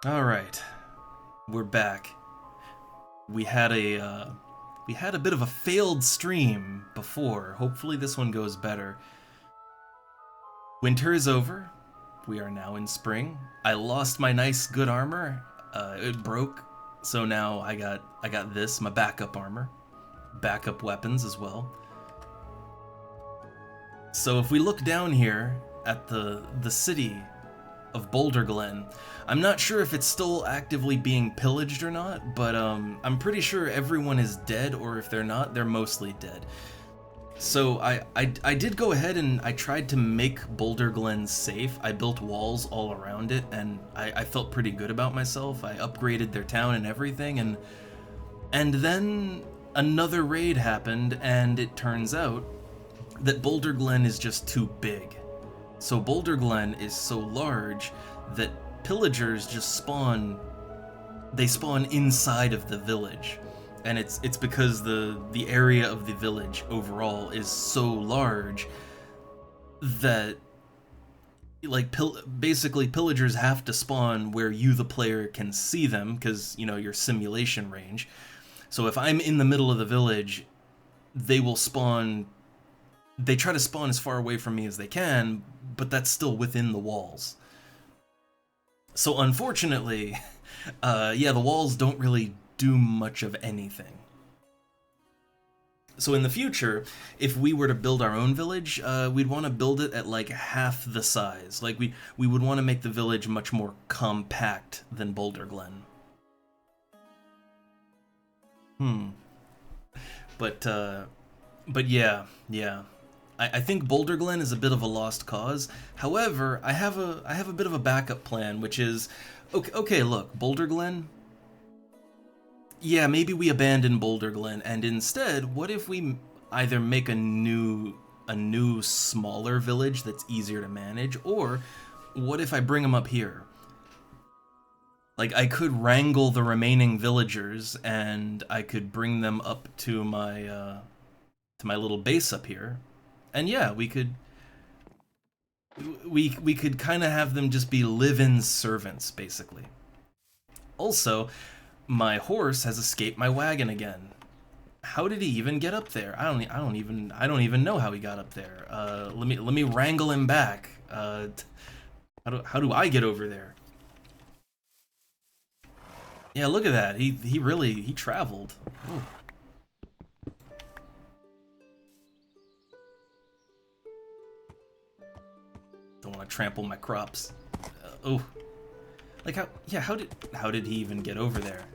All right, we're back. We had a we had a bit of a failed stream before. Hopefully, this one goes better. Winter is over. We are now in spring. I lost my nice good armor. It broke, so now I got this, my backup armor, backup weapons as well. So if we look down here at the city of Boulder Glen. I'm not sure if it's still actively being pillaged or not, but I'm pretty sure everyone is dead, or if they're not, they're mostly dead. So I did go ahead and I tried to make Boulder Glen safe. I built walls all around it, and I felt pretty good about myself. I upgraded their town and everything, and then another raid happened, and it turns out that Boulder Glen is just too big. So Boulder Glen is so large that pillagers just spawn. They spawn inside of the village, and it's because the area of the village overall is so large that basically pillagers have to spawn where you the player can see them because your simulation range. So if I'm in the middle of the village, they will spawn. They try to spawn as far away from me as they can, but that's still within the walls. So unfortunately, yeah, the walls don't really do much of anything. So in the future, if we were to build our own village, we'd want to build it at like half the size. Like we would want to make the village much more compact than Boulder Glen. Hmm. But yeah. I think Boulder Glen is a bit of a lost cause. However, I have a bit of a backup plan, which is okay. Look, Boulder Glen. Yeah, maybe we abandon Boulder Glen, and instead, what if we either make a new smaller village that's easier to manage, or what if I bring them up here? Like I could wrangle the remaining villagers, and I could bring them up to my little base up here, and yeah, we could kind of have them just be live-in servants, basically. Also, my horse has escaped my wagon again. How did he even get up there? I don't even know how he got up there. Let me wrangle him back. How do I get over there? Yeah, look at that. He traveled. Ooh. Don't want to trample my crops. Oh, like how? Yeah, how did he even get over there?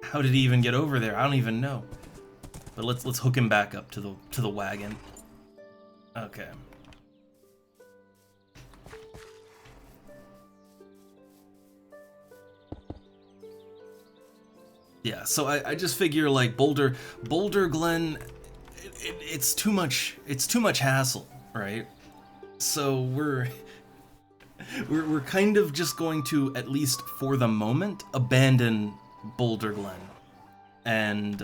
How did he even get over there? I don't even know. But let's hook him back up to the wagon. Okay. Yeah, so I just figure like Boulder Glen, it's too much. It's too much hassle, right? So we're kind of just going to, at least for the moment, abandon Boulder Glen, and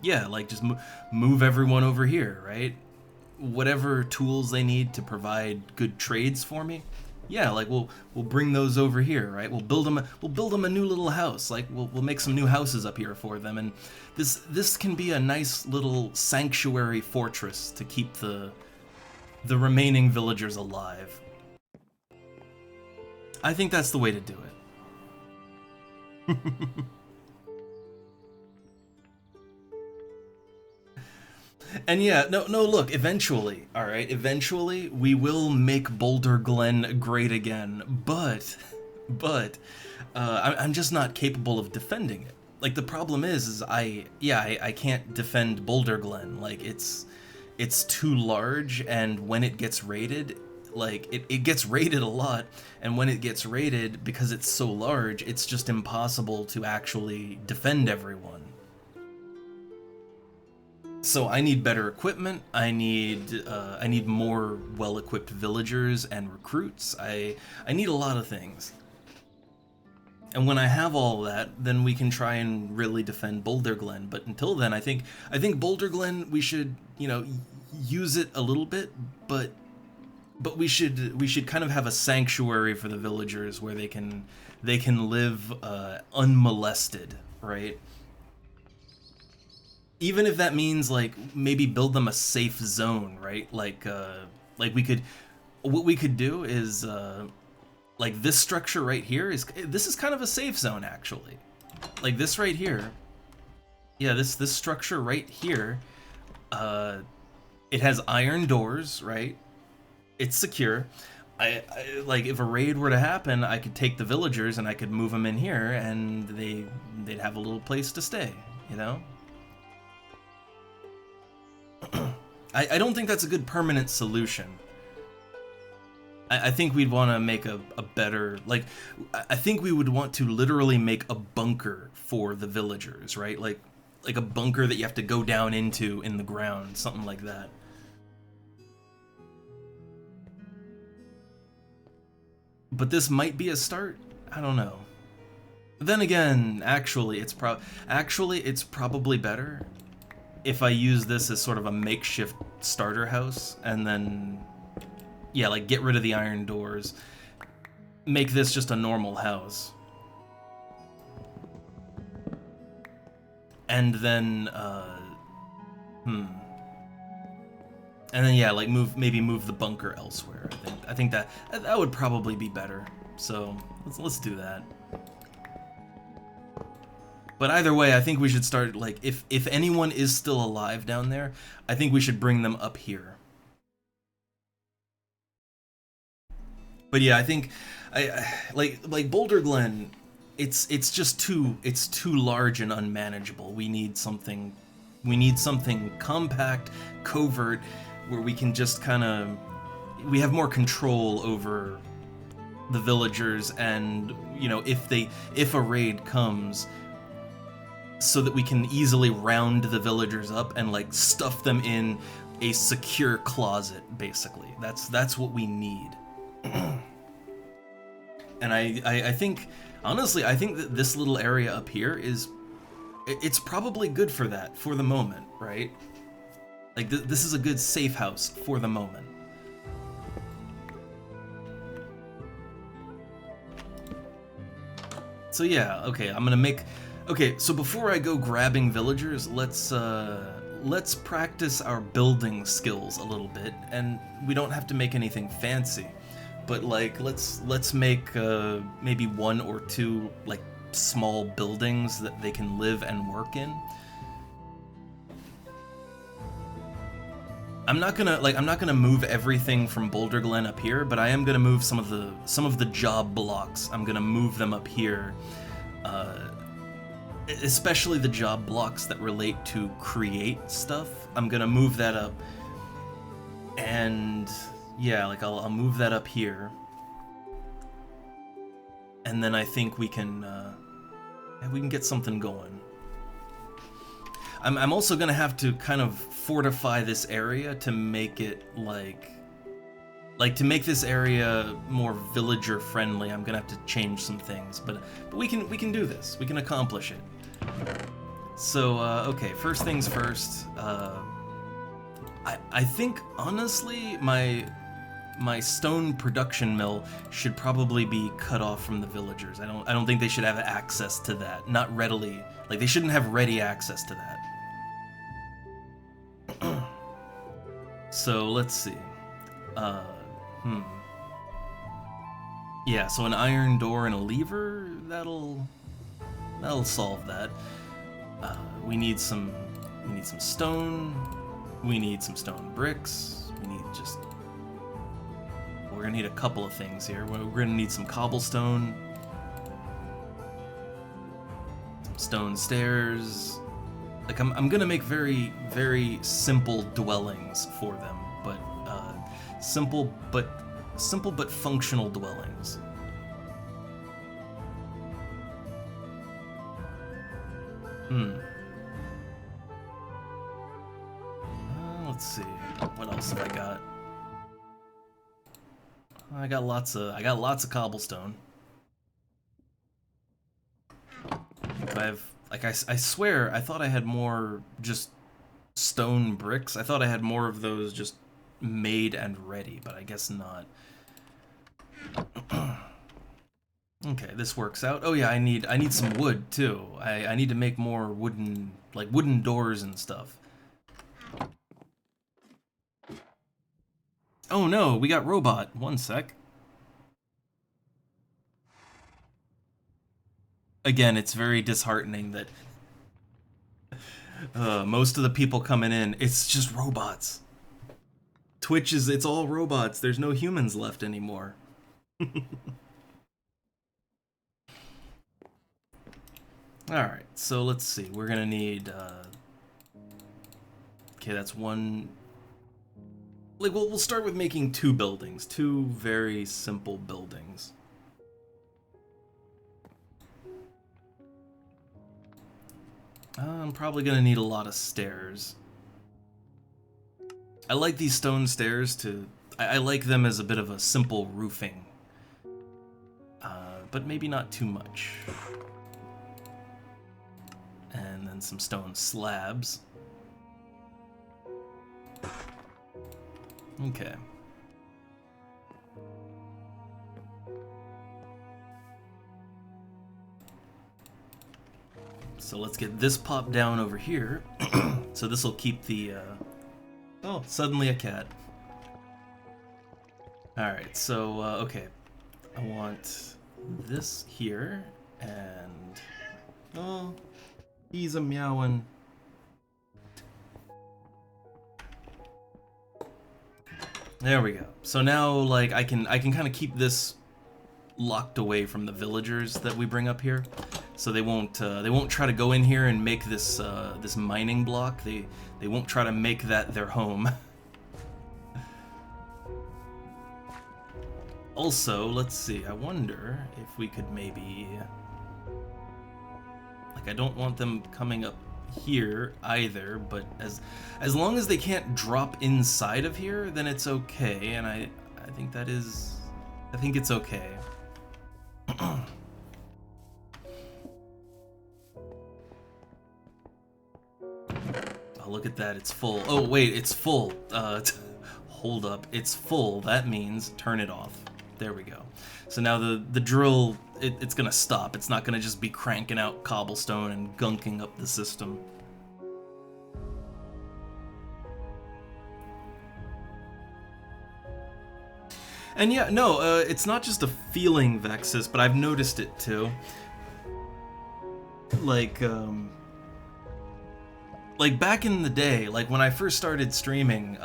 yeah, like just move everyone over here, right? Whatever tools they need to provide good trades for me, yeah, like we'll bring those over here, right? We'll build them a new little house. Like we'll make some new houses up here for them, and this can be a nice little sanctuary fortress to keep the remaining villagers alive. I think that's the way to do it. And yeah, no, look, eventually, all right, eventually we will make Boulder Glen great again, but I'm just not capable of defending it. Like the problem is I can't defend Boulder Glen. Like it's too large, and when it gets raided, like it gets raided a lot, and when it gets raided, because it's so large, it's just impossible to actually defend everyone. So I need better equipment. I need more well-equipped villagers and recruits. I need a lot of things. And when I have all that, then we can try and really defend Boulder Glen. But until then, I think Boulder Glen, we should use it a little bit, but but we should kind of have a sanctuary for the villagers where they can live unmolested, right? Even if that means like maybe build them a safe zone, right? Like we could, what we could do is like this structure right here this is kind of a safe zone actually. Like this right here, yeah, this structure right here, it has iron doors, right? It's secure. I like if a raid were to happen, I could take the villagers and I could move them in here, and they'd have a little place to stay, you know. I don't think that's a good permanent solution. I think we'd want to make a better, like, I think we would want to literally make a bunker for the villagers, right? Like a bunker that you have to go down into in the ground, something like that. But this might be a start. I don't know. Then again, actually it's probably better if I use this as sort of a makeshift starter house, and then yeah, like get rid of the iron doors, make this just a normal house, and then and then yeah, like maybe move the bunker elsewhere. I think that would probably be better. So let's do that. But either way, I think we should start, like, if anyone is still alive down there, I think we should bring them up here. But yeah, I think like Boulder Glen, it's just too large and unmanageable. We need something compact, covert, where we can just kind of we have more control over the villagers, and you know, if a raid comes, so that we can easily round the villagers up and like stuff them in a secure closet, basically. That's what we need. And I think, honestly, I think that this little area up here it's probably good for that, for the moment, right? Like, this is a good safe house for the moment. So yeah, okay, I'm gonna make... Okay, so before I go grabbing villagers, let's practice our building skills a little bit, and we don't have to make anything fancy, but like let's make maybe one or two like small buildings that they can live and work in. I'm not gonna move everything from Boulder Glen up here, but I am gonna move some of the job blocks. I'm gonna move them up here. Especially the job blocks that relate to create stuff. I'm gonna move that up, and yeah, like I'll move that up here, and then I think we can get something going. I'm also gonna have to kind of fortify this area to make it like to make this area more villager friendly. I'm gonna have to change some things, but we can do this. We can accomplish it. So okay, first things first. I think honestly my stone production mill should probably be cut off from the villagers. I don't think they should have access to that. Not readily. Like, they shouldn't have ready access to that. So let's see. Yeah, so an iron door and a lever, that'll solve that. We need some stone. We need some stone bricks. We're gonna need a couple of things here. We're gonna need some cobblestone, some stone stairs. Like, I'm gonna make very, very simple dwellings for them, but simple but functional dwellings. Let's see. What else have I got? I got lots of cobblestone. I swear I thought I had more just stone bricks. I thought I had more of those just made and ready, but I guess not. Okay, this works out. Oh yeah, I need some wood too. I need to make more wooden, like wooden doors and stuff. Oh no, we got robot. One sec. Again, it's very disheartening that most of the people coming in, it's just robots. Twitch is, it's all robots. There's no humans left anymore. Alright, so let's see. We're gonna need, okay, that's one... Like, we'll start with making 2 buildings. 2 very simple buildings. I'm probably gonna need a lot of stairs. I like these stone stairs to... I like them as a bit of a simple roofing. But maybe not too much. And then some stone slabs. Okay. So let's get this popped down over here. So this will keep the... Oh, suddenly a cat. Alright, so, okay. I want this here, and... Oh, he's a meowing. There we go. So now, like, I can kind of keep this locked away from the villagers that we bring up here, so they won't try to go in here and make this this mining block. They won't try to make that their home. Also, let's see. I wonder if we could maybe, like, I don't want them coming up here either, but as long as they can't drop inside of here, then it's okay, and I think that is, I think it's okay. Oh, look at that, it's full. Oh wait, it's full. Hold up, it's full. That means turn it off. There we go. So now the drill, it's gonna stop. It's not gonna just be cranking out cobblestone and gunking up the system. And yeah, no, it's not just a feeling, Vexus, but I've noticed it too. Like back in the day, like when I first started streaming,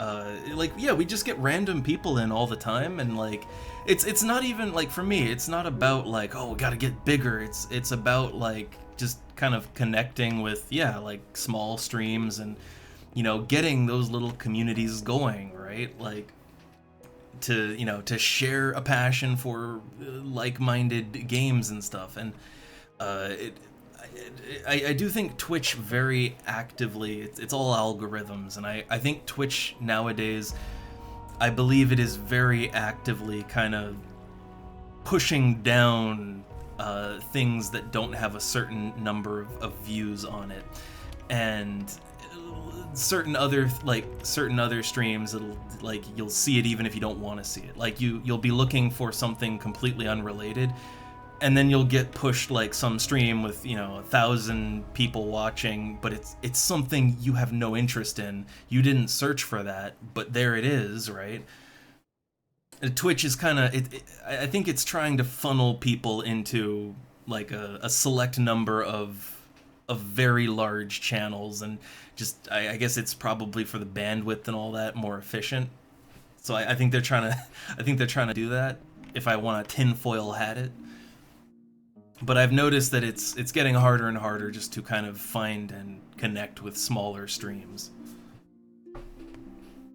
like, yeah, we just get random people in all the time, and like, it's not even, like, for me, it's not about like, oh, we gotta get bigger, it's about like, just kind of connecting with, yeah, like, small streams and, you know, getting those little communities going, right? Like, to, you know, to share a passion for like-minded games and stuff, and I do think Twitch very actively, it's all algorithms, and I think Twitch nowadays, I believe it is very actively kind of pushing down things that don't have a certain number of views on it, and certain other streams, it'll, like, you'll see it even if you don't want to see it. Like, you'll be looking for something completely unrelated, and then you'll get pushed like some stream with, you know, 1,000 people watching, but it's something you have no interest in. You didn't search for that, but there it is, right? Twitch is kind of, I think it's trying to funnel people into like a select number of very large channels, and just, I guess it's probably for the bandwidth and all that, more efficient. So I think they're trying to do that, if I want to tinfoil hat it. But I've noticed that it's getting harder and harder just to kind of find and connect with smaller streams.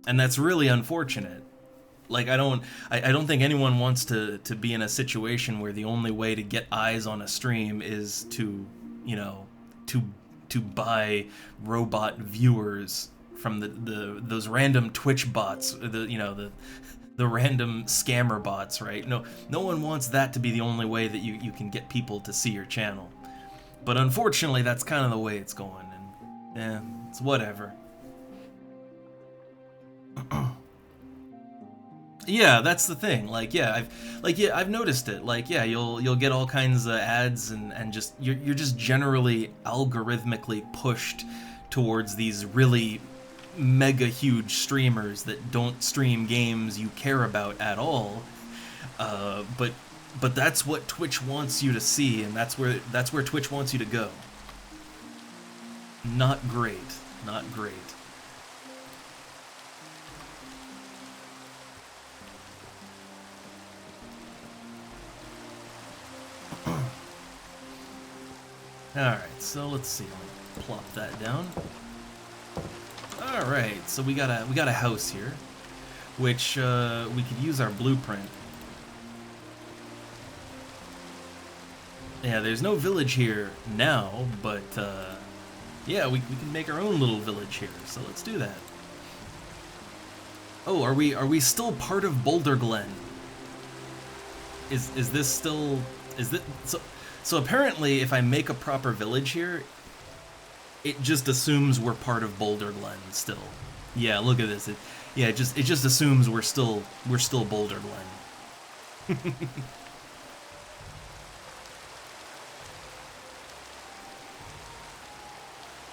And that's really unfortunate. Like, I don't think anyone wants to be in a situation where the only way to get eyes on a stream is to, you know, to buy robot viewers from those random Twitch bots, the random scammer bots, right? No one wants that to be the only way that you can get people to see your channel. But unfortunately, that's kind of the way it's going, and it's whatever. Yeah, that's the thing. I've noticed it. Like, yeah, you'll get all kinds of ads and just you're just generally algorithmically pushed towards these really mega huge streamers that don't stream games you care about at all. But that's what Twitch wants you to see, and that's where Twitch wants you to go. Not great. Not great. Alright, so let's see. I'll plop that down. Alright, so we got a house here, which we could use our blueprint. Yeah, there's no village here now, but yeah, we can make our own little village here, so let's do that. Oh, are we still part of Boulder Glen? Is this still so apparently if I make a proper village here, it just assumes we're part of Boulder Glen still. Yeah, look at this. It just assumes we're still Boulder Glen.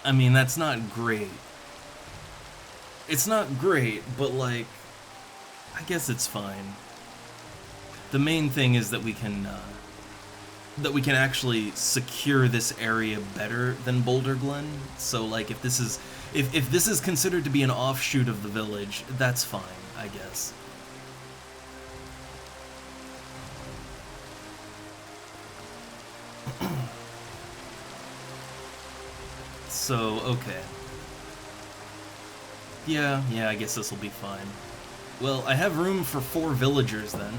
I mean, that's not great. It's not great, but like, I guess it's fine. The main thing is that we can actually secure this area better than Boulder Glen. So like, if this is considered to be an offshoot of the village, that's fine, I guess. So, okay. Yeah, I guess this will be fine. Well, I have room for 4 villagers then.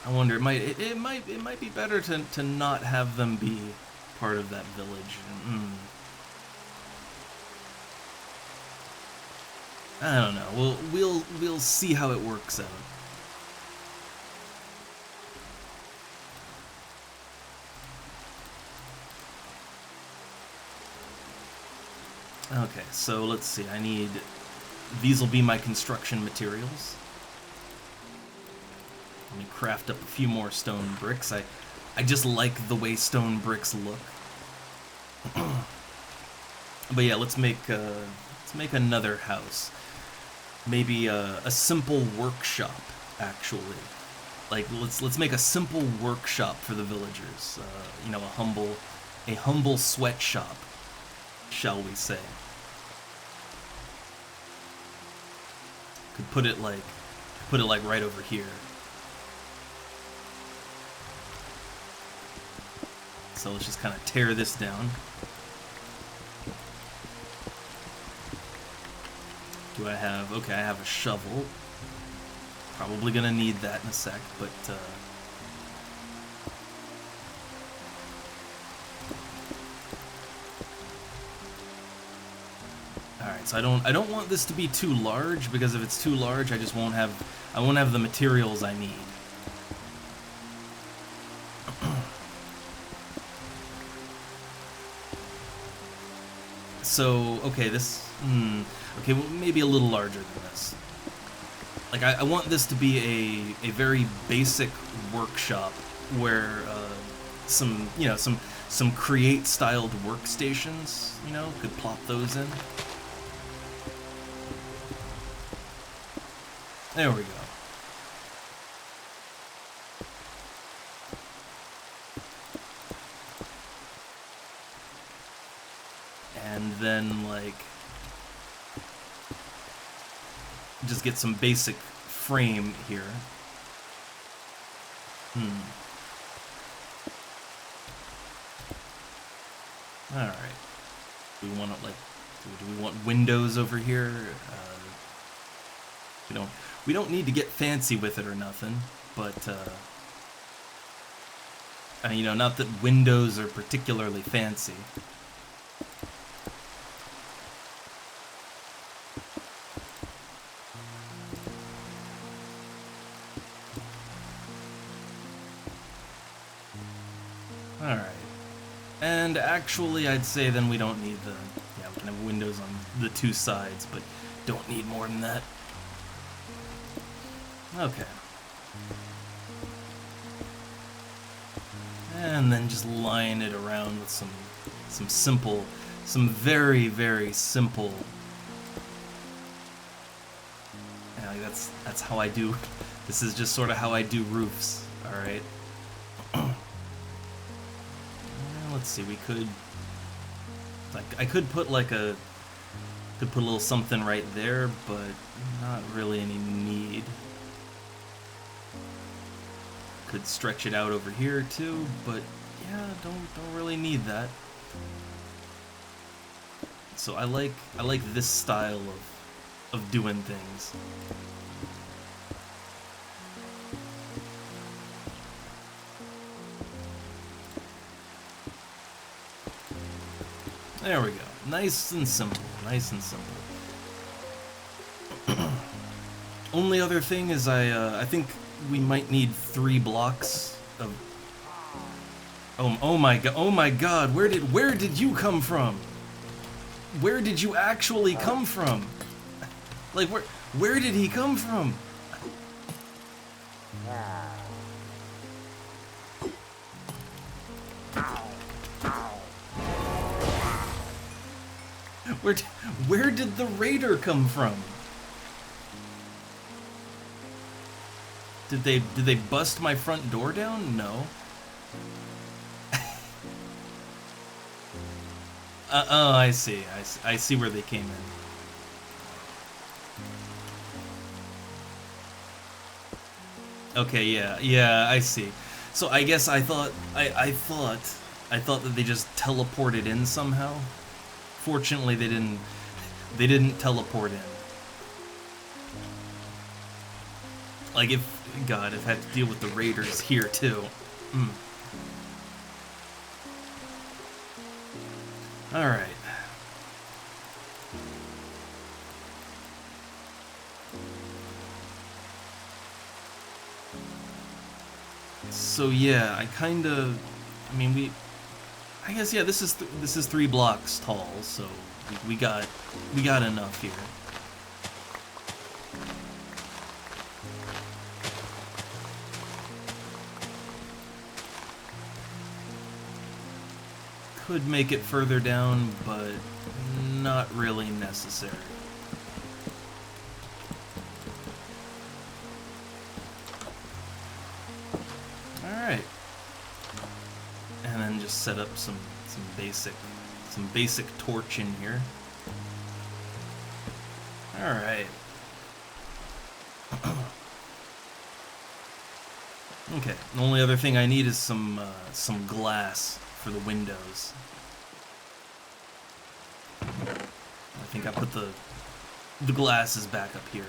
I wonder, it might be better to not have them be part of that village. I don't know. We'll see how it works out. Okay, so let's see. These will be my construction materials. Let me craft up a few more stone bricks. I just like the way stone bricks look. But yeah, let's make another house. Maybe a simple workshop, actually. Like let's make a simple workshop for the villagers. You know, a humble sweatshop, shall we say? Could put it like right over here. So let's just kind of tear this down. Do I have... Okay, I have a shovel. Probably gonna need that in a sec, but... Alright, so I don't want this to be too large, because if it's too large, I won't have the materials I need. So, okay, this... okay, well, maybe a little larger than this. Like, I want this to be a very basic workshop where some create-styled workstations, could plop those in. There we go. And then, like, just get some basic frame here. Alright. Do we want to, like, do we want windows over here? We don't need to get fancy with it or nothing, but, not that windows are particularly fancy. Alright. And actually, I'd say then we don't need we can have windows on the 2 sides, but don't need more than that. Okay. And then just line it around with some simple, some very, very simple. Yeah, like that's how I do. This is just sort of how I do roofs. All right. Let's see. We could, like, I could put like a little something right there, but not really any need. Could stretch it out over here too, but yeah, don't really need that. So I like this style of doing things. There we go. Nice and simple. Nice and simple. Only other thing is I think we might need 3 blocks of. Oh my god! Where did you come from? Where did you actually come from? Like where did he come from? Where did the raider come from? Did they bust my front door down? No. Oh, I see where they came in. Okay, yeah, I see. So I guess I thought that they just teleported in somehow. Fortunately, they didn't teleport in. Like if I had to deal with the raiders here too. All right. So yeah, I guess yeah, this is 3 blocks tall, so we got enough here. Could make it further down, but not really necessary. Alright. And then just set up some basic torch in here. Alright. Okay, the only other thing I need is some glass for the windows. I think I put the glasses back up here.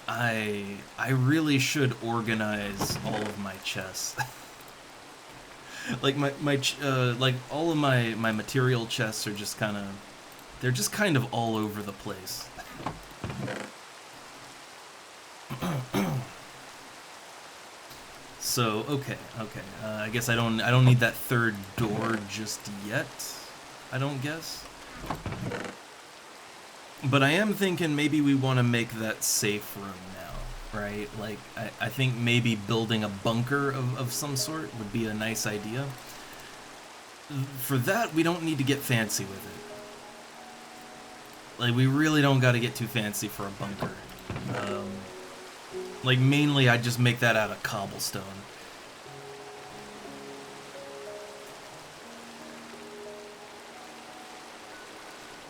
I really should organize all of my chests. Like like all of my material chests are just kind of, they're just kind of all over the place. So okay. I guess I don't need that third door just yet. I don't guess. But I am thinking maybe we want to make that safe room now, right? Like I think maybe building a bunker of some sort would be a nice idea. For that, we don't need to get fancy with it. Like we really don't got to get too fancy for a bunker. Like mainly I'd just make that out of cobblestone.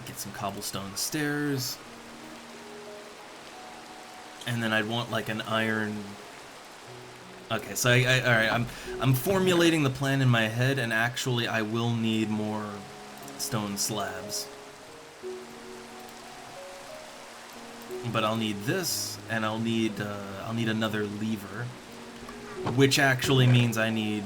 Get some cobblestone stairs. And then I'd want like an iron. Okay, so alright, I'm formulating the plan in my head, and actually I will need more stone slabs. But I'll need this, and I'll need another lever, which actually means I need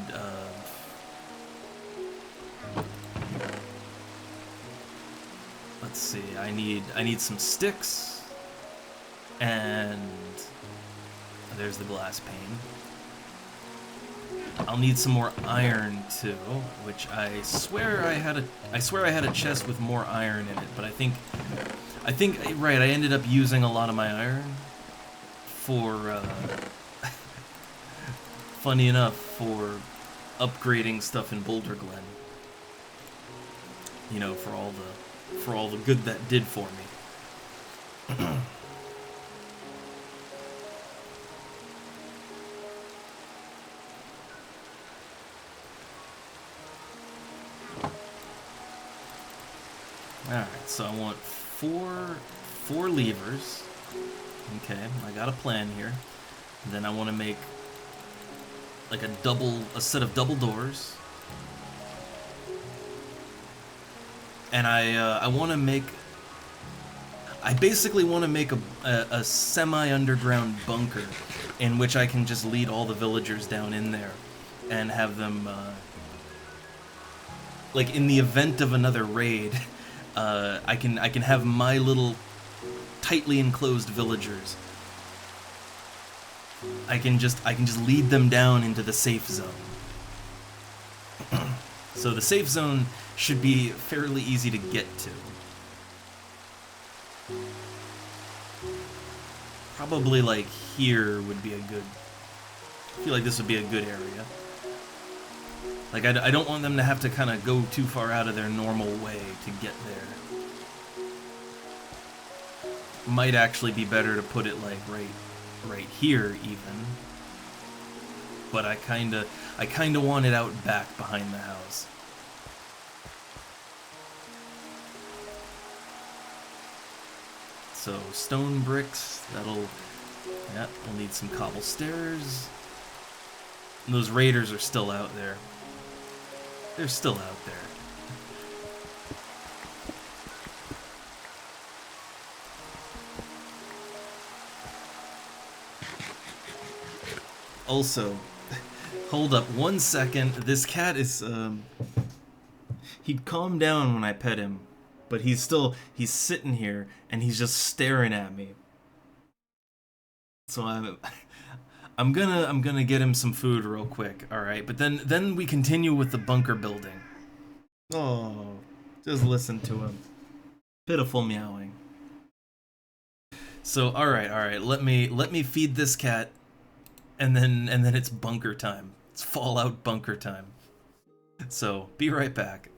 let's see, I need some sticks, and there's the glass pane. I'll need some more iron too, which I swear I had a chest with more iron in it, but I think right, I ended up using a lot of my iron for funny enough, for upgrading stuff in Boulder Glen. You know, for all the good that did for me. Alright, so I want four levers. Okay, I got a plan here. And then I want to make like a set of double doors. And I want to make, I basically want to make a semi-underground bunker in which I can just lead all the villagers down in there and have them, like in the event of another raid, I can have my little tightly enclosed villagers. I can just lead them down into the safe zone. So the safe zone should be fairly easy to get to. Probably like here would be a good, I feel like this would be a good area. Like I don't want them to have to kind of go too far out of their normal way to get there. Might actually be better to put it like right here even. But I kinda want it out back behind the house. So stone bricks, yeah, we'll need some cobble stairs. And those raiders are still out there. They're still out there. Also, hold up 1 second. This cat is, he'd calm down when I pet him, but he's sitting here and he's just staring at me. So I'm gonna get him some food real quick, all right? But then we continue with the bunker building. Oh, just listen to him. Pitiful meowing. So all right. Let me feed this cat. And then it's bunker time. It's Fallout bunker time. So, be right back.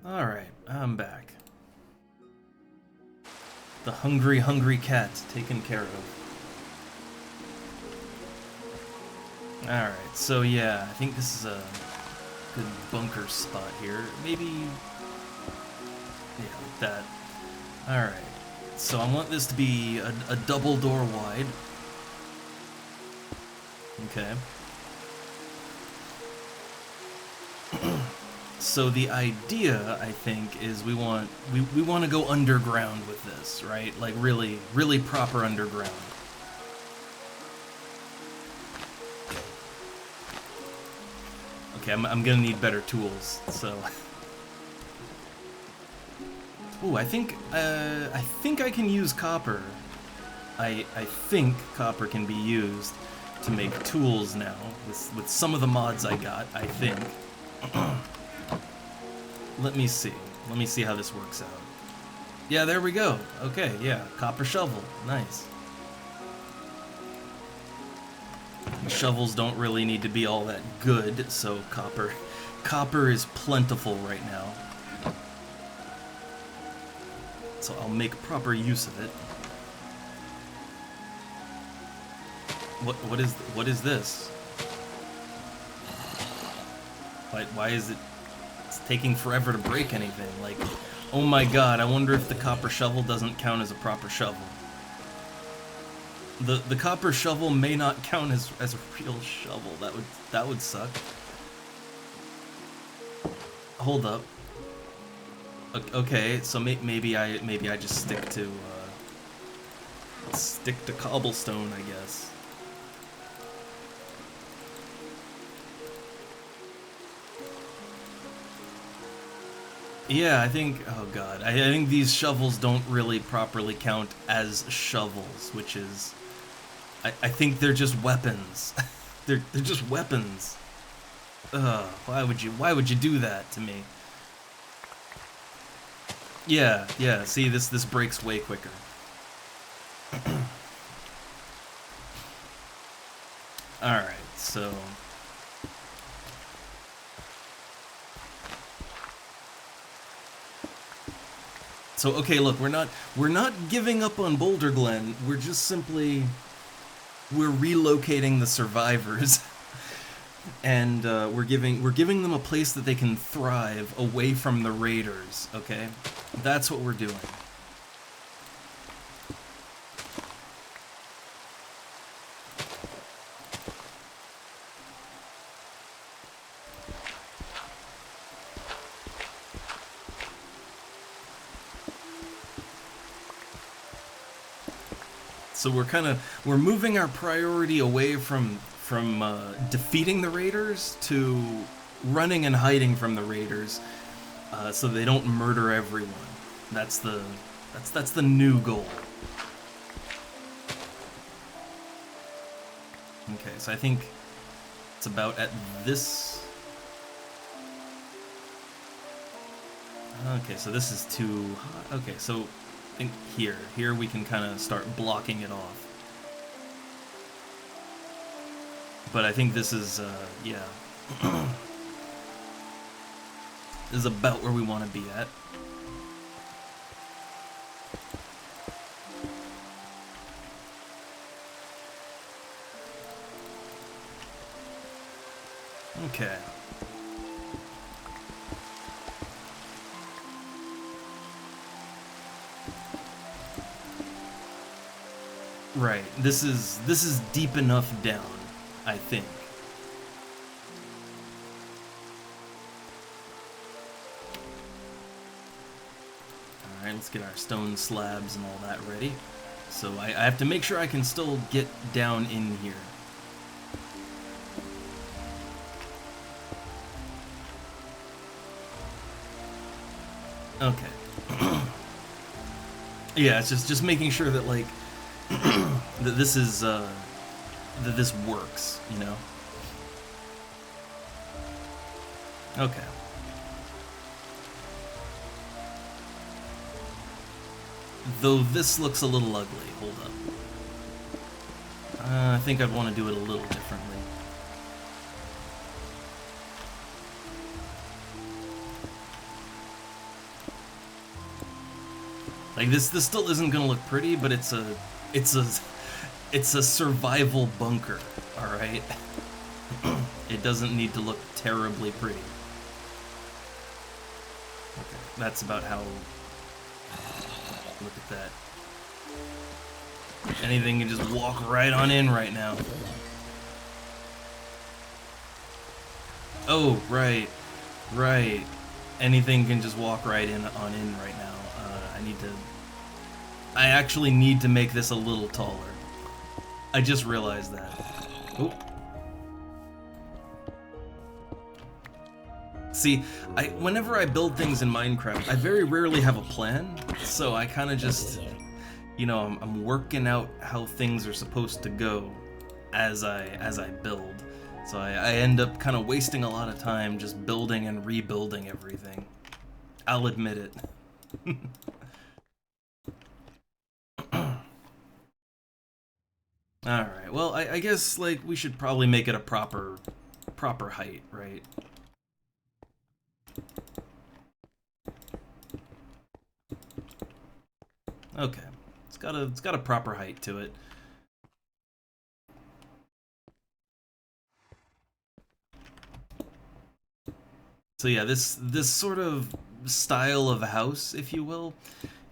Alright, I'm back. The hungry cat taken care of. Alright, so yeah, I think this is a good bunker spot here. Maybe, yeah, like that. Alright, so I want this to be a double door wide. Okay. So the idea, I think, is we want to go underground with this, right? Like really proper underground. Okay, I'm gonna need better tools. So, ooh, I think I can use copper. I think copper can be used. to make tools now with some of the mods I got, I think. Let me see. Let me see how this works out. Yeah, there we go. Okay, yeah, copper shovel. Nice. Shovels don't really need to be all that good, so copper is plentiful right now. So I'll make proper use of it. What is this? Why is it? It's taking forever to break anything. Like, oh my god! I wonder if the copper shovel doesn't count as a proper shovel. The copper shovel may not count as a real shovel. That would suck. Hold up. Okay, so maybe I just stick to cobblestone, I guess. Yeah, I think, oh god, I think these shovels don't really properly count as shovels, which is, I think they're just weapons. they're just weapons. Why would you do that to me? Yeah, see, this breaks way quicker. Alright, so... So, okay, look, we're not giving up on Boulder Glen, we're just simply... We're relocating the survivors. And we're giving them a place that they can thrive away from the raiders, okay? That's what we're doing. So we're moving our priority away from defeating the raiders to running and hiding from the raiders, so they don't murder everyone. That's the new goal. Okay, so I think it's about at this. Okay, so this is too hot. Okay, so I think here we can kind of start blocking it off. But I think this is, yeah. This is about where we want to be at. Okay. Right. This is deep enough down, I think. Alright, let's get our stone slabs and all that ready. So I have to make sure I can still get down in here. Okay. Yeah, it's just making sure that, like, that this is, that this works, you know? Okay. Though this looks a little ugly. Hold up. I think I'd want to do it a little differently. Like, this still isn't gonna look pretty, but it's a survival bunker, alright? It doesn't need to look terribly pretty. Okay, that's about how... Look at that. Anything can just walk right on in right now. Oh, right. Right. Anything can just walk right in on in right now. I actually need to make this a little taller. I just realized that. Oh. See, whenever I build things in Minecraft, I very rarely have a plan, so I kind of just, you know, I'm working out how things are supposed to go as I build. So I end up kind of wasting a lot of time just building and rebuilding everything. I'll admit it. Alright, well, I guess, like, we should probably make it a proper height, right? Okay. It's got a proper height to it. So yeah, this sort of style of house, if you will,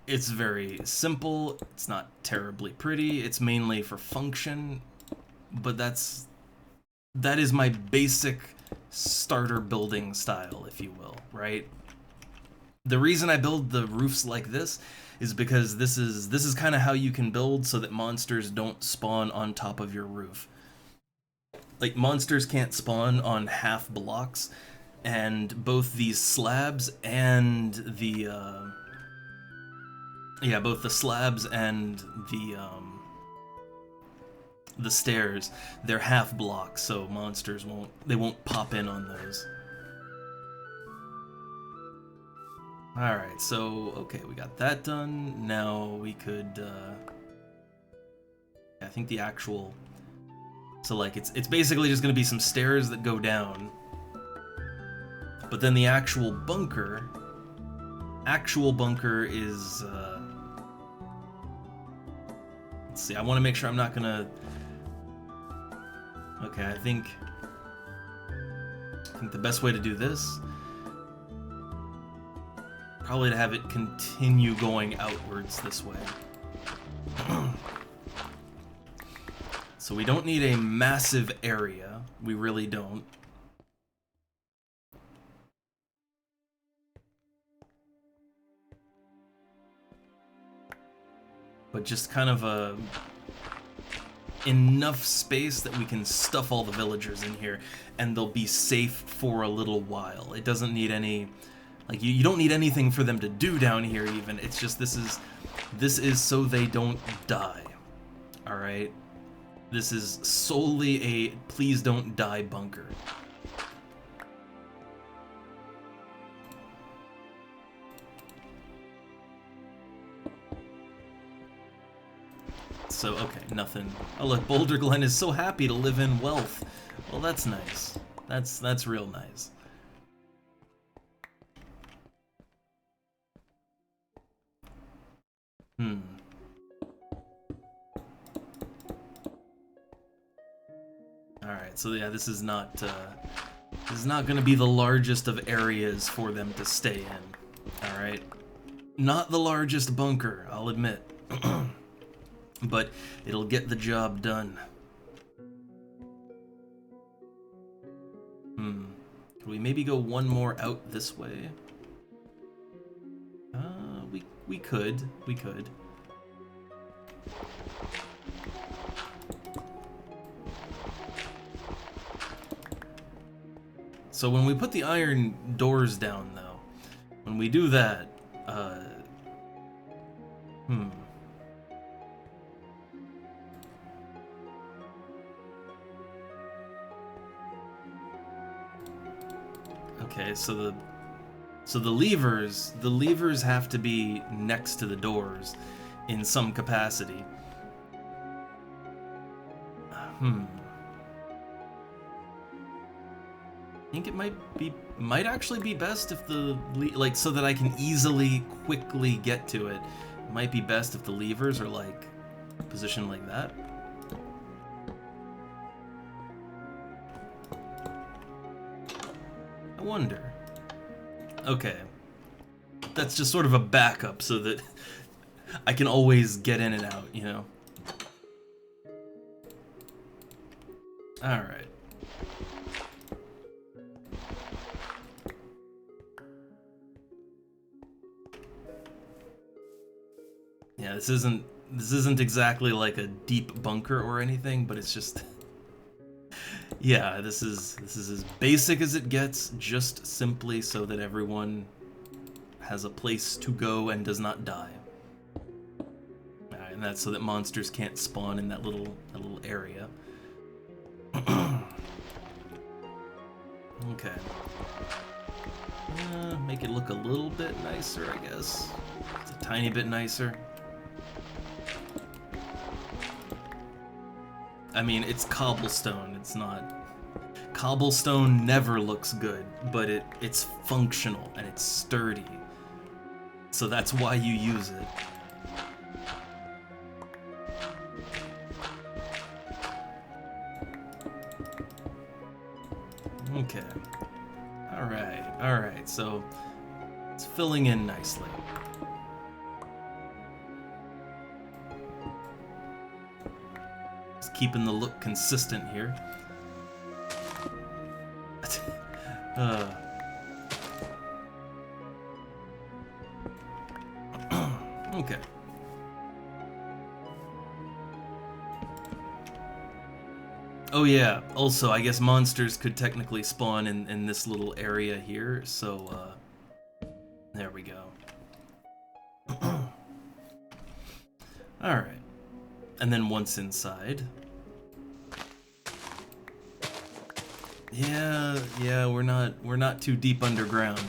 it's very simple. It's not terribly pretty. It's mainly for function, but that is my basic starter building style, if you will, right? The reason I build the roofs like this is because this is kind of how you can build so that monsters don't spawn on top of your roof. Like, monsters can't spawn on half blocks, and both these slabs and the yeah, both the slabs and the stairs, they're half blocks, so monsters won't pop in on those. Alright, so okay, we got that done. Now we could I think the actual, so like it's basically just gonna be some stairs that go down. But then the actual bunker is, let's see, I want to make sure I'm not gonna, okay, I think the best way to do this, probably to have it continue going outwards this way. So we don't need a massive area, we really don't. But just kind of enough space that we can stuff all the villagers in here and they'll be safe for a little while. It doesn't need any, like, you don't need anything for them to do down here even. It's just this is so they don't die. All right? This is solely a please don't die bunker. So, okay, nothing. Oh look, Boulder Glen is so happy to live in wealth. Well, that's nice. That's real nice. Alright, so yeah, this is not gonna be the largest of areas for them to stay in. Alright? Not the largest bunker, I'll admit. But it'll get the job done. Can we maybe go one more out this way? We could. So when we put the iron doors down, though, when we do that, Okay, so the levers have to be next to the doors in some capacity. I think it might actually be best if like, so that I can quickly get to it. It might be best if the levers are like positioned like that. I wonder. Okay. That's just sort of a backup so that I can always get in and out, you know? Alright. Yeah, this isn't exactly like a deep bunker or anything, but it's just yeah, this is as basic as it gets, just simply so that everyone has a place to go and does not die. And that's so that monsters can't spawn in that little area. Okay. Make it look a little bit nicer, I guess. It's a tiny bit nicer. I mean, it's cobblestone. It's not... Cobblestone never looks good, but it's functional and it's sturdy. So that's why you use it. Okay. Alright, so it's filling in nicely. Just keeping the look consistent here. Okay. Oh yeah, also I guess monsters could technically spawn in this little area here, so there we go. Alright. And then once inside... Yeah, we're not too deep underground.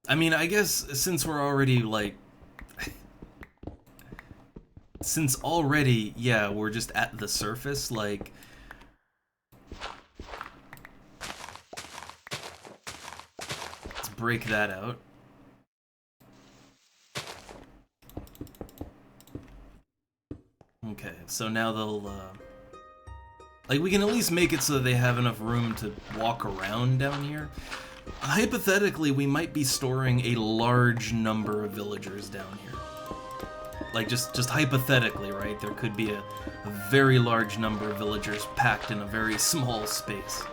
I mean, I guess since we're already, like... Since already, yeah, we're just at the surface, like... Let's break that out. Okay, so now they'll, like, we can at least make it so that they have enough room to walk around down here. Hypothetically, we might be storing a large number of villagers down here. Like, just hypothetically, right? There could be a very large number of villagers packed in a very small space.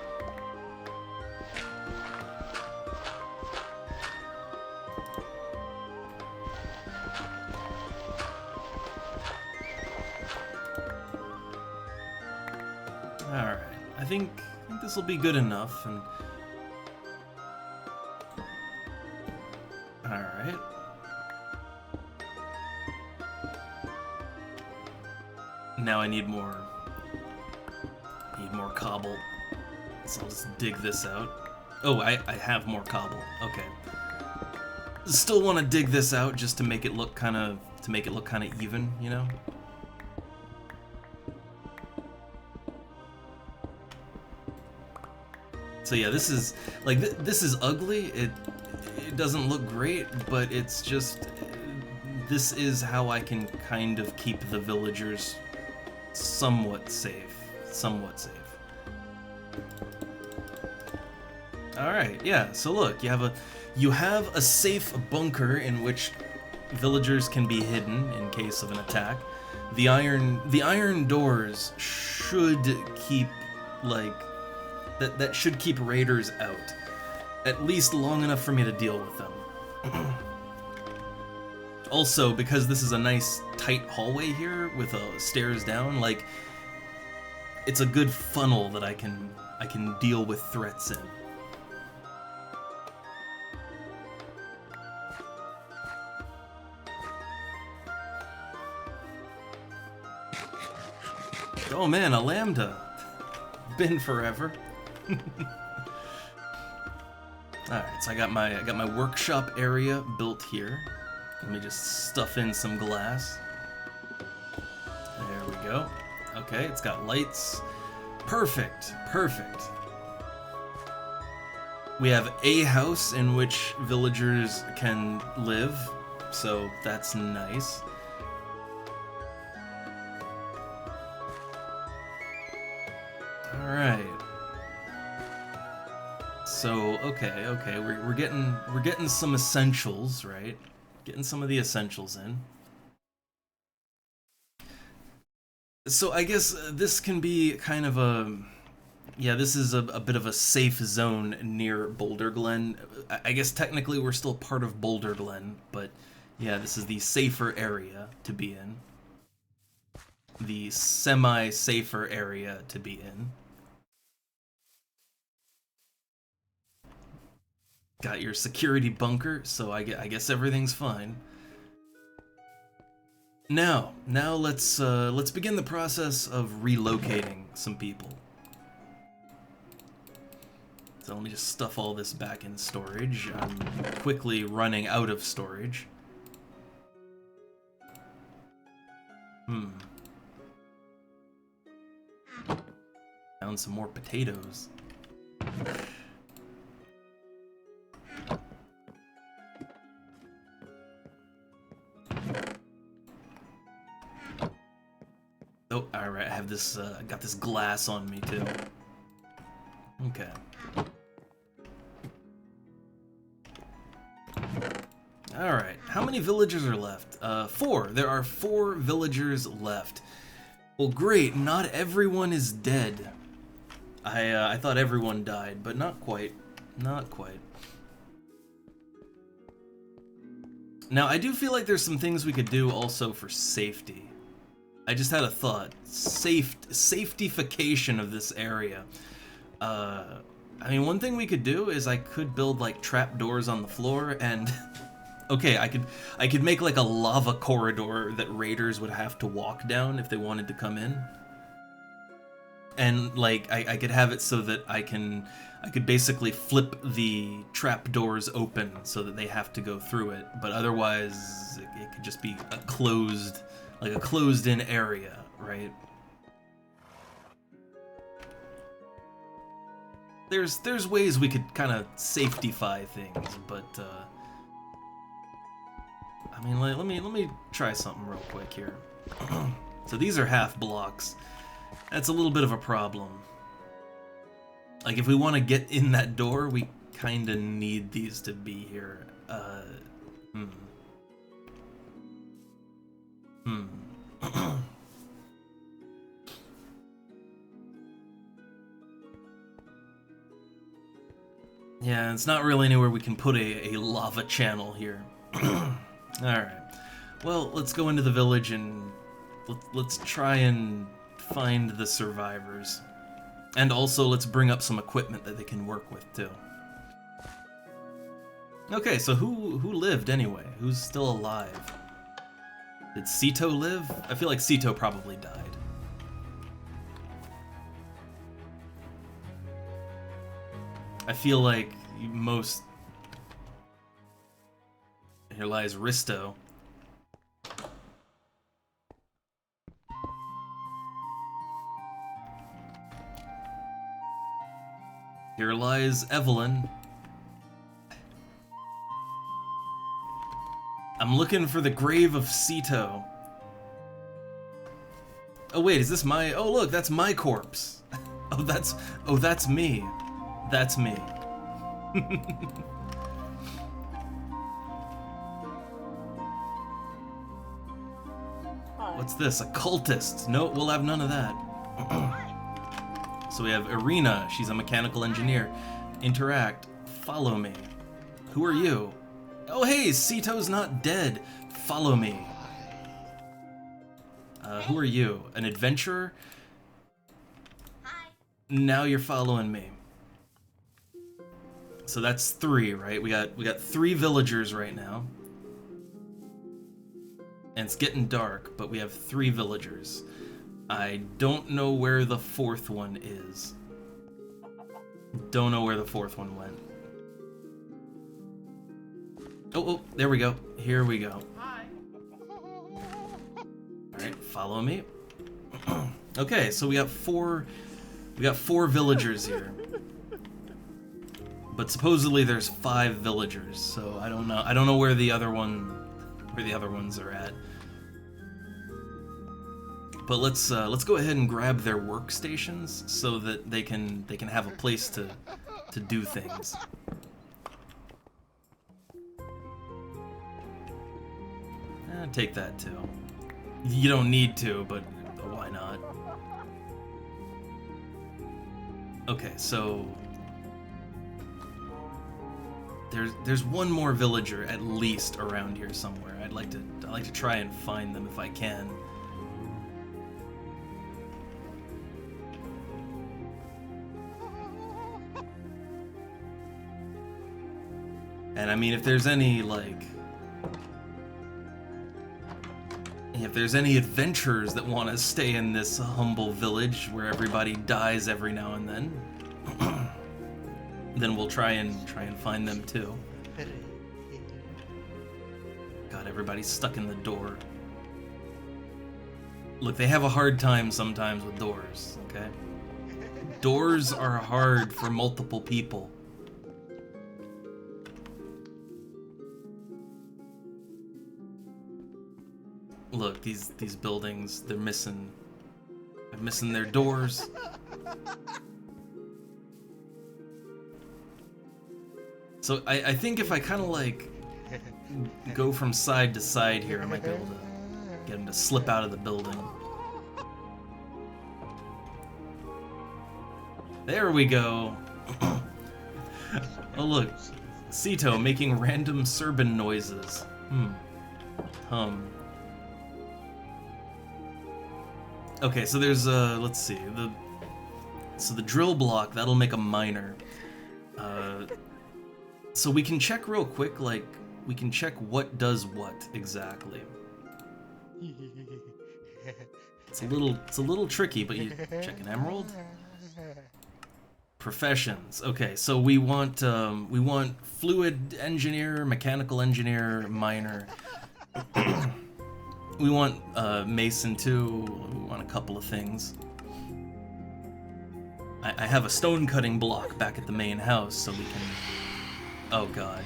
Alright, I think this will be good enough, and... Alright. Now I need more cobble. So I'll just dig this out. Oh, I have more cobble. Okay. Still want to dig this out just to make it look kind of even, you know? So yeah, this is like this is ugly. It doesn't look great, but it's just this is how I can kind of keep the villagers somewhat safe. All right, yeah. So look, you have a safe bunker in which villagers can be hidden in case of an attack. The iron doors should keep that should keep raiders out, at least long enough for me to deal with them. Also, because this is a nice tight hallway here with stairs down, like it's a good funnel that I can deal with threats in. Oh man, a lambda. Been forever. Alright, so I got my workshop area built here. Let me just stuff in some glass. There we go. Okay, it's got lights. Perfect. We have a house in which villagers can live, so that's nice. Alright. So, okay, we're getting some essentials, right? Getting some of the essentials in. So I guess this can be kind of this is a bit of a safe zone near Boulder Glen. I guess technically we're still part of Boulder Glen, but yeah, this is the safer area to be in. The semi-safer area to be in. Got your security bunker, so I guess everything's fine. Now let's begin the process of relocating some people. So let me just stuff all this back in storage. I'm quickly running out of storage. Found some more potatoes. Oh, alright, I have this, got this glass on me too. Okay. Alright, how many villagers are left? 4. There are 4 villagers left. Well, great, not everyone is dead. I thought everyone died, but not quite. Not quite. Now, I do feel like there's some things we could do also for safety. I just had a thought. Safetification of this area. I mean, one thing we could do is I could build, like, trapdoors on the floor, and... okay, I could make, like, a lava corridor that raiders would have to walk down if they wanted to come in. And, like, I could have it so that I could basically flip the trapdoors open so that they have to go through it, but otherwise it could just be a closed, like a closed-in area, right? There's ways we could kind of safetify things, but I mean, let me try something real quick here. So these are half blocks. That's a little bit of a problem. Like, if we want to get in that door, we kind of need these to be here. Yeah, it's not really anywhere we can put a lava channel here. Alright. Well, let's go into the village and let's try and find the survivors. And also, let's bring up some equipment that they can work with, too. Okay, so who lived anyway? Who's still alive? Did Sito live? I feel like Sito probably died. I feel like most... Here lies Risto. Here lies Evelyn. I'm looking for the grave of Sito. Oh wait, is this my... Oh look, that's my corpse. Oh, that's me. That's me. What's this? A cultist? No, we'll have none of that. So we have Irina, she's a mechanical engineer. Interact, follow me. Who are you? Oh hey, Sito's not dead. Follow me. Who are you? An adventurer? Hi. Now you're following me. So that's 3, right? We got 3 villagers right now. And it's getting dark, but we have 3 villagers. I don't know where the 4th one is. Don't know where the 4th one went. Oh, there we go. Here we go. Hi. Alright, follow me. Okay, so we got 4 villagers here. But supposedly there's 5 villagers, so I don't know. I don't know where the other ones are at. But let's go ahead and grab their workstations so that they can have a place to do things. Take that too. You don't need to, but why not? Okay, so there's one more villager at least around here somewhere. I'd like to try and find them if I can. And I mean, if there's any, like... If there's any adventurers that want to stay in this humble village where everybody dies every now and then we'll try and find them too. God, everybody's stuck in the door. Look, they have a hard time sometimes with doors, okay? Doors are hard for multiple people. Look, these buildings, they're missing their doors. So I think if I kind of like go from side to side here, I might be able to get him to slip out of the building. There we go. Oh look, Sito making random Serban noises. Okay, so there's let's see, the drill block, that'll make a miner. So we can check real quick, like, we can check what does what exactly. It's a little tricky, but you check an emerald. Professions. Okay, so we want fluid engineer, mechanical engineer, miner. We want mason too. We want a couple of things. I have a stone cutting block back at the main house, so we can. Oh god.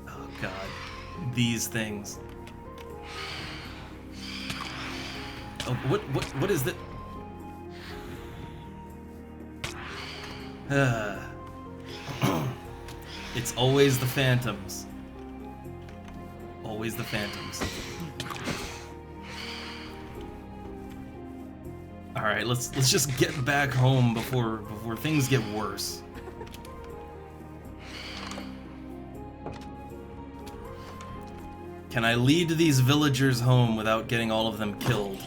Oh god. These things. Oh, what is that? It's always the phantoms. Always the phantoms. All right, let's just get back home before things get worse. Can I lead these villagers home without getting all of them killed?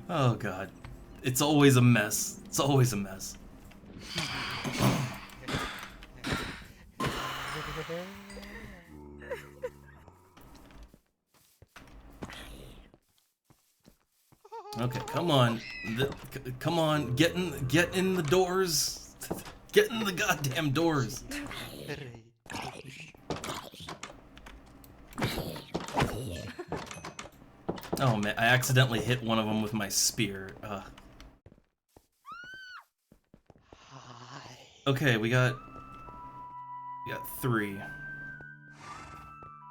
Oh god. It's always a mess. It's always a mess. Okay, come on. Come on, get in the doors. Get in the goddamn doors. Oh man, I accidentally hit one of them with my spear. Okay, we got 3.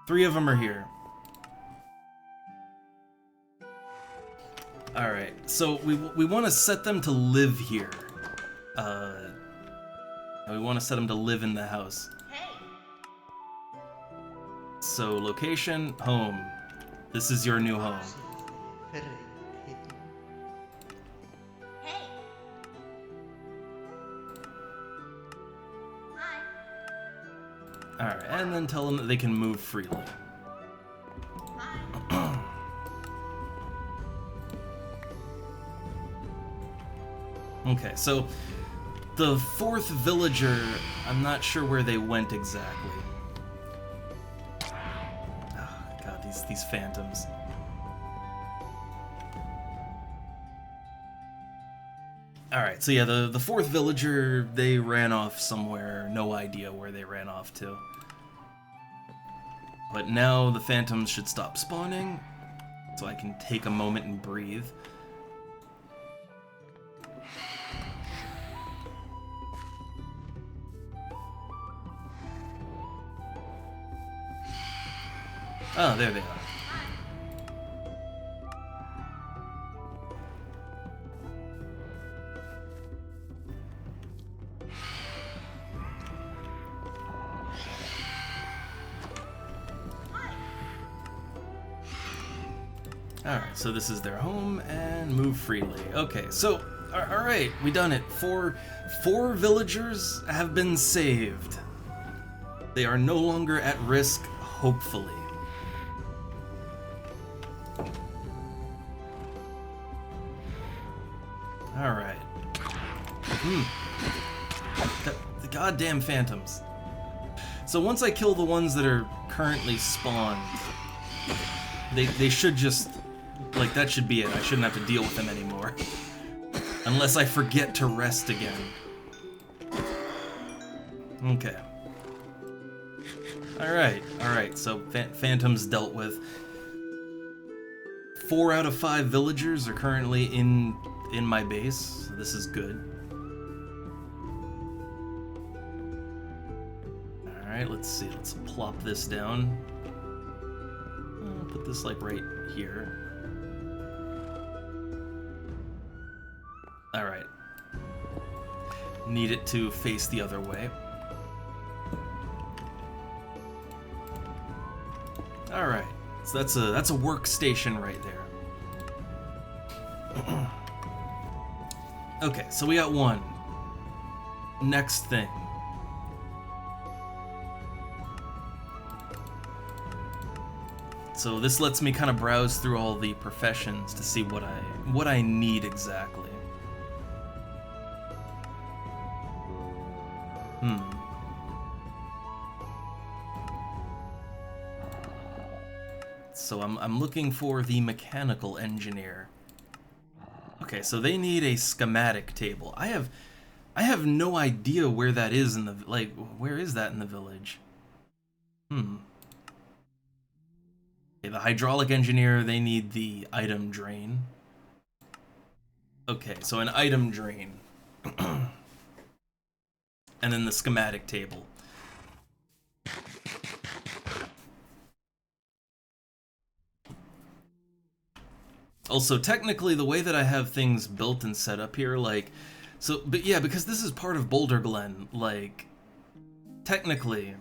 3 of them are here. All right, so we want to set them to live here. We want to set them to live in the house. So location, home. This is your new home. Alright, and then tell them that they can move freely. Okay, so the 4th villager, I'm not sure where they went exactly. Oh, God, these phantoms. Alright, so yeah, the 4th villager, they ran off somewhere. No idea where they ran off to. But now the phantoms should stop spawning, so I can take a moment and breathe. Oh, there they are. Alright, so this is their home, and move freely. Okay, so, alright, we done it. Four villagers have been saved. They are no longer at risk, hopefully. Alright. The goddamn phantoms. So once I kill the ones that are currently spawned, they should just... like, that should be it. I shouldn't have to deal with them anymore. Unless I forget to rest again. Okay. Alright, so phantoms dealt with. 4 out of 5 villagers are currently in my base, so this is good. Alright, let's see, let's plop this down. I'll put this like right here. Alright. Need it to face the other way. Alright, so that's a workstation right there. Okay, so we got one. Next thing. So this lets me kind of browse through all the professions to see what I need exactly. So I'm looking for the mechanical engineer. Okay, so they need a schematic table. I have no idea where that is in the where is that in the village? Okay, the hydraulic engineer, they need the item drain. Okay, so an item drain. And then the schematic table. Also, technically, the way that I have things built and set up here, like, so, but yeah, because this is part of Boulder Glen, like, technically,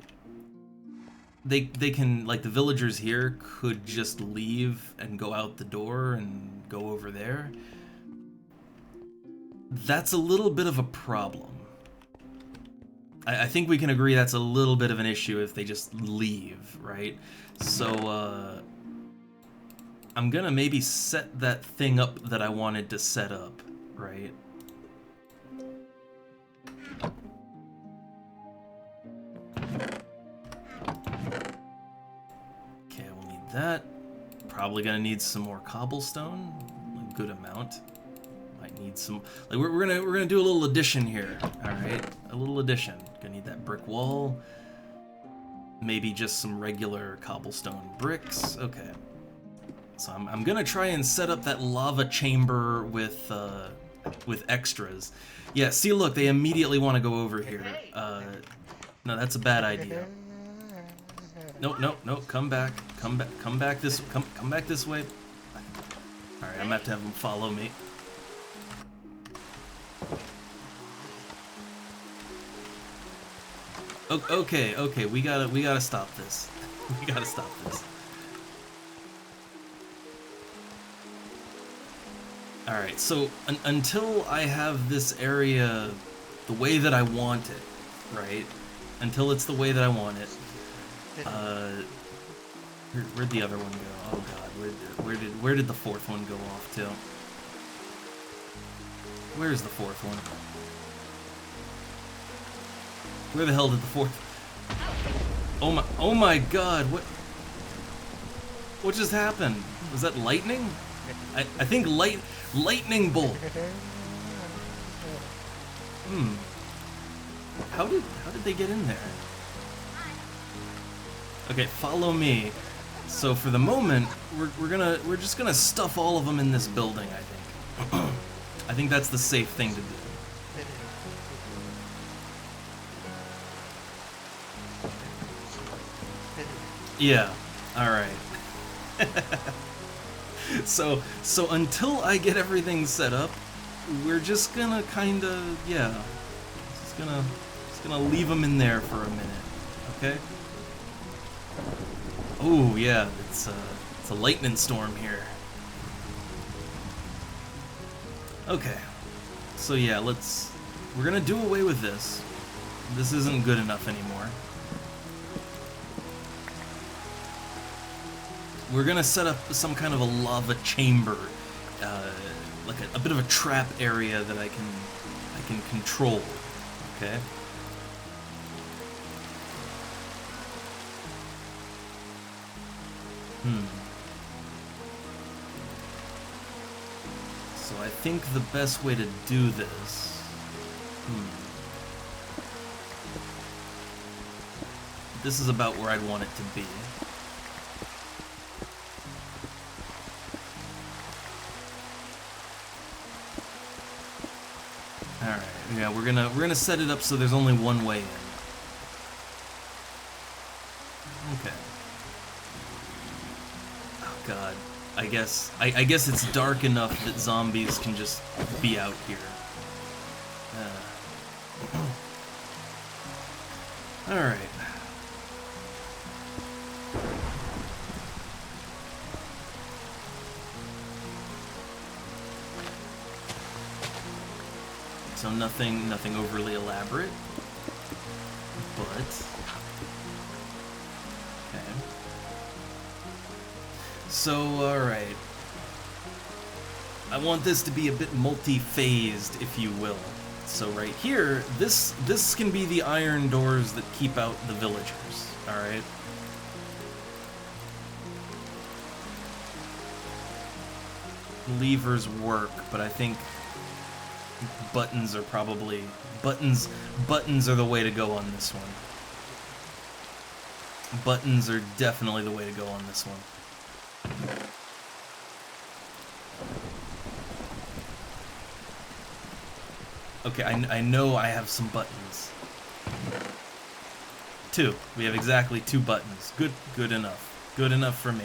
they can, like, the villagers here could just leave and go out the door and go over there. That's a little bit of a problem. I think we can agree that's a little bit of an issue if they just leave, right? So, I'm gonna maybe set that thing up that I wanted to set up, right? Okay, we'll need that. Probably gonna need some more cobblestone, a good amount. Might need some, like we're gonna do a little addition here, all right? A little addition. Gonna need that brick wall. Maybe just some regular cobblestone bricks. Okay. So I'm gonna try and set up that lava chamber with extras. Yeah, see, look, they immediately want to go over here. No, that's a bad idea. No, come back this way. All right, I'm gonna have to have them follow me. Okay, we gotta stop this. We gotta stop this. Alright, so until I have this area the way that I want it, right? Until it's the way that I want it. Where'd the other one go? Oh god, where did the fourth one go off to? Where's the fourth one? Where the hell did the fourth? Oh my god, what just happened? Was that lightning? I think lightning bolt. How did they get in there? Okay, follow me. So for the moment, we're just gonna stuff all of them in this building, I think. I think that's the safe thing to do. Yeah, alright. So until I get everything set up, we're just gonna kinda, yeah, just gonna leave them in there for a minute, okay? Oh yeah, it's a lightning storm here. Okay, so yeah, we're gonna do away with this. This isn't good enough anymore. We're gonna set up some kind of a lava chamber like a bit of a trap area that I can control. Okay. So I think the best way to do this. This is about where I'd want it to be. All right. Yeah, we're gonna set it up so there's only one way in. Okay. Oh God. I guess it's dark enough that zombies can just be out here. All right. So nothing overly elaborate, but okay. So, alright. I want this to be a bit multi-phased, if you will. So right here, this can be the iron doors that keep out the villagers, alright? Levers work, but I think buttons are probably... Buttons are the way to go on this one. Buttons are definitely the way to go on this one. Okay, I know I have some buttons. 2. We have exactly 2 buttons. Good enough. Good enough for me.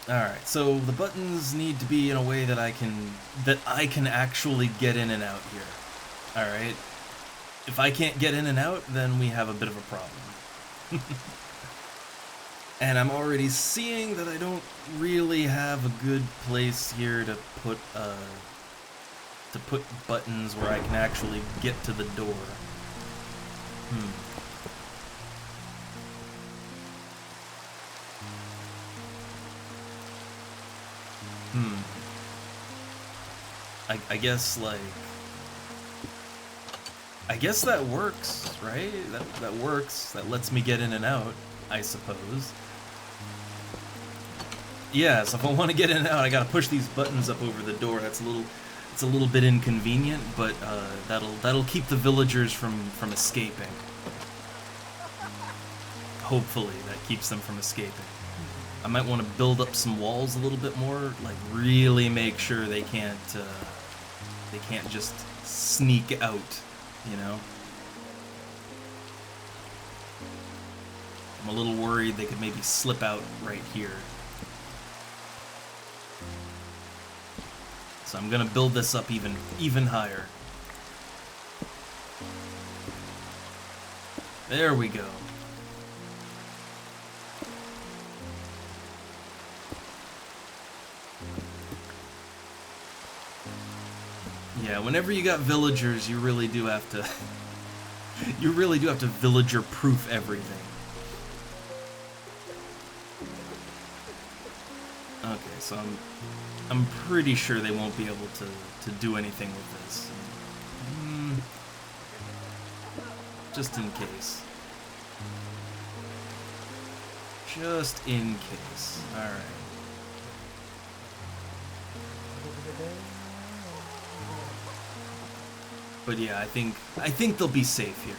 Alright, so the buttons need to be in a way that I can actually get in and out here. Alright? If I can't get in and out, then we have a bit of a problem. And I'm already seeing that I don't really have a good place here to put buttons where I can actually get to the door. I guess, like... I guess that works, right? That works. That lets me get in and out, I suppose. Yeah, so if I want to get in and out, I gotta push these buttons up over the door. It's a little bit inconvenient, but that'll keep the villagers from escaping. Hopefully, that keeps them from escaping. I might want to build up some walls a little bit more, like really make sure they can't just sneak out, you know? I'm a little worried they could maybe slip out right here. So I'm gonna build this up even higher. There we go. Yeah, whenever you got villagers, you really do have to villager-proof everything. Okay, so I'm pretty sure they won't be able to do anything with this. Just in case. Just in case. Alright. But yeah, I think they'll be safe here.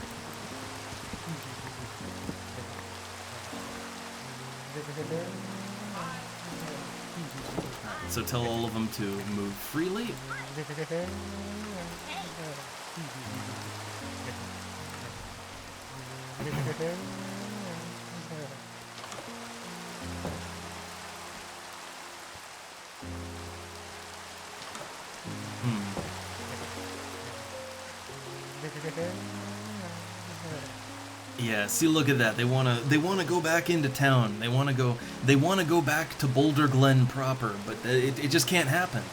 So tell all of them to move freely. Yeah, see, look at that. They wanna go back into town. They wanna go back to Boulder Glen proper, but it just can't happen.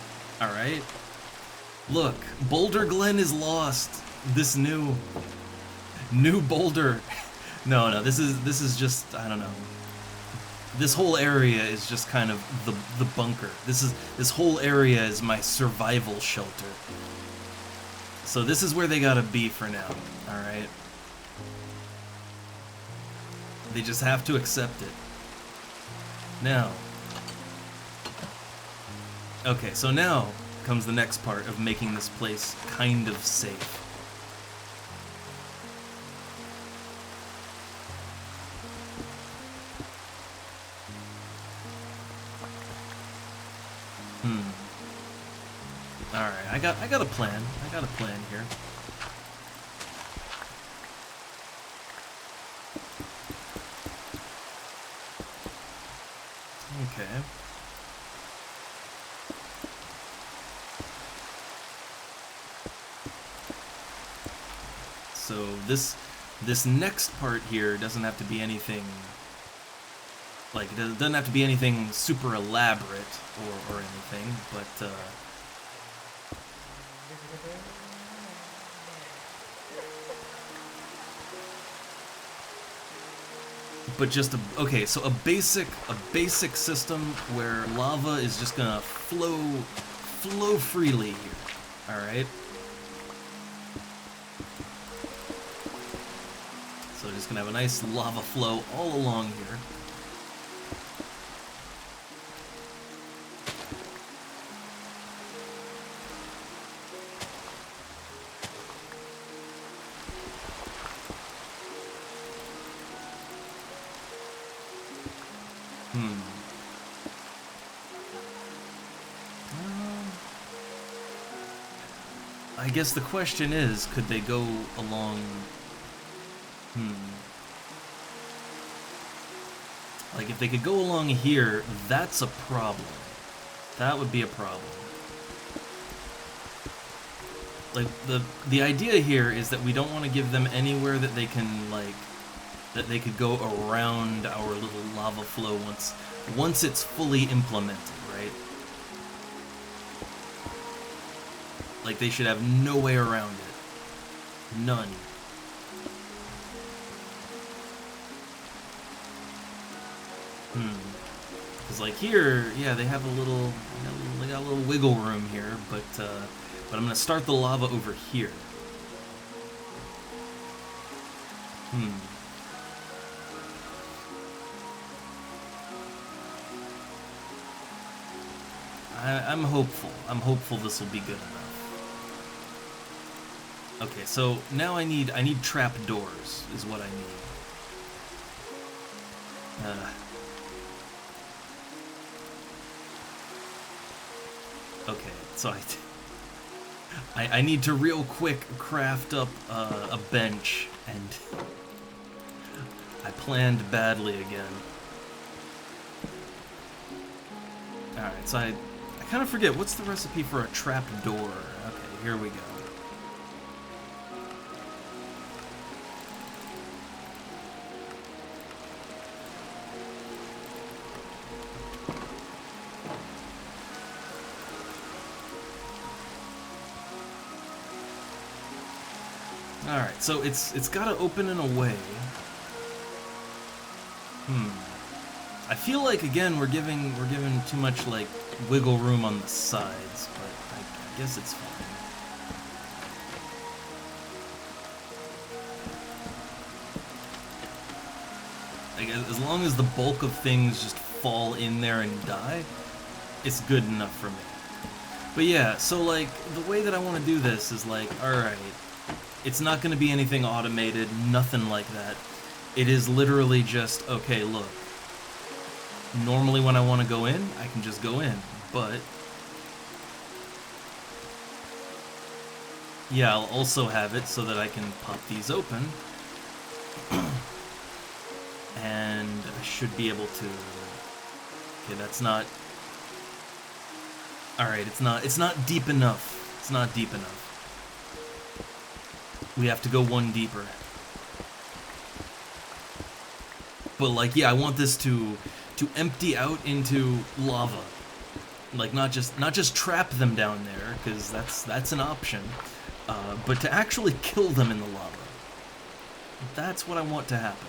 All right. Look, Boulder Glen is lost. This new Boulder No, this is just, I don't know. This whole area is just kind of the bunker. This whole area is my survival shelter. So this is where they gotta be for now, alright? They just have to accept it. Now. Okay, so now comes the next part of making this place kind of safe. Alright, I got a plan. I got a plan here. Okay. So this next part here doesn't have to be anything, like, it doesn't have to be anything super elaborate or anything, but just okay, so a basic system where lava is just gonna flow freely here. All right. So just gonna have a nice lava flow all along here. I guess the question is, could they go along... Like, if they could go along here, that's a problem. That would be a problem. Like, the idea here is that we don't want to give them anywhere that they can, like... that they could go around our little lava flow once it's fully implemented, right? Like, they should have no way around it. None. Because, like, here, yeah, they have they got a little wiggle room here, but I'm gonna start the lava over here. I'm hopeful. I'm hopeful this will be good enough. Okay, so now I need trap doors is what I need. Okay, so I need to real quick craft up a bench, and I planned badly again. Alright, so I kind of forget, what's the recipe for a trap door? Okay, here we go. Alright, so it's gotta open in a way. I feel like, again, we're giving too much, like, wiggle room on the sides, but I guess it's fine. Like, as long as the bulk of things just fall in there and die, it's good enough for me. But yeah, so, like, the way that I want to do this is, like, alright, it's not going to be anything automated, nothing like that. It is literally just, okay, look. Normally when I want to go in, I can just go in, but... yeah, I'll also have it so that I can pop these open. And I should be able to... okay, that's not... alright, it's not deep enough. It's not deep enough. We have to go one deeper. But, like, yeah, I want this to empty out into lava. Like, not just trap them down there, because that's an option. But to actually kill them in the lava. That's what I want to happen.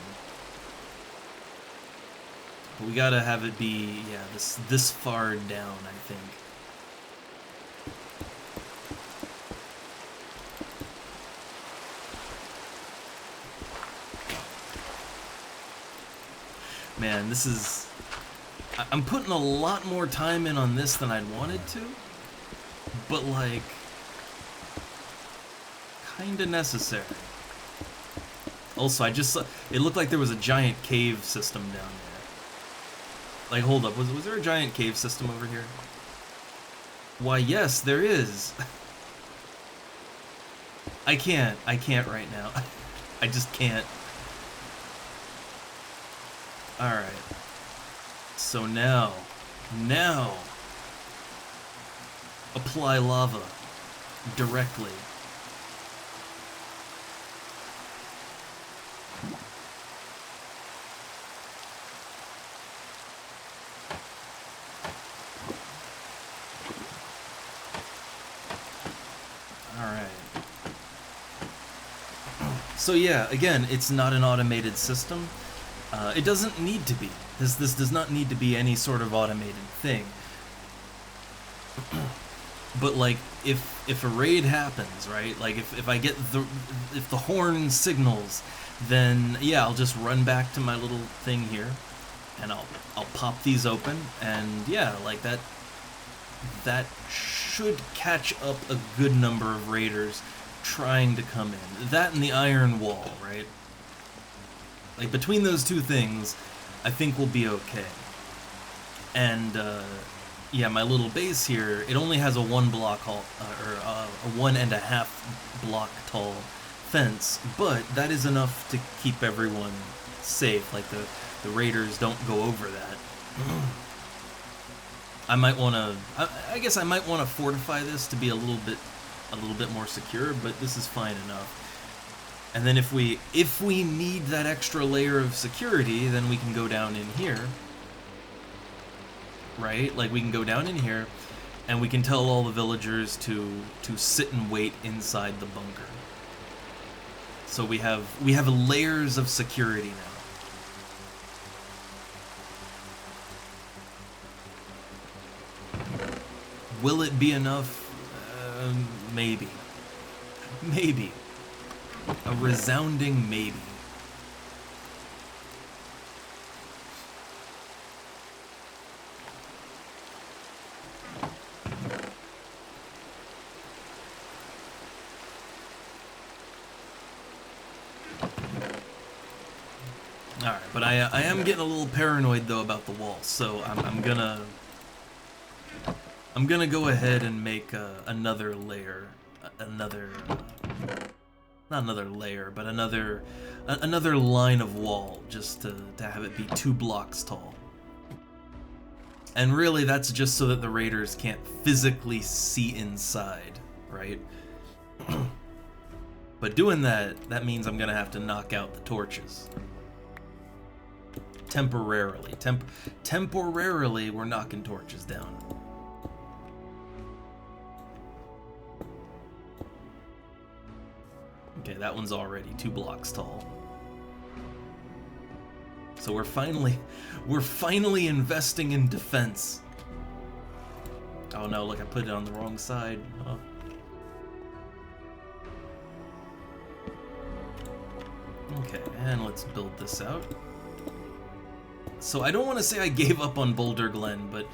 But we gotta have it be, yeah, this far down, I think. Man, this is... I'm putting a lot more time in on this than I'd wanted to, but, like, kinda necessary. Also, I just saw... It looked like there was a giant cave system down there. Like, hold up, was there a giant cave system over here? Why, yes, there is. I can't right now. I just can't. Alright. So now, apply lava directly. Alright. So yeah, again, it's not an automated system. It doesn't need to be. This does not need to be any sort of automated thing. But like, if a raid happens, right? Like if I get if the horn signals, then yeah, I'll just run back to my little thing here, and I'll pop these open, and yeah, like that should catch up a good number of raiders trying to come in. That and the iron wall, right? Like, between those two things, I think we'll be okay. And, yeah, my little base here, it only has a 1 block, or a 1.5 block tall fence, but that is enough to keep everyone safe. Like, the raiders don't go over that. I might want to, I guess I might want to fortify this to be a little bit more secure, but this is fine enough. And then if we need that extra layer of security, then we can go down in here, right? Like, we can go down in here, and we can tell all the villagers to sit and wait inside the bunker. So we have layers of security now. Will it be enough? Maybe. Maybe. A resounding maybe. Alright, but I am getting a little paranoid though about the walls, so I'm gonna go ahead and make another layer, not another layer, but another line of wall, just to have it be 2 blocks tall. And really, that's just so that the raiders can't physically see inside, right? But doing that means I'm gonna have to knock out the torches. Temporarily. Temporarily, we're knocking torches down. Okay, that one's already 2 blocks tall. So we're finally investing in defense. Oh no, look, I put it on the wrong side. Huh. Okay, and let's build this out. So I don't want to say I gave up on Boulder Glen, but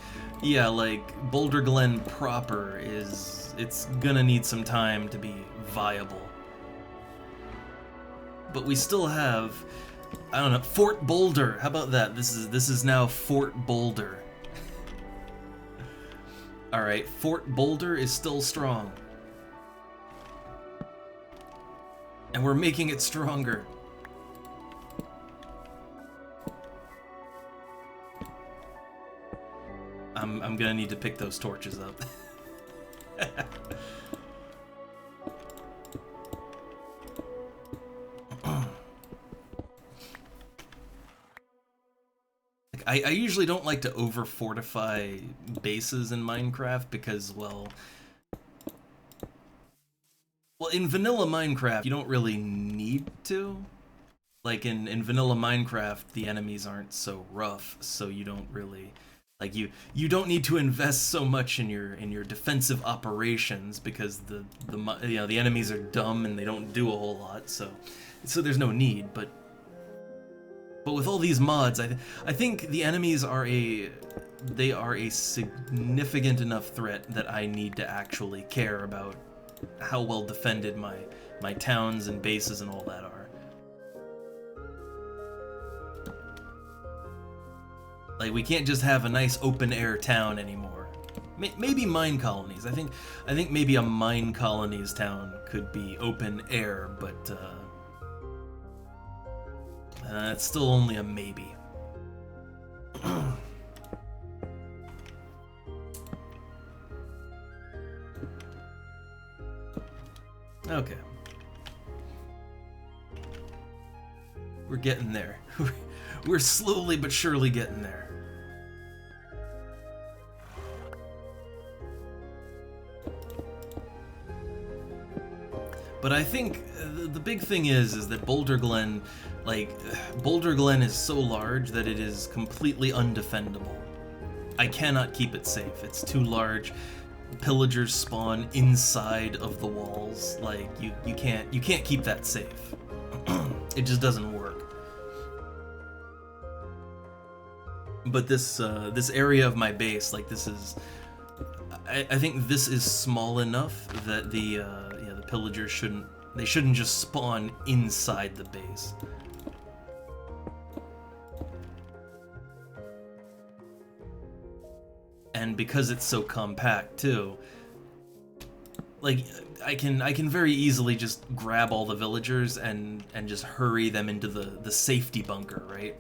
yeah, like, Boulder Glen proper it's gonna need some time to be viable. But we still have, I don't know, Fort Boulder. How about that? This is now Fort Boulder. All right, Fort Boulder is still strong, and we're making it stronger. I'm gonna need to pick those torches up. I usually don't like to over-fortify bases in Minecraft because, well, in vanilla Minecraft, you don't really need to. like in vanilla Minecraft, the enemies aren't so rough, so you don't really like you don't need to invest so much in your defensive operations because the enemies are dumb and they don't do a whole lot, so there's no need. But with all these mods, I think the enemies are a significant enough threat that I need to actually care about how well defended my towns and bases and all that are. Like, we can't just have a nice open air town anymore. Maybe mine colonies. I think maybe a mine colonies town could be open air, but it's still only a maybe. Okay. We're getting there. We're slowly but surely getting there. But I think the big thing is that Boulder Glen, Boulder Glen is so large that it is completely undefendable. I cannot keep it safe. It's too large. Pillagers spawn inside of the walls. Like, you can't keep that safe. It just doesn't work. But this area of my base, like, this is, I think this is small enough that the pillagers shouldn't just spawn inside the base. And because it's so compact too, like, I can very easily just grab all the villagers and just hurry them into the safety bunker, right?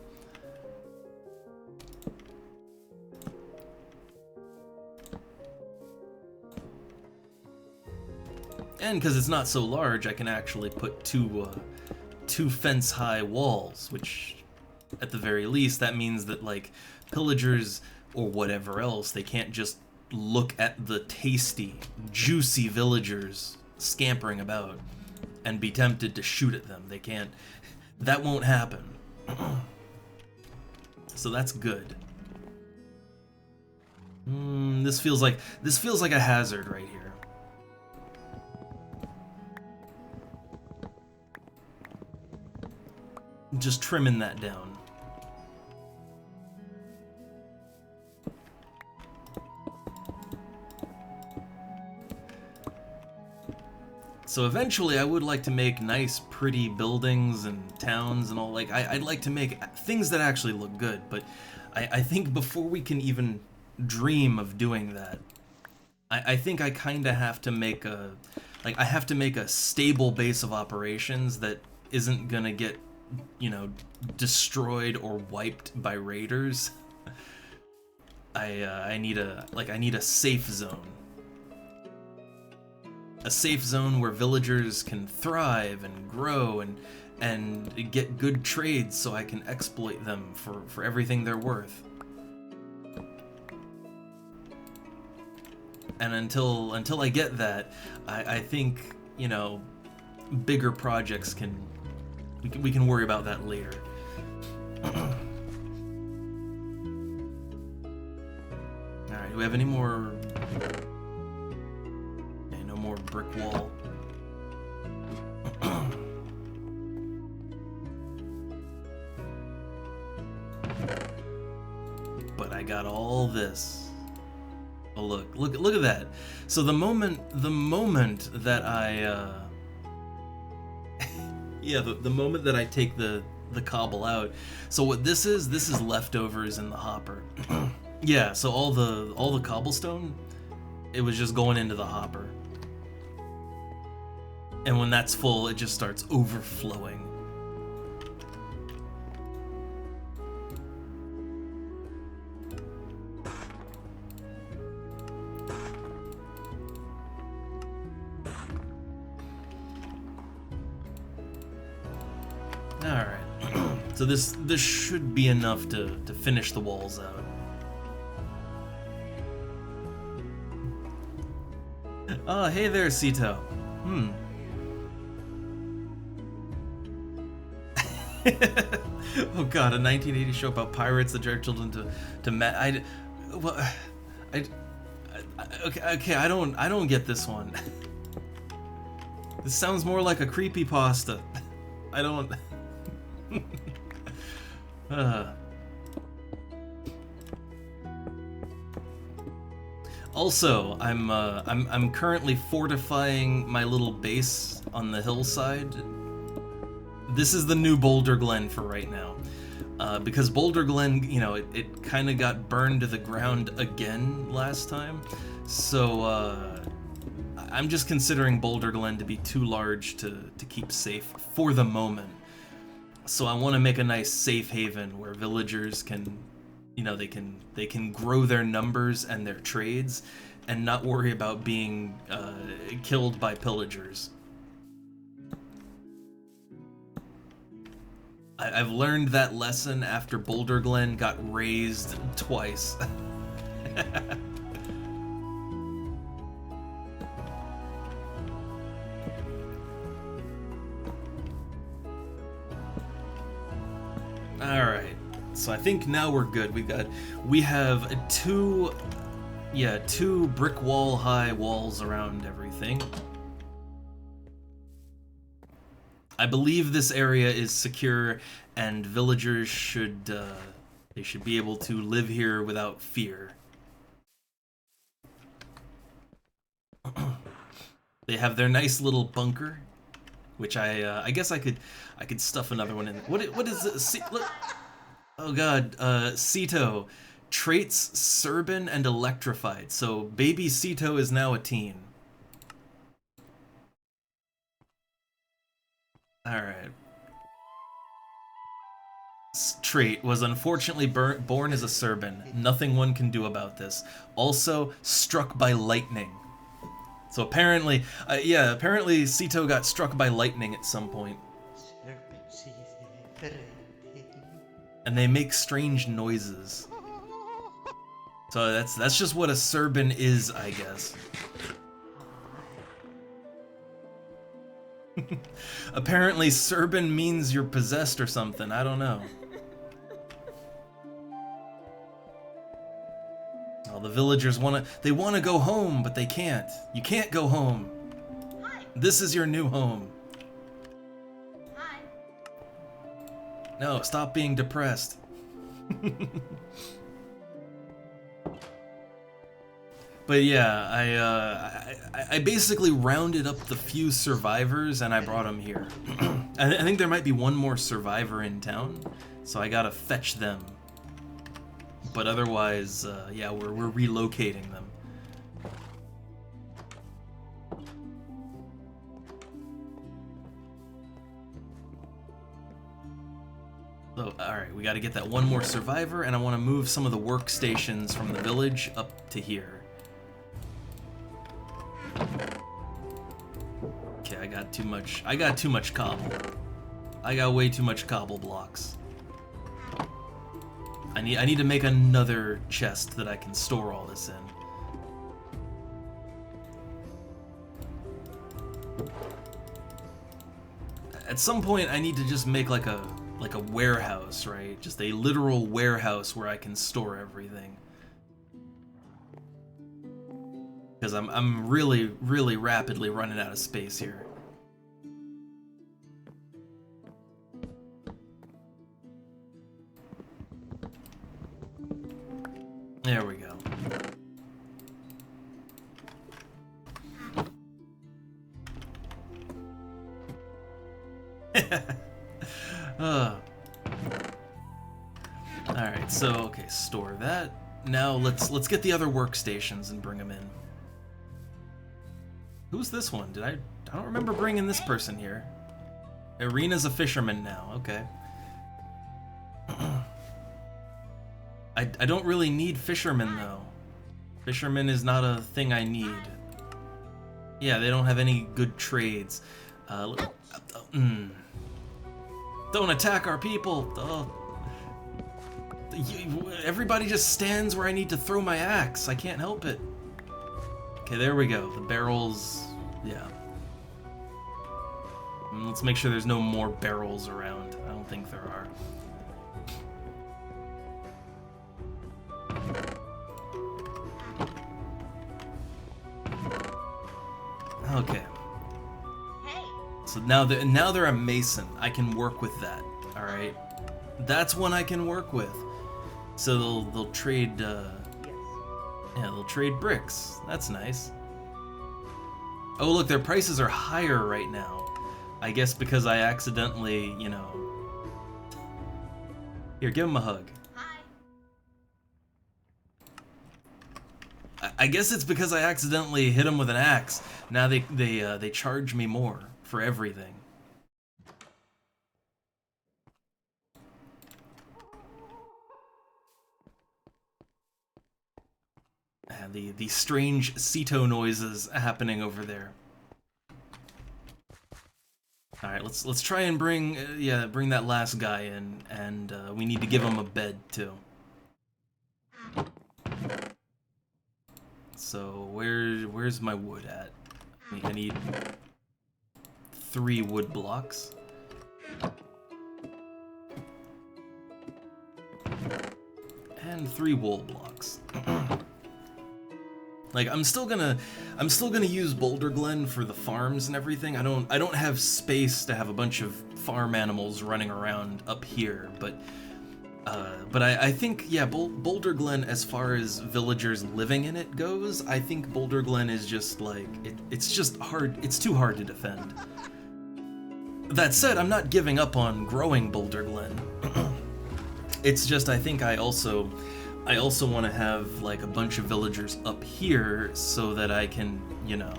And because it's not so large, I can actually put two fence-high walls, which, at the very least, that means that, like, pillagers or whatever else, they can't just look at the tasty, juicy villagers scampering about and be tempted to shoot at them. They can't. That won't happen. So that's good. This feels like a hazard right here. Just trimming that down. So eventually I would like to make nice, pretty buildings and towns and all. Like, I'd like to make things that actually look good, but I think before we can even dream of doing that, I think I kind of have to make I have to make a stable base of operations that isn't gonna get, destroyed or wiped by raiders. I need a safe zone. A safe zone where villagers can thrive and grow and get good trades so I can exploit them for everything they're worth. And until I get that, I think, bigger projects we can worry about that later. Alright, do we have any more? Okay, no more brick wall. But I got all this. Oh, look at that. So the moment that I yeah, the moment that I take the cobble out. So what this is leftovers in the hopper. Yeah, so all the cobblestone, it was just going into the hopper. And when that's full, it just starts overflowing. Alright, so this should be enough to finish the walls out. Oh, hey there, Sito. Oh god, a 1980 show about pirates that drag children to well, I, okay, I don't get this one. This sounds more like a creepypasta. I don't. Also, I'm currently fortifying my little base on the hillside. This is the new Boulder Glen for right now. Because Boulder Glen, you know, it kind of got burned to the ground again last time. So, I'm just considering Boulder Glen to be too large to keep safe for the moment. So I want to make a nice safe haven where villagers can, you know, they can grow their numbers and their trades and not worry about being killed by pillagers. I've learned that lesson after Boulder Glen got razed twice. Alright, so I think now we're good. We have two brick wall high walls around everything. I believe this area is secure and villagers should be able to live here without fear. They have their nice little bunker, which I guess I could stuff another one in. What is this? Look. Oh god, Cito. Traits Serban and Electrified. So baby Cito is now a teen. Alright. Trait was unfortunately born as a Serban. Nothing one can do about this. Also, struck by lightning. So apparently, apparently Cito got struck by lightning at some point. And they make strange noises. So that's just what a Serban is, I guess. Apparently Serban means you're possessed or something, I don't know. All the villagers wanna go home, but they can't. You can't go home. Hi. This is your new home. Hi. No, stop being depressed. But yeah, I basically rounded up the few survivors and I brought them here. I think there might be one more survivor in town, so I gotta fetch them. But otherwise, yeah, we're relocating them. So, alright, we gotta get that one more survivor, and I want to move some of the workstations from the village up to here. Okay, I got too much cobble. I got way too much cobble blocks. I need to make another chest that I can store all this in. At some point I need to just make like a warehouse, right? Just a literal warehouse where I can store everything. Because I'm really rapidly running out of space here. There we go. Alright, so okay, store that. Now let's get the other workstations and bring them in. Who's this one? I don't remember bringing this person here. Irina's a fisherman now, okay. I don't really need fishermen though. Fisherman is not a thing I need. Yeah, they don't have any good trades. Don't attack our people! Everybody just stands where I need to throw my axe. I can't help it. Okay, there we go. The barrels, yeah. Let's make sure there's no more barrels around. I don't don't think there are. Okay. So now they're a mason. I can work with that. All right, that's one I can work with. So they'll trade. They'll trade bricks. That's nice. Oh look, their prices are higher right now. I guess because I accidentally, you know. Here, give him a hug. Hi. I guess it's because I accidentally hit him with an axe. Now they charge me more for everything. The strange Ceto noises happening over there. All right, let's try and bring that last guy in, and we need to give him a bed too. So where's my wood at? I need 3 wood blocks. And 3 wool blocks. Like I'm still gonna use Boulder Glen for the farms and everything. I don't have space to have a bunch of farm animals running around up here, but I think, yeah, Boulder Glen, as far as villagers living in it goes, I think Boulder Glen is just like it's just hard. It's too hard to defend. That said, I'm not giving up on growing Boulder Glen. It's just I think I also want to have like a bunch of villagers up here so that I can, you know.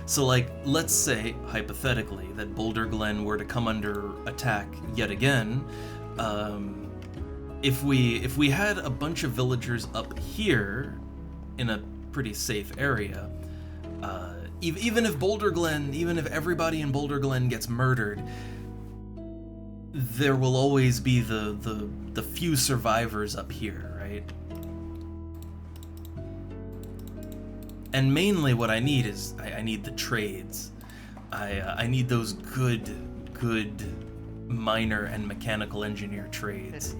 So like, let's say, hypothetically, that Boulder Glen were to come under attack yet again. If we had a bunch of villagers up here in a pretty safe area, even if everybody in Boulder Glen gets murdered, there will always be the few survivors up here, right? And mainly what I need is I need the trades. I need those good miner and mechanical engineer trades.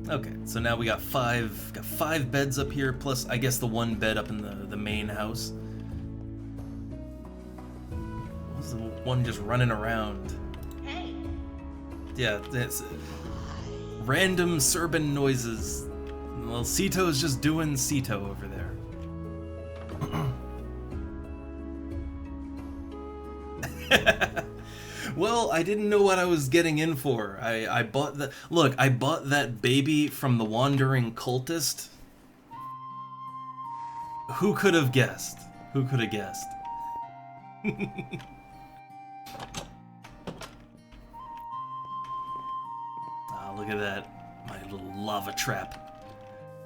Okay, so now we got five beds up here, plus I guess the 1 bed up in the main house. What's the one just running around? Hey. Yeah, that's random Serban noises. Well, Ceto's just doing Ceto over there. Well, I didn't know what I was getting in for. I bought that. Look, I bought that baby from the wandering cultist. Who could have guessed? Who could have guessed? Ah, look at that. My little lava trap.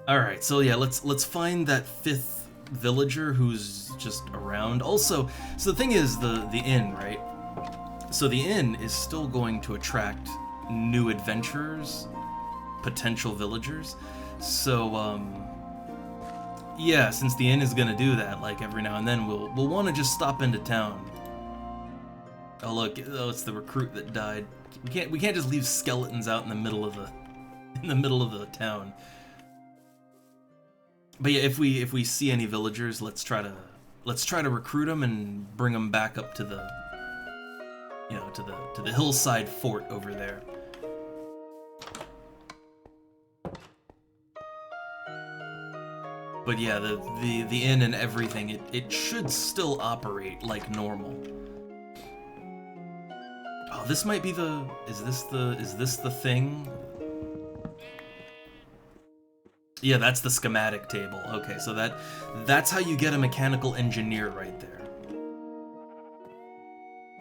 Alright, so yeah, let's find that 5th villager who's just around. Also, so the thing is, the inn, right? So the inn is still going to attract new adventurers, potential villagers. So, yeah, since the inn is gonna do that, like every now and then, we'll want to just stop into town. Oh look, it's the recruit that died. We can't just leave skeletons out in the middle of the town. But yeah, if we see any villagers, let's try to recruit them and bring them back up to the, you know, to the hillside fort over there. But yeah, the inn and everything, it should still operate like normal. Oh, this might be is this the thing? Yeah, that's the schematic table. Okay, so that's how you get a mechanical engineer right there.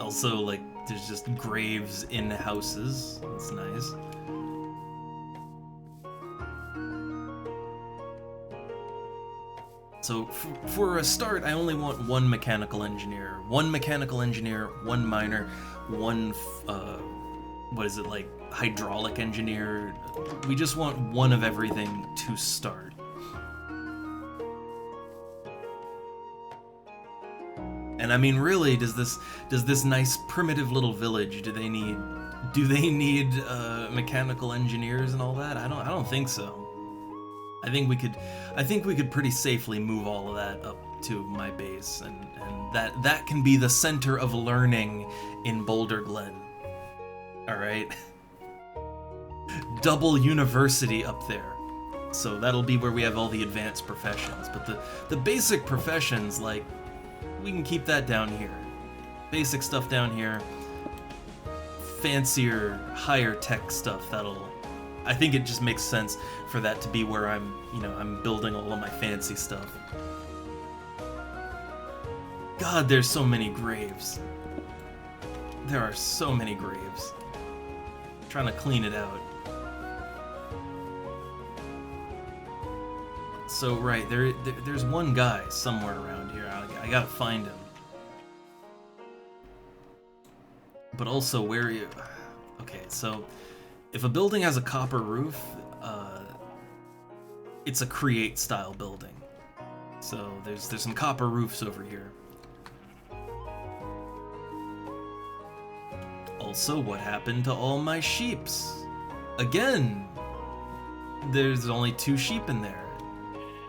Also, like, there's just graves in houses. That's nice. So, for a start, I only want 1 mechanical engineer. 1 mechanical engineer, 1 miner, 1, what is it, like, hydraulic engineer. We just want 1 of everything to start. And I mean, really, does this nice primitive little village, do they need mechanical engineers and all that? I don't think so. I think we could pretty safely move all of that up to my base, and that can be the center of learning in Boulder Glen. All right, double university up there. So that'll be where we have all the advanced professions. But the basic professions, like, we can keep that down here. Basic stuff down here. Fancier, higher tech stuff, I think it just makes sense for that to be where I'm building all of my fancy stuff. God, there's so many graves. There are so many graves. I'm trying to clean it out. So, right, there's one guy somewhere around here. I gotta find him. But also, where you... Okay, so... If a building has a copper roof, it's a create style building. So there's some copper roofs over here. Also, what happened to all my sheeps? Again, there's only 2 sheep in there.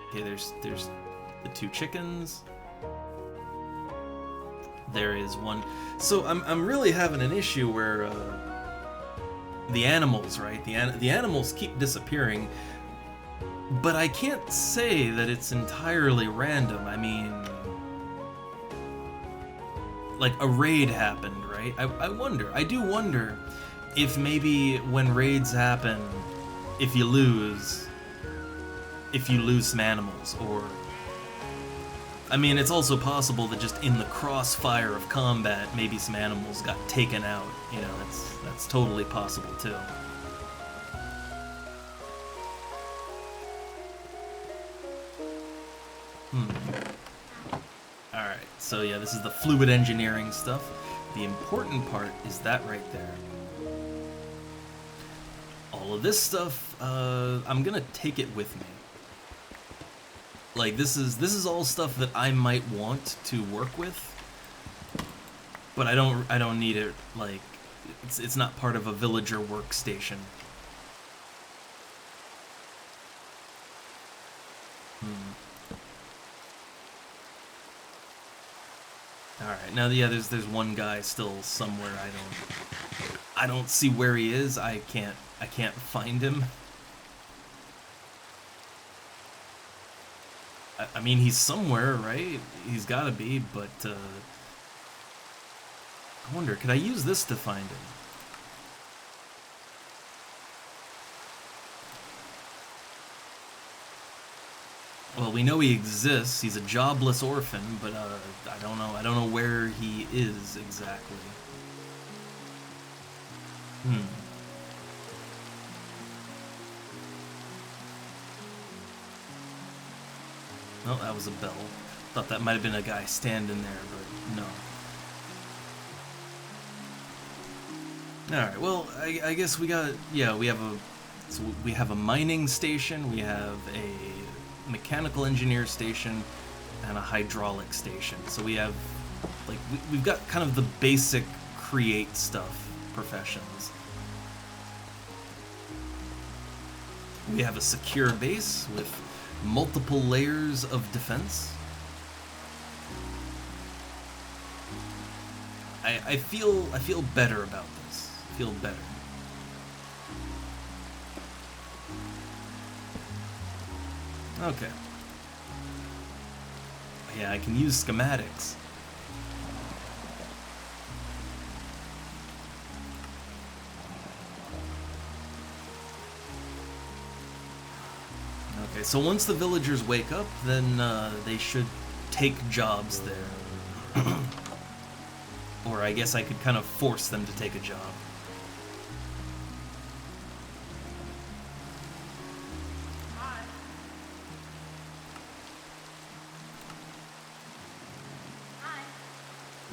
Okay, there's the 2 chickens. There is one. So I'm really having an issue where the animals, right? The animals keep disappearing, but I can't say that it's entirely random. I mean, like a raid happened, right? I do wonder if maybe when raids happen, if you lose some animals, or I mean, it's also possible that just in the crossfire of combat, maybe some animals got taken out. You know, that's totally possible too. Alright, so yeah, this is the fluid engineering stuff. The important part is that right there. All of this stuff, I'm gonna take it with me. Like, this is all stuff that I might want to work with, but I don't need it, like, it's not part of a villager workstation. Alright, now yeah, there's one guy still somewhere. I don't see where he is. I can't find him. I mean, he's somewhere, right? He's gotta be, but I wonder, could I use this to find him? Well, we know he exists. He's a jobless orphan, but I don't know where he is exactly. Oh, that was a bell. Thought that might have been a guy standing there, but no. Alright, well, I guess we got... Yeah, we have a mining station, we have a mechanical engineer station, and a hydraulic station. So we have... Like, we've got kind of the basic create stuff professions. We have a secure base with multiple layers of defense. I feel better about this. I feel better. Okay. Yeah, I can use schematics. Okay, so once the villagers wake up, then they should take jobs there. Or I guess I could kind of force them to take a job.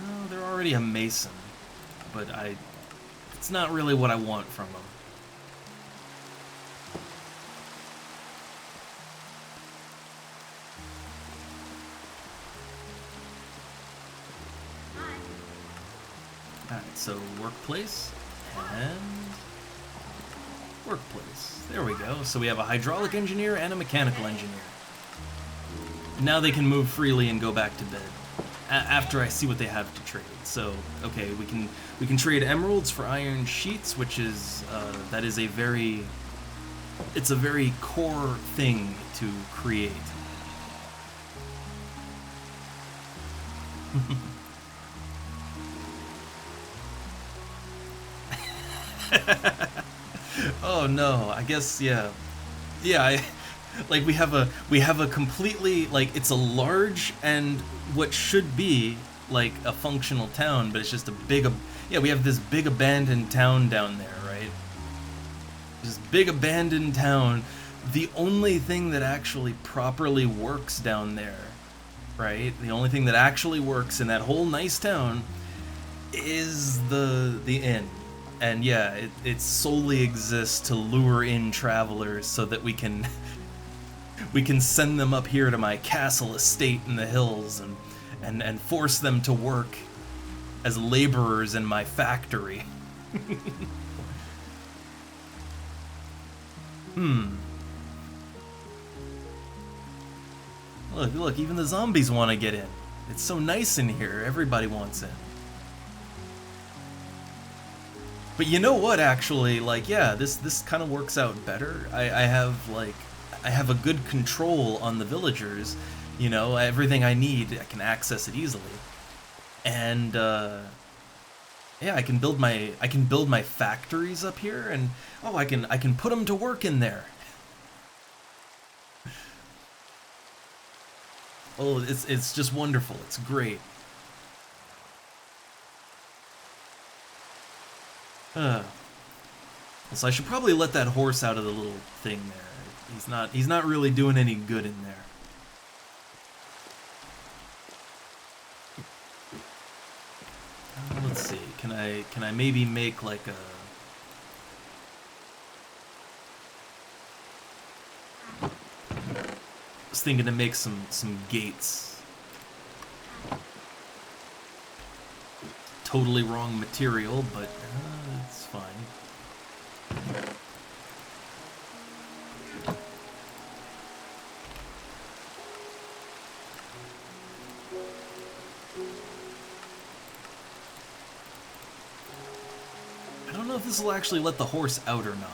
Oh, they're already a mason, but it's not really what I want from them. so workplace and workplace. There we go. So we have a hydraulic engineer and a mechanical engineer. Now they can move freely and go back to bed after I see what they have to trade. So, okay, we can trade emeralds for iron sheets, which is that is a very core thing to create. Oh no, I guess yeah. Like we have a completely, like, it's a large and what should be like a functional town, but it's just a big, yeah, we have this big abandoned town down there, right? This big abandoned town. The only thing that actually properly works down there, right? The only thing that actually works in that whole nice town is the inn. And yeah, it solely exists to lure in travelers so that we can send them up here to my castle estate in the hills and force them to work as laborers in my factory. Look, even the zombies want to get in. It's so nice in here, everybody wants in. But you know what, actually, like, yeah, this kind of works out better. I have a good control on the villagers, you know, everything I need, I can access it easily. And yeah, I can build my factories up here, and oh, I can put them to work in there. Oh, it's just wonderful. It's great. So I should probably let that horse out of the little thing there. He's not really doing any good in there. Let's see. Can I maybe make like a I was thinking to make some gates. Totally wrong material, but it's fine. I don't know if this will actually let the horse out or not.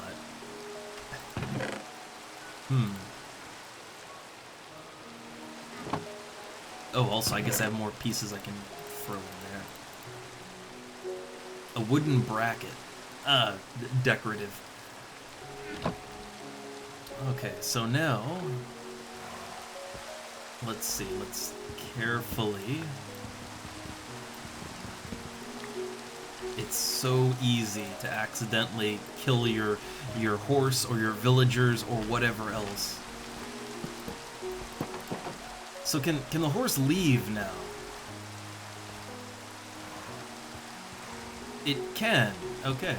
Oh, also, I guess I have more pieces I can throw in there. A wooden bracket. Decorative. Okay, so now... let's see, let's carefully... It's so easy to accidentally kill your horse or your villagers or whatever else. So can the horse leave now? It can. Okay.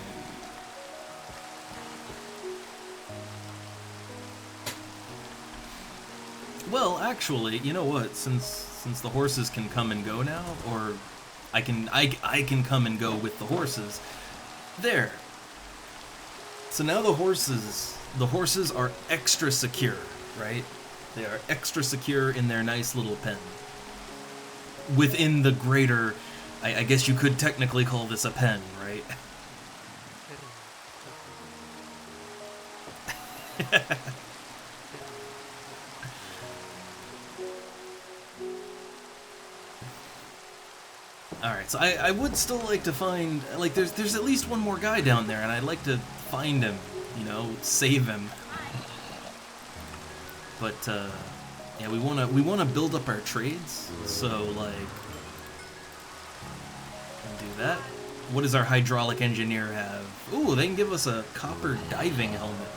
Well, actually, you know what? Since the horses can come and go now, or I can come and go with the horses. There. So now the horses are extra secure, right? They are extra secure in their nice little pen. Within the greater, I guess you could technically call this a pen, right? Alright, so I would still like to find, like, there's at least one more guy down there, and I'd like to find him, you know, save him. But, yeah, we wanna build up our trades, so, like, do that. What does our hydraulic engineer have? Ooh, they can give us a copper diving helmet,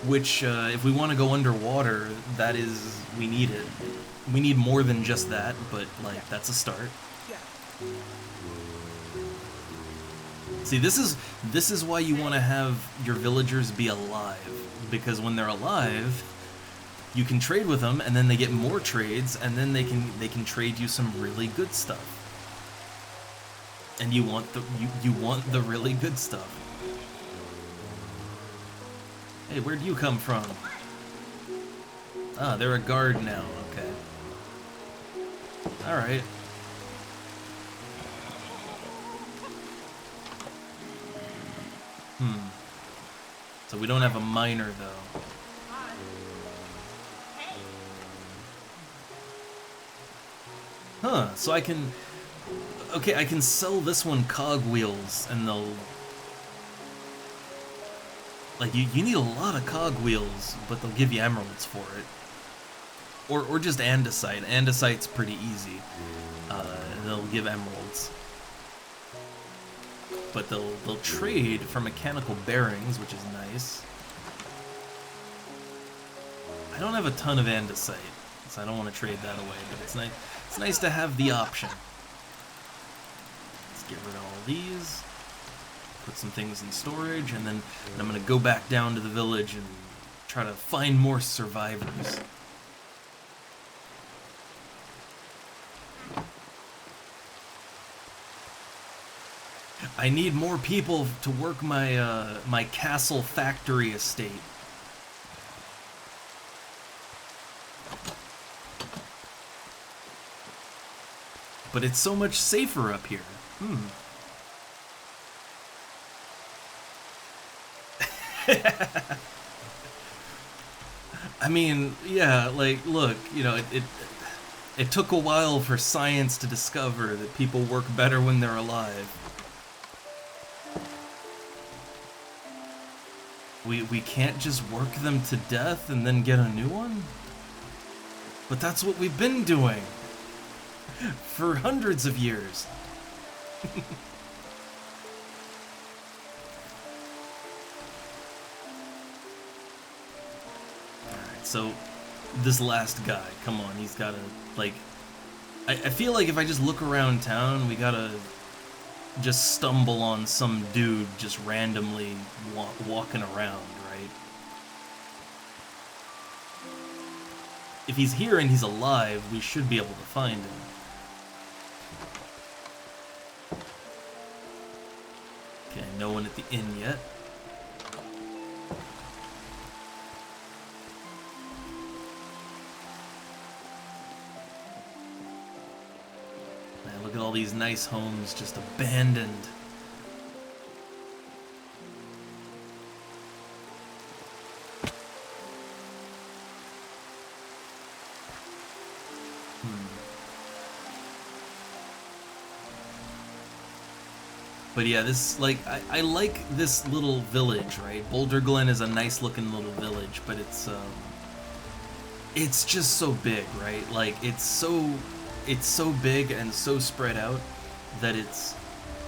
which, if we want to go underwater, that is, we need it. We need more than just that, but, like, that's a start. See, this is why you want to have your villagers be alive, because when they're alive, you can trade with them, and then they get more trades, and then they can trade you some really good stuff. And you want the you want the really good stuff. Hey, where'd you come from? Ah, they're a guard now. Okay. All right. So we don't have a miner though. Huh, so I can... Okay, I can sell this one cogwheels, and they'll... Like, you need a lot of cogwheels, but they'll give you emeralds for it. Or just andesite. Andesite's pretty easy. They'll give emeralds. But they'll trade for mechanical bearings, which is nice. I don't have a ton of andesite, so I don't want to trade that away, but it's nice. It's nice to have the option. Let's get rid of all these. Put some things in storage, and then I'm gonna go back down to the village and try to find more survivors. I need more people to work my my castle factory estate. But it's so much safer up here. I mean, yeah, like, look, you know, it took a while for science to discover that people work better when they're alive. We can't just work them to death and then get a new one? But that's what we've been doing for hundreds of years. Alright, so this last guy, come on, he's gotta, like... I feel like if I just look around town, we gotta just stumble on some dude just randomly walking around, right? If he's here and he's alive, we should be able to find him. Okay, no one at the inn yet. Man, look at all these nice homes just abandoned. But yeah, this, like, I like this little village, right? Boulder Glen is a nice looking little village, but it's just so big, right? Like, it's so big and so spread out that it's,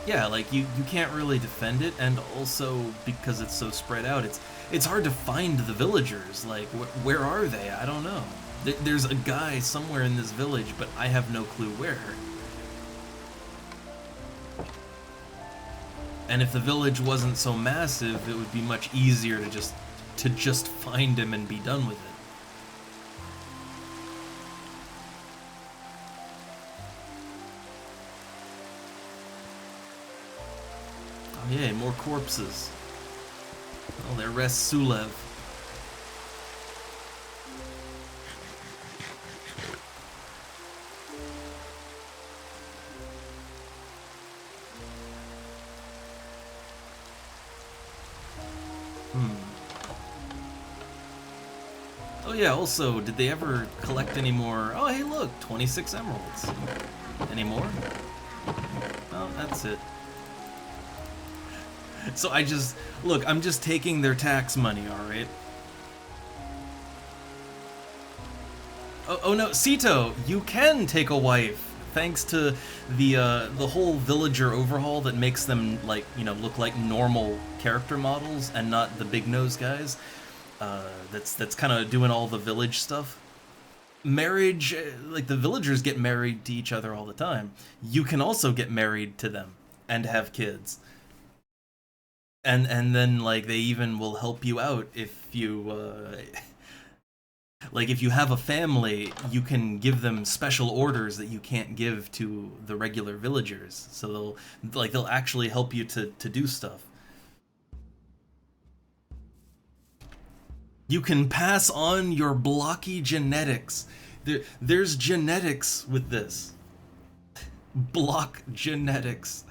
yeah, like, you can't really defend it, and also, because it's so spread out, it's hard to find the villagers. Like, where are they? I don't know. There's a guy somewhere in this village, but I have no clue where. And if the village wasn't so massive, it would be much easier to just find him and be done with it. Oh yeah, more corpses. Oh, there rests Sulev. Oh yeah, also, did they ever collect any more? Oh hey look, 26 emeralds. Any more? Oh, that's it. So look, I'm just taking their tax money, alright? Oh no, Sito, you can take a wife, thanks to the whole villager overhaul that makes them, like, you know, look like normal character models and not the big nose guys. That's kind of doing all the village stuff. Marriage, like, the villagers get married to each other all the time. You can also get married to them and have kids. And then, like, they even will help you out if you Like, if you have a family, you can give them special orders that you can't give to the regular villagers. So they'll actually help you to do stuff. You can pass on your blocky genetics. There's genetics with this. Block genetics.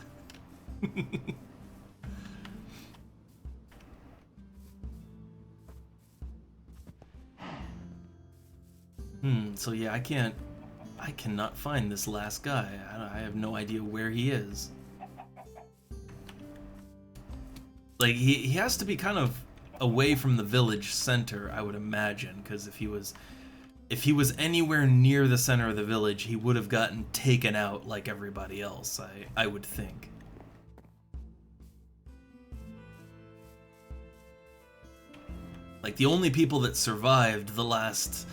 So yeah, I cannot find this last guy. I have no idea where he is. Like, he has to be kind of away from the village center, I would imagine, because if he was anywhere near the center of the village, he would have gotten taken out like everybody else, I would think. Like, the only people that survived the last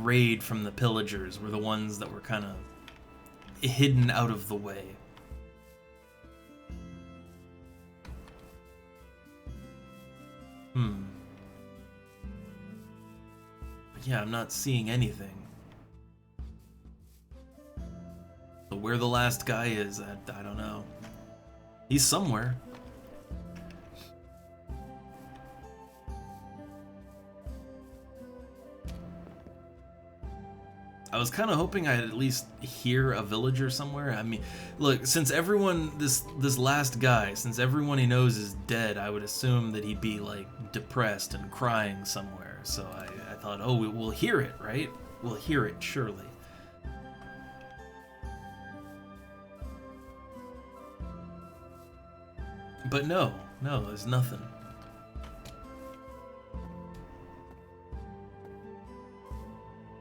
raid from the pillagers were the ones that were kind of hidden out of the way. But yeah, I'm not seeing anything. So where the last guy is, I don't know. He's somewhere. I was kind of hoping I'd at least hear a villager somewhere. I mean, look, since everyone, this last guy, since everyone he knows is dead, I would assume that he'd be, like, depressed and crying somewhere. So I thought, oh, we'll hear it, right? We'll hear it, surely. But no, there's nothing.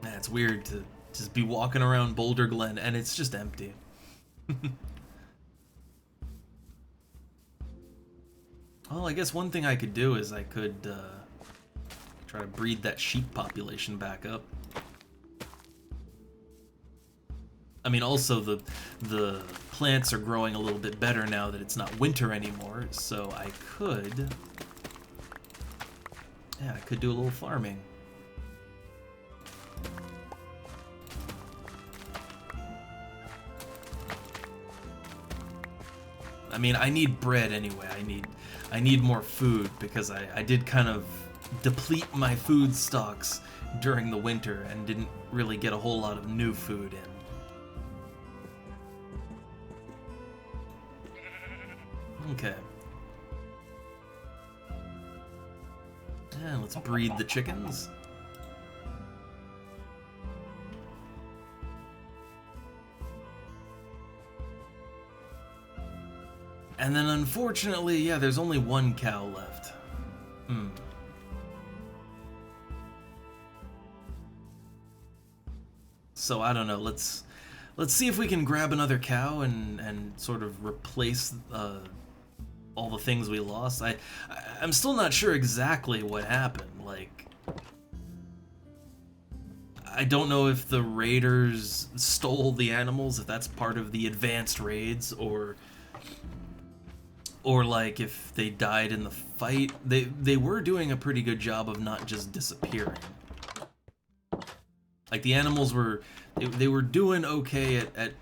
Man, it's weird to just be walking around Boulder Glen and it's just empty. Well, I guess one thing I could do is I could try to breed that sheep population back up. I mean, also the plants are growing a little bit better now that it's not winter anymore, so I could do a little farming. I mean, I need bread anyway. I need more food because I did kind of deplete my food stocks during the winter and didn't really get a whole lot of new food in. Okay. And let's breed the chickens. And then unfortunately, yeah, there's only one cow left. So I don't know, let's see if we can grab another cow and sort of replace all the things we lost. I'm still not sure exactly what happened. Like, I don't know if the raiders stole the animals, if that's part of the advanced raids, or like if they died in the fight. They were doing a pretty good job of not just disappearing. Like, the animals were they were doing okay at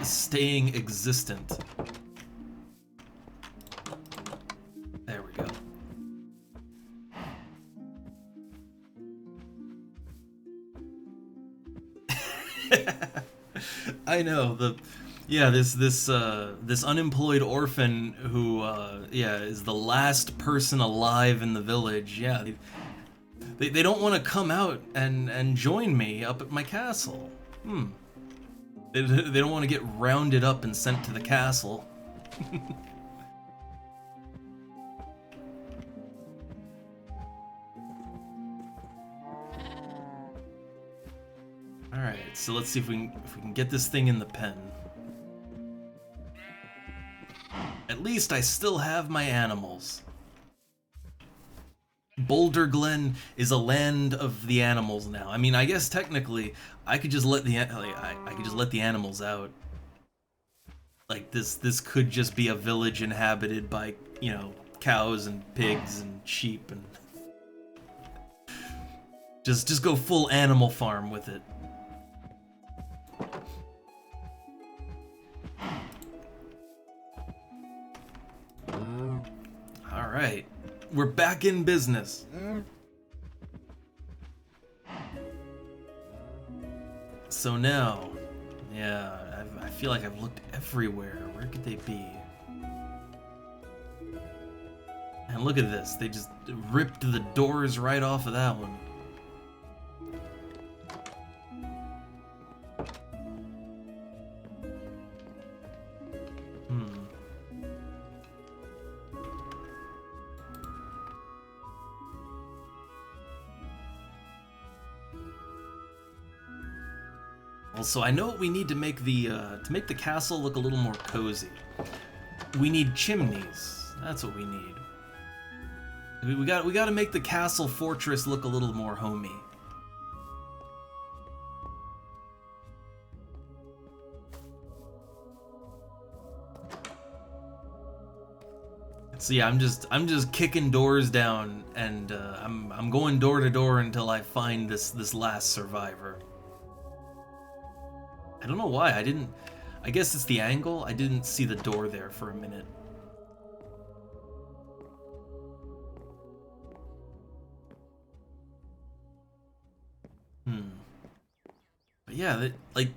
staying existent. There we go. I know, this unemployed orphan who is the last person alive in the village. Yeah, they don't want to come out and join me up at my castle. They don't want to get rounded up and sent to the castle. Alright, so let's see if we can get this thing in the pen. At least I still have my animals. Boulder Glen is a land of the animals now. I mean, I guess technically I could just let the I could just let the animals out. Like, this could just be a village inhabited by, you know, cows and pigs and sheep and Just go full Animal Farm with it. All right, we're back in business. So now, yeah, I feel like I've looked everywhere. Where could they be? And look at this, they just ripped the doors right off of that one. So I know what we need to make the castle look a little more cozy. We need chimneys. That's what we need. We got to make the castle fortress look a little more homey. So yeah, I'm just kicking doors down, and I'm going door to door until I find this last survivor. I don't know why, I guess it's the angle, I didn't see the door there for a minute. But yeah,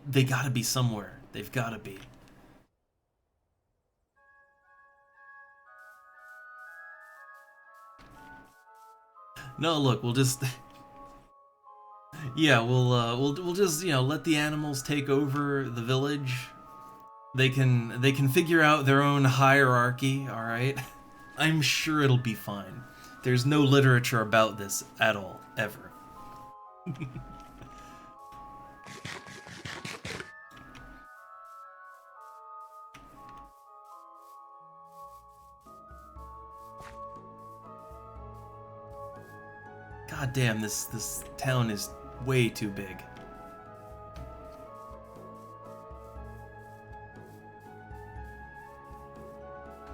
they gotta be somewhere. They've gotta be. No, look, we'll just... Yeah, we'll just, you know, let the animals take over the village. They can figure out their own hierarchy, all right? I'm sure it'll be fine. There's no literature about this at all, ever. God damn, this town is way too big.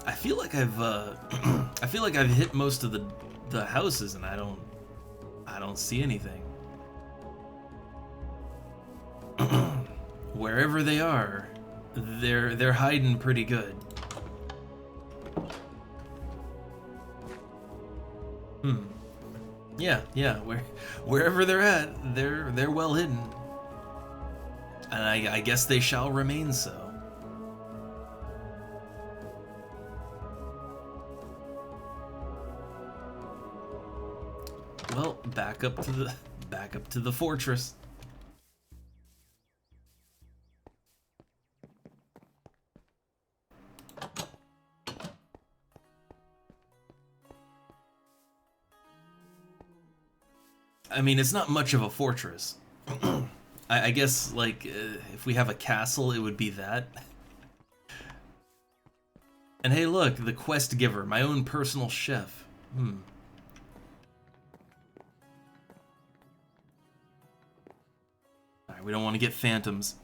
I feel like I've hit most of the houses, and I don't see anything. Wherever they are, they're hiding pretty good. Yeah, wherever they're at, they're well hidden. And I guess they shall remain so. Well, back up to the fortress. I mean, it's not much of a fortress. I guess, like, if we have a castle, it would be that. And hey, look, the quest giver, my own personal chef. Alright, we don't want to get phantoms.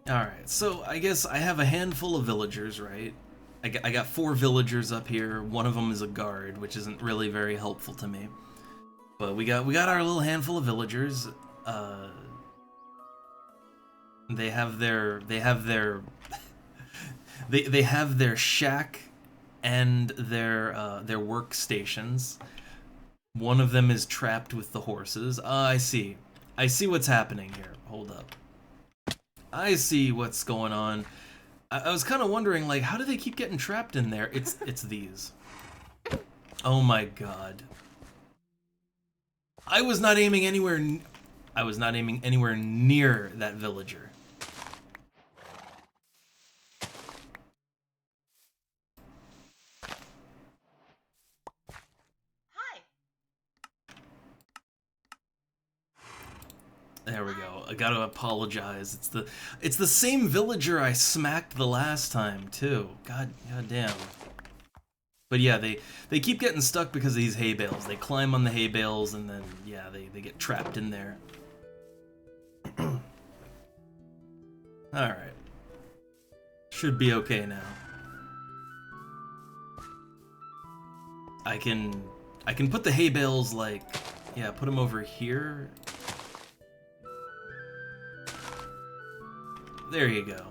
Alright, so I guess I have a handful of villagers, right? I got 4 villagers up here. One of them is a guard, which isn't really very helpful to me. But we got our little handful of villagers. They have their they have their shack and their workstations. One of them is trapped with the horses. I see what's happening here. Hold up. I see what's going on. I was kind of wondering, like, how do they keep getting trapped in there? It's these. Oh my god. I was not aiming anywhere near that villager. Hi. There we go. I gotta apologize. It's the same villager I smacked the last time too. God damn. But yeah, they keep getting stuck because of these hay bales. They climb on the hay bales and then yeah, they get trapped in there. Alright. Should be okay now. I can put the hay bales, like, yeah, put them over here. There you go.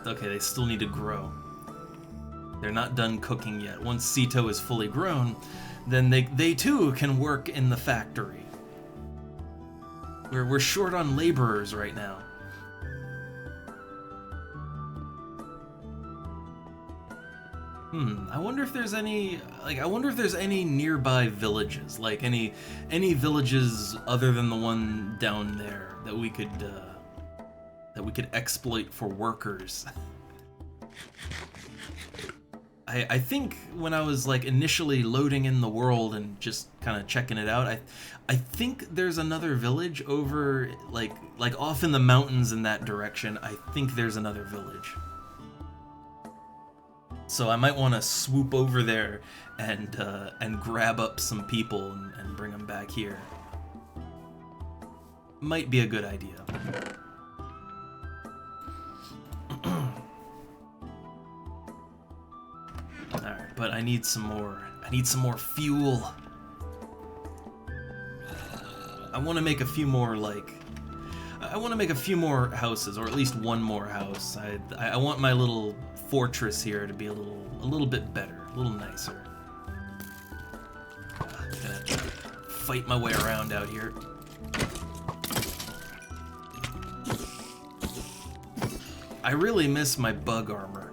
Okay, they still need to grow. They're not done cooking yet. Once Sito is fully grown, then they too can work in the factory. We're short on laborers right now. I wonder if there's any, like, I wonder if there's any nearby villages, like any villages other than the one down there that we could exploit for workers. I think when I was like initially loading in the world and just kind of checking it out, I think there's another village over like off in the mountains in that direction. I think there's another village. So I might want to swoop over there and grab up some people and bring them back here. Might be a good idea. Alright, but I need some more. I need some more fuel. I want to make a few more, like... I want to make a few more houses, or at least one more house. I want my little fortress here to be a little bit better, a little nicer. I'm gonna fight my way around out here. I really miss my bug armor.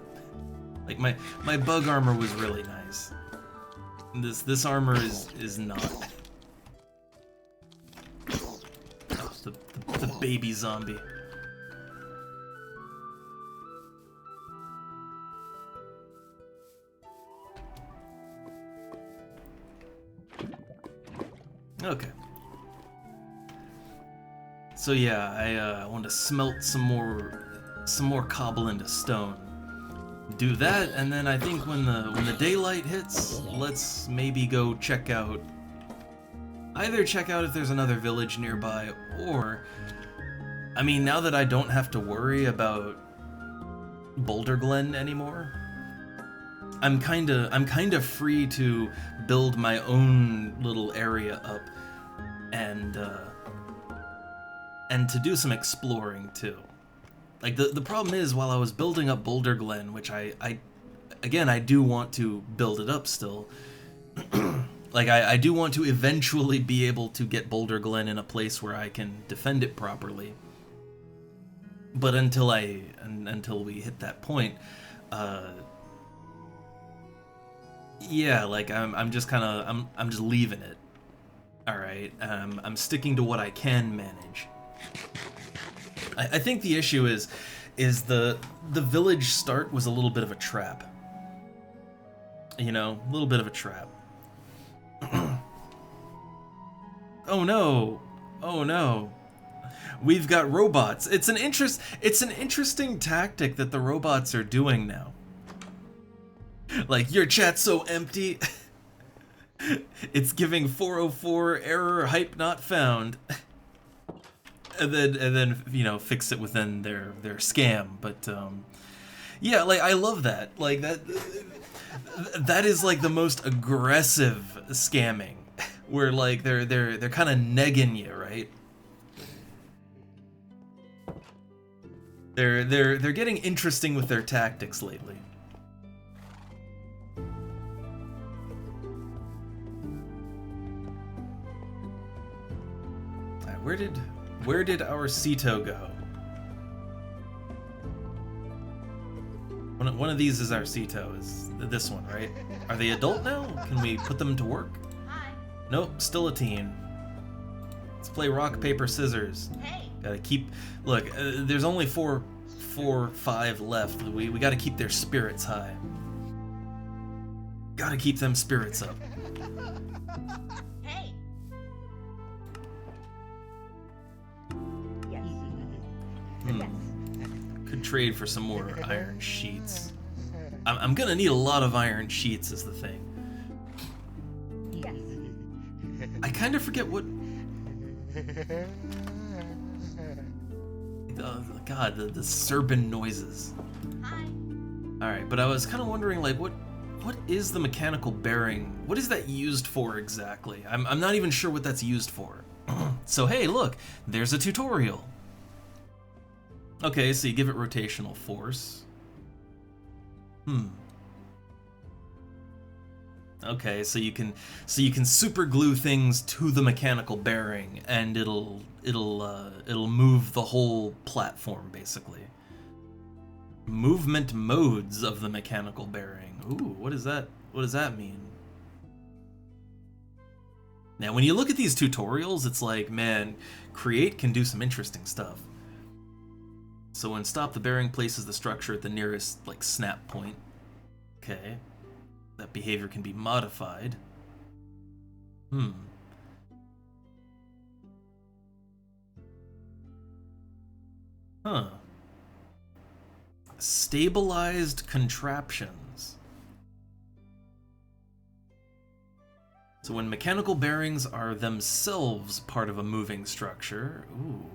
Like my bug armor was really nice. This armor is not. Oh, the baby zombie. Okay. So yeah, I want to smelt some more cobble into stone. Do that, and then I think when the daylight hits, let's maybe go check out. Either check out if there's another village nearby, or, I mean, now that I don't have to worry about Boulder Glen anymore, I'm kinda free to build my own little area up, and to do some exploring too. Like, the problem is, while I was building up Boulder Glen, which I do want to build it up still, like, I do want to eventually be able to get Boulder Glen in a place where I can defend it properly. But until we hit that point, yeah, like, I'm just leaving it. Alright, I'm sticking to what I can manage. I think the issue is the village start was a little bit of a trap. You know, a little bit of a trap. Oh no! Oh no! We've got robots. It's an interesting tactic that the robots are doing now. Like, your chat's so empty. It's giving 404 error hype not found. And then you know, fix it within their scam. But yeah, like, I love that. Like, that is like the most aggressive scamming, where like they're kind of negging you, right? They're getting interesting with their tactics lately. Alright, where did our Sito go? One of these is our Sito, is this one, right? Are they adult now? Can we put them to work? Hi. Nope, still a teen. Let's play rock, paper, scissors. Hey. Gotta keep... Look, there's only 5 left. We gotta keep their spirits high. Gotta keep them spirits up. Hey. Yes. Could trade for some more iron sheets. I'm gonna need a lot of iron sheets is the thing. Yes. I kind of forget what... God, the Serpent noises. Hi. Alright, but I was kind of wondering, like, what is the mechanical bearing? What is that used for exactly? I'm not even sure what that's used for. So hey, look, there's a tutorial. Okay, so you give it rotational force. Okay, so you can super glue things to the mechanical bearing, and it'll move the whole platform basically. Movement modes of the mechanical bearing. Ooh, what is that? What does that mean? Now, when you look at these tutorials, it's like, man, Create can do some interesting stuff. So when stop, the bearing places the structure at the nearest, like, snap point. Okay. That behavior can be modified. Huh. Stabilized contraptions. So when mechanical bearings are themselves part of a moving structure, ooh,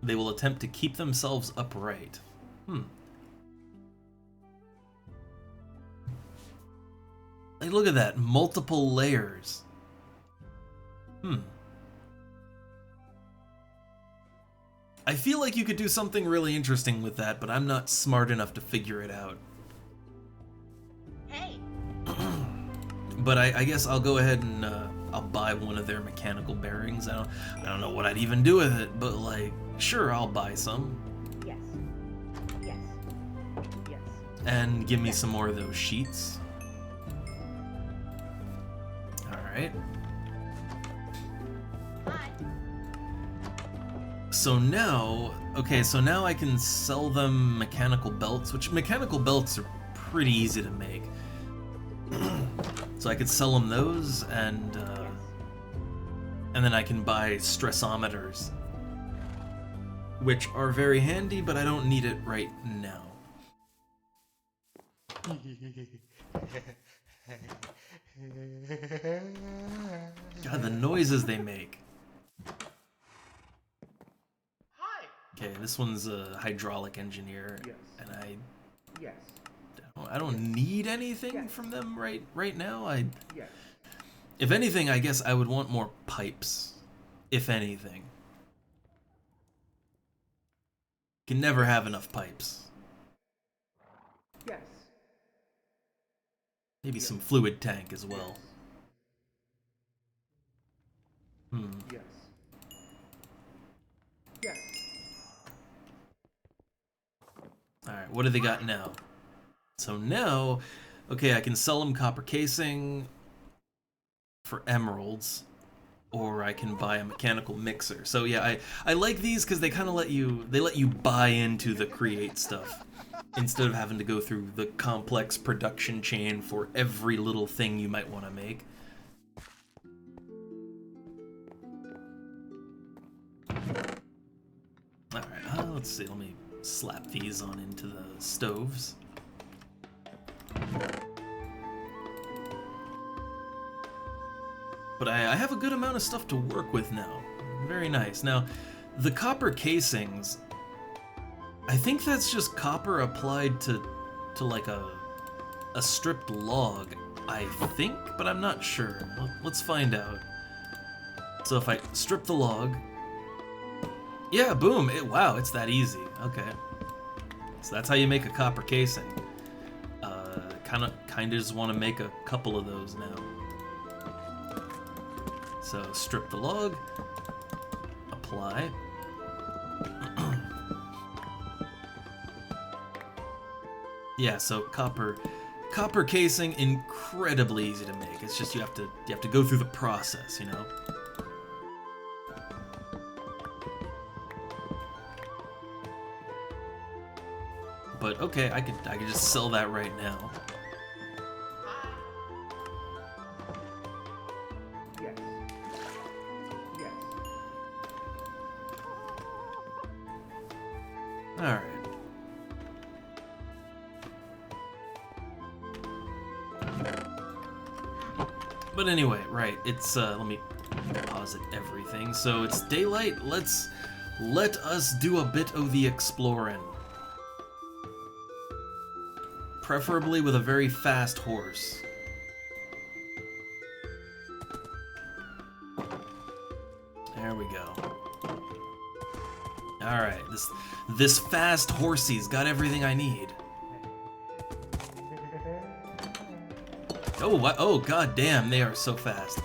they will attempt to keep themselves upright. Hey, look at that, multiple layers. I feel like you could do something really interesting with that, but I'm not smart enough to figure it out. Hey. But I guess I'll go ahead and I'll buy one of their mechanical bearings. I don't know what I'd even do with it, but like, sure, I'll buy some. Yes. Yes. Yes. And give me some more of those sheets. Alright. Hi. So now, okay, so now I can sell them mechanical belts, which mechanical belts are pretty easy to make. So I could sell them those, and then I can buy stressometers, which are very handy, but I don't need it right now. God, the noises they make. Hi. Okay, this one's a hydraulic engineer, Yes. and Yes. I don't need anything from them right now. Yes. If anything, I guess I would want more pipes. If anything. Can never have enough pipes. Yes. Maybe some fluid tank as well. Yes. Yes. Alright, what do they got now? So now, okay, I can sell them copper casing for emeralds, or I can buy a mechanical mixer. So yeah, I like these because they kind of let you buy into the Create stuff instead of having to go through the complex production chain for every little thing you might want to make. Alright, let's see, let me slap these on into the stoves. But I have a good amount of stuff to work with now. Very nice. Now, the copper casings, I think that's just copper applied to like a stripped log, I think, but I'm not sure. Let's find out. So if I strip the log, yeah, boom, wow, it's that easy. Okay. So that's how you make a copper casing. Kinda just want to make a couple of those now. So strip the log, apply. Yeah, so copper casing, incredibly easy to make. It's just you have to go through the process, you know. But okay, I could just sell that right now. Yes. Yes. All right. But anyway, right, it's, let me pause it everything. So it's daylight, let us do a bit of the exploring. Preferably with a very fast horse. There we go. Alright, this fast horsey's got everything I need. Oh god damn, they are so fast.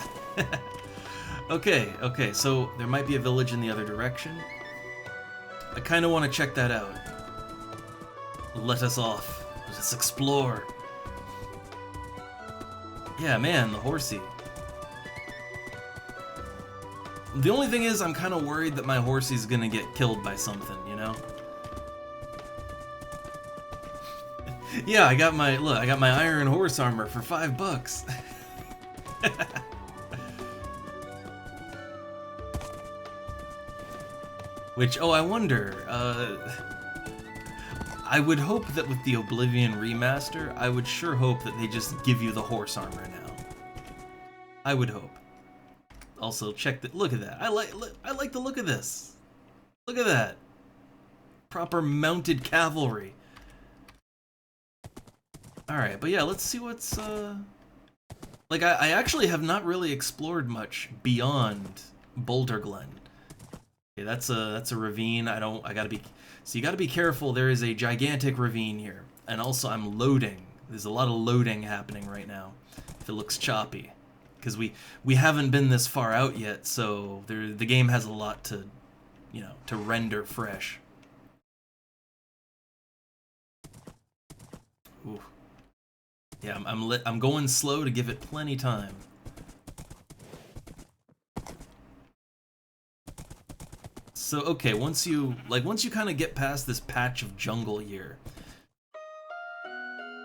Okay, so there might be a village in the other direction. I kinda wanna check that out. Let us off. Let's explore. Yeah, man, the horsey. The only thing is, I'm kind of worried that my horsey's gonna get killed by something, you know? Yeah, I got my iron horse armor for $5. Which, I wonder, I would hope that with the Oblivion remaster, I would sure hope that they just give you the horse armor now. I would hope. Also, look at that. I like the look of this. Look at that. Proper mounted cavalry. Alright, but yeah, let's see what's, like, I actually have not really explored much beyond Boulder Glen. Okay, that's a ravine. So you gotta be careful. There is a gigantic ravine here. And also, I'm loading. There's a lot of loading happening right now. If it looks choppy. Because we haven't been this far out yet, so the game has a lot to, to render fresh. Ooh. Yeah, I'm going slow to give it plenty time. So okay, once you kind of get past this patch of jungle here.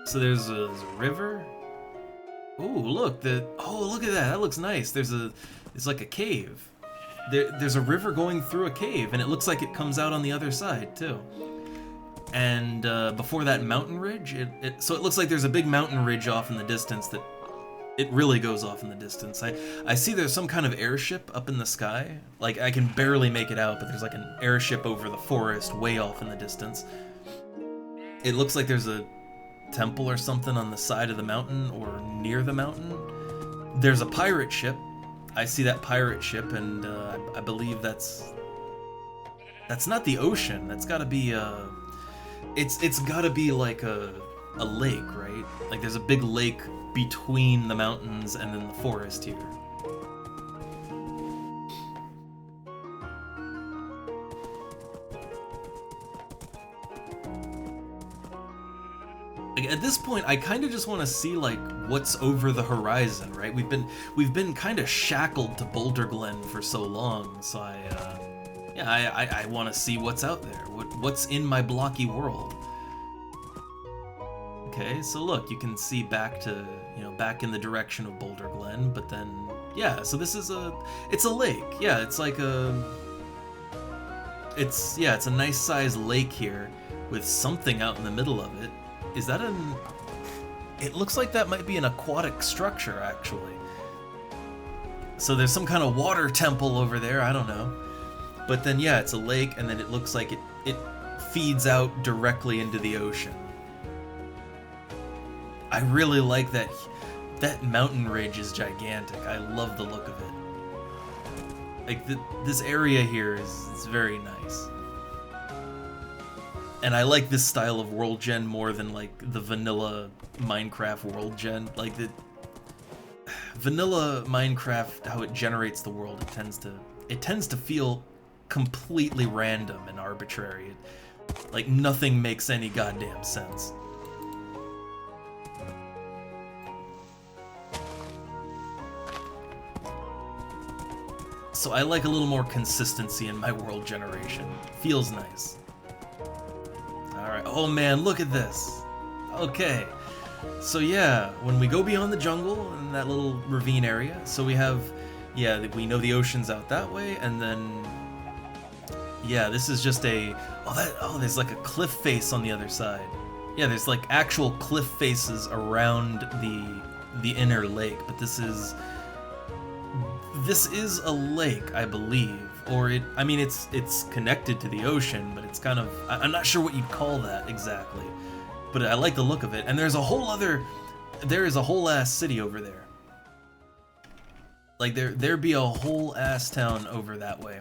So there's a river. Ooh, look, look at that. That looks nice. It's like a cave. There's a river going through a cave, and it looks like it comes out on the other side too. And before that mountain ridge, so it looks like there's a big mountain ridge off in the distance that it really goes off in the distance. I see there's some kind of airship up in the sky. Like, I can barely make it out, but there's like an airship over the forest way off in the distance. It looks like there's a temple or something on the side of the mountain or near the mountain. There's a pirate ship. I see that pirate ship, and I believe that's not the ocean. That's gotta be it's gotta be like a lake, right? Like there's a big lake between the mountains and then the forest here. At this point, I kind of just want to see like what's over the horizon, right? We've been kind of shackled to Boulder Glen for so long, so I want to see what's out there. What's in my blocky world? Okay, so look, you can see back in the direction of Boulder Glen, but then yeah, so this is it's a lake. Yeah, it's like it's a nice sized lake here with something out in the middle of it. Is that it looks like that might be an aquatic structure, actually. So there's some kind of water temple over there, I don't know. But then, yeah, it's a lake, and then it looks like it feeds out directly into the ocean. I really like that. That mountain ridge is gigantic. I love the look of it. Like, this area here is very nice. And I like this style of world gen more than like the vanilla Minecraft world gen. Like the vanilla Minecraft, how it generates the world, it tends to feel completely random and arbitrary. Like nothing makes any goddamn sense. So I like a little more consistency in my world generation. Feels nice. Alright, oh man, look at this. Okay, so yeah, when we go beyond the jungle in that little ravine area, so we have, yeah, we know the ocean's out that way, and then, yeah, this is just there's like a cliff face on the other side. Yeah, there's like actual cliff faces around the inner lake, but this is a lake, I believe, or I mean, it's connected to the ocean, but it's kind of, I'm not sure what you'd call that exactly, but I like the look of it. And there is a whole ass city over there. Like there be a whole ass town over that way,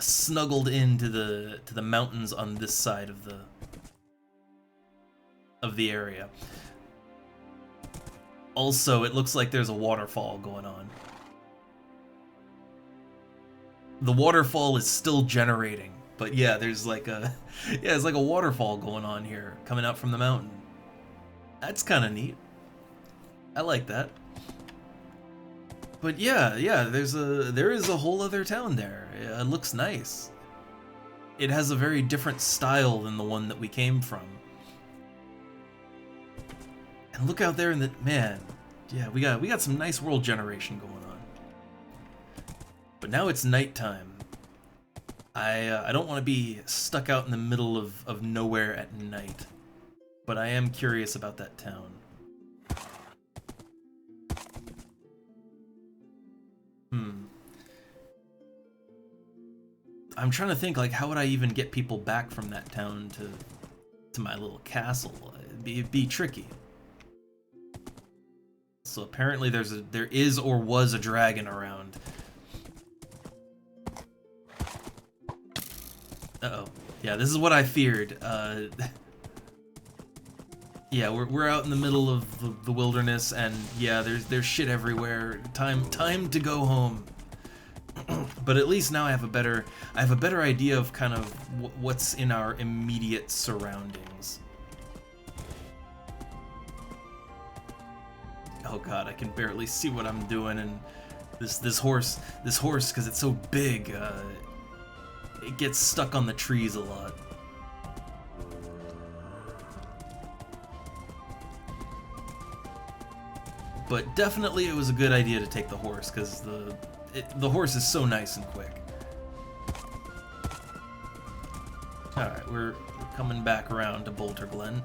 snuggled into the mountains on this side of the area. Also, it looks like there's a waterfall going on. The waterfall is still generating, but yeah, there's like it's like a waterfall going on here, coming out from the mountain. That's kind of neat. I like that. But yeah, there is a whole other town there. It looks nice. It has a very different style than the one that we came from. And look out there in the, man, yeah, we got some nice world generation going on. But now it's nighttime. I don't want to be stuck out in the middle of nowhere at night. But I am curious about that town. I'm trying to think, like, how would I even get people back from that town to my little castle? It'd be tricky. So apparently there is or was a dragon around. Uh-oh. Yeah, this is what I feared. Yeah, we're out in the middle of the wilderness, and yeah, there's shit everywhere. Time to go home. But at least now I have a better idea of kind of what's in our immediate surroundings. Oh god, I can barely see what I'm doing, and this horse, because it's so big, it gets stuck on the trees a lot. But definitely it was a good idea to take the horse, because the horse is so nice and quick. Alright, we're coming back around to Boulder Glen.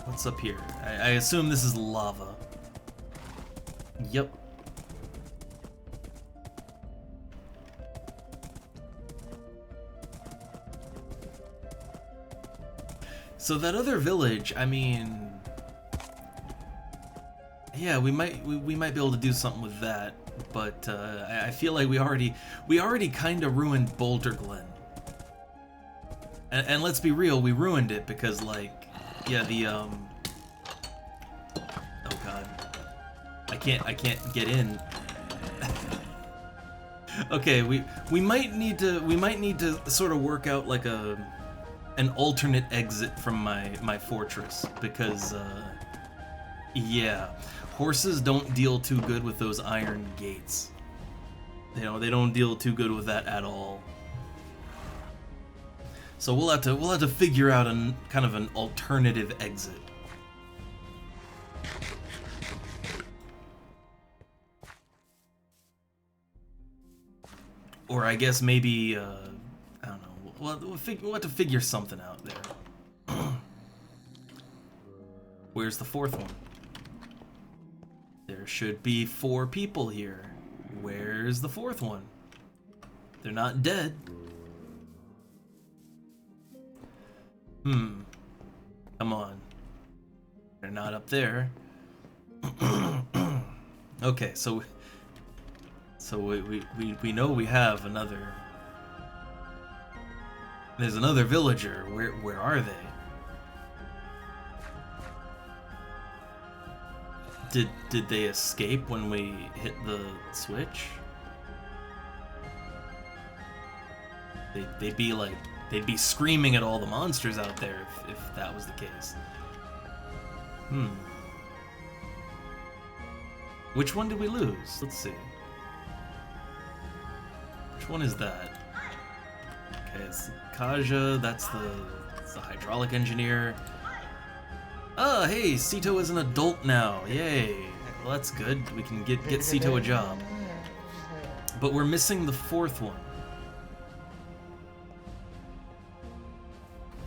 What's up here? I assume this is lava. Yep. So that other village, I mean, yeah, we might be able to do something with that, but I feel like we already kind of ruined Boulder Glen. And let's be real, we ruined it because, like, yeah, the oh god, I can't get in. Okay, we might need to sort of work out like an alternate exit from my fortress, because yeah, horses don't deal too good with those iron gates. You know, they don't deal too good with that at all. So we'll have to figure out kind of an alternative exit. Or I guess maybe I don't know. We'll have to figure something out there. Where's the fourth one? There should be 4 people here. Where's the fourth one? They're not dead. Come on. They're not up there. Okay, so we know we have another. There's another villager. Where are they? Did they escape when we hit the switch? They'd be screaming at all the monsters out there if that was the case. Which one did we lose? Let's see. Which one is that? Okay, it's Kaja, that's the hydraulic engineer. Oh, hey, Sito is an adult now. Yay. Well, that's good. We can get Sito a job. But we're missing the fourth one.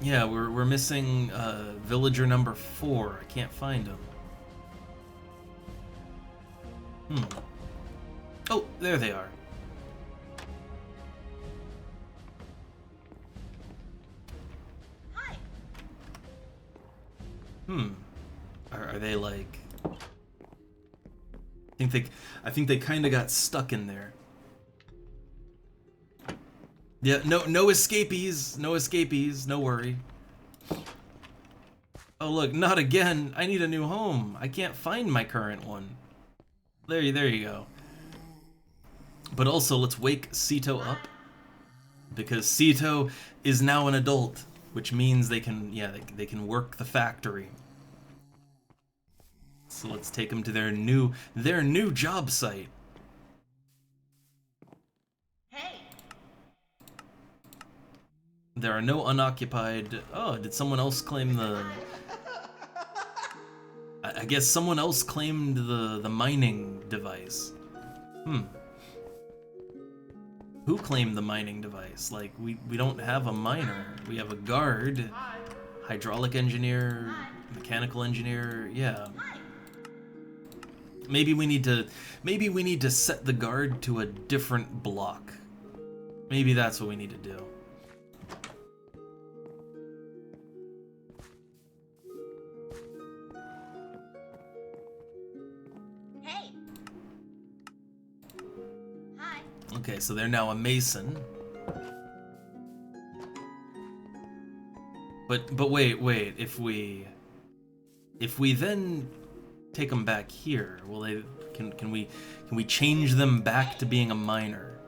Yeah, we're missing villager number 4. I can't find him. Hmm. Oh, there they are. Hi. Hmm. Are they like... I think they kind of got stuck in there. Yeah, no escapees, no escapees, no worry. Oh look, not again. I need a new home. I can't find my current one. There you go. But also, let's wake Sito up, because Sito is now an adult, which means they can, yeah, they can work the factory. So let's take them to their new job site. Hey. There are no unoccupied... Oh, did someone else claim the... I guess someone else claimed the mining device. Hmm. Who claimed the mining device? Like, we don't have a miner. We have a guard, hydraulic engineer, mechanical engineer, yeah. Maybe we need to set the guard to a different block. Maybe that's what we need to do. Hey. Hi. Okay, so they're now a mason. But wait, if we then take them back here, will they can we change them back to being a miner?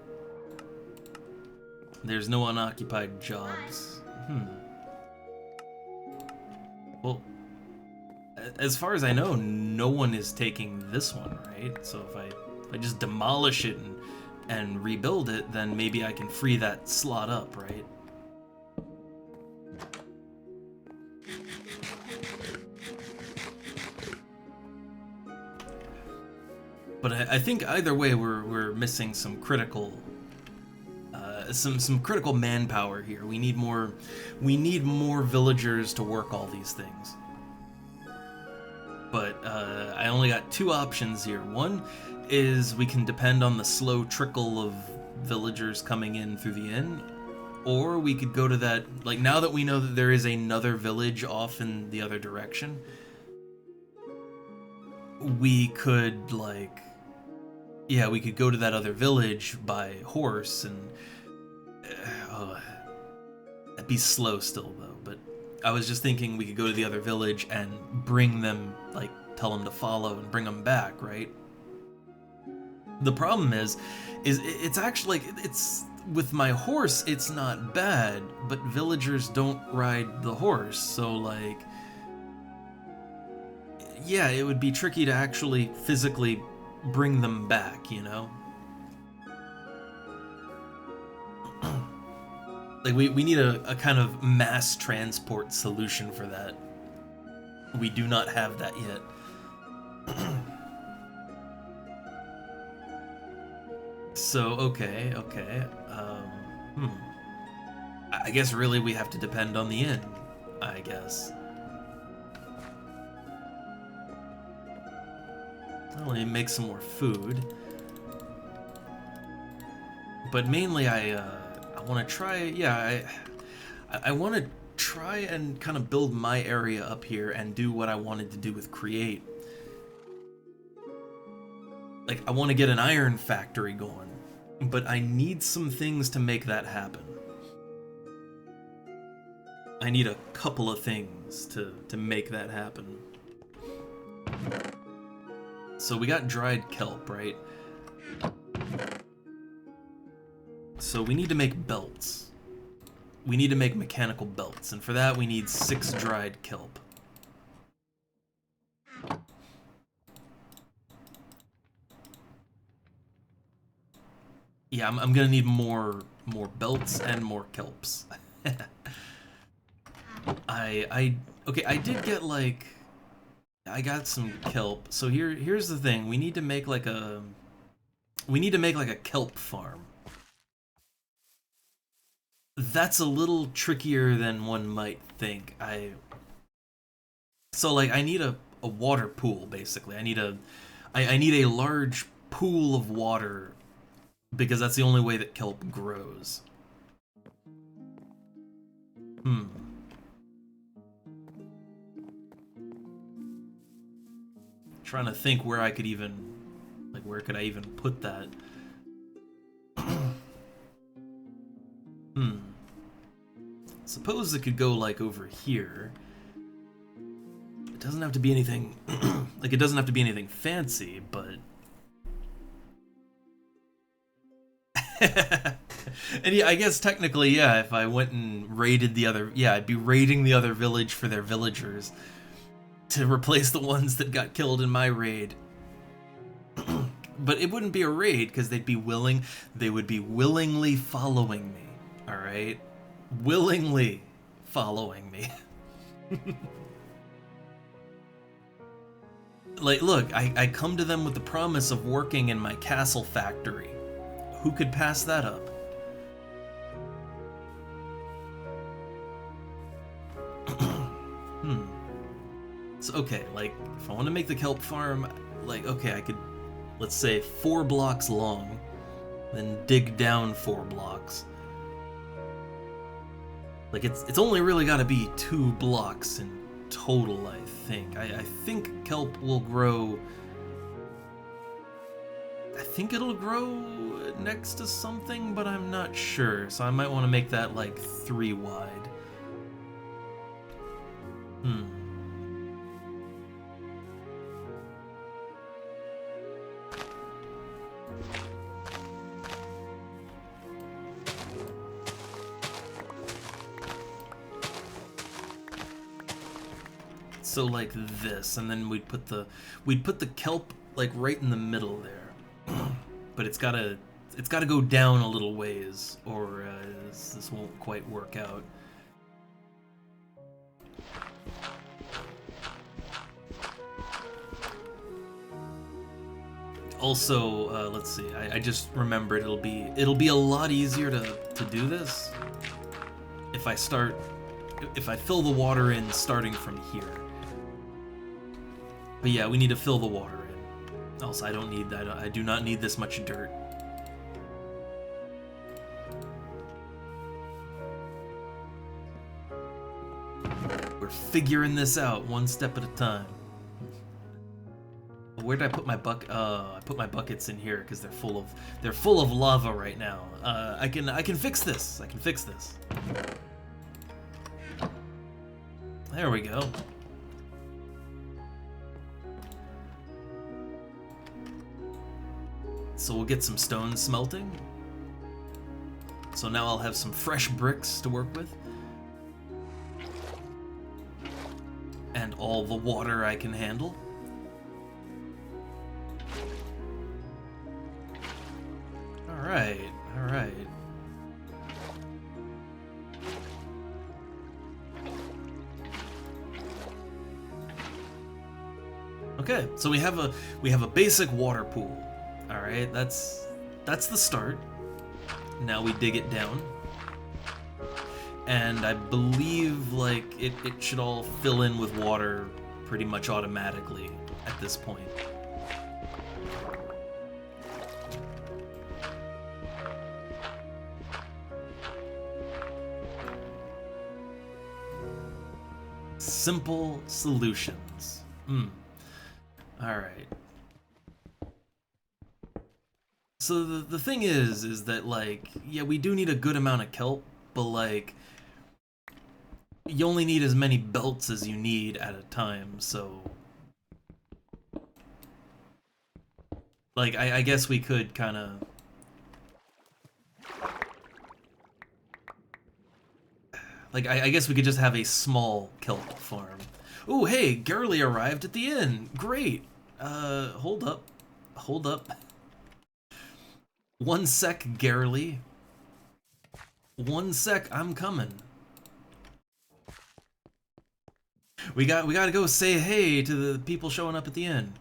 There's no unoccupied jobs. Well, as far as I know, no one is taking this one, right? So if I just demolish it and rebuild it, then maybe I can free that slot up, right? But I think either way we're missing some critical some critical manpower here. We need more villagers to work all these things. But I only got two options here. One is we can depend on the slow trickle of villagers coming in through the inn, or we could go to that, like, now that we know that there is another village off in the other direction, we could, like, yeah, we could go to that other village by horse, and it'd be slow still though. But I was just thinking we could go to the other village and bring them, like, tell them to follow and bring them back, right? The problem is it's actually, like, it's with my horse, it's not bad, but villagers don't ride the horse, so, like, yeah, it would be tricky to actually physically bring them back, you know? Like, we need a kind of mass transport solution for that. We do not have that yet. So, okay. I guess really we have to depend on the inn, I guess. Well, let me make some more food. But mainly I want to try, yeah, I want to try and kind of build my area up here and do what I wanted to do with Create. Like, I want to get an iron factory going, but I need some things to make that happen. I need a couple of things to make that happen. So we got dried kelp, right? So we need to make belts. We need to make mechanical belts, and for that we need 6 dried kelp. Yeah, I'm gonna need more belts and more kelps. Okay, I did get, like, I got some kelp. So here's the thing. We need to make like a kelp farm. That's a little trickier than one might think. So, like, I need a water pool, basically. I I need a large pool of water because that's the only way that kelp grows. Trying to think where I could even, like, where could I even put that? Suppose it could go, like, over here. It doesn't have to be anything, like, it doesn't have to be anything fancy, but... And yeah, I guess technically, yeah, if I went and raided the other, yeah, I'd be raiding the other village for their villagers to replace the ones that got killed in my raid. But it wouldn't be a raid because they would be willingly following me, all right? Willingly following me. Like, look, I come to them with the promise of working in my castle factory. Who could pass that up? So, okay, like, if I want to make the kelp farm, like, okay, I could, let's say, 4 blocks long, then dig down 4 blocks. Like, it's only really got to be 2 blocks in total, I think. I think kelp will grow... I think it'll grow next to something, but I'm not sure, so I might want to make that, like, 3 wide. So like this, and then we'd put the kelp like right in the middle there. But it's gotta go down a little ways, or this won't quite work out. Also, let's see. I just remembered it'll be a lot easier to do this if I fill the water in starting from here. But yeah, we need to fill the water in. Also, I don't need that. I do not need this much dirt. We're figuring this out one step at a time. Where did I put my I put my buckets in here because they're full of lava right now. I can fix this. I can fix this. There we go. So we'll get some stone smelting. So now I'll have some fresh bricks to work with. And all the water I can handle. Alright, alright. Okay, so we have a basic water pool. All right, that's the start. Now we dig it down. And I believe like it should all fill in with water pretty much automatically at this point. Simple solutions. All right. So the thing is that, like, yeah, we do need a good amount of kelp, but, like, you only need as many belts as you need at a time, so... Like, I guess we could kind of... Like, I guess we could just have a small kelp farm. Ooh, hey, Garly arrived at the inn! Great! Hold up. Hold up. 1 sec, Garly. 1 sec, I'm coming. We gotta go say hey to the people showing up at the inn.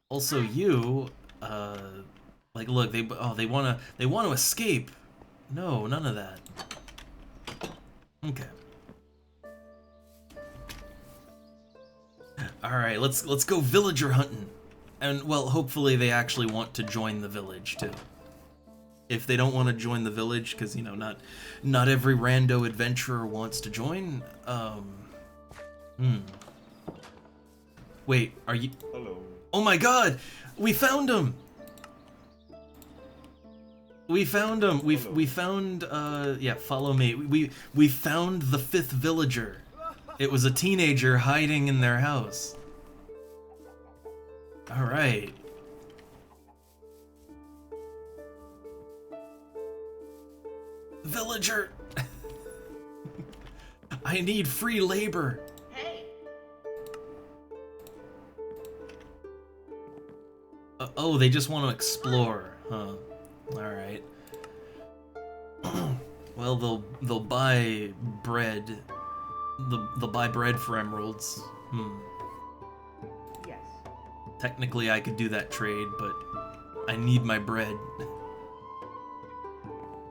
Also, you, like, look, they want to escape. No, none of that. Okay. All right, let's go villager hunting. And, well, hopefully they actually want to join the village, too. If they don't want to join the village, because, you know, not every rando adventurer wants to join, Wait, are you... Hello. Oh my god! We found him! We found him! We found, yeah, follow me. We found the 5th villager. It was a teenager hiding in their house. Alright. Villager! I need free labor. Hey. Oh, they just want to explore, huh? Alright. Well, they'll buy bread. They'll buy bread for emeralds. Yes. Technically, I could do that trade, but I need my bread.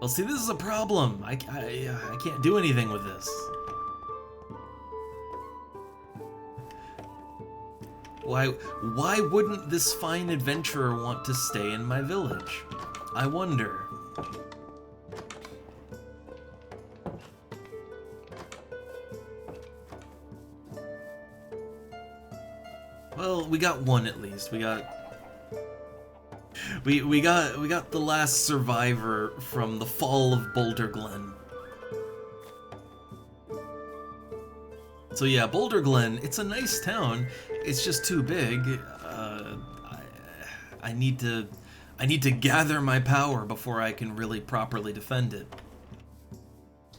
Well, see, this is a problem. I can't do anything with this. Why wouldn't this fine adventurer want to stay in my village? I wonder. Well, we got one at least. We got the last survivor from the fall of Boulder Glen. So yeah, Boulder Glen, it's a nice town. It's just too big. I need to gather my power before I can really properly defend it.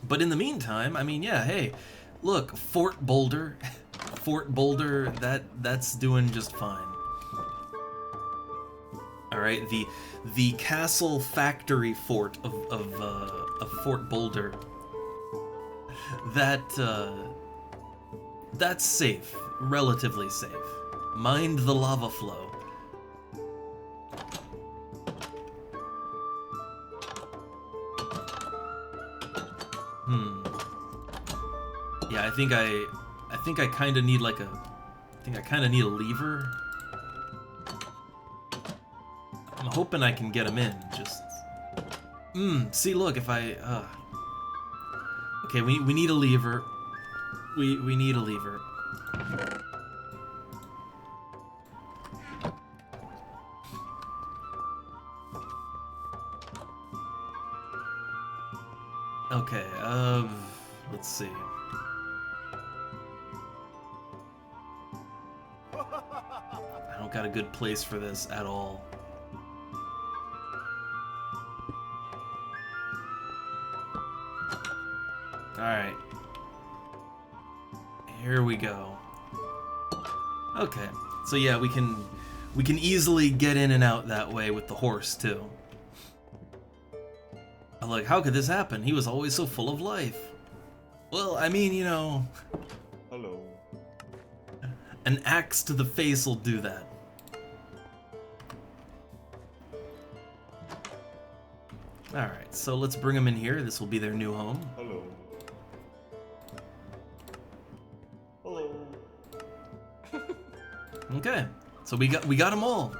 But in the meantime, I mean, yeah, hey, look, Fort Boulder, Fort Boulder, that's doing just fine. All right, the castle factory fort of Fort Boulder. That's safe, relatively safe. Mind the lava flow. Yeah, I think I kind of need like a. I think I kind of need a lever. I'm hoping I can get him in. Just. See, look, if I. Okay, we need a lever. We need a lever. Okay, let's see. I don't got a good place for this at all. Alright. Here we go. Okay. So yeah, we can easily get in and out that way with the horse too. I'm like, how could this happen? He was always so full of life. Well, I mean, you know, Hello. an axe to the face will do that. Alright, so let's bring them in here. This will be their new home. Hello. Hello. Okay, so we got them all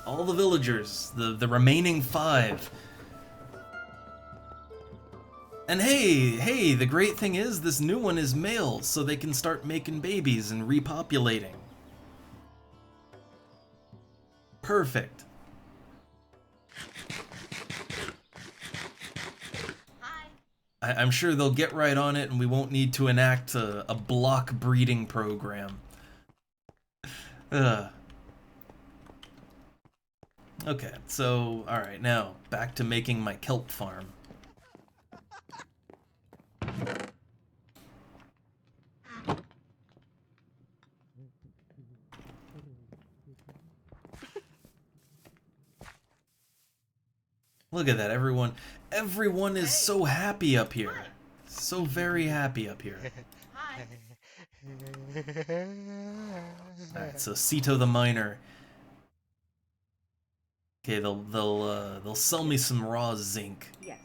the villagers, the remaining 5. And hey, the great thing is this new one is male, so they can start making babies and repopulating. Perfect. Hi. I'm sure they'll get right on it, and we won't need to enact a block breeding program. Okay, so, alright, now, back to making my kelp farm. Look at that, everyone is so happy up here. So very happy up here. Hi. Alright, so Sito the Miner. Okay, they'll sell me some raw zinc. Yes.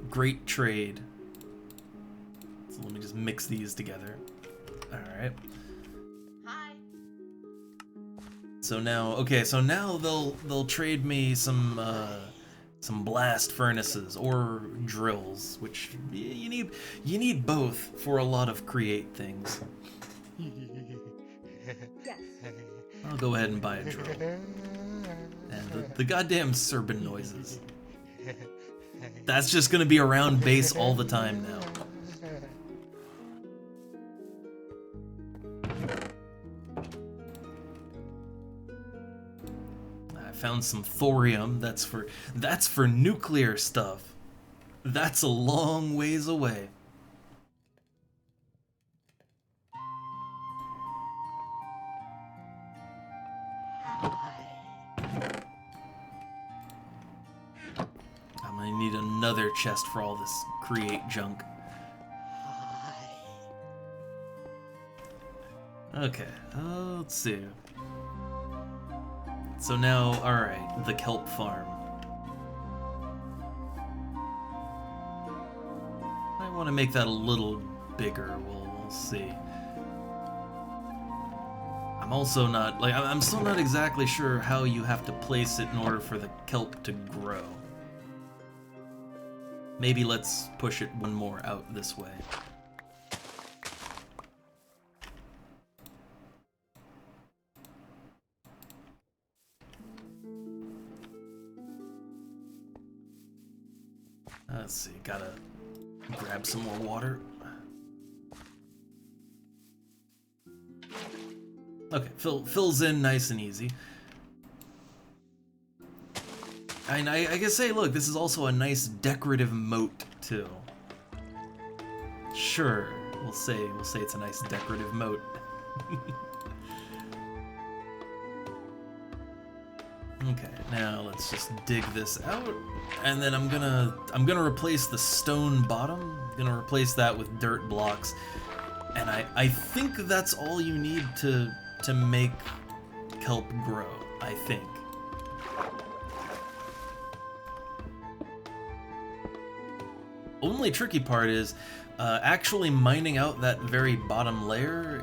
Great trade. So let me just mix these together. Alright. Hi. So now, okay, so now they'll trade me some blast furnaces or drills, which you need both for a lot of create things. Yes. I'll go ahead and buy a drill. And the goddamn serpent noises. That's just gonna be around base all the time now. I found some thorium. That's for nuclear stuff. That's a long ways away. I'm gonna need another chest for all this create junk. Okay, let's see. So now, alright, the kelp farm. I want to make that a little bigger, we'll see. I'm also not, like, I'm still not exactly sure how you have to place it in order for the kelp to grow. Maybe let's push it one more out this way. Let's see, gotta grab some more water. Okay, fills in nice and easy. And I guess, hey, look, this is also a nice decorative moat too. Sure, we'll say it's a nice decorative moat. Okay, now let's just dig this out, and then I'm gonna replace the stone bottom. I'm gonna replace that with dirt blocks, and I think that's all you need to make kelp grow. I think. Only tricky part is actually mining out that very bottom layer.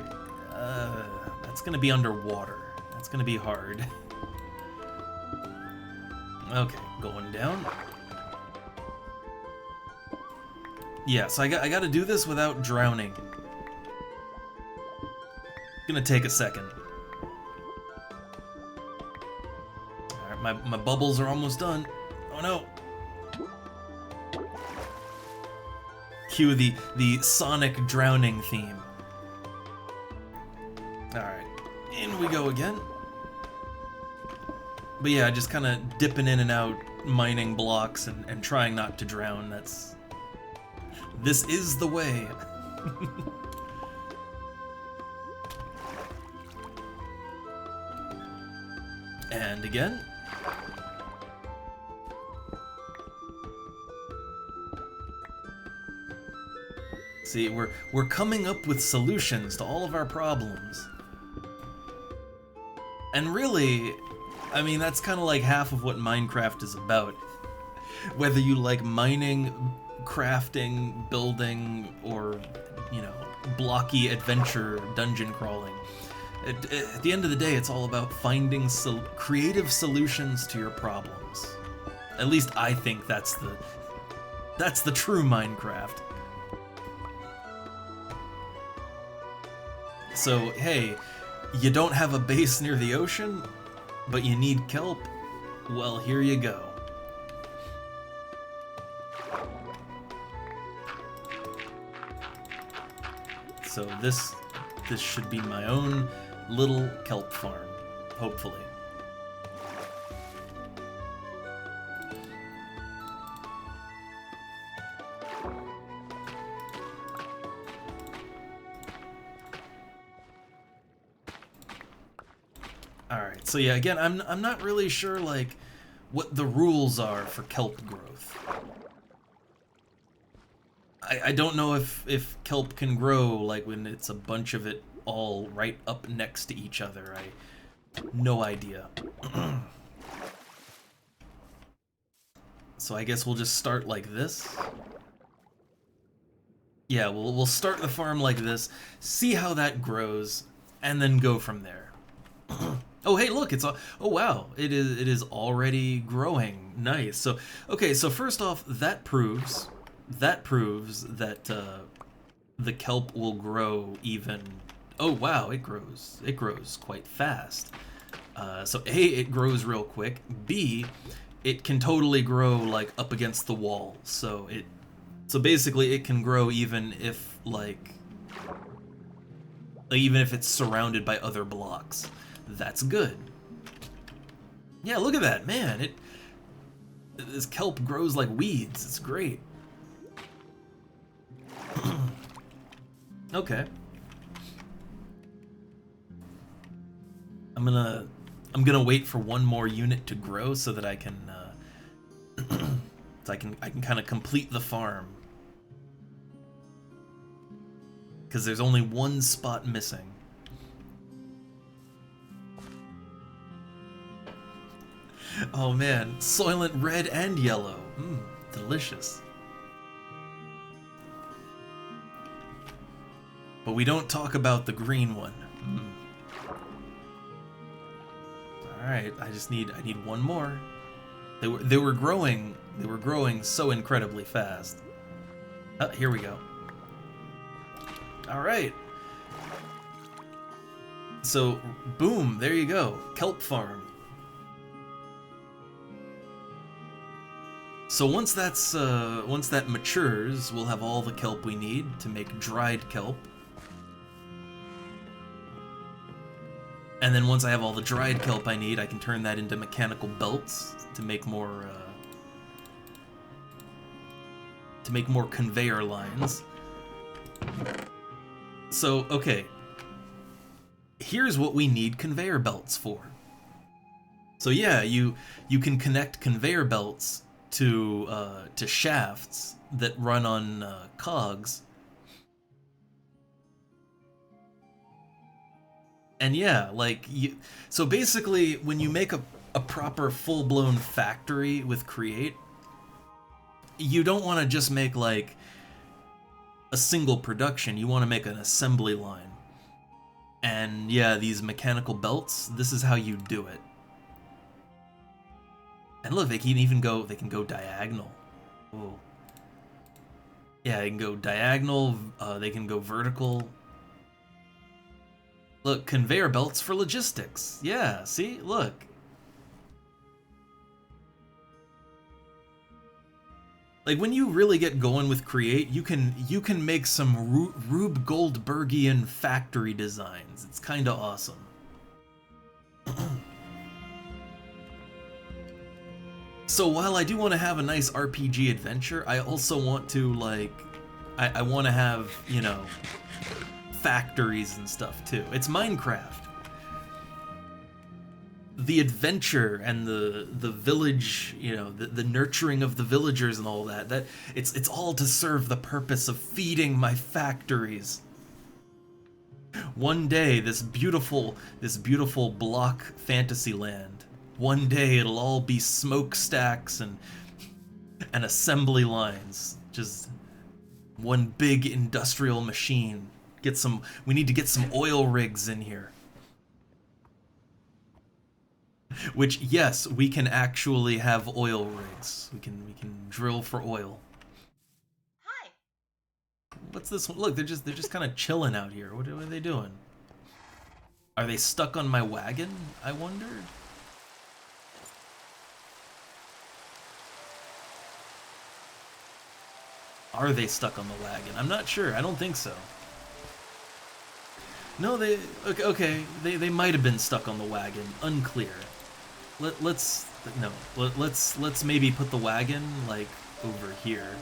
That's gonna be underwater. That's gonna be hard. Okay, going down. Yeah, so I got to do this without drowning. Gonna take a second. All right, my bubbles are almost done. Oh no! Cue the Sonic drowning theme. All right, in we go again. But yeah, just kind of dipping in and out, mining blocks and trying not to drown. This is the way. And again. See, we're coming up with solutions to all of our problems. And really, I mean, that's kind of like half of what Minecraft is about. Whether you like mining, crafting, building, or, you know, blocky adventure dungeon crawling. At the end of the day, it's all about finding creative solutions to your problems. At least I think that's the true Minecraft. So, hey, you don't have a base near the ocean, but you need kelp? Well, here you go. So this should be my own little kelp farm, hopefully. Alright, so yeah, again, I'm not really sure, like, what the rules are for kelp growth. I don't know if kelp can grow, like, when it's a bunch of it all right up next to each other. No idea. So I guess we'll just start like this. Yeah, we'll start the farm like this, see how that grows, and then go from there. Oh, hey, look, oh wow, it is already growing. Nice. So, okay, so first off, that proves that the kelp will grow even. Oh wow, it grows quite fast. So A, it grows real quick. B, it can totally grow like up against the wall. So basically it can grow even if even if it's surrounded by other blocks. That's good. Yeah, look at that, man. This kelp grows like weeds. It's great. Okay. I'm gonna wait for one more unit to grow so that I can I can kind of complete the farm. Because there's only one spot missing. Oh man, Soylent red and yellow. Delicious. But we don't talk about the green one. Alright, I need one more. They were growing so incredibly fast. Oh, here we go. Alright. So, boom, there you go. Kelp farm. So once that matures, we'll have all the kelp we need to make dried kelp. And then once I have all the dried kelp I need, I can turn that into mechanical belts to make more conveyor lines. So, okay. Here's what we need conveyor belts for. So yeah, you can connect conveyor belts to shafts that run on cogs. And yeah, so basically when you make a proper full-blown factory with Create, you don't want to just make like a single production, you want to make an assembly line. And yeah, these mechanical belts, this is how you do it. And look, they can go diagonal. Whoa. Yeah, they can go diagonal, they can go vertical. Look, conveyor belts for logistics. Yeah, see? Look. Like, when you really get going with Create, you can make some Rube Goldbergian factory designs. It's kinda awesome. So while I do want to have a nice RPG adventure, I also want to, I want to have, you know, factories and stuff too. It's Minecraft. The adventure and the village, you know, the nurturing of the villagers and all that it's all to serve the purpose of feeding my factories. One day, this beautiful block fantasy land, one day it'll all be smokestacks and assembly lines. Just one big industrial machine. We need to get some oil rigs in here. Which, yes, we can actually have oil rigs. We can drill for oil. Hi. What's this one? Look, they're just kind of chilling out here. What are they doing? Are they stuck on my wagon, I wonder? Are they stuck on the wagon? I'm not sure. I don't think so. No, okay. They might have been stuck on the wagon. Unclear. Let's maybe put the wagon like over here.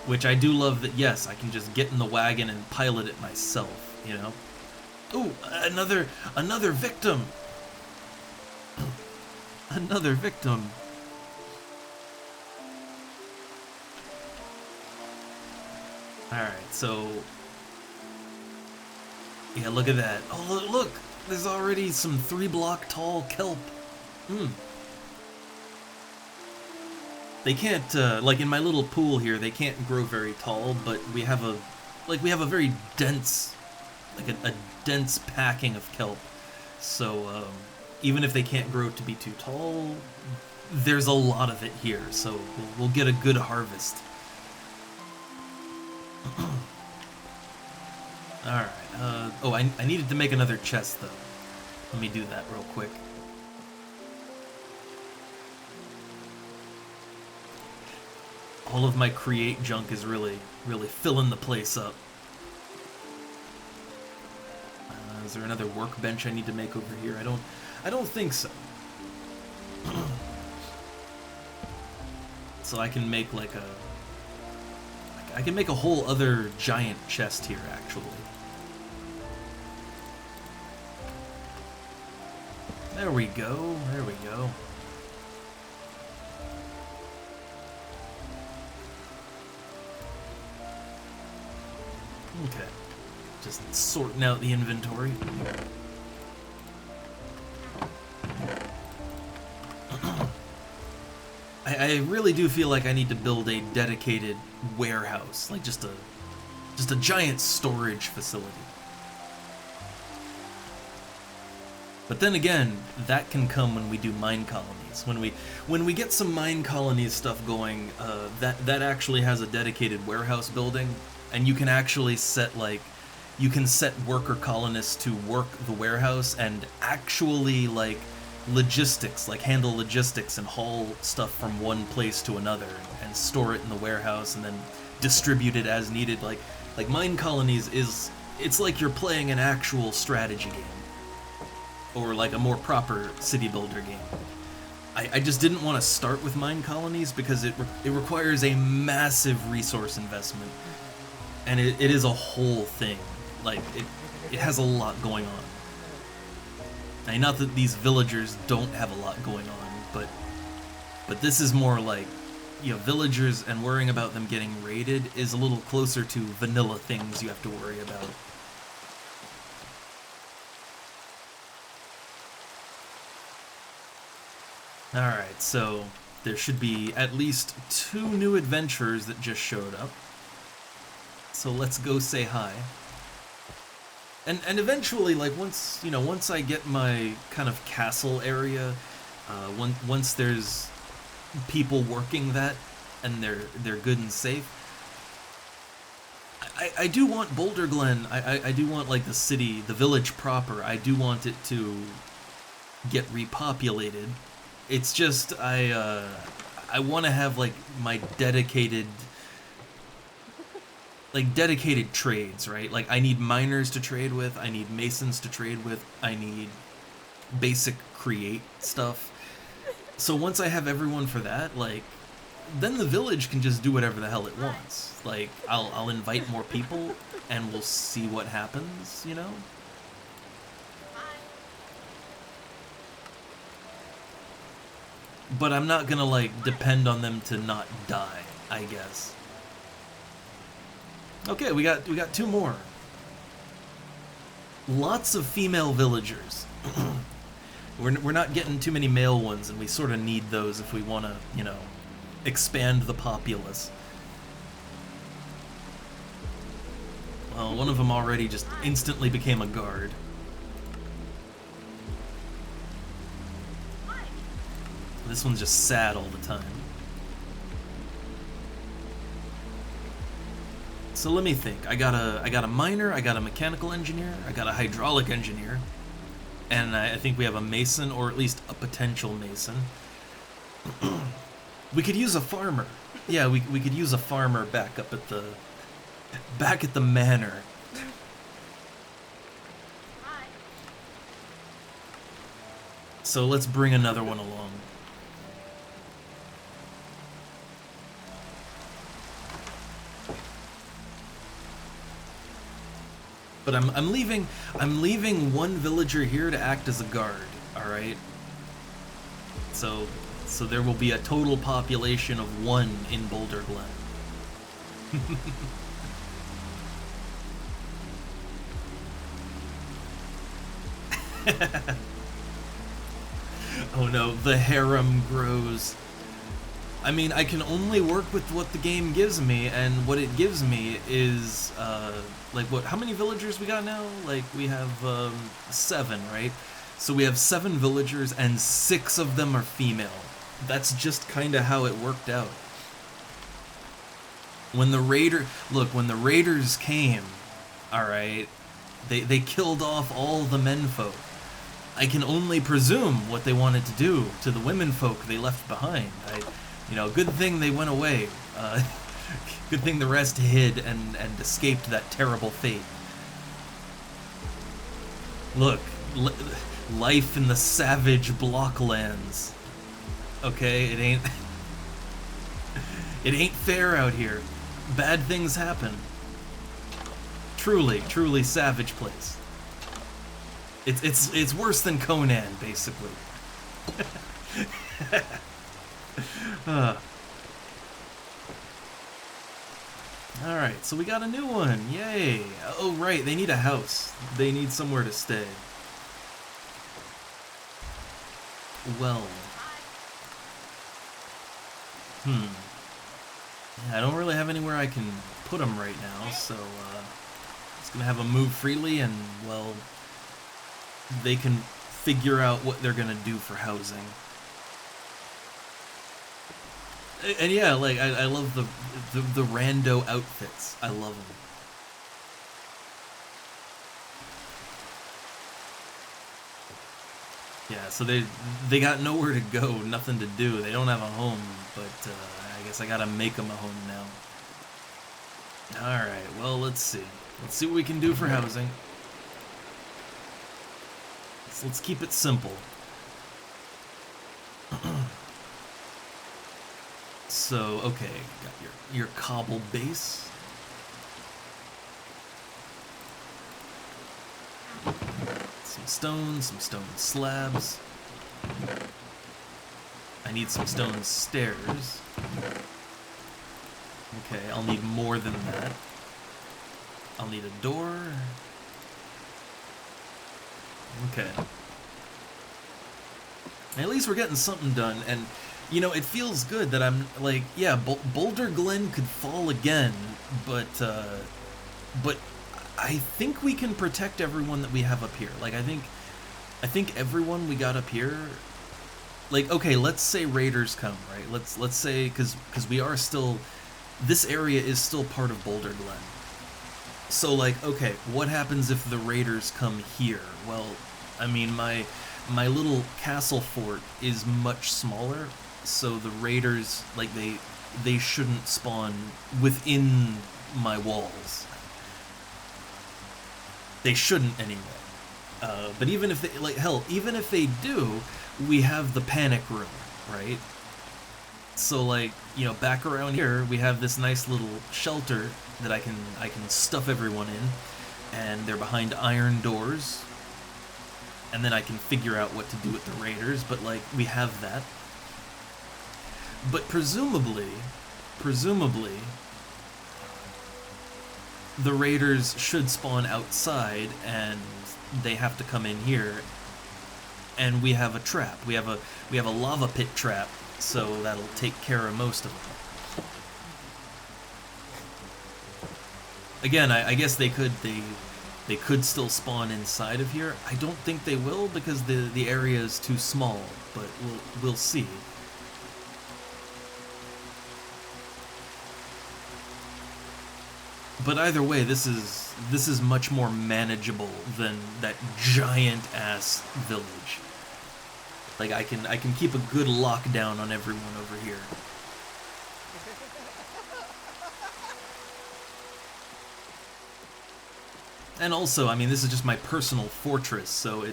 Which I do love that. Yes, I can just get in the wagon and pilot it myself. You know. Ooh, another victim. Another victim. Alright, so... yeah, look at that. Oh, look! There's already some 3-block tall kelp. They can't, like in my little pool here, they can't grow very tall, but we have a very dense like a dense packing of kelp. So even if they can't grow to be too tall, there's a lot of it here. So we'll get a good harvest. All right. Oh, I needed to make another chest though. Let me do that real quick. All of my create junk is really filling the place up. Is there another workbench I need to make over here? I don't think so. So I can make like I can make a whole other giant chest here actually. There we go. There we go. Okay. Just sorting out the inventory. I really do feel like I need to build a dedicated warehouse, like just a giant storage facility. But then again, that can come when we do mine colonies. When we get some mine colonies stuff going, that actually has a dedicated warehouse building, and you can actually set you can set worker colonists to work the warehouse and actually logistics, handle logistics and haul stuff from one place to another and store it in the warehouse and then distribute it as needed. Like mine colonies it's like you're playing an actual strategy game, or like a more proper city builder game. I just didn't want to start with mine colonies because it requires a massive resource investment, and it is a whole thing. Like it has a lot going on. And not that these villagers don't have a lot going on, but this is more like, you know, villagers and worrying about them getting raided is a little closer to vanilla things you have to worry about. Alright, so there should be at least 2 new adventurers that just showed up. So let's go say hi. And eventually, once I get my kind of castle area, once there's people working that and they're good and safe, I do want Boulder Glen. I do want the city, the village proper. I do want it to get repopulated. It's just I want to have my dedicated trades, right? Like I need miners to trade with, I need masons to trade with, I need basic create stuff. So once I have everyone for that, then the village can just do whatever the hell it wants. I'll invite more people and we'll see what happens, you know? But I'm not gonna depend on them to not die, I guess. Okay, we got 2 more. Lots of female villagers. We're not getting too many male ones, and we sort of need those if we want to, you know, expand the populace. Well, one of them already just instantly became a guard. This one's just sad all the time. So let me think. I got a miner, I got a mechanical engineer, I got a hydraulic engineer, and I think we have a mason, or at least a potential mason. We could use a farmer. Yeah, we could use a farmer back at the manor. So let's bring another one along. But I'm leaving one villager here to act as a guard, all right? So there will be a total population of 1 in Boulder Glen. Oh no, the harem grows. I mean, I can only work with what the game gives me, and what it gives me is, like, what, how many villagers we got now? Like, we have, 7, right? So we have 7 villagers, and 6 of them are female. That's just kinda how it worked out. When the when the raiders came, alright, they killed off all the menfolk. I can only presume what they wanted to do to the womenfolk they left behind. You know, good thing they went away. Good thing the rest hid and escaped that terrible fate. Look, life in the savage blocklands. Okay, it ain't it ain't fair out here. Bad things happen. Truly, truly savage place. It's worse than Conan, basically. Alright, so we got a new one. Yay. Oh, right, they need a house. They need somewhere to stay. Well. Yeah, I don't really have anywhere I can put them right now, so just gonna have them move freely and, well, they can figure out what they're gonna do for housing. And yeah, like, I love the rando outfits. I love them. Yeah, so they got nowhere to go, nothing to do. They don't have a home, but I guess I gotta make them a home now. Alright, well, let's see. Let's see what we can do for housing. So let's keep it simple. So, okay, got your cobble base. Some stone slabs. I need some stone stairs. Okay, I'll need more than that. I'll need a door. Okay. At least we're getting something done, and you know, it feels good that I'm like, yeah, Boulder Glen could fall again, but I think we can protect everyone that we have up here. Like, I think everyone we got up here, like, okay, let's say raiders come, right? Let's say, because we are still, this area is still part of Boulder Glen. So, like, okay, what happens if the raiders come here? Well, I mean, my little castle fort is much smaller, so the raiders, like, they shouldn't spawn within my walls. They shouldn't anyway. But even if they, like, hell, even if they do, we have the panic room, right? So, like, you know, back around here, we have this nice little shelter that I can stuff everyone in, and they're behind iron doors, and then I can figure out what to do with the raiders, but, like, we have that. But presumably, the raiders should spawn outside, and they have to come in here, and we have a trap. We have a lava pit trap, so that'll take care of most of them. Again, I guess they could still spawn inside of here. I don't think they will because the area is too small, but we'll see. But either way, this is much more manageable than that giant ass village. Like, I can keep a good lockdown on everyone over here. And also, I mean, this is just my personal fortress, so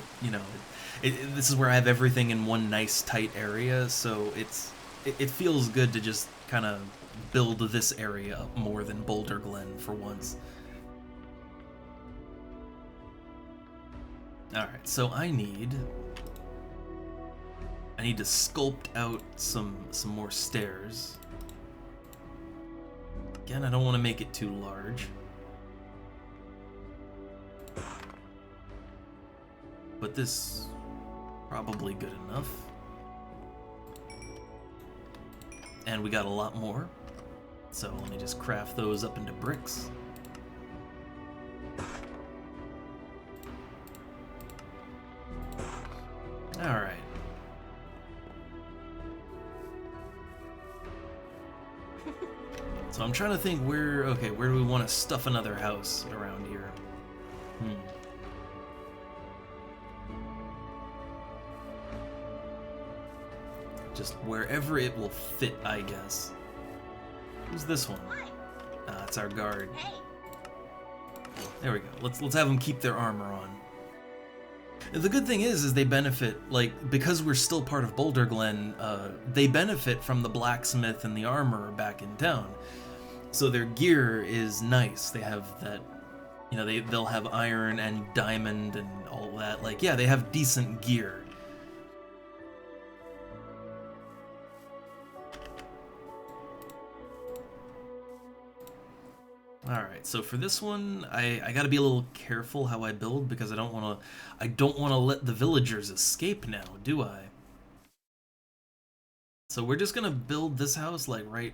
this is where I have everything in one nice tight area, so it feels good to just kind of build this area up more than Boulder Glen for once. Alright, so I need to sculpt out some more stairs. Again, I don't want to make it too large. But this probably good enough. And we got a lot more. So let me just craft those up into bricks. Alright. So I'm trying to think where do we want to stuff another house around here? Just wherever it will fit, I guess. Who's this one? Hi. Ah, it's our guard. Hey. There we go. Let's have them keep their armor on. The good thing is they benefit, like, because we're still part of Boulder Glen, they benefit from the blacksmith and the armor back in town. So their gear is nice. They have that, you know, they'll have iron and diamond and all that. Like, yeah, they have decent gear. Alright, so for this one, I gotta be a little careful how I build because I don't wanna let the villagers escape now, do I? So we're just gonna build this house like right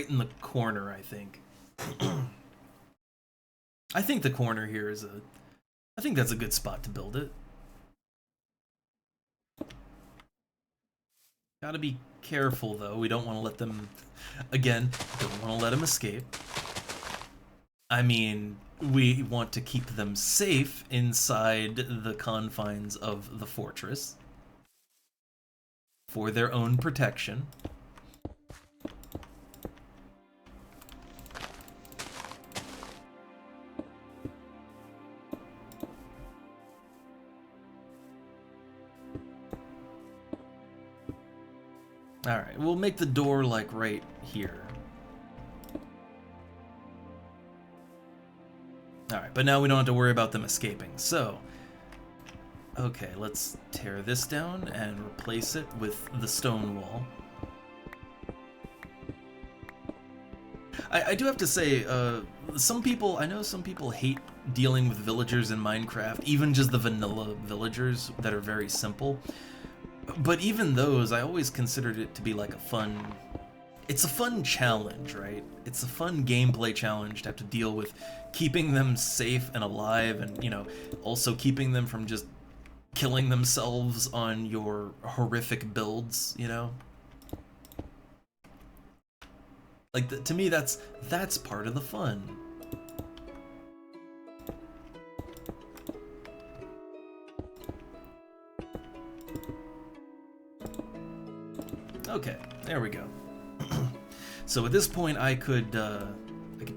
in the corner, I think. I think the corner here is I think that's a good spot to build it. Gotta be careful though, we don't wanna let them, again, don't wanna let them escape. I mean, we want to keep them safe inside the confines of the fortress for their own protection. Alright, we'll make the door like right here. Alright, but now we don't have to worry about them escaping. So, okay, let's tear this down and replace it with the stone wall. I do have to say, I know some people hate dealing with villagers in Minecraft, even just the vanilla villagers that are very simple. But even those, I always considered it to be like it's a fun challenge, right? It's a fun gameplay challenge to have to deal with keeping them safe and alive and, you know, also keeping them from just killing themselves on your horrific builds, you know? Like, to me, that's part of the fun. Okay, there we go. So at this point, I could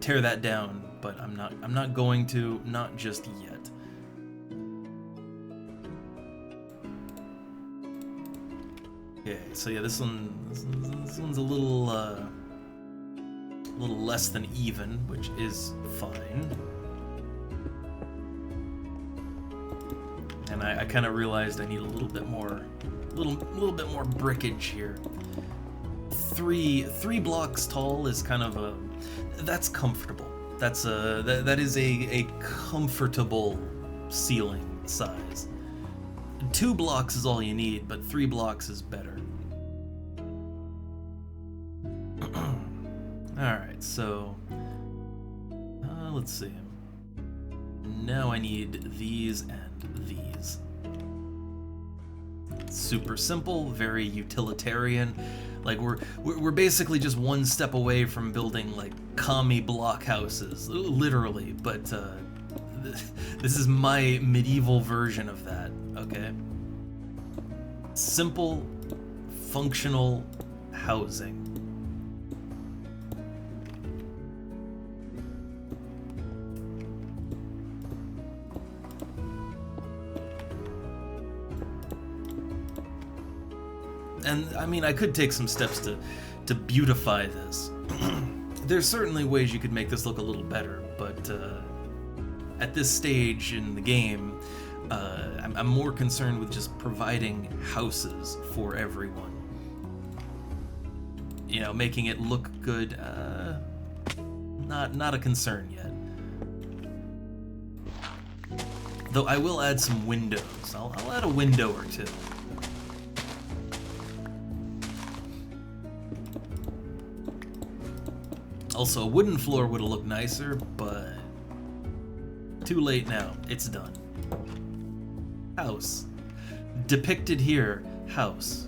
tear that down, but I'm not going to, not just yet. Okay, so yeah, this one's a little less than even, which is fine. And I kind of realized I need a little bit more brickage here. Three blocks tall is kind of that's comfortable. That is a comfortable ceiling size. 2 blocks is all you need, but 3 blocks is better. Alright, so let's see. Now I need these and these. Super simple, very utilitarian. Like we're basically just one step away from building like commie block houses, literally. But this is my medieval version of that. Okay. Simple, functional housing. And I mean, I could take some steps to beautify this. There's certainly ways you could make this look a little better, but at this stage in the game, I'm more concerned with just providing houses for everyone. You know, making it look good, not a concern yet. Though I will add some windows. I'll add a window or two. Also, a wooden floor would have looked nicer, but too late now. It's done. House. Depicted here, house.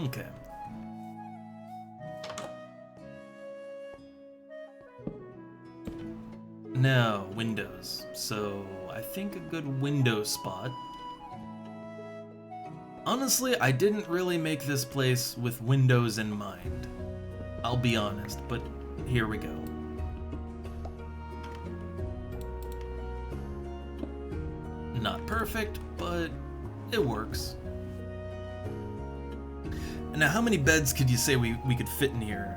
Okay. Now, windows. So, I think a good window spot. Honestly, I didn't really make this place with windows in mind. I'll be honest, but here we go. Not perfect, but it works. Now, how many beds could you say we could fit in here?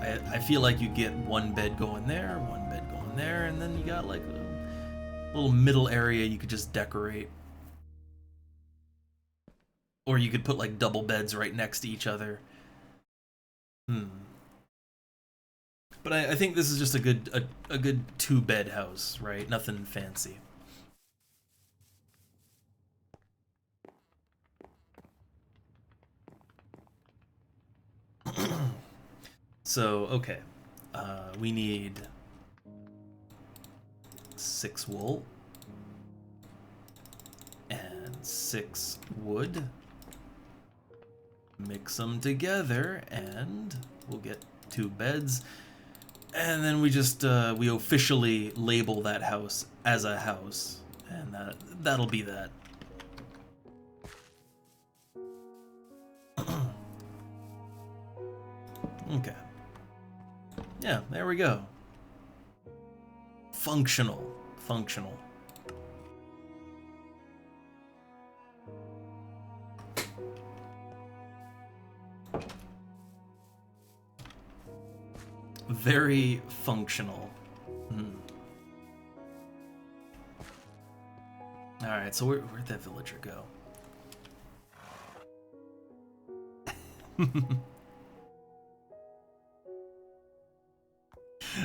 I feel like you get one bed going there, one bed going there, and then you got like a little middle area you could just decorate. Or you could put like double beds right next to each other. But I think this is just a good 2-bed house, right? Nothing fancy. So, okay. We need 6 wool and 6 wood. Mix them together and we'll get 2 beds. And then we just, we officially label that house as a house. And that'll be that. Okay. Yeah, there we go. Functional. Functional. Very functional. Alright, so where'd that villager go?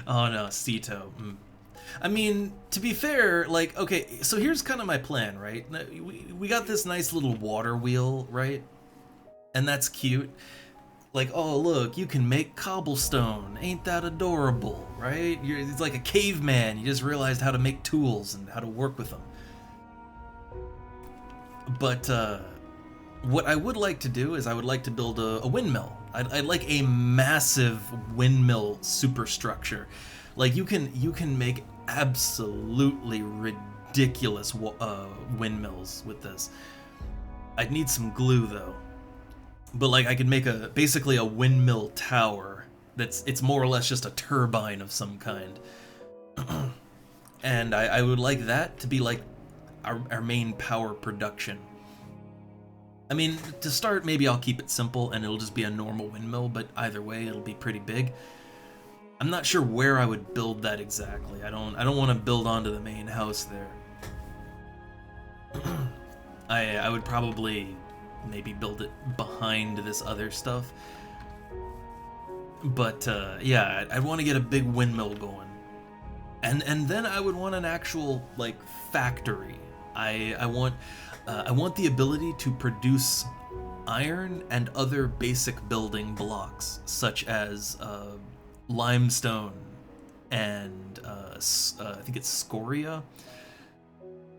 Oh no, Sito. I mean, to be fair, like, okay, so here's kind of my plan, right? We got this nice little water wheel, right? And that's cute. Like, oh, look, you can make cobblestone. Ain't that adorable, right? It's like a caveman. You just realized how to make tools and how to work with them. But what I would like to do is I would like to build a windmill. I'd like a massive windmill superstructure. Like, you can make absolutely ridiculous windmills with this. I'd need some glue, though. But like I could make basically a windmill tower it's more or less just a turbine of some kind. And I would like that to be like our main power production. I mean, to start, maybe I'll keep it simple and it'll just be a normal windmill, but either way it'll be pretty big. I'm not sure where I would build that exactly. I don't want to build onto the main house there. I would probably maybe build it behind this other stuff. But yeah, I'd want to get a big windmill going. And then I would want an actual like factory. I want the ability to produce iron and other basic building blocks, such as limestone and I think it's scoria.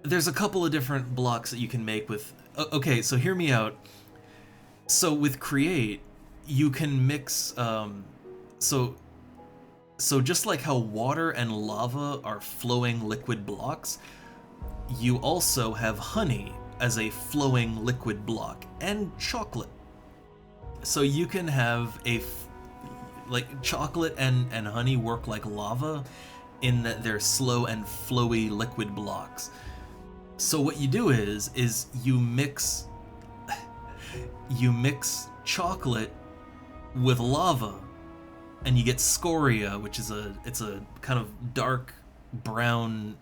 There's a couple of different blocks that you can make with. Okay, so hear me out. So with Create, you can mix. So just like how water and lava are flowing liquid blocks, you also have honey as a flowing liquid block, and chocolate. So you can have like chocolate and honey work like lava in that they're slow and flowy liquid blocks. So what you do is you mix chocolate with lava and you get scoria, which is it's a kind of dark brown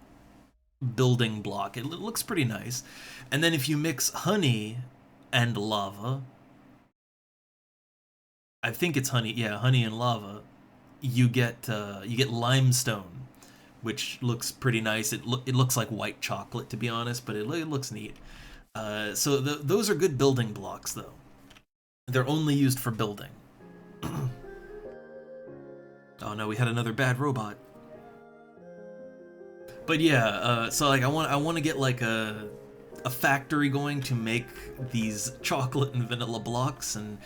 building block. It looks pretty nice. And then if you mix honey and lava, I think it's honey, yeah, honey and lava, you get limestone, which looks pretty nice. It looks like white chocolate, to be honest, but it looks neat. So those are good building blocks, though. They're only used for building. Oh no, we had another bad robot. But yeah, so like I want to get like a factory going to make these chocolate and vanilla blocks, and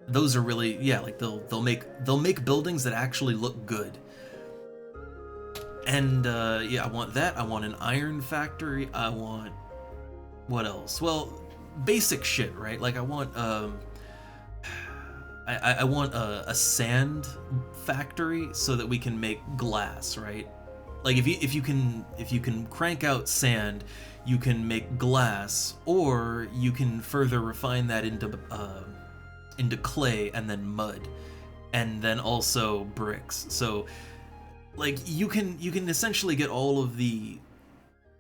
those are really, yeah, like they'll make buildings that actually look good. And yeah, I want that. I want an iron factory. I want, what else? Well, basic shit, right? Like I want I want a sand factory so that we can make glass, right? Like if you can crank out sand, you can make glass, or you can further refine that into clay and then mud, and then also bricks. So like you can essentially get all of the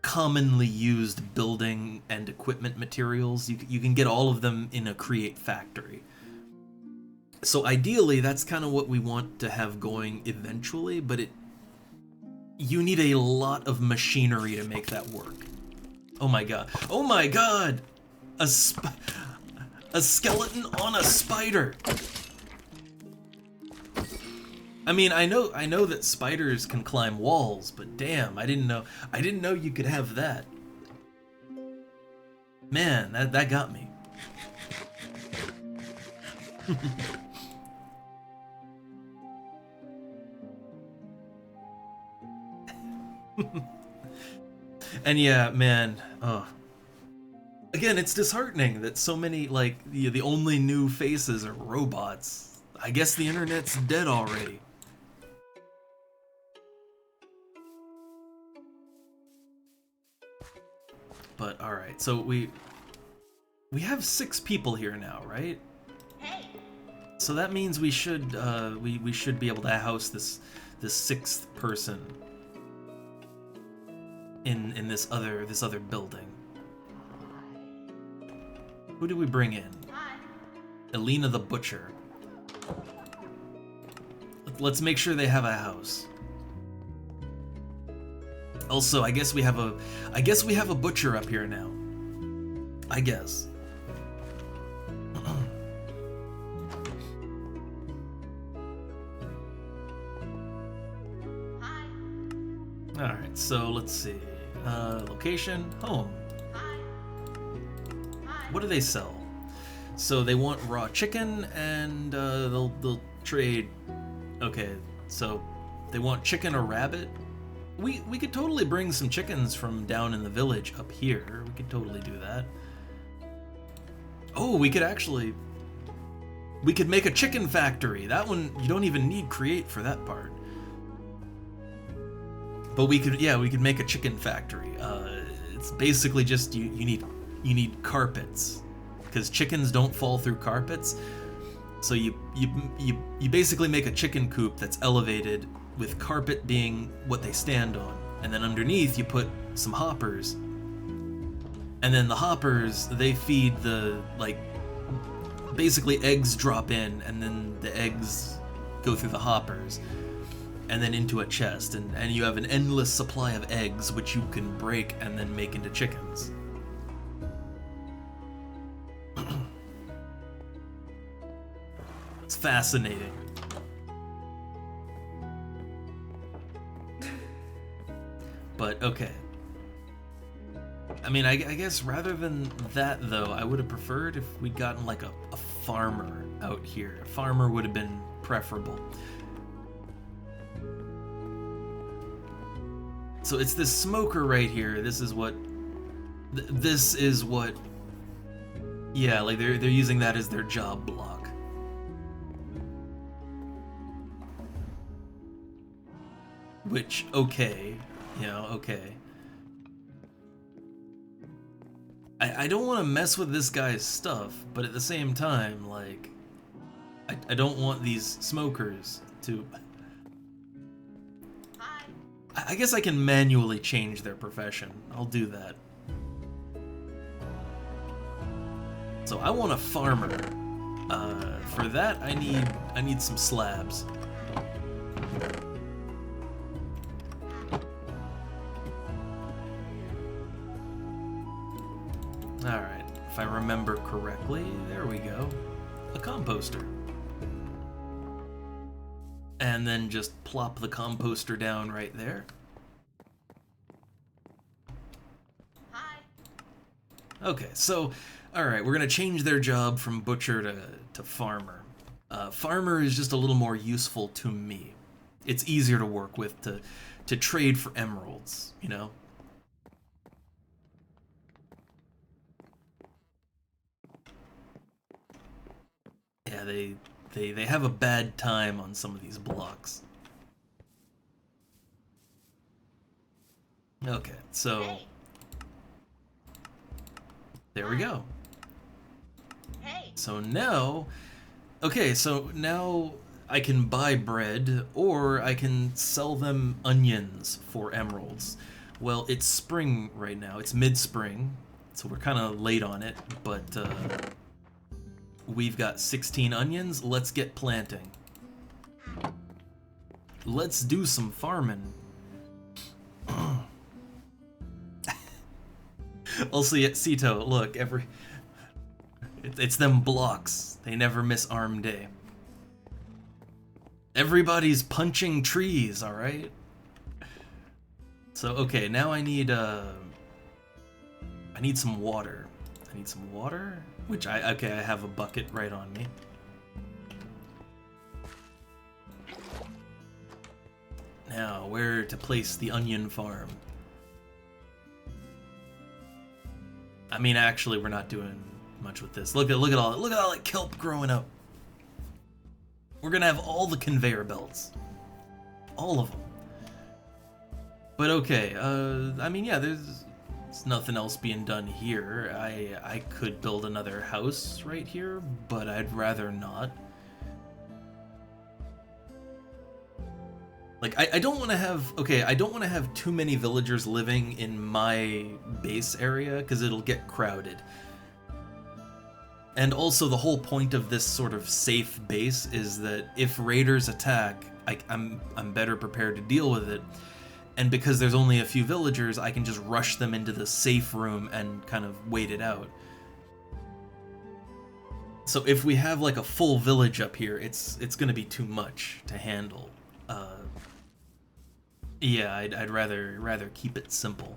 commonly used building and equipment materials. You can get all of them in a create factory. So ideally, that's kind of what we want to have going eventually, but you need a lot of machinery to make that work. Oh my god. Oh my god! A skeleton on a spider! I mean, I know that spiders can climb walls, but damn, I didn't know you could have that. Man, that got me. And yeah, man, again, it's disheartening that so many, like, the only new faces are robots. I guess the internet's dead already. But alright, so we have 6 people here now, right? Hey. So that means we should we should be able to house this 6th person in this other building. Who do we bring in? Hi. Elena the Butcher. Let's make sure they have a house. Also, I guess we have a butcher up here now. I guess. Hi. Alright, so let's see. Location, home. Hi. Hi. What do they sell? So they want raw chicken, and they'll trade. Okay, so they want chicken or rabbit. We could totally bring some chickens from down in the village up here. We could totally do that. Oh, we could make a chicken factory. That one, you don't even need create for that part. But we could make a chicken factory. It's basically just you need carpets, because chickens don't fall through carpets. So you basically make a chicken coop that's elevated, with carpet being what they stand on, and then underneath you put some hoppers, and then the hoppers, they feed the, like, basically eggs drop in, and then the eggs go through the hoppers and then into a chest, and you have an endless supply of eggs which you can break and then make into chickens. It's fascinating. But okay. I mean, I guess rather than that, though, I would have preferred if we'd gotten like a farmer out here. A farmer would have been preferable. So it's this smoker right here. This is what. Yeah, like they're using that as their job block. Which, okay. You know, okay. I don't want to mess with this guy's stuff, but at the same time, like, I don't want these smokers to... Hi. I guess I can manually change their profession. I'll do that. So I want a farmer. For that, I need some slabs. Alright, if I remember correctly, there we go. A composter. And then just plop the composter down right there. Hi. Okay, so, alright, we're gonna change their job from butcher to farmer. Farmer is just a little more useful to me. It's easier to work with, to trade for emeralds, you know? Yeah, they have a bad time on some of these blocks. Okay, so Hey. there we go. Hey. So now, okay, so now I can buy bread or I can sell them onions for emeralds. Well, it's spring right now. It's mid-spring, so we're kind of late on it, but we've got 16 onions. Let's get planting. Let's do some farming. Also, yeah, Sito, look, it's them blocks. They never miss arm day. Everybody's punching trees, alright? So, okay, now I need some water. I need some water? Which I have a bucket right on me. Now, where to place the onion farm? I mean, actually, we're not doing much with this. Look at all that kelp growing up. We're gonna have all the conveyor belts, all of them. But okay, I mean, yeah, there's nothing else being done here. I could build another house right here, but I'd rather not. Like, I don't want to have, okay, I don't want to have too many villagers living in my base area, because it'll get crowded. And also, the whole point of this sort of safe base is that if raiders attack, I'm better prepared to deal with it. And because there's only a few villagers, I can just rush them into the safe room and kind of wait it out. So if we have like a full village up here, it's gonna be too much to handle. Yeah, I'd rather keep it simple.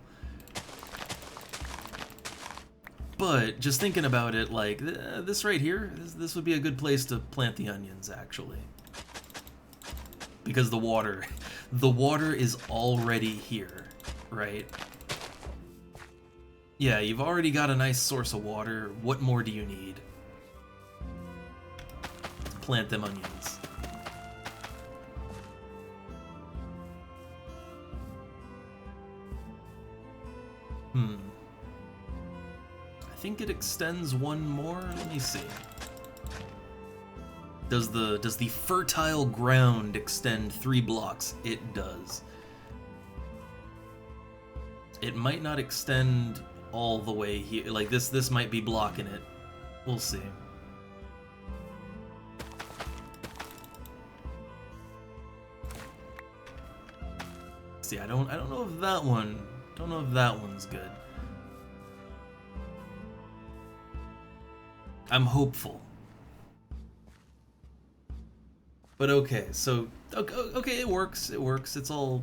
But just thinking about it, like this right here, this would be a good place to plant the onions, actually, because the water is already here, right? Yeah, you've already got a nice source of water. What more do you need? Plant them onions. I think it extends one more. Let me see. Does the fertile ground extend 3 blocks? It does. It might not extend all the way here. Like this might be blocking it. We'll see. See, I don't know if that one. Don't know if that one's good. I'm hopeful. But okay, so okay, it works. It works. It's all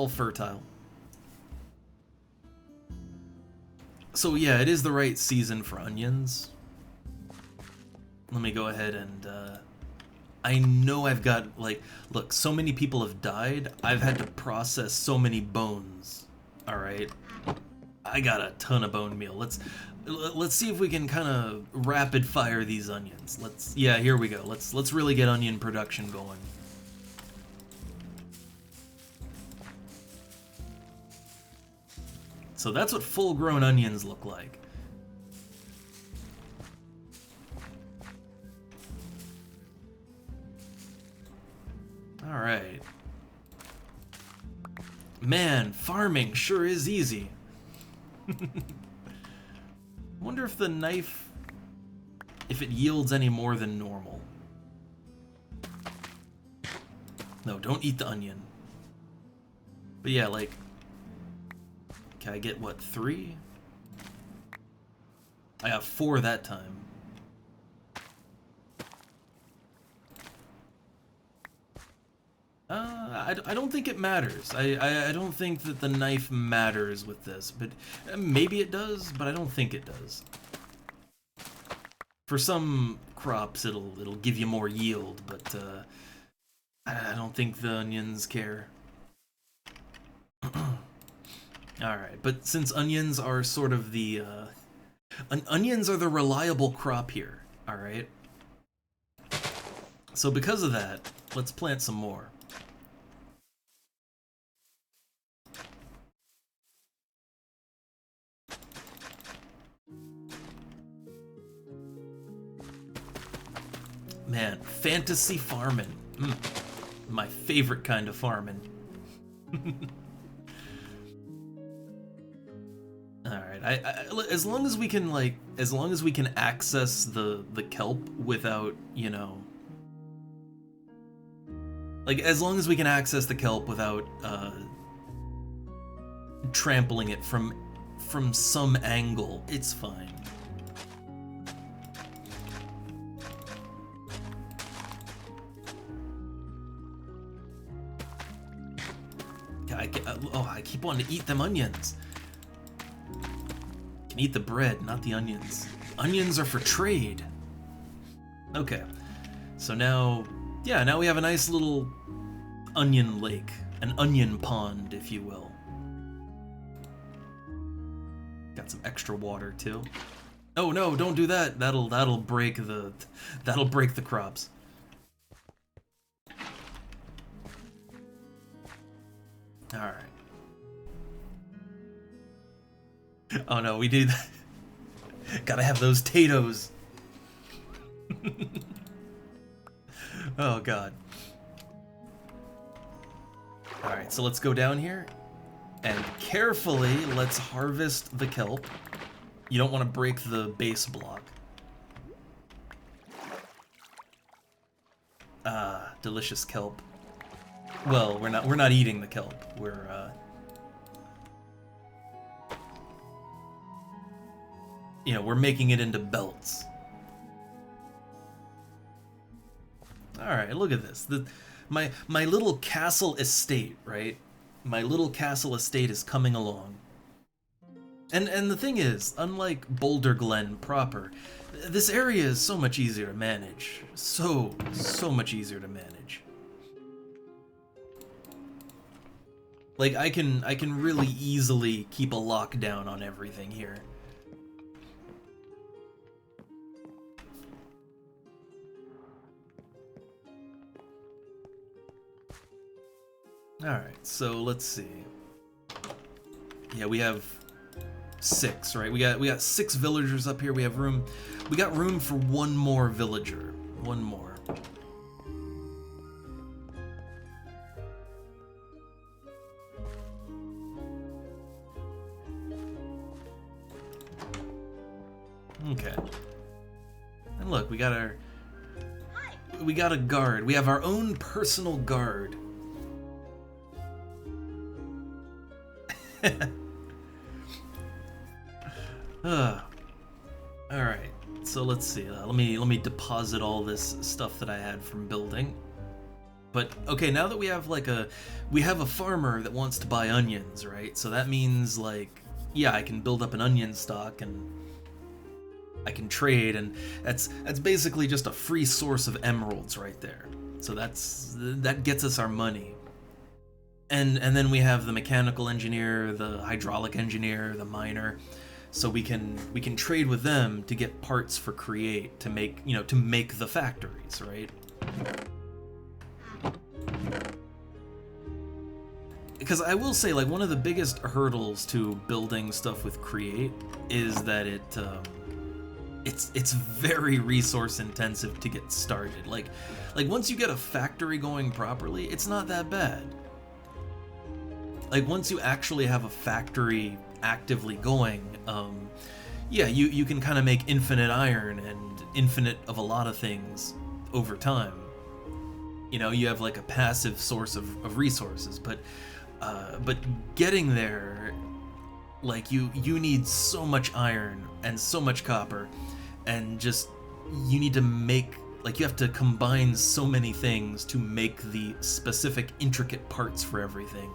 fertile. So yeah, it is the right season for onions. Let me go ahead and I know I've got, like, look, so many people have died. I've had to process so many bones. All right, I got a ton of bone meal. Let's see if we can kind of rapid fire these onions. Yeah, here we go. Let's really get onion production going. So that's what full-grown onions look like. All right. Man, farming sure is easy. Wonder if the knife, if it yields any more than normal. No, don't eat the onion. But yeah, like, can I get, what, 3? I got 4 that time. I don't think it matters. I don't think that the knife matters with this, but maybe it does, but I don't think it does. For some crops, it'll give you more yield, but I don't think the onions care. Alright, but since onions are sort of the, onions are the reliable crop here, alright? So because of that, let's plant some more. Man, fantasy farming. My favorite kind of farming. Alright, as long as we can, like, as long as we can access the kelp without, you know... Like, as long as we can access the kelp without, trampling it from some angle, it's fine. I keep wanting to eat them onions. Can eat the bread, not the onions. Onions are for trade. Okay, so now, yeah, now we have a nice little onion lake, an onion pond, if you will. Got some extra water too. Oh no, don't do that. That'll break the crops. All right. Oh no, we do that. Gotta have those potatoes. Oh god. Alright, so let's go down here. And carefully, let's harvest the kelp. You don't want to break the base block. Ah, delicious kelp. Well, we're not eating the kelp. We're you know, we're making it into belts. Alright, look at this. My little castle estate, right? My little castle estate is coming along. And the thing is, unlike Boulder Glen proper, this area is so much easier to manage. So much easier to manage. Like, I can really easily keep a lockdown on everything here. Alright, so let's see. Yeah, we have 6, right? We got 6 villagers up here. We have room. We got room for one more villager. One more. Okay. And look, we got our... Hi. We got a guard. We have our own personal guard. Alright, so let's see. Let me deposit all this stuff that I had from building. But okay, now that we have a farmer that wants to buy onions, right? So that means, like, yeah, I can build up an onion stock and I can trade, and that's basically just a free source of emeralds right there. So that gets us our money. And then we have the mechanical engineer, the hydraulic engineer, the miner, so we can trade with them to get parts for Create to make the factories, right? Because I will say, like, one of the biggest hurdles to building stuff with Create is that it's very resource intensive to get started. Like once you get a factory going properly, it's not that bad. Like, once you actually have a factory actively going, yeah, you can kind of make infinite iron and infinite of a lot of things over time. You know, you have like a passive source of resources, but getting there Like, you need so much iron and so much copper, and just, you need to make, like, you have to combine so many things to make the specific intricate parts for everything.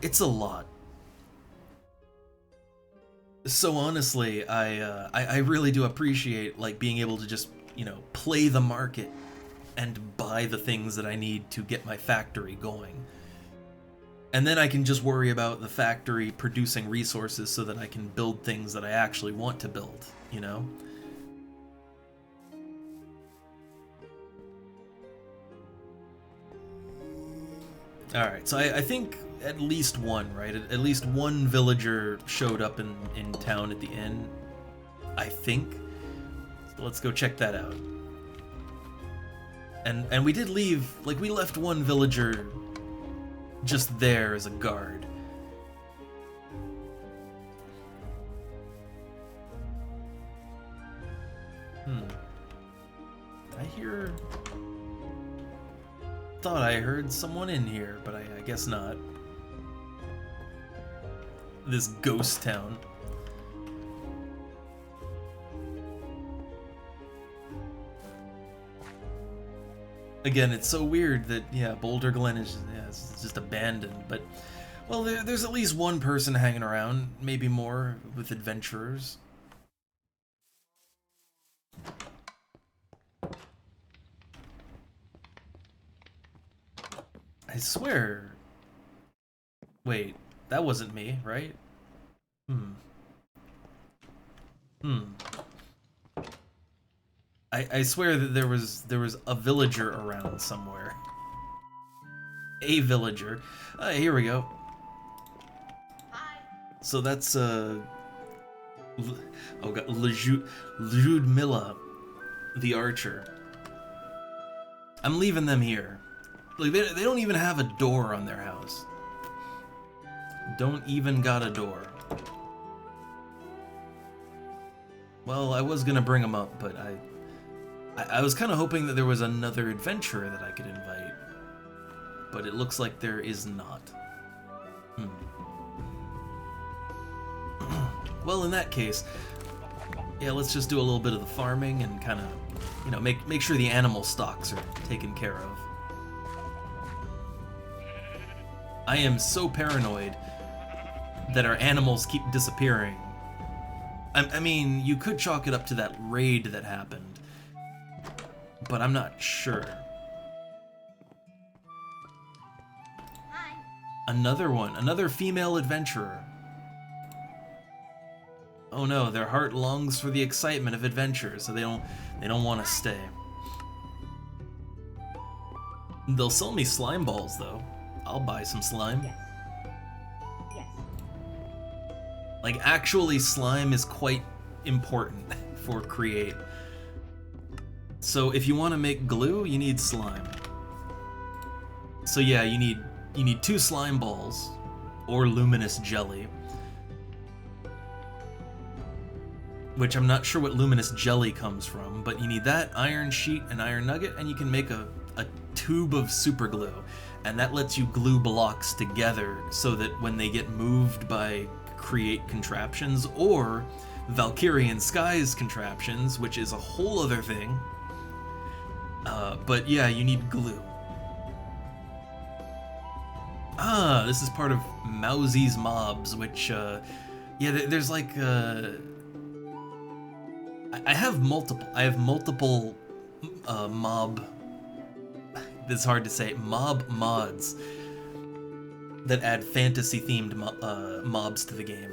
It's a lot. So honestly, I really do appreciate, like, being able to just, you know, play the market and buy the things that I need to get my factory going. And then I can just worry about the factory producing resources so that I can build things that I actually want to build, you know? Alright, so I think at least one, right? At least one villager showed up in town at the inn, I think. So let's go check that out. And we did leave, like, we left one villager just there as a guard. Thought I heard someone in here, but I guess not. This ghost town. Again, it's so weird that, yeah, Boulder Glen is it's just abandoned, but, well, there's at least one person hanging around, maybe more, with adventurers. I swear... Wait, that wasn't me, right? I swear that there was a villager around somewhere. A villager. Here we go. Hi. So that's oh god, Ljudmila, the archer. I'm leaving them here. Like, they don't even have a door on their house. Don't even got a door. Well, I was gonna bring them up, but I was kind of hoping that there was another adventurer that I could invite. But it looks like there is not. Well, in that case, yeah, let's just do a little bit of the farming and kind of, you know, make sure the animal stocks are taken care of. I am so paranoid that our animals keep disappearing. I mean, you could chalk it up to that raid that happened, but I'm not sure. Hi. Another one, another female adventurer. Oh no, their heart longs for the excitement of adventure, so they don't want to stay. They'll sell me slime balls though. I'll buy some slime. Yes. Yes. Like, actually, slime is quite important for Create. So if you want to make glue, you need slime. So yeah, you need 2 slime balls or luminous jelly. Which I'm not sure what luminous jelly comes from, but you need that, iron sheet, and iron nugget, and you can make a tube of super glue. And that lets you glue blocks together so that when they get moved by Create contraptions or Valkyrian Skies contraptions, which is a whole other thing. But yeah, you need glue. Ah, this is part of Mousy's mobs, which, yeah, there's like, I have multiple mob, it's hard to say, mob mods that add fantasy-themed mobs to the game.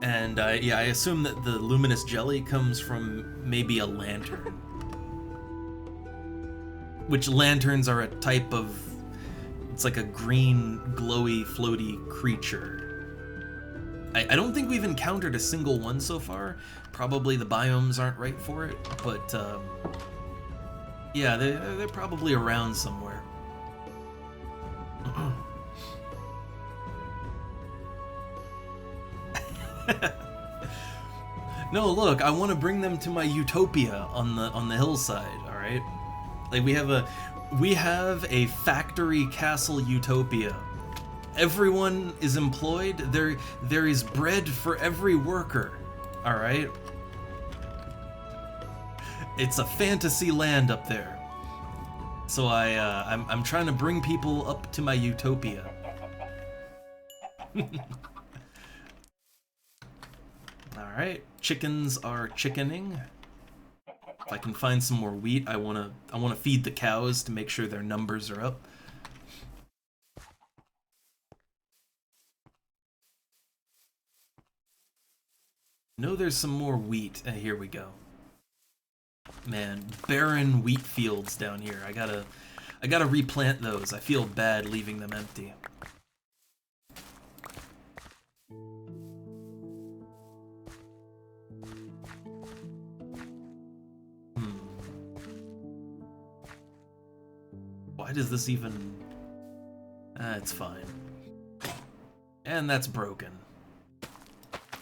And yeah, I assume that the luminous jelly comes from maybe a lantern. Which lanterns are a type of, it's like a green, glowy, floaty creature. I don't think we've encountered a single one so far. Probably the biomes aren't right for it, but yeah, they're probably around somewhere. No, look, I want to bring them to my utopia on the hillside. All right, like we have a factory castle utopia everyone is employed. There is bread for every worker. All right. It's a fantasy land up there. So I'm trying to bring people up to my utopia. All right, chickens are chickening. If I can find some more wheat, I wanna feed the cows to make sure their numbers are up. No, there's some more wheat. Here we go. Man, barren wheat fields down here. I gotta replant those. I feel bad leaving them empty. Why does this even... it's fine. And that's broken.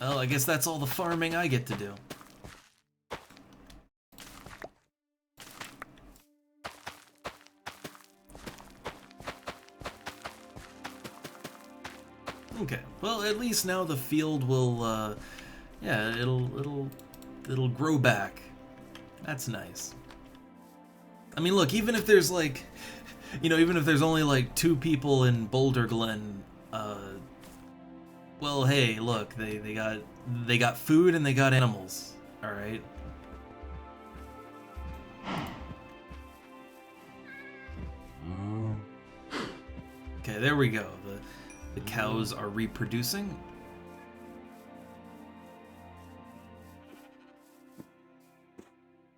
Well, I guess that's all the farming I get to do. Okay, well, at least now the field will, yeah, it'll grow back. That's nice. I mean, look, even if there's like, you know, even if there's only like 2 people in Boulder Glen, well, hey, look, they got food and they got animals, all right. Okay, there we go. The cows are reproducing.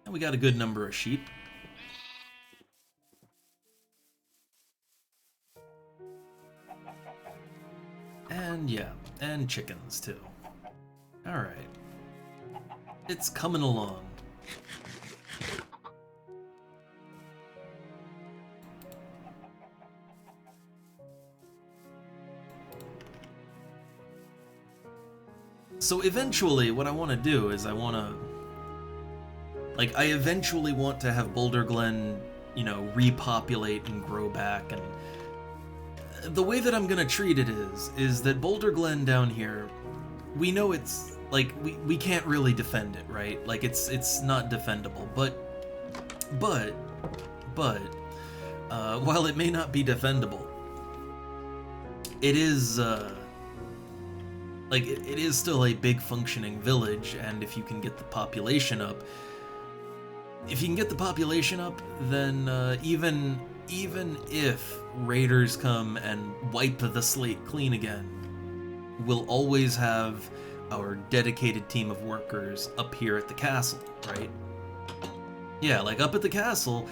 And we got a good number of sheep. And yeah, and chickens too. Alright. It's coming along. So eventually, what I want to do is I eventually want to have Boulder Glen, you know, repopulate and grow back. And the way that I'm gonna treat it is that Boulder Glen down here, we know it's like we can't really defend it, right? Like it's not defendable. But while it may not be defendable, it is. Like, it is still a big functioning village, and if you can get the population up, then even if raiders come and wipe the slate clean again, we'll always have our dedicated team of workers up here at the castle, right? Yeah, like up at the castle,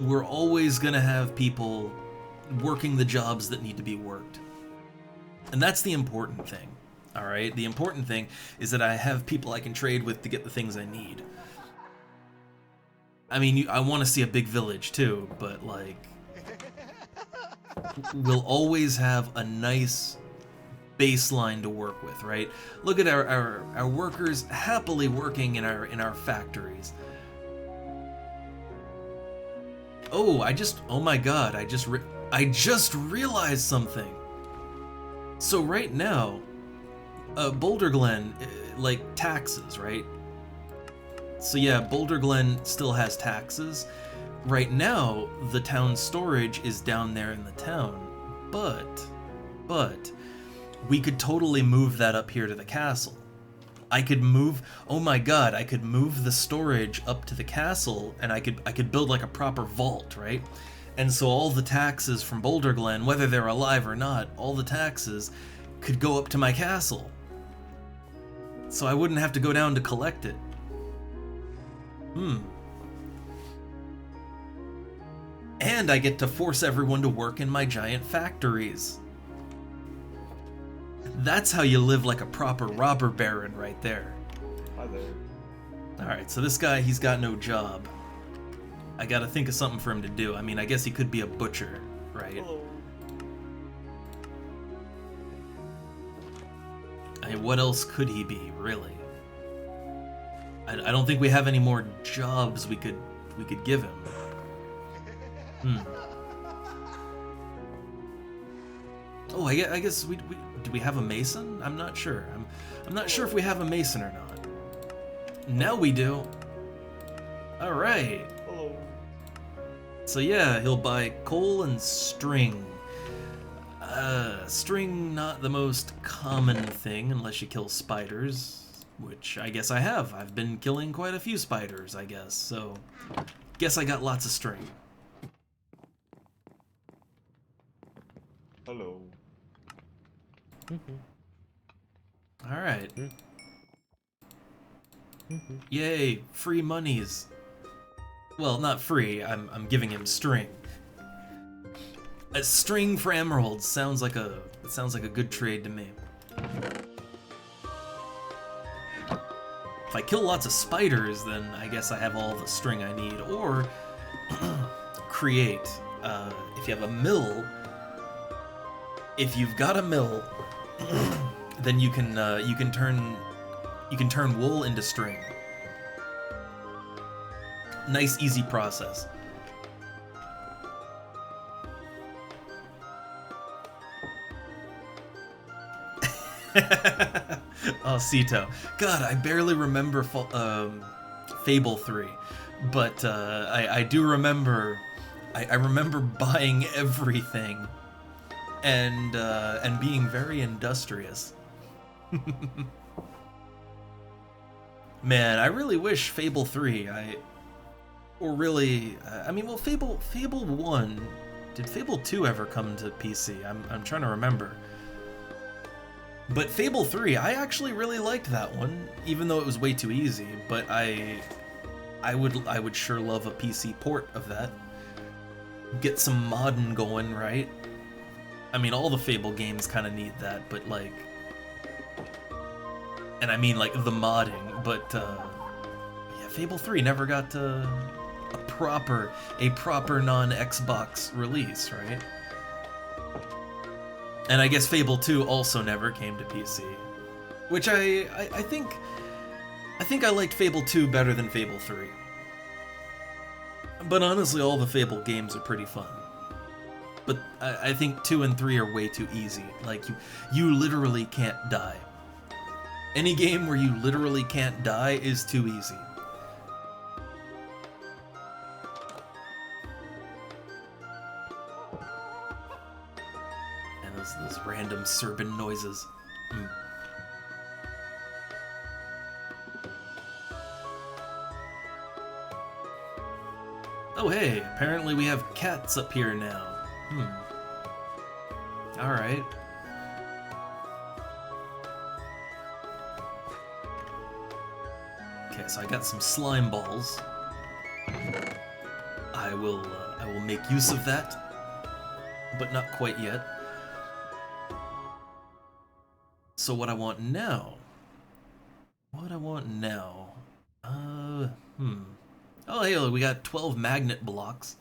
we're always gonna have people working the jobs that need to be worked. And that's the important thing, all right? The important thing is that I have people I can trade with to get the things I need. I mean, I want to see a big village too, but like, we'll always have a nice baseline to work with, right? Look at our workers happily working in our factories. Oh my God, I just realized something. So right now, Boulder Glen, like taxes, right? So yeah, Boulder Glen still has taxes. Right now, the town storage is down there in the town, but we could totally move that up here to the castle. I could move, oh my God, I could move the storage up to the castle, and I could build like a proper vault, right? And so all the taxes from Boulder Glen, whether they're alive or not, all the taxes could go up to my castle. So I wouldn't have to go down to collect it. And I get to force everyone to work in my giant factories. That's how you live like a proper robber baron right there. Hi there. Alright, so this guy, he's got no job. I gotta think of something for him to do. I mean, I guess he could be a butcher, right? Hello. I mean, what else could he be, really? I don't think we have any more jobs we could give him. Oh, I guess we do we have a mason? I'm not sure. I'm not sure if we have a mason or not. Now we do. All right. Hello. So yeah, he'll buy coal and string. String not the most common thing unless you kill spiders, which I guess I have. I've been killing quite a few spiders, I guess. So, guess I got lots of string. Hello. All right. Yay, free monies. Well, not free. I'm giving him string. A string for emeralds sounds like a good trade to me. If I kill lots of spiders, then I guess I have all the string I need. Or create. If you have a mill, if you've got a mill, then you can turn wool into string. Nice, easy process. Oh, Sito. God, I barely remember Fable 3, but I do remember. I remember buying everything, and being very industrious. Man, I really wish Fable 3. I mean, well, Fable 1. Did Fable 2 ever come to PC? I'm trying to remember. But Fable 3, I actually really liked that one, even though it was way too easy. But I would sure love a PC port of that. Get some modding going, right? I mean, all the Fable games kind of need that, but like, and I mean like the modding. But yeah, Fable 3 never got a proper non-Xbox release, right? And I guess Fable 2 also never came to PC, which I think I liked Fable 2 better than Fable 3. But honestly, all the Fable games are pretty fun. But I think 2 and 3 are way too easy. Like, you literally can't die. Any game where you literally can't die is too easy. Those random Serban noises. Oh hey, apparently we have cats up here now. Alright. Okay, so I got some slime balls. I will make use of that, but not quite yet. So what I want now? Oh, hey, we got 12 magnet blocks.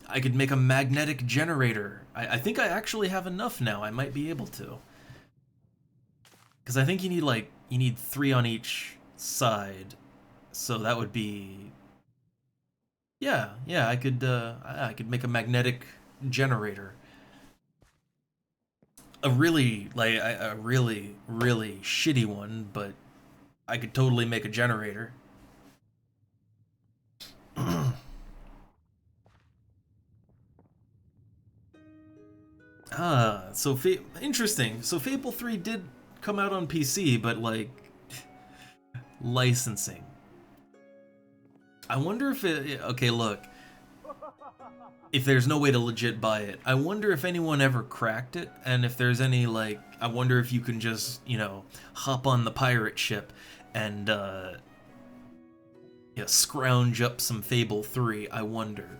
I could make a magnetic generator. I think I actually have enough now. I might be able to. Because I think you need 3 on each side. So that would be... Yeah, I could make a magnetic generator. A really shitty one, but I could totally make a generator. So interesting. So Fable 3 did come out on PC, but like licensing. I wonder if it... Okay, look. If there's no way to legit buy it, I wonder if anyone ever cracked it, and if there's any, like, I wonder if you can just, you know, hop on the pirate ship and, yeah, scrounge up some Fable 3, I wonder.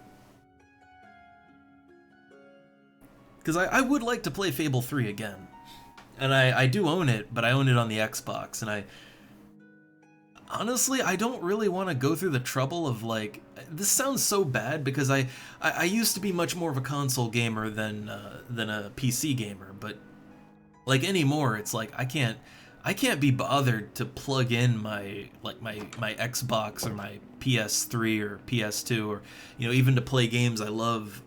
Because I would like to play Fable 3 again. And I do own it, but I own it on the Xbox, and honestly, I don't really want to go through the trouble of, like... This sounds so bad, because I used to be much more of a console gamer than a PC gamer, but, like, anymore, it's like, I can't be bothered to plug in my Xbox or my PS3 or PS2, or, you know, even to play games I love.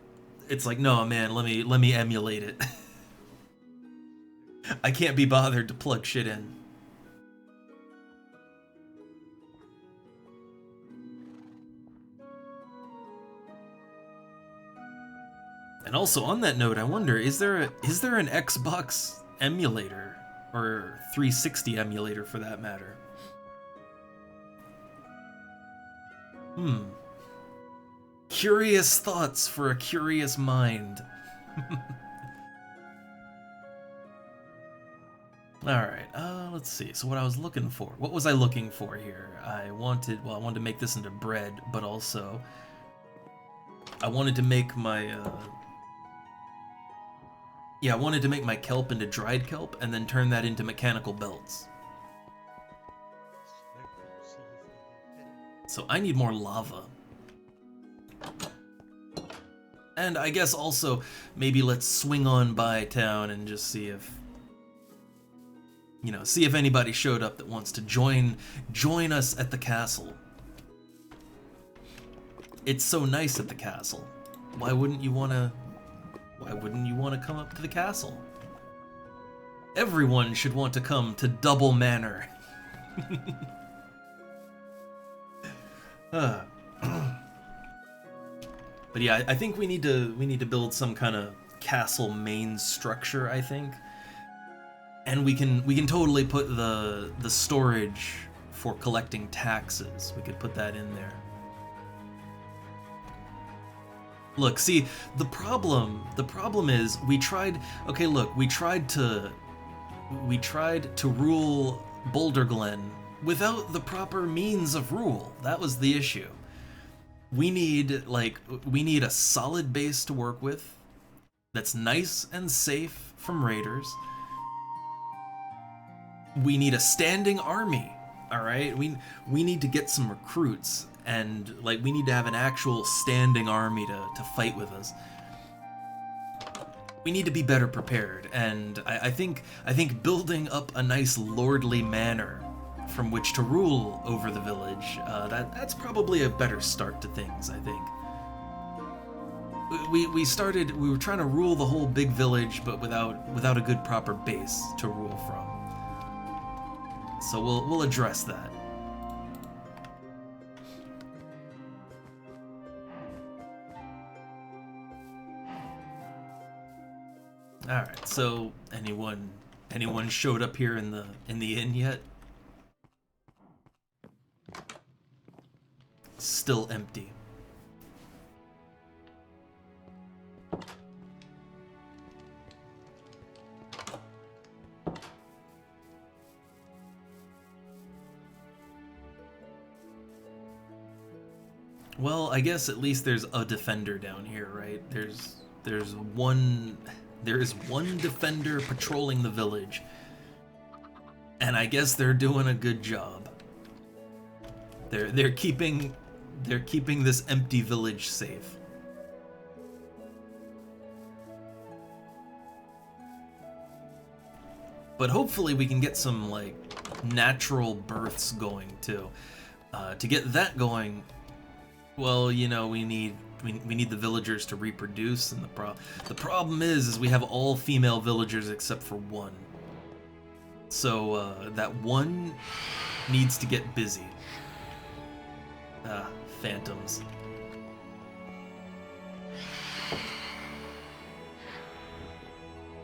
It's like, no, man, let me emulate it. I can't be bothered to plug shit in. And also on that note, I wonder, is there an Xbox emulator or 360 emulator for that matter? Curious thoughts for a curious mind. Alright, let's see. So what I was looking for. What was I looking for here? I wanted to make this into bread, but also I wanted to make my I wanted to make my kelp into dried kelp and then turn that into mechanical belts. So I need more lava. And I guess also, maybe let's swing on by town and just see if, see if anybody showed up that wants to join us at the castle. It's so nice at the castle. Why wouldn't you want to come up to the castle? Everyone should want to come to Double Manor. But yeah, I think we need to build some kind of castle main structure, I think. And we can totally put the storage for collecting taxes. We could put that in there. Look, see, the problem is we tried to rule Boulder Glen without the proper means of rule. That was the issue. We need a solid base to work with that's nice and safe from raiders. We need a standing army, all right? We need to get some recruits, and we need to have an actual standing army to fight with us. We need to be better prepared, and I think building up a nice lordly manor from which to rule over the village, that's probably a better start to things, I think. We were trying to rule the whole big village, but without a good proper base to rule from. So we'll address that. All right. So anyone showed up here in the inn yet? Still empty. Well, I guess at least there's a defender down here, right? There's one defender patrolling the village. And I guess they're doing a good job. They're keeping this empty village safe. But hopefully we can get some natural births going too. To get that going, well, we need the villagers to reproduce, and the problem is we have all female villagers except for one. So that one needs to get busy. Phantoms.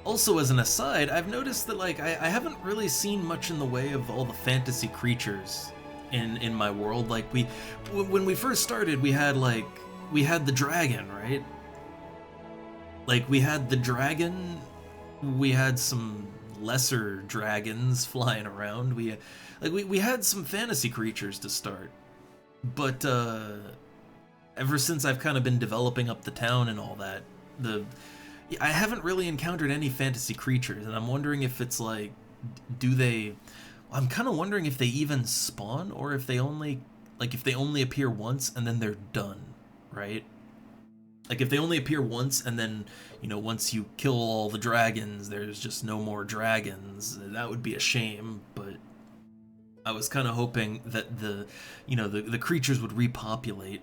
Also, as an aside, I've noticed that I haven't really seen much in the way of all the fantasy creatures in my world. When we first started, we had the dragon, right? We had the dragon, we had some lesser dragons flying around. We had some fantasy creatures to start. But ever since I've kind of been developing up the town and all that, I haven't really encountered any fantasy creatures, and I'm wondering if it's I'm kind of wondering if they even spawn, or if they only appear once and then they're done, right? If they only appear once and then, once you kill all the dragons, there's just no more dragons. That would be a shame, but I was kind of hoping that the creatures would repopulate.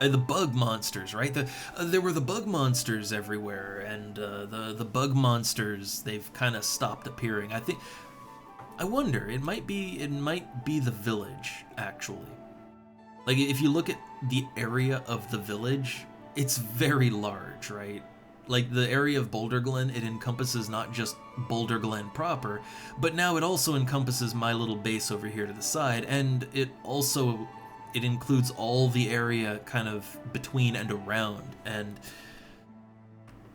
The bug monsters, right? There were the bug monsters everywhere, and the bug monsters, they've kind of stopped appearing. I wonder, it might be the village, actually. Like, if you look at the area of the village, it's very large, right? Like, the area of Boulder Glen, it encompasses not just Boulder Glen proper, but now it also encompasses my little base over here to the side, and it includes all the area kind of between and around, and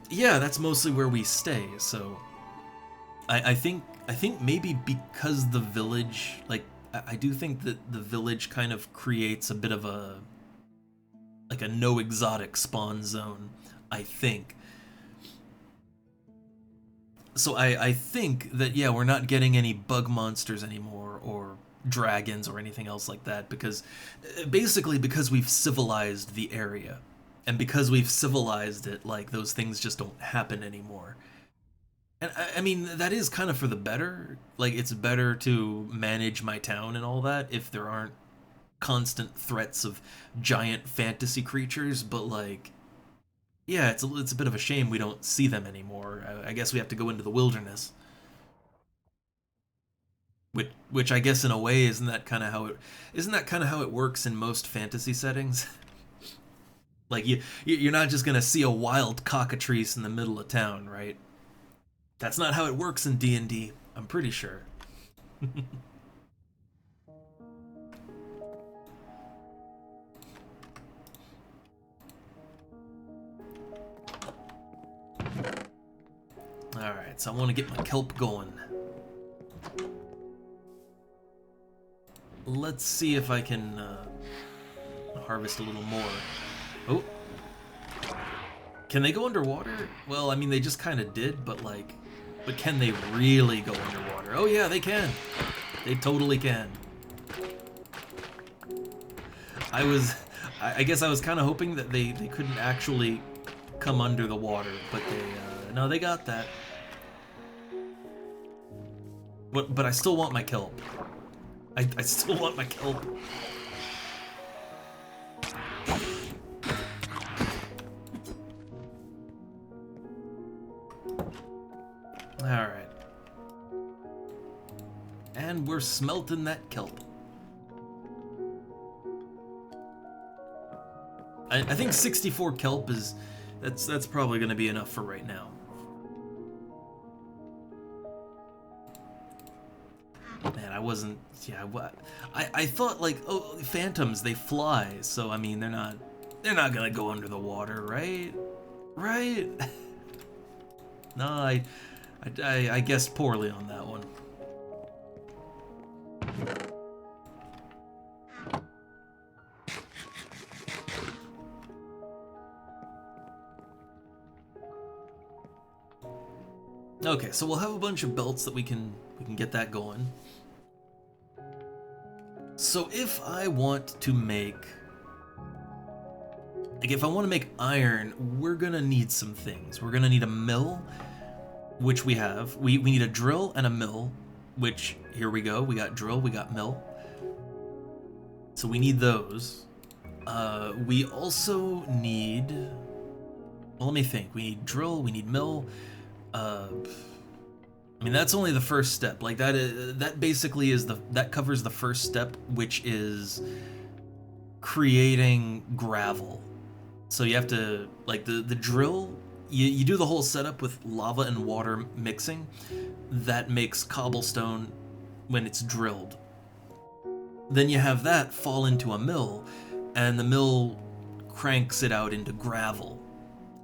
yeah, that's mostly where we stay. So I think maybe because the village, like, I do think that the village kind of creates a bit of a no exotic spawn zone, I think. So I think that, yeah, we're not getting any bug monsters anymore, or dragons or anything else like that, because basically because we've civilized the area, and because we've civilized it, like, those things just don't happen anymore. And I mean, that is kind of for the better. Like, it's better to manage my town and all that if there aren't constant threats of giant fantasy creatures, but, like, yeah, it's a bit of a shame we don't see them anymore. I guess we have to go into the wilderness. Which I guess in a way isn't that kind of how it works in most fantasy settings? Like, you're not just gonna see a wild cockatrice in the middle of town, right? That's not how it works in D&D, I'm pretty sure. Alright, so I want to get my kelp going. Let's see if I can harvest a little more. Oh. Can they go underwater? Well, I mean, they just kind of did, but can they really go underwater? Oh yeah, they can. They totally can. I guess I was kind of hoping that they couldn't actually come under the water, but no, they got that. But I still want my kelp. I still want my kelp. Alright. And we're smelting that kelp. I think 64 kelp is... That's probably going to be enough for right now. Man, I wasn't... Yeah, what? I thought, like, oh, phantoms, they fly, so, I mean, they're not gonna go under the water, right? Right? No, I guessed poorly on that one. Okay, so we'll have a bunch of belts that we can get that going. So if I want to make... Like, if I want to make iron, we're gonna need some things. We're gonna need a mill, which we have. We need a drill and a mill, which, here we go. We got drill, we got mill. So we need those. We also need... Well, let me think. We need drill, we need mill. I mean, that's only the first step. Like, that basically is that covers the first step, which is creating gravel. So you have to, like, the drill, you do the whole setup with lava and water mixing. That makes cobblestone when it's drilled. Then you have that fall into a mill, and the mill cranks it out into gravel.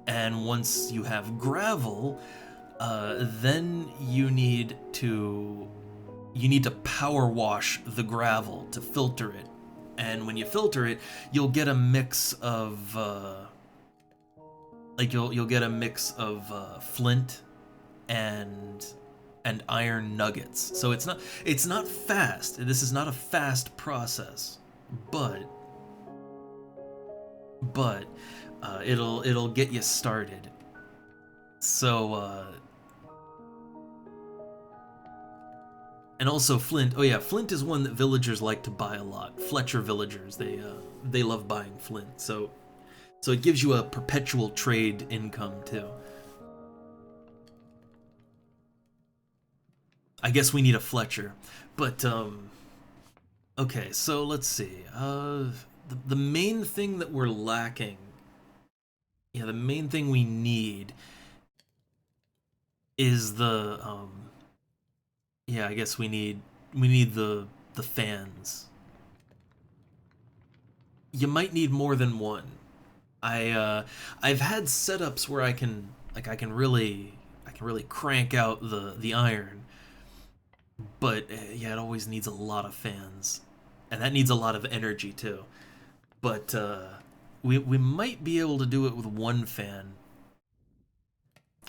And once you have gravel, then you need to power wash the gravel to filter it. And when you filter it, you'll get a mix of you'll get a mix of flint and iron nuggets. So it's not fast. This is not a fast process, but it'll get you started. So and also flint. Oh yeah, flint is one that villagers like to buy a lot. Fletcher villagers, they love buying flint. So So it gives you a perpetual trade income too. I guess we need a Fletcher. But, okay, so let's see. The main thing that we're lacking, yeah, the main thing we need is the, yeah, I guess we need the fans. You might need more than one. I've had setups where I can really crank out the iron, but yeah, it always needs a lot of fans, and that needs a lot of energy too. But we might be able to do it with one fan.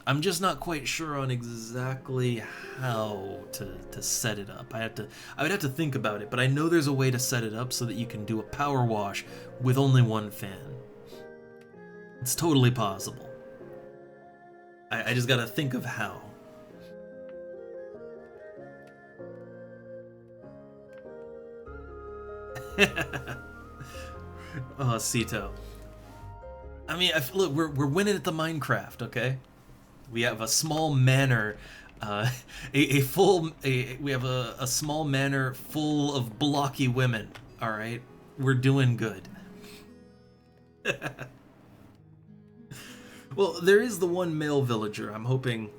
I'm just not quite sure on exactly how to set it up. I would have to think about it, but I know there's a way to set it up so that you can do a power wash with only one fan. It's totally possible. I just gotta think of how. Oh, Sito. I mean, look, we're winning at the Minecraft, okay? We have a small manor, we have a small manor full of blocky women. All right, we're doing good. Well, there is the one male villager. I'm hoping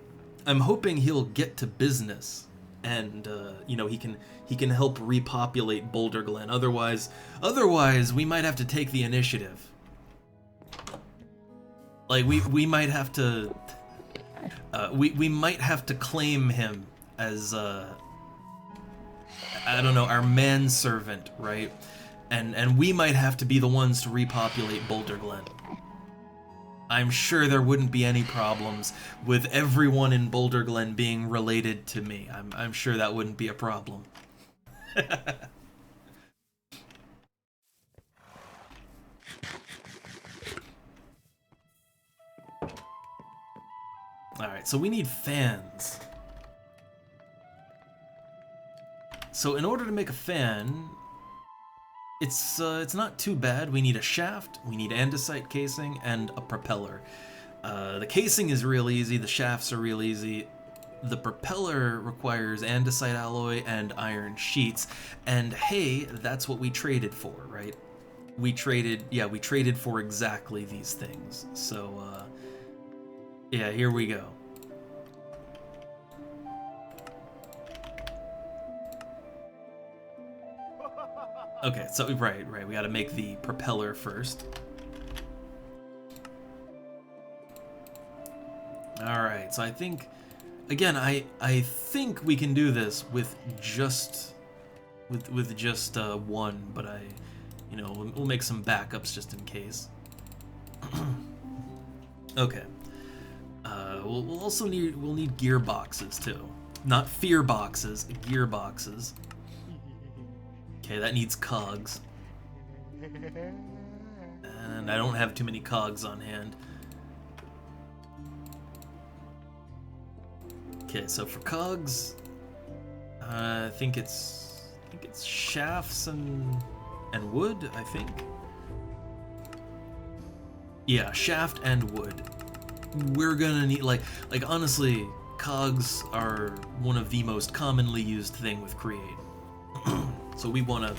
he'll get to business, and you know, he can help repopulate Boulder Glen. Otherwise, we might have to take the initiative. Like we might have to. We might have to claim him as I don't know, our manservant, right? And we might have to be the ones to repopulate Boulder Glen. I'm sure there wouldn't be any problems with everyone in Boulder Glen being related to me. I'm sure that wouldn't be a problem. Alright, so we need fans. So in order to make a fan, it's not too bad. We need a shaft, we need andesite casing, and a propeller. The casing is real easy, the shafts are real easy. The propeller requires andesite alloy and iron sheets, and hey, that's what we traded for, right? We traded for exactly these things. So, yeah, here we go. Okay, so right, we gotta make the propeller first. Alright, so I think, again, I think we can do this with just one, but you know, we'll make some backups just in case. Okay. We'll also need gearboxes too. Not fear boxes, gearboxes. Okay, that needs cogs. And I don't have too many cogs on hand. Okay, so for cogs, I think it's shafts and wood, I think. Yeah, shaft and wood. We're gonna need like honestly, cogs are one of the most commonly used thing with Create. So we wanna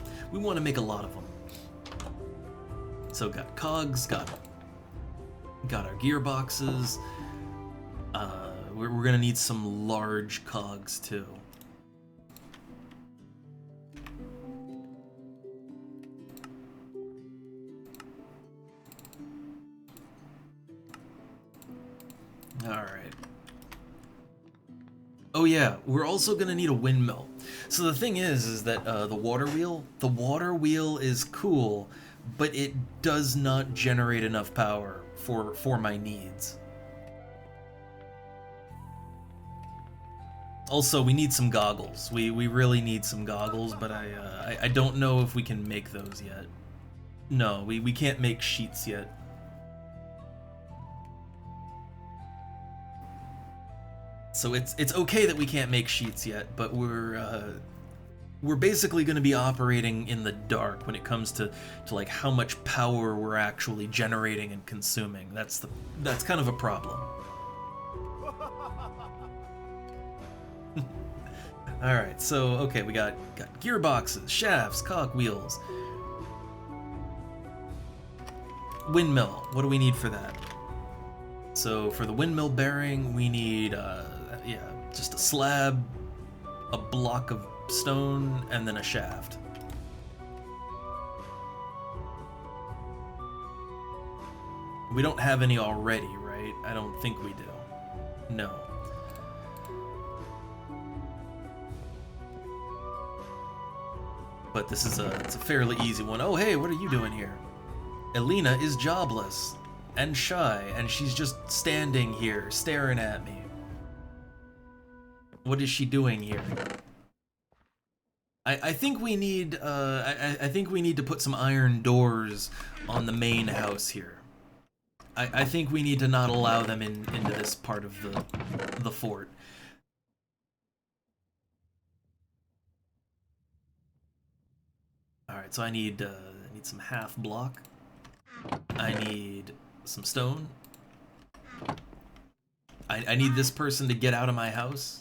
make a lot of them. So got cogs, got our gearboxes. We're gonna need some large cogs too. Alright. Oh yeah, we're also gonna need a windmill. So the thing is that the water wheel is cool, but it does not generate enough power for my needs. Also, we need some goggles. We really need some goggles, but I don't know if we can make those yet. No, we can't make sheets yet. So it's okay that we can't make sheets yet, but we're we're basically going to be operating in the dark when it comes to like how much power we're actually generating and consuming. That's kind of a problem. All right, so okay, we got gearboxes, shafts, cogwheels, windmill. What do we need for that? So for the windmill bearing, we need yeah, just a slab, a block of stone, and then a shaft. We don't have any already, right? I don't think we do. No. But this is it's a fairly easy one. Oh, hey, what are you doing here? Elena is jobless and shy, and she's just standing here, staring at me. What is she doing here? I think we need I think we need to put some iron doors on the main house here. I think we need to not allow them into this part of the fort. All right, so I need some half block. I need some stone. I need this person to get out of my house.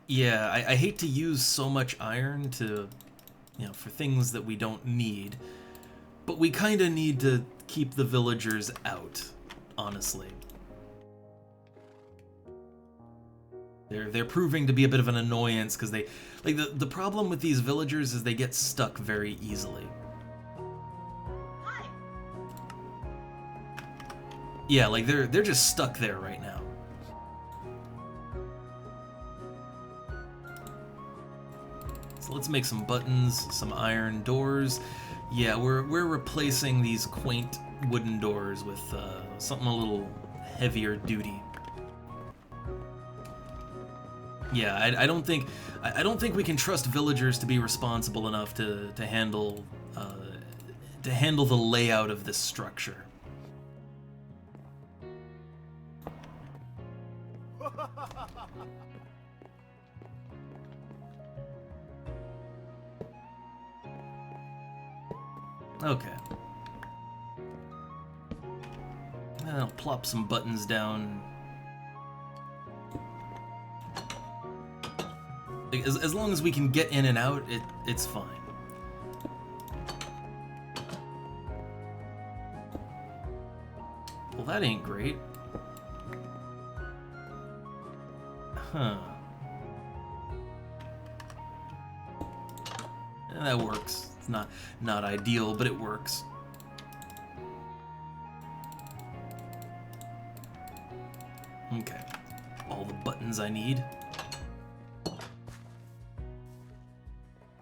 Yeah, I hate to use so much iron to, you know, for things that we don't need, but we kind of need to keep the villagers out, honestly. They're proving to be a bit of an annoyance because they, like, the problem with these villagers is they get stuck very easily. Hi. Yeah, like they're just stuck there right now. So let's make some buttons, some iron doors. Yeah, we're replacing these quaint wooden doors with something a little heavier duty. Yeah, I don't think we can trust villagers to be responsible enough to handle the layout of this structure. Okay. I'll plop some buttons down. As long as we can get in and out, it's fine. Well, that ain't great. Huh. Yeah, that works. It's not ideal, but it works. Okay. All the buttons I need.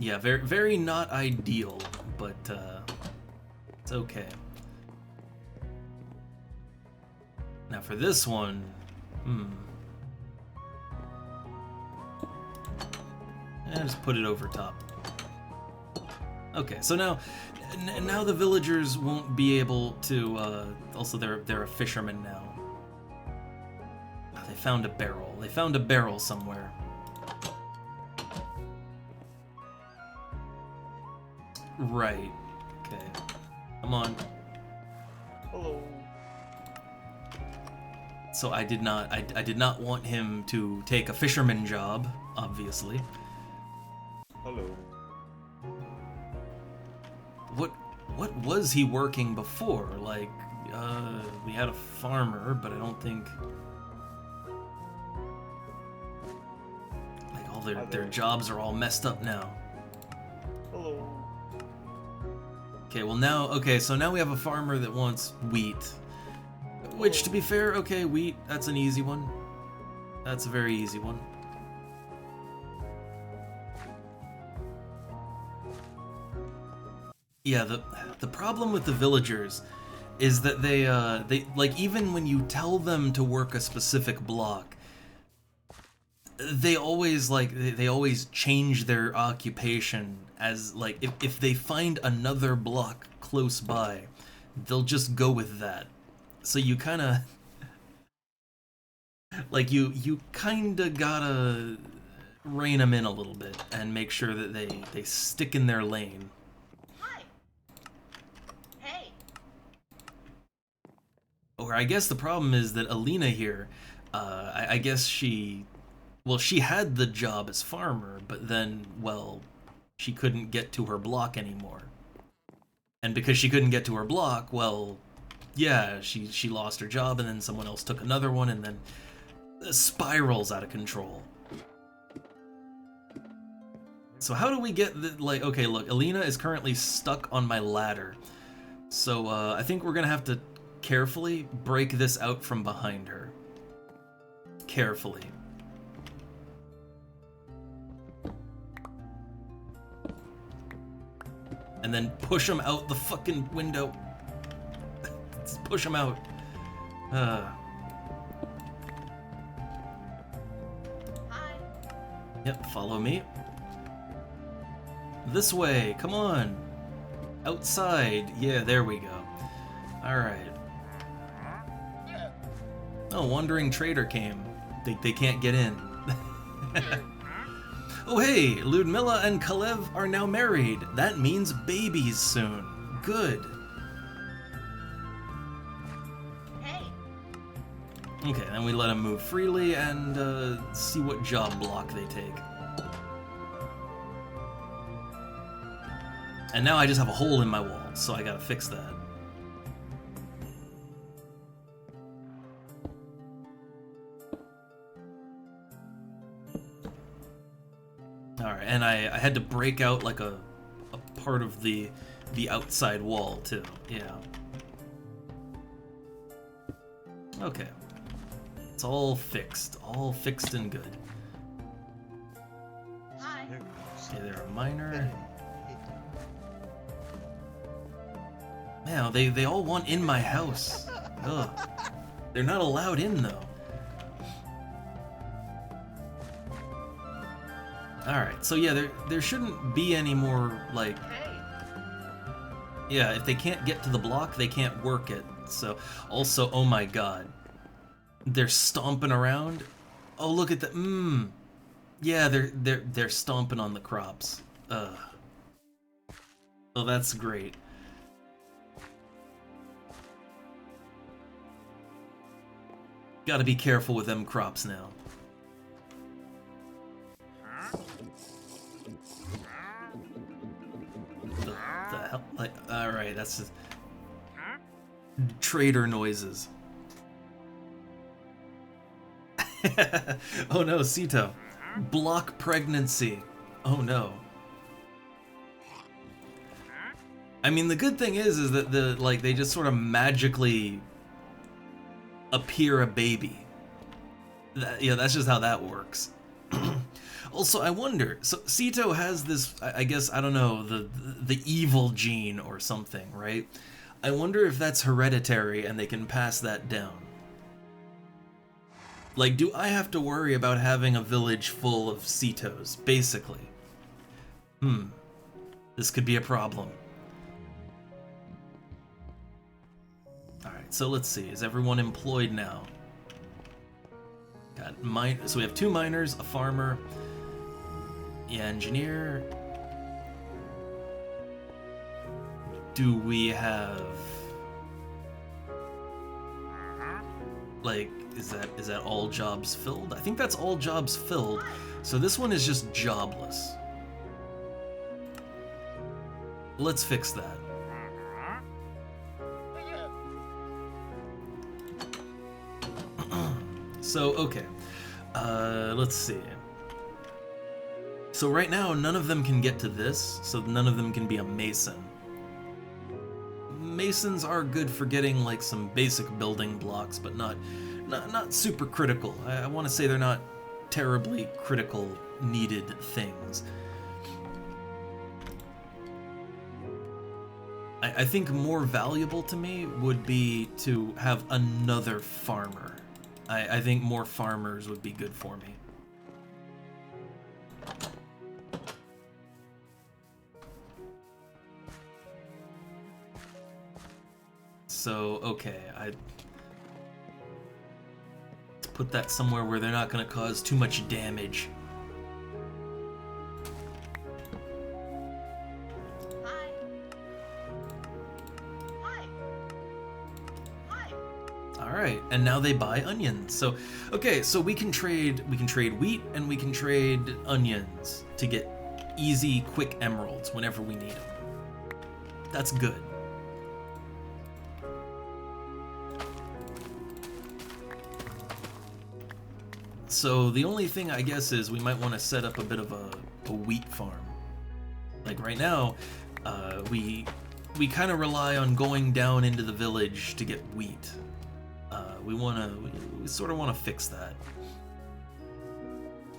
Yeah, very not ideal, but it's okay. Now for this one, just put it over top. Okay, so now the villagers won't be able to. Also, they're a fisherman now. Oh, they found a barrel. They found a barrel somewhere. Right. Okay. Come on. Hello. So I did not want him to take a fisherman job, obviously. Hello. What was he working before? Like, we had a farmer, but I don't think like all their jobs are all messed up now. Hello. Okay, well now, so now we have a farmer that wants wheat. Which, to be fair, okay, wheat, that's an easy one. That's a very easy one. Yeah, the problem with the villagers is that they like, even when you tell them to work a specific block, they always change their occupation. As like, if they find another block close by, they'll just go with that. So you kind of Like you kinda gotta rein them in a little bit and make sure that they stick in their lane. Hi. Hey. Or I guess the problem is that Alina here, I guess well, she had the job as farmer, but then, well, she couldn't get to her block anymore. And because she couldn't get to her block, well, yeah, she lost her job, and then someone else took another one, and then it spirals out of control. So how do we get the, like, okay, look, Alina is currently stuck on my ladder. So I think we're gonna have to carefully break this out from behind her. Carefully. And then push him out the fucking window. Just push him out. Hi. Yep, follow me. This way, come on. Outside. Yeah, there we go. Alright. Oh, Wandering Trader came. They can't get in. Oh hey, Ludmilla and Kalev are now married. That means babies soon. Good. Hey. Okay, then we let them move freely and see what job block they take. And now I just have a hole in my wall, so I gotta fix that. Alright, and I had to break out like a part of the outside wall too. Yeah. Okay. It's all fixed and good. Hi. Okay, they're a miner. Man, they all want in my house. Ugh. They're not allowed in though. Alright, so yeah, there shouldn't be any more, like... Hey. Yeah, if they can't get to the block, they can't work it. So, also, oh my god. They're stomping around. Oh, look at the... Yeah, they're stomping on the crops. Ugh. Oh, that's great. Gotta be careful with them crops now. The hell? Like, alright, that's just... Trader noises. Oh no, Sito. Block pregnancy. Oh no. I mean, the good thing is that they just sort of magically appear a baby. Yeah, that's just how that works. Also, I wonder, so Sito has this, I guess, I don't know, the evil gene or something, right? I wonder if that's hereditary and they can pass that down. Like, do I have to worry about having a village full of Sitos, basically? This could be a problem. Alright, so let's see, is everyone employed now? Got so we have 2 miners, a farmer, yeah, engineer. Do we have, like, is that all jobs filled? I think that's all jobs filled. So this one is just jobless. Let's fix that. So, okay. Let's see. So right now, none of them can get to this, so none of them can be a mason. Masons are good for getting, like, some basic building blocks, but not super critical. I want to say they're not terribly critical, needed things. I think more valuable to me would be to have another farmer. I think more farmers would be good for me. So, okay, let's put that somewhere where they're not gonna cause too much damage. Hi. Hi. Hi. Alright, and now they buy onions. So okay, so we can trade wheat and we can trade onions to get easy, quick emeralds whenever we need them. That's good. So the only thing I guess is we might want to set up a bit of a wheat farm. Like right now, we kind of rely on going down into the village to get wheat. We sort of want to fix that.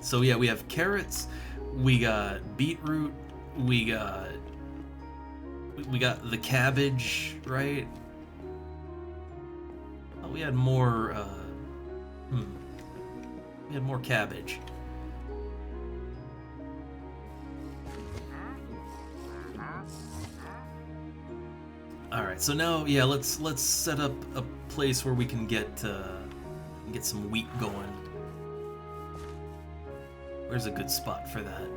So yeah, we have carrots, we got beetroot, we got the cabbage, right? Oh, we had more. We had more cabbage. All right, so now, yeah, let's set up a place where we can get some wheat going. Where's a good spot for that?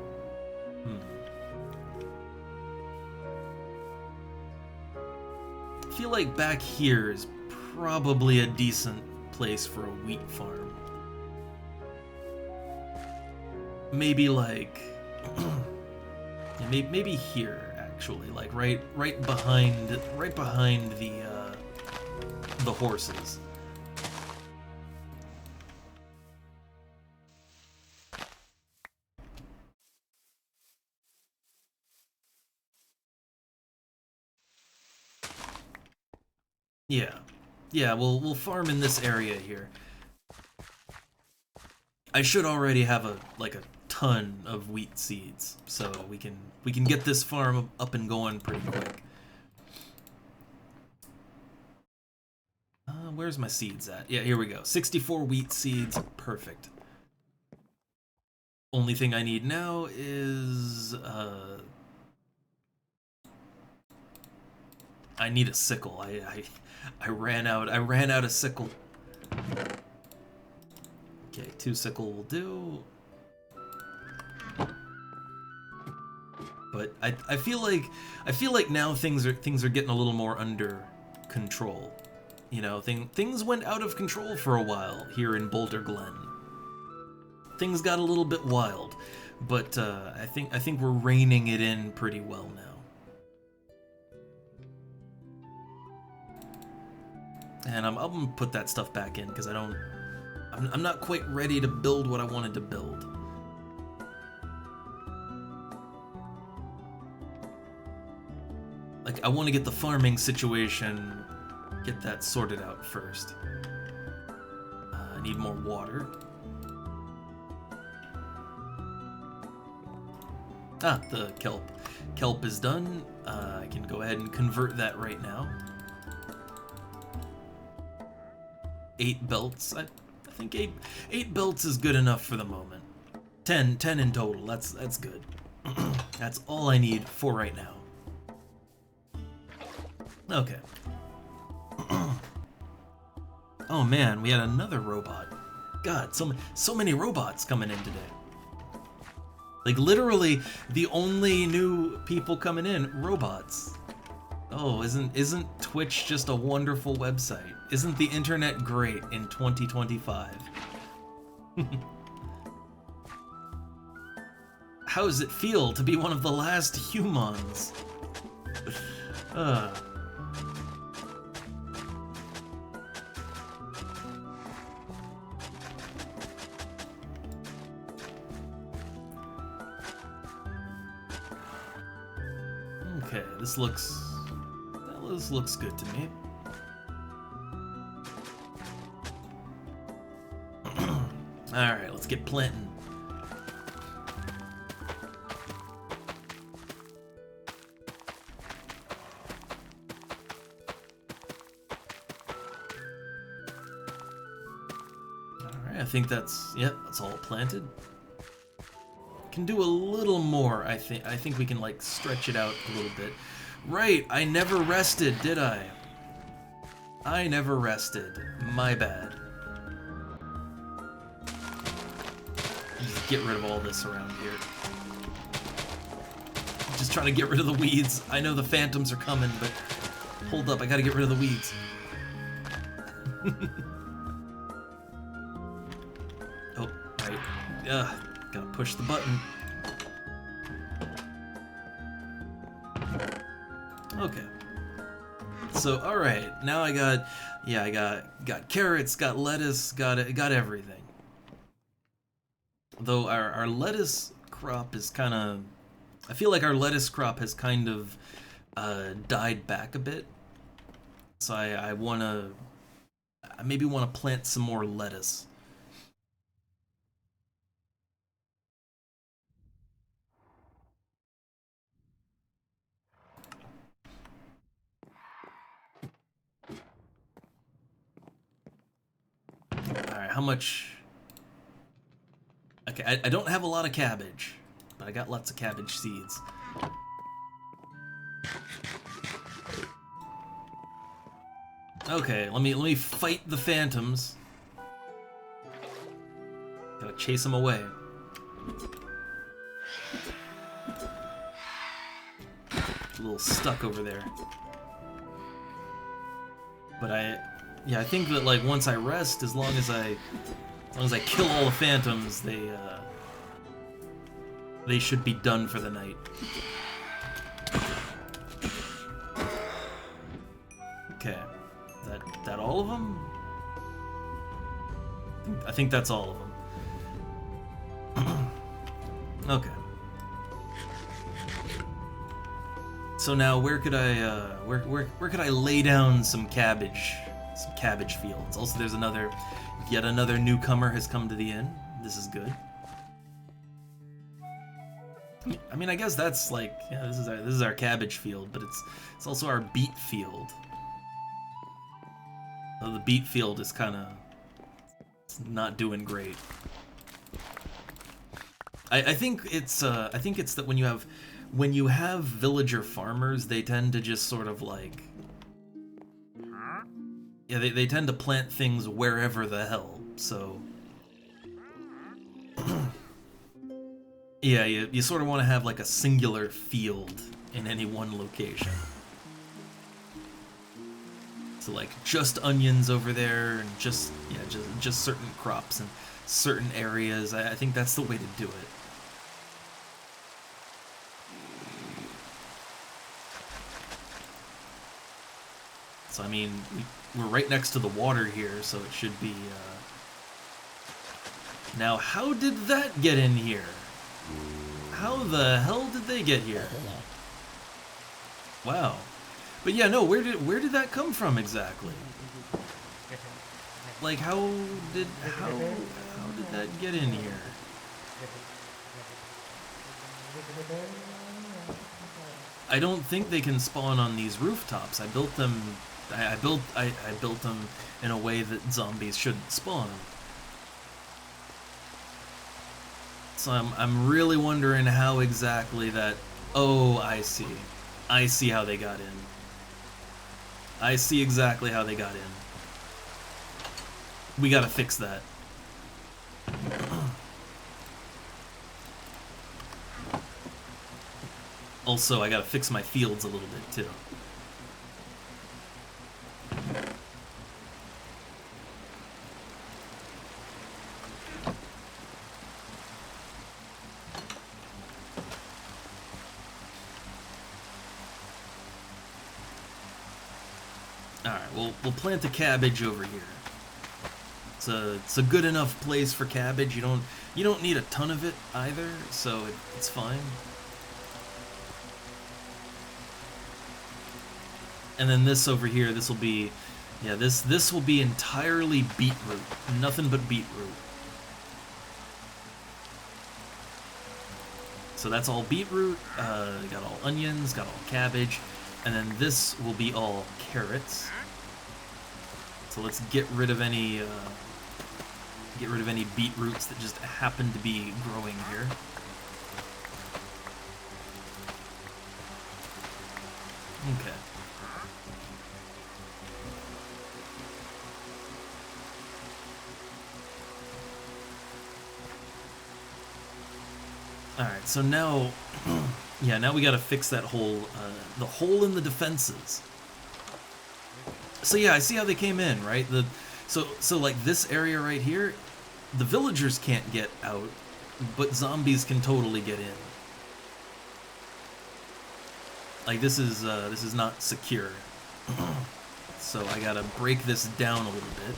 I feel like back here is probably a decent place for a wheat farm. Maybe like, yeah, maybe here actually, like right behind the horses. Yeah, we'll farm in this area here. I should already have a ton of wheat seeds, so we can get this farm up and going pretty quick. Where's my seeds at? Yeah, here we go. 64 wheat seeds, perfect. Only thing I need now is I need a sickle. I ran out of sickle. Okay, 2 sickle will do. But I feel like now things are getting a little more under control. You know, things went out of control for a while here in Boulder Glen. Things got a little bit wild, but I think we're reining it in pretty well now. And I'm gonna put that stuff back in because I'm not quite ready to build what I wanted to build. Like, I want to get the farming situation, get that sorted out first. I need more water. Ah, the kelp. Kelp is done. I can go ahead and convert that right now. 8 belts. I think eight belts is good enough for the moment. 10 in total. That's good. That's all I need for right now. Okay. Oh man, we had another robot. God, so many robots coming in today. Like literally the only new people coming in, robots. Oh, isn't Twitch just a wonderful website? Isn't the internet great in 2025? How does it feel to be one of the last humans? Okay, this looks good to me. Alright, let's get planting. Alright, I think that's all planted. Can do a little more, I think we can like stretch it out a little bit. Right, I never rested, did I? I never rested. My bad. Just get rid of all this around here. Just trying to get rid of the weeds. I know the phantoms are coming, but hold up, I gotta get rid of the weeds. Oh, right. Gotta push the button. Okay. So, alright, now I got carrots, got lettuce, got everything. Though our lettuce crop is kind of... I feel like our lettuce crop has kind of died back a bit. So I maybe want to plant some more lettuce. Alright, how much... Okay, I don't have a lot of cabbage, but I got lots of cabbage seeds. Okay, let me fight the phantoms. Gotta chase them away. A little stuck over there. But I think that like once I rest, as long as I kill all the phantoms, they should be done for the night. Okay, that all of them? I think that's all of them. Okay. So now where could I lay down some cabbage fields? Also, there's yet another newcomer has come to the inn. This is good. I mean, I guess that's like, yeah, this is our cabbage field, but it's also our beet field. So the beet field is kind of not doing great. I think it's that when you have villager farmers, they tend to just sort of like, yeah, they tend to plant things wherever the hell. So yeah, you sort of want to have like a singular field in any one location. So like just onions over there, and just certain crops and certain areas. I think that's the way to do it. So I mean, we're right next to the water here, so it should be... Now, how did that get in here? How the hell did they get here? Wow. But yeah, no, where did that come from exactly? Like, how did that get in here? I don't think they can spawn on these rooftops. I built them in a way that zombies shouldn't spawn. So I'm really wondering how exactly that... Oh, I see. I see how they got in. I see exactly how they got in. We gotta fix that. Also, I gotta fix my fields a little bit, too. Alright, we'll plant the cabbage over here. It's a good enough place for cabbage. You don't need a ton of it either, so it's fine. And then this over here, this will be, yeah, this will be entirely beetroot, nothing but beetroot. So that's all beetroot. Got all onions, got all cabbage, and then this will be all carrots. So let's get rid of any beetroots that just happen to be growing here. Okay. Alright, so now... yeah, now we gotta fix that hole, the hole in the defenses. So yeah, I see how they came in, right? So like this area right here, the villagers can't get out, but zombies can totally get in. Like this is not secure. So I gotta break this down a little bit.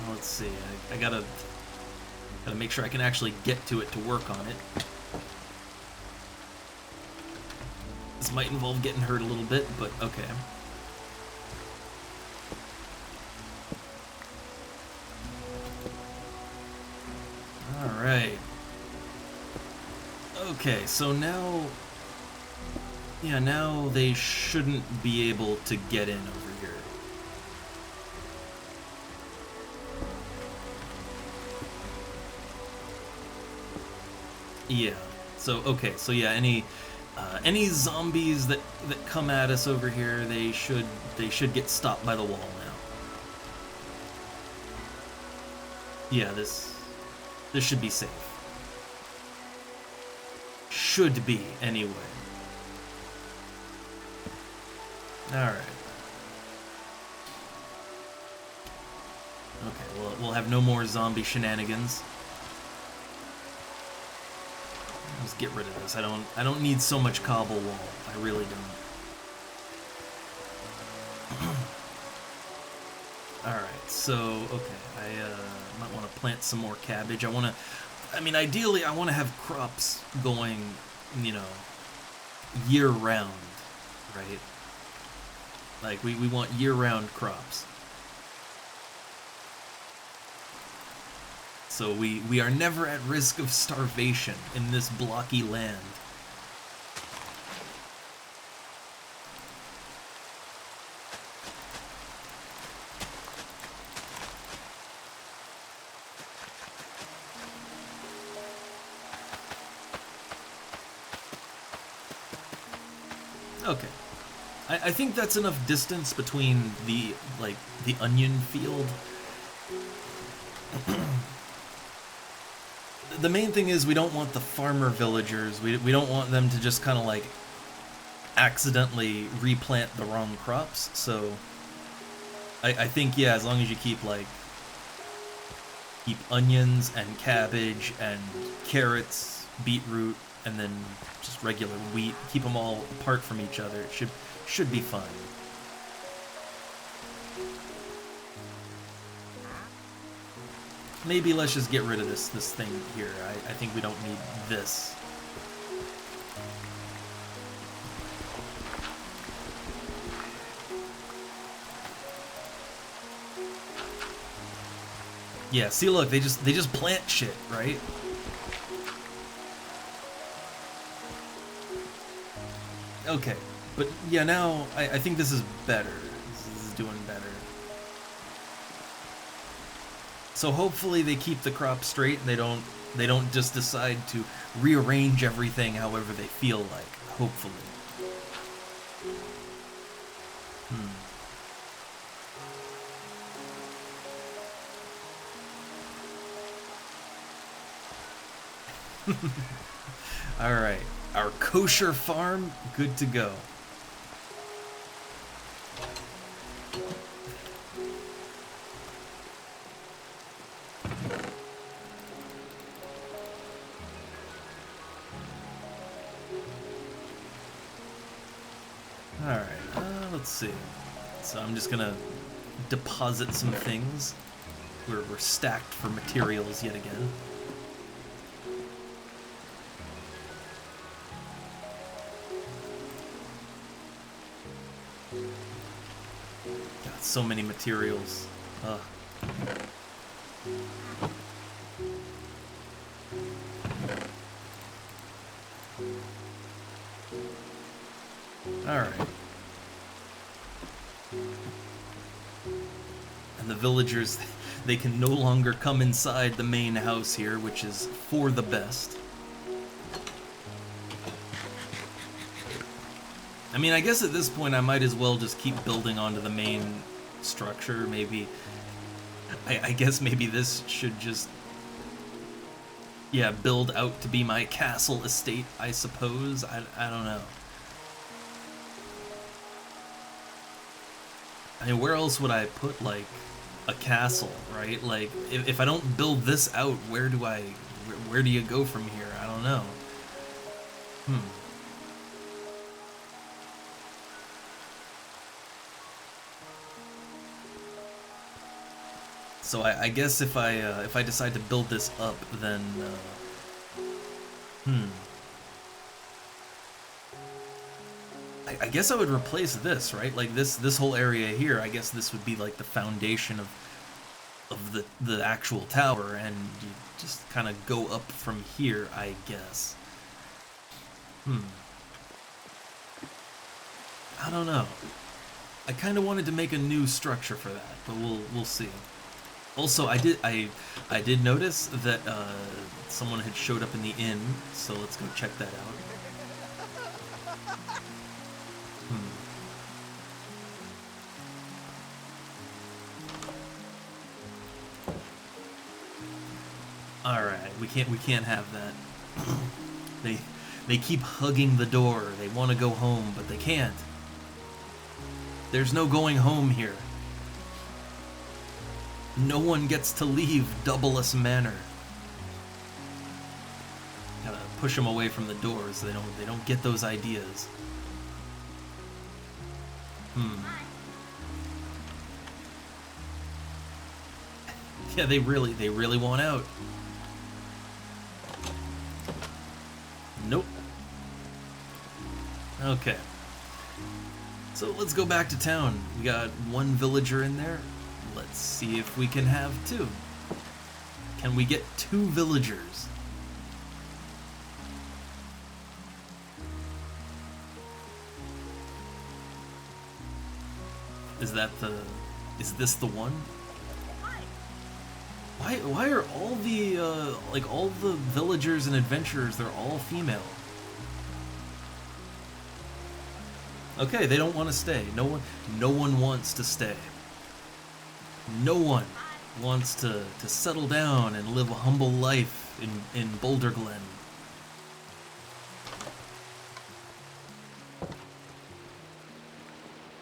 Let's see. I gotta make sure I can actually get to it to work on it. This might involve getting hurt a little bit, but okay. Alright. Okay, so now... yeah, now they shouldn't be able to get in over here. Yeah. So okay. So yeah, any zombies that come at us over here, they should get stopped by the wall now. Yeah, this should be safe. Should be anyway. All right. Okay. Well, we'll have no more zombie shenanigans. Let's get rid of this. I don't need so much cobble wall. I really don't. Alright, so, okay. I might want to plant some more cabbage. I mean, ideally, I want to have crops going, you know, year-round, right? Like, we want year-round crops. So we are never at risk of starvation in this blocky land. Okay. I think that's enough distance between the onion field. The main thing is we don't want the farmer villagers, we don't want them to just kind of like accidentally replant the wrong crops, so I think, yeah, as long as you keep onions and cabbage and carrots, beetroot, and then just regular wheat, keep them all apart from each other, it should be fine. Maybe let's just get rid of this thing here. I think we don't need this. Yeah, see, look, they just plant shit, right? Okay, but yeah, now I think this is better. This is doing better. So hopefully they keep the crop straight and they don't just decide to rearrange everything however they feel like. Hopefully. All right, our kosher farm, good to go. Alright, let's see. So I'm just gonna deposit some things. We're stacked for materials yet again. Got so many materials. Ugh. Alright. And the villagers, They can no longer come inside the main house here, which is for the best. I mean, I guess at this point I might as well just keep building onto the main structure. Maybe, I guess maybe this should just, yeah, build out to be my castle estate, I suppose. I don't know. I mean, where else would I put, like, a castle, right? Like, if I don't build this out, where do you go from here? I don't know. So I guess if I decide to build this up, then I guess I would replace this, right? Like this whole area here. I guess this would be like the foundation of the actual tower, and you just kind of go up from here, I guess. I don't know. I kind of wanted to make a new structure for that, but we'll see. Also, I did notice that someone had showed up in the inn, so let's go check that out. All right, we can't have that. They keep hugging the door. They want to go home, but they can't. There's no going home here. No one gets to leave Doubleless Manor. Gotta push them away from the doors. So they don't get those ideas. Yeah, they really want out. Nope. Okay. So let's go back to town. We got one villager in there. Let's see if we can have two. Can we get two villagers? Is this the one? Why are all the all the villagers and adventurers, they're all female? Okay, they don't want to stay. No one wants to stay. No one wants to settle down and live a humble life in Boulder Glen.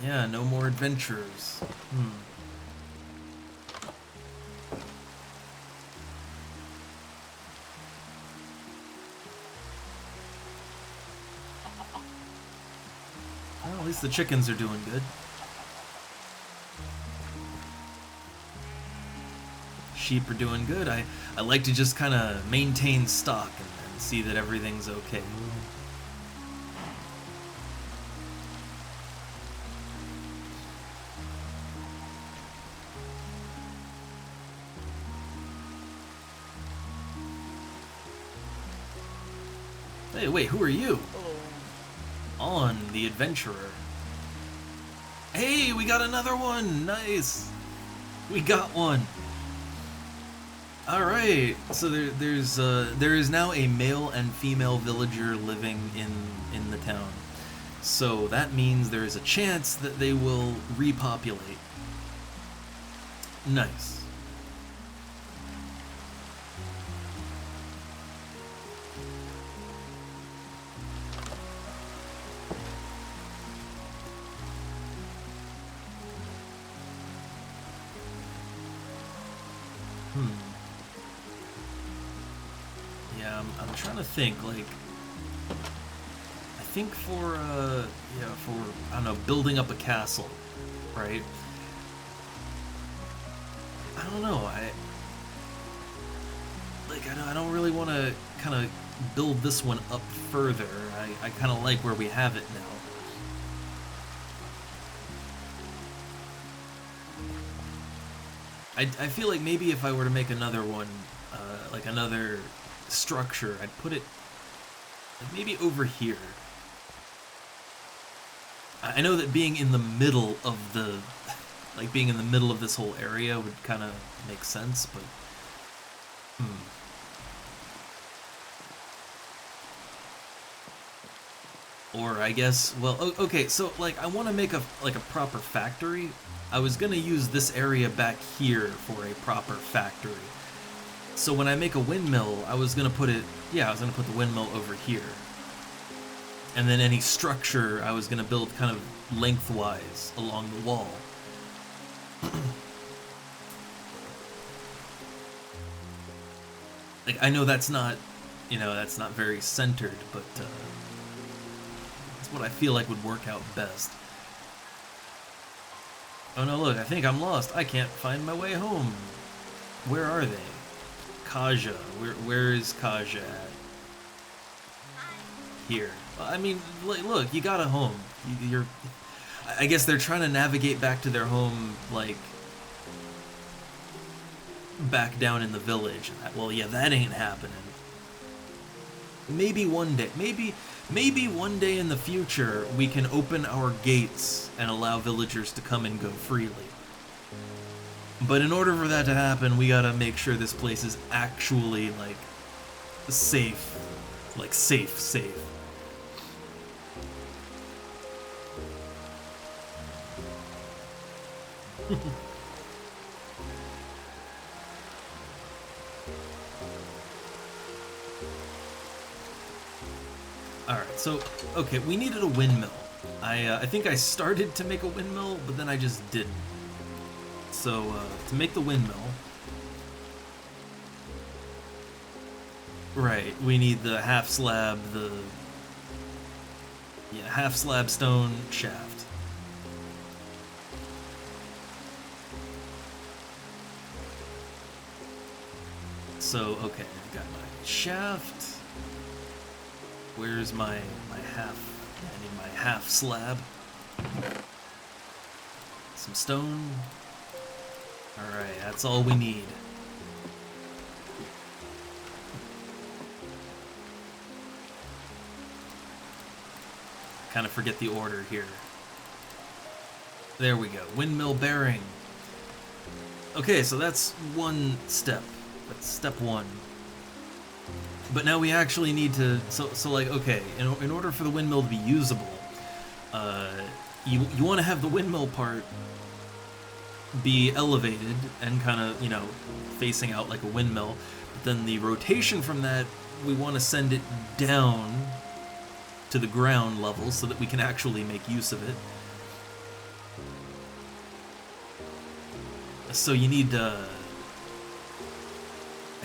Yeah, no more adventurers. Well, at least the chickens are doing good. Sheep are doing good. I like to just kind of maintain stock and see that everything's okay. Hey, wait, who are you? On the adventurer. Hey, we got another one. Nice. We got one. All right. So there is now a male and female villager living in the town. So that means there is a chance that they will repopulate. Nice. Yeah, I'm trying to think, like, I think for I don't know, building up a castle, right? I don't know, I don't really want to kind of build this one up further. I kind of like where we have it now. I feel like maybe if I were to make another one, like another structure, I'd put it like maybe over here. I know that being in the middle of like being in the middle of this whole area would kind of make sense, but Or I guess, well, okay, so like I want to make a proper factory. I was gonna use this area back here for a proper factory. So when I make a windmill, I was gonna put it, yeah, I was gonna put the windmill over here. And then any structure I was gonna build kind of lengthwise along the wall. Like, I know that's not, that's not very centered, but it's what I feel like would work out best. Oh no, look, I think I'm lost. I can't find my way home. Where are they? Kaja. Where is Kaja at? Here. I mean, look, you got a home. You're... I guess they're trying to navigate back to their home, like, back down in the village. Well, yeah, that ain't happening. Maybe one day, maybe one day in the future, we can open our gates and allow villagers to come and go freely. But in order for that to happen, we gotta make sure this place is actually, like, safe. Like, safe. Alright, so, okay, we needed a windmill. I think I started to make a windmill, but then I just didn't. So, to make the windmill... Right, we need the half slab, half slab stone shaft. So, okay, I've got my shaft. Where's my half? I need my half slab. Some stone. Alright, that's all we need. Kind of forget the order here. There we go. Windmill bearing. Okay, so that's one step. That's step one. But now we actually need to, so like, okay, in order for the windmill to be usable, you want to have the windmill part be elevated and kind of, facing out like a windmill. But then the rotation from that, we want to send it down to the ground level so that we can actually make use of it. So you need, I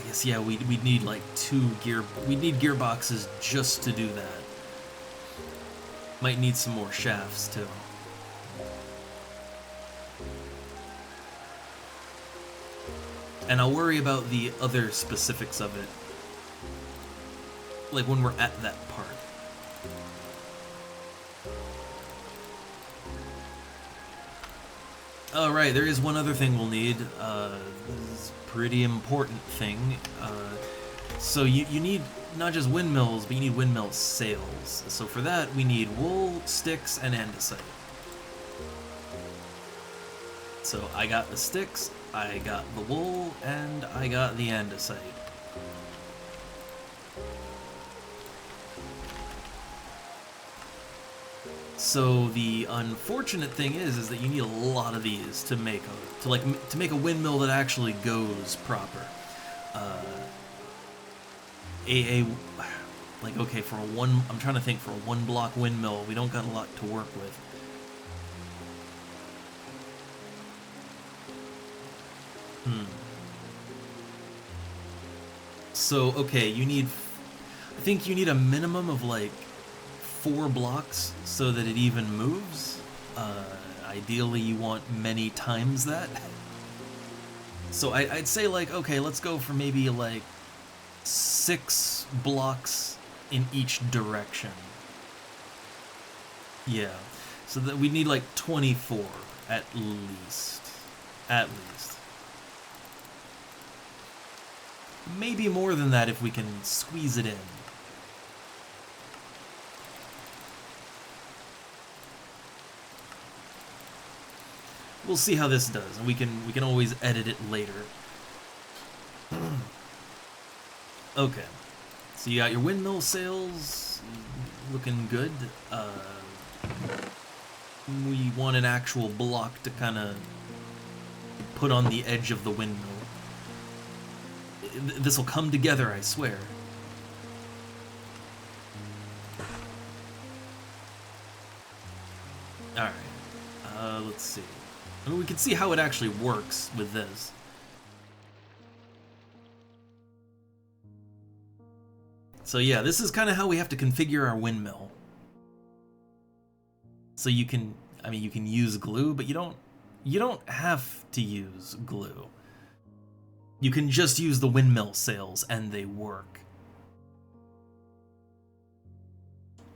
guess, yeah, we'd need like we'd need gearboxes just to do that. Might need some more shafts too. And I'll worry about the other specifics of it, like when we're at that part. Oh, right, there is one other thing we'll need. This is a pretty important thing. So you need not just windmills, but you need windmill sails. So for that, we need wool, sticks, and andesite. So I got the sticks, I got the wool, and I got the andesite. So the unfortunate thing is that you need a lot of these to make a windmill that actually goes proper. Like, okay, for I'm trying to think, for a 1-block windmill, we don't got a lot to work with. So, okay, I think you need a minimum of like 4 blocks so that it even moves. Ideally, you want many times that. So I'd say, like, okay, let's go for maybe like 6 blocks in each direction. Yeah, so that we need like 24 at least. At least. Maybe more than that if we can squeeze it in. we'll see how this does, and we can always edit it later. Okay, so you got your windmill sails looking good. We want an actual block to kind of put on the edge of the windmill. This will come together, I swear. Alright, let's see. I mean, we can see how it actually works with this. So yeah, this is kind of how we have to configure our windmill. So you can, I mean, you can use glue, but you don't have to use glue. You can just use the windmill sails and they work.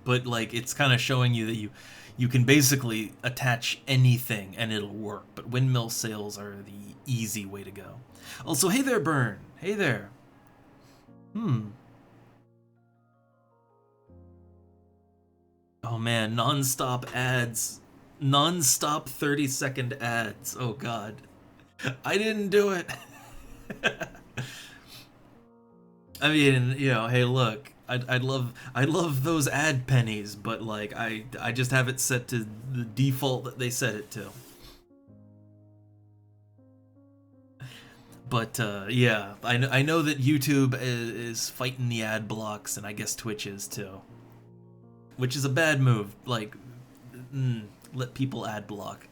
But like, it's kind of showing you that you can basically attach anything and it'll work, but windmill sails are the easy way to go. Also, hey there, Burn. Hey there. Oh man, non-stop ads. Non-stop 30-second ads. Oh god. I didn't do it. I mean, you know, hey look, I'd love those ad pennies, but like I just have it set to the default that they set it to. But yeah, I know that YouTube is fighting the ad blocks, and I guess Twitch is too. Which is a bad move. Like, let people ad block.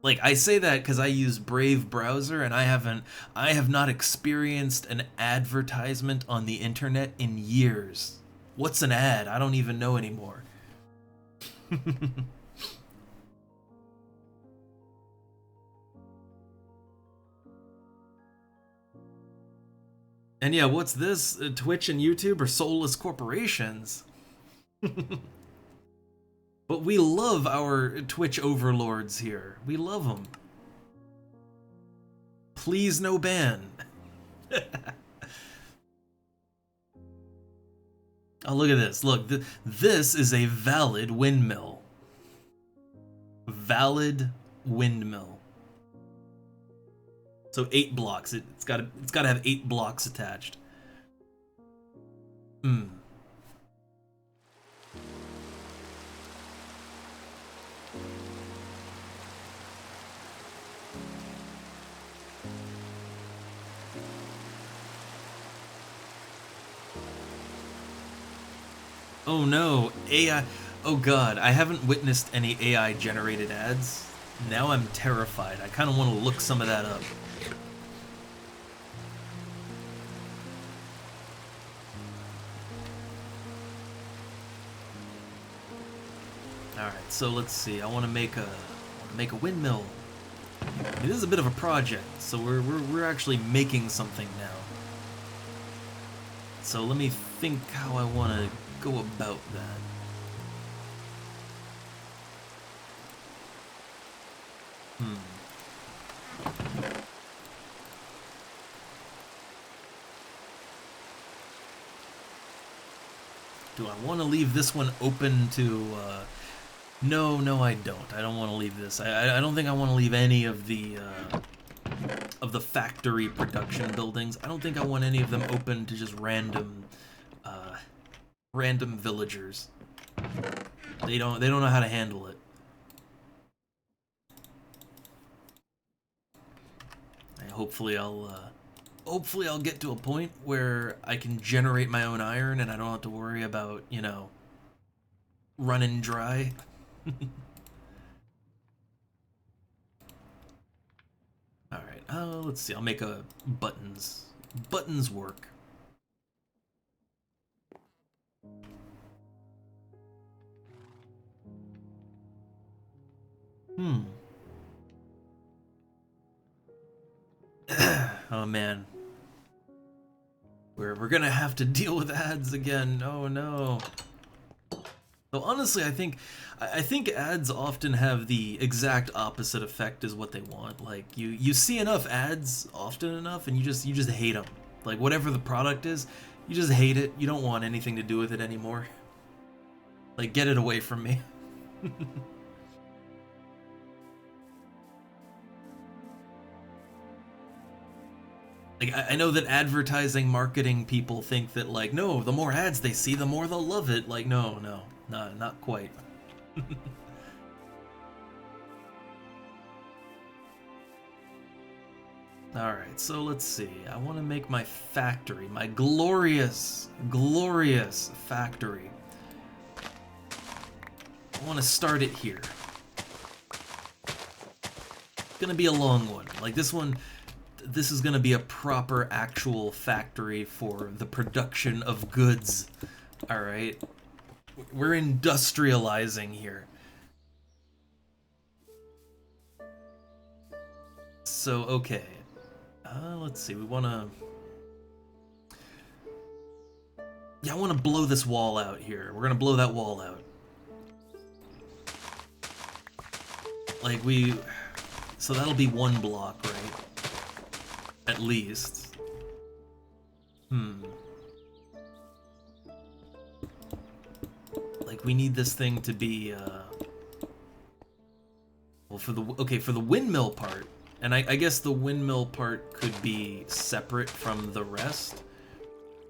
Like, I say that because I use Brave browser, and I have not experienced an advertisement on the internet in years. What's an ad? I don't even know anymore. And yeah, what's this? Twitch and YouTube are soulless corporations. But we love our Twitch overlords here. We love them. Please no ban. Oh, look at this. Look, this is a valid windmill. Valid windmill. So 8 blocks. It's got to have 8 blocks attached. Oh no, AI. Oh god, I haven't witnessed any AI generated ads. Now I'm terrified. I kind of want to look some of that up. Alright, so let's see. I want to make a windmill. It is a bit of a project, so we're actually making something now. So let me think how I want to go about that. Do I want to leave this one open to, no, I don't. I don't want to leave this. I don't think I want to leave any of the factory production buildings. I don't think I want any of them open to just random villagers. They don't know how to handle it. And hopefully I'll get to a point where I can generate my own iron and I don't have to worry about, you know, running dry. Alright, let's see, I'll make a buttons. Buttons work. Oh man. We're gonna have to deal with ads again. Oh no. So honestly, I think ads often have the exact opposite effect as what they want. Like you see enough ads often enough, and you just hate them. Like whatever the product is, you just hate it. You don't want anything to do with it anymore. Like get it away from me. Like, I know that advertising marketing people think that, like, no, the more ads they see, the more they'll love it. Like, no, not quite. Alright, so let's see. I want to make my factory, my glorious, glorious factory. I want to start it here. It's gonna be a long one. Like, this one, this is gonna be a proper, actual factory for the production of goods. Alright? We're industrializing here. So, okay. Let's see, we wanna... Yeah, I wanna blow this wall out here. We're gonna blow that wall out. Like, so that'll be one block, right? At least. Like, we need this thing to be, well, for the windmill part, and I guess the windmill part could be separate from the rest.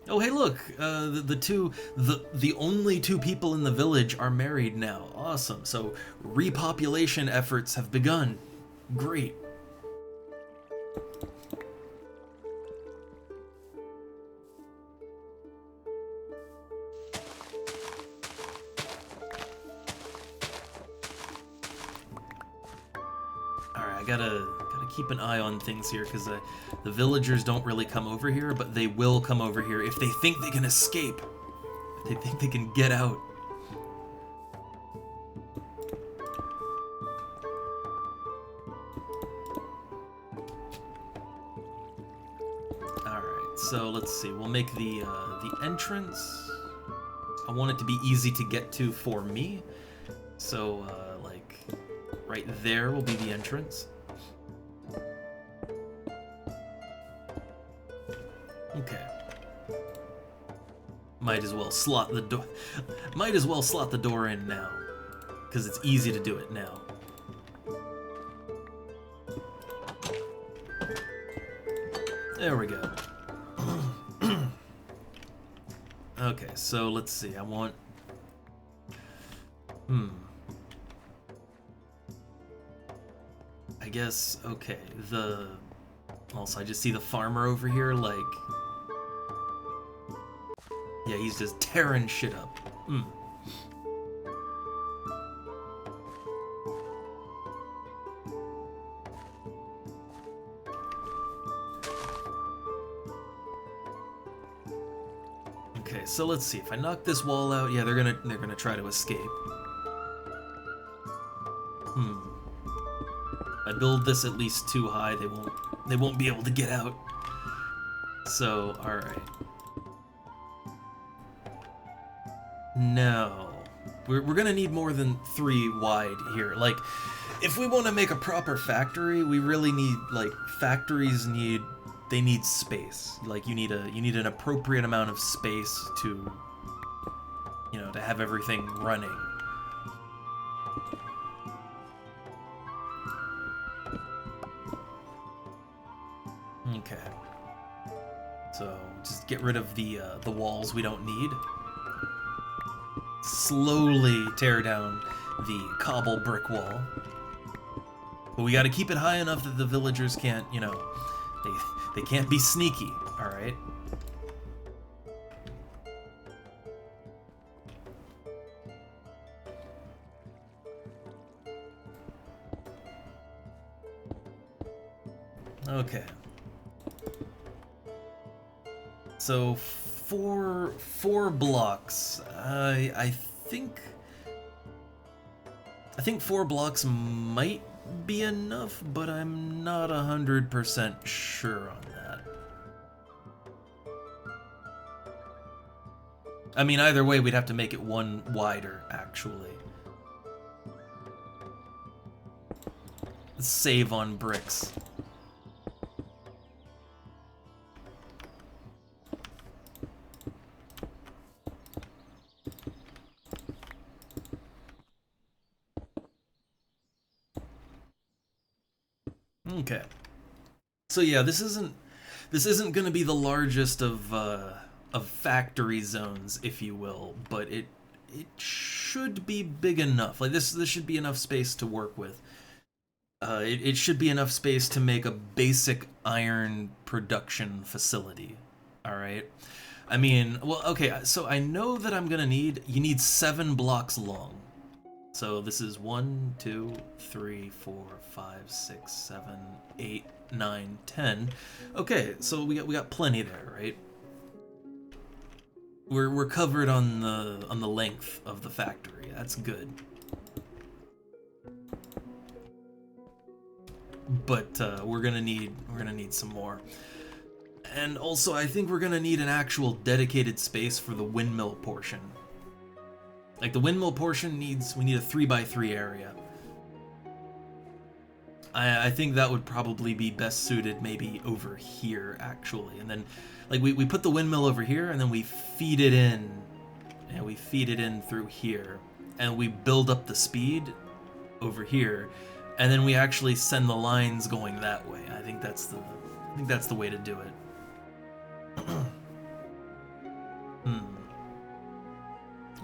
Oh, hey, look, the only two people in the village are married now. Awesome. So repopulation efforts have begun. Great. Alright, I gotta keep an eye on things here, because the villagers don't really come over here, but they will come over here if they think they can escape. If they think they can get out. Alright, so let's see. We'll make the entrance. I want it to be easy to get to for me. So, like, right there will be the entrance. Okay. Might as well slot the door. Might as well slot the door in now, because it's easy to do it now. There we go. Okay, so let's see. I want. I guess. Okay. Also, I just see the farmer over here, like. Yeah, he's just tearing shit up. Okay, so let's see. If I knock this wall out, yeah, they're gonna try to escape. I build this at least too high, they won't be able to get out. So, alright. No. We're gonna need more than 3 wide here. Like, if we want to make a proper factory, we really need, like, factories need space. Like, you need an appropriate amount of space to, you know, to have everything running. Okay. So, just get rid of the walls we don't need. Slowly tear down the cobble brick wall. But we gotta keep it high enough that the villagers can't, you know, they can't be sneaky, alright? Okay. So, four blocks. I think 4 blocks might be enough, but I'm not 100% sure on that. I mean, either way, we'd have to make it 1 wider, actually. Let's save on bricks. Okay. So yeah, this isn't this isn't going to be the largest of factory zones, if you will, but it should be big enough. Like this should be enough space to work with. It should be enough space to make a basic iron production facility. All right. I mean, well, okay. So I know that you need 7 blocks long. So this is 1, 2, 3, 4, 5, 6, 7, 8, 9, 10. Okay, so we got plenty there, right? We're covered on the length of the factory. That's good. But we're gonna need some more. And also, I think we're gonna need an actual dedicated space for the windmill portion. Like the windmill portion we need a 3x3 area. I think that would probably be best suited maybe over here, actually. And then, like, we put the windmill over here, and then we feed it in. And we feed it in through here. And we build up the speed over here. And then we actually send the lines going that way. I think that's the way to do it.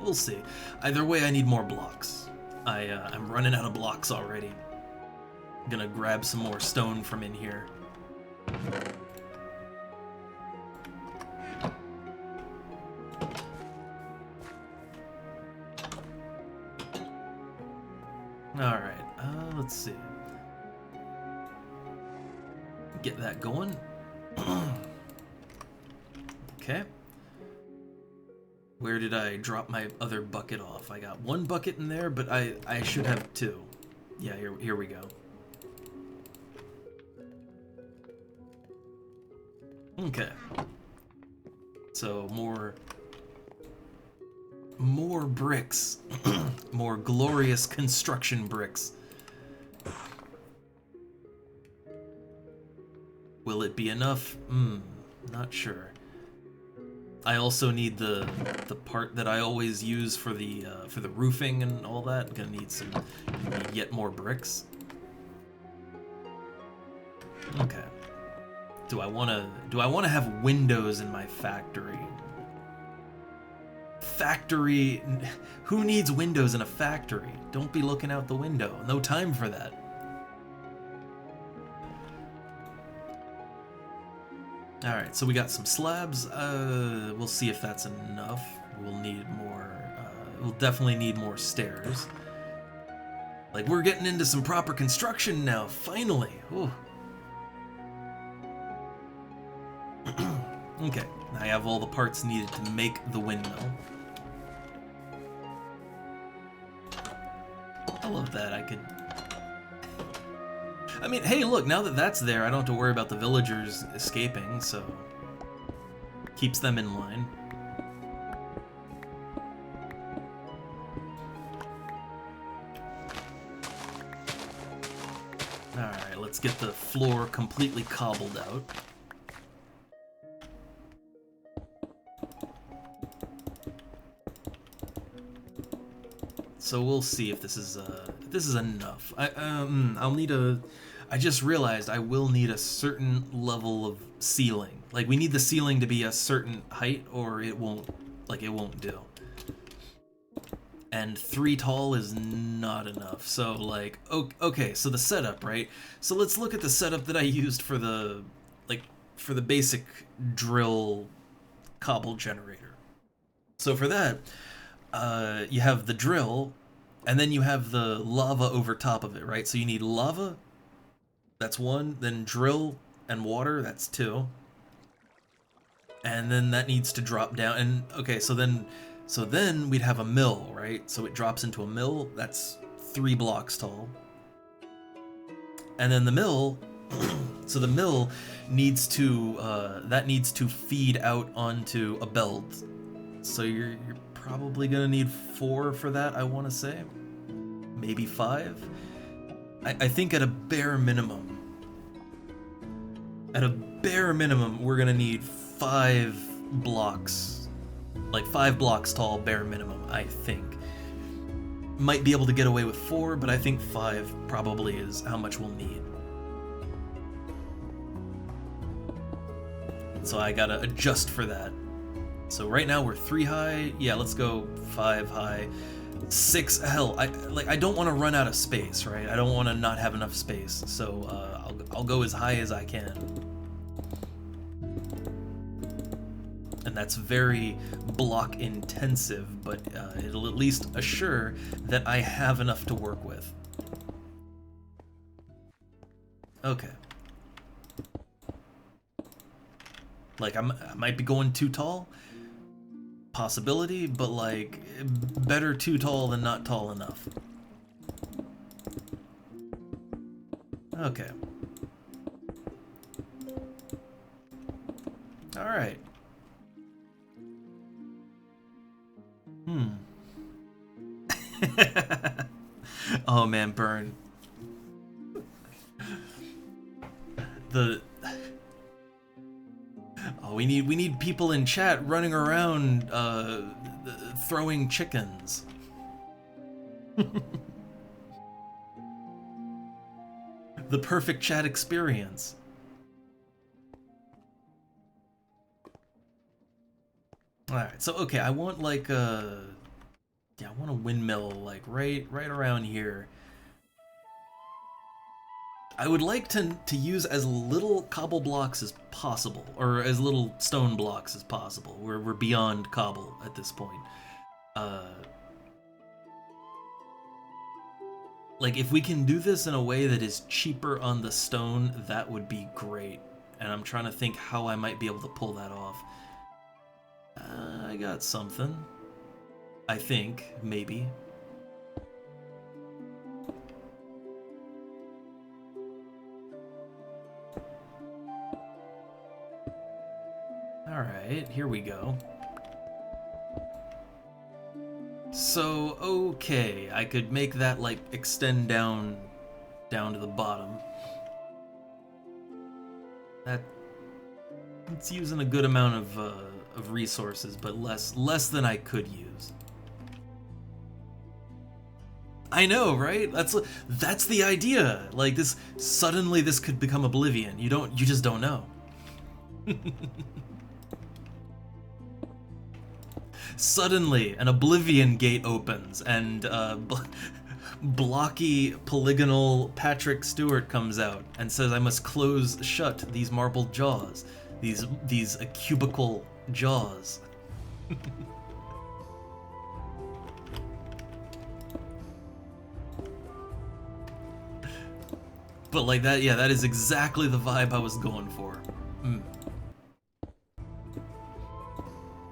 We'll see. Either way, I need more blocks. I'm running out of blocks already. I'm gonna grab some more stone from in here. Alright, let's see. Get that going. Okay. Where did I drop my other bucket off? I got 1 bucket in there, but I should have 2. Yeah, here we go. Okay. So more bricks. More glorious construction bricks. Will it be enough? Not sure. I also need the part that I always use for the roofing and all that. Gonna need yet more bricks. Okay. Do I wanna have windows in my factory? Factory? Who needs windows in a factory? Don't be looking out the window. No time for that. Alright, so we got some slabs. We'll see if that's enough. We'll need more, we'll definitely need more stairs. Like, we're getting into some proper construction now, finally. Ooh. Okay, I have all the parts needed to make the windmill. I love that. I mean, hey, look, now that that's there, I don't have to worry about the villagers escaping, so keeps them in line. Alright, let's get the floor completely cobbled out. So we'll see if this is enough. I just realized I will need a certain level of ceiling. Like, we need the ceiling to be a certain height or it won't do. And 3 tall is not enough. So, like, okay, so the setup, right? So let's look at the setup that I used for the basic drill cobble generator. So for that, you have the drill, and then you have the lava over top of it, right? So you need lava, that's 1, then drill and water, that's 2. And then that needs to drop down, and okay, so then we'd have a mill, right? So it drops into a mill, that's 3 blocks tall. And then the mill, so the mill needs to feed out onto a belt. So you're probably gonna need 4 for that, I want to say. Maybe 5. I think at a bare minimum, we're gonna need 5 blocks. Like 5 blocks tall, bare minimum, I think. Might be able to get away with 4, but I think 5 probably is how much we'll need. So I gotta adjust for that. So right now we're 3 high. Yeah, let's go 5 high. 6. Hell, I don't want to run out of space, right? I don't want to not have enough space. So I'll go as high as I can. And that's very block intensive, but it'll at least assure that I have enough to work with. Okay. Like, I might be going too tall. Possibility, but like, better too tall than not tall enough. Okay. Alright. Oh man, Burn. Oh, we need people in chat running around throwing chickens. The perfect chat experience. Alright, so okay, I want like a... Yeah, I want a windmill like right around here. I would like to use as little cobble blocks as possible, or as little stone blocks as possible. We're beyond cobble at this point. Like, if we can do this in a way that is cheaper on the stone, that would be great. And I'm trying to think how I might be able to pull that off. I got something. I think, maybe. Alright, here we go. So, okay, I could make that, like, extend down to the bottom. It's using a good amount of resources, but less than I could use. I know, right? That's the idea. Like, suddenly this could become Oblivion. You just don't know. Suddenly, an Oblivion gate opens, and blocky, polygonal Patrick Stewart comes out and says, "I must close shut these marble jaws, these cubical jaws." But like that, yeah, that is exactly the vibe I was going for.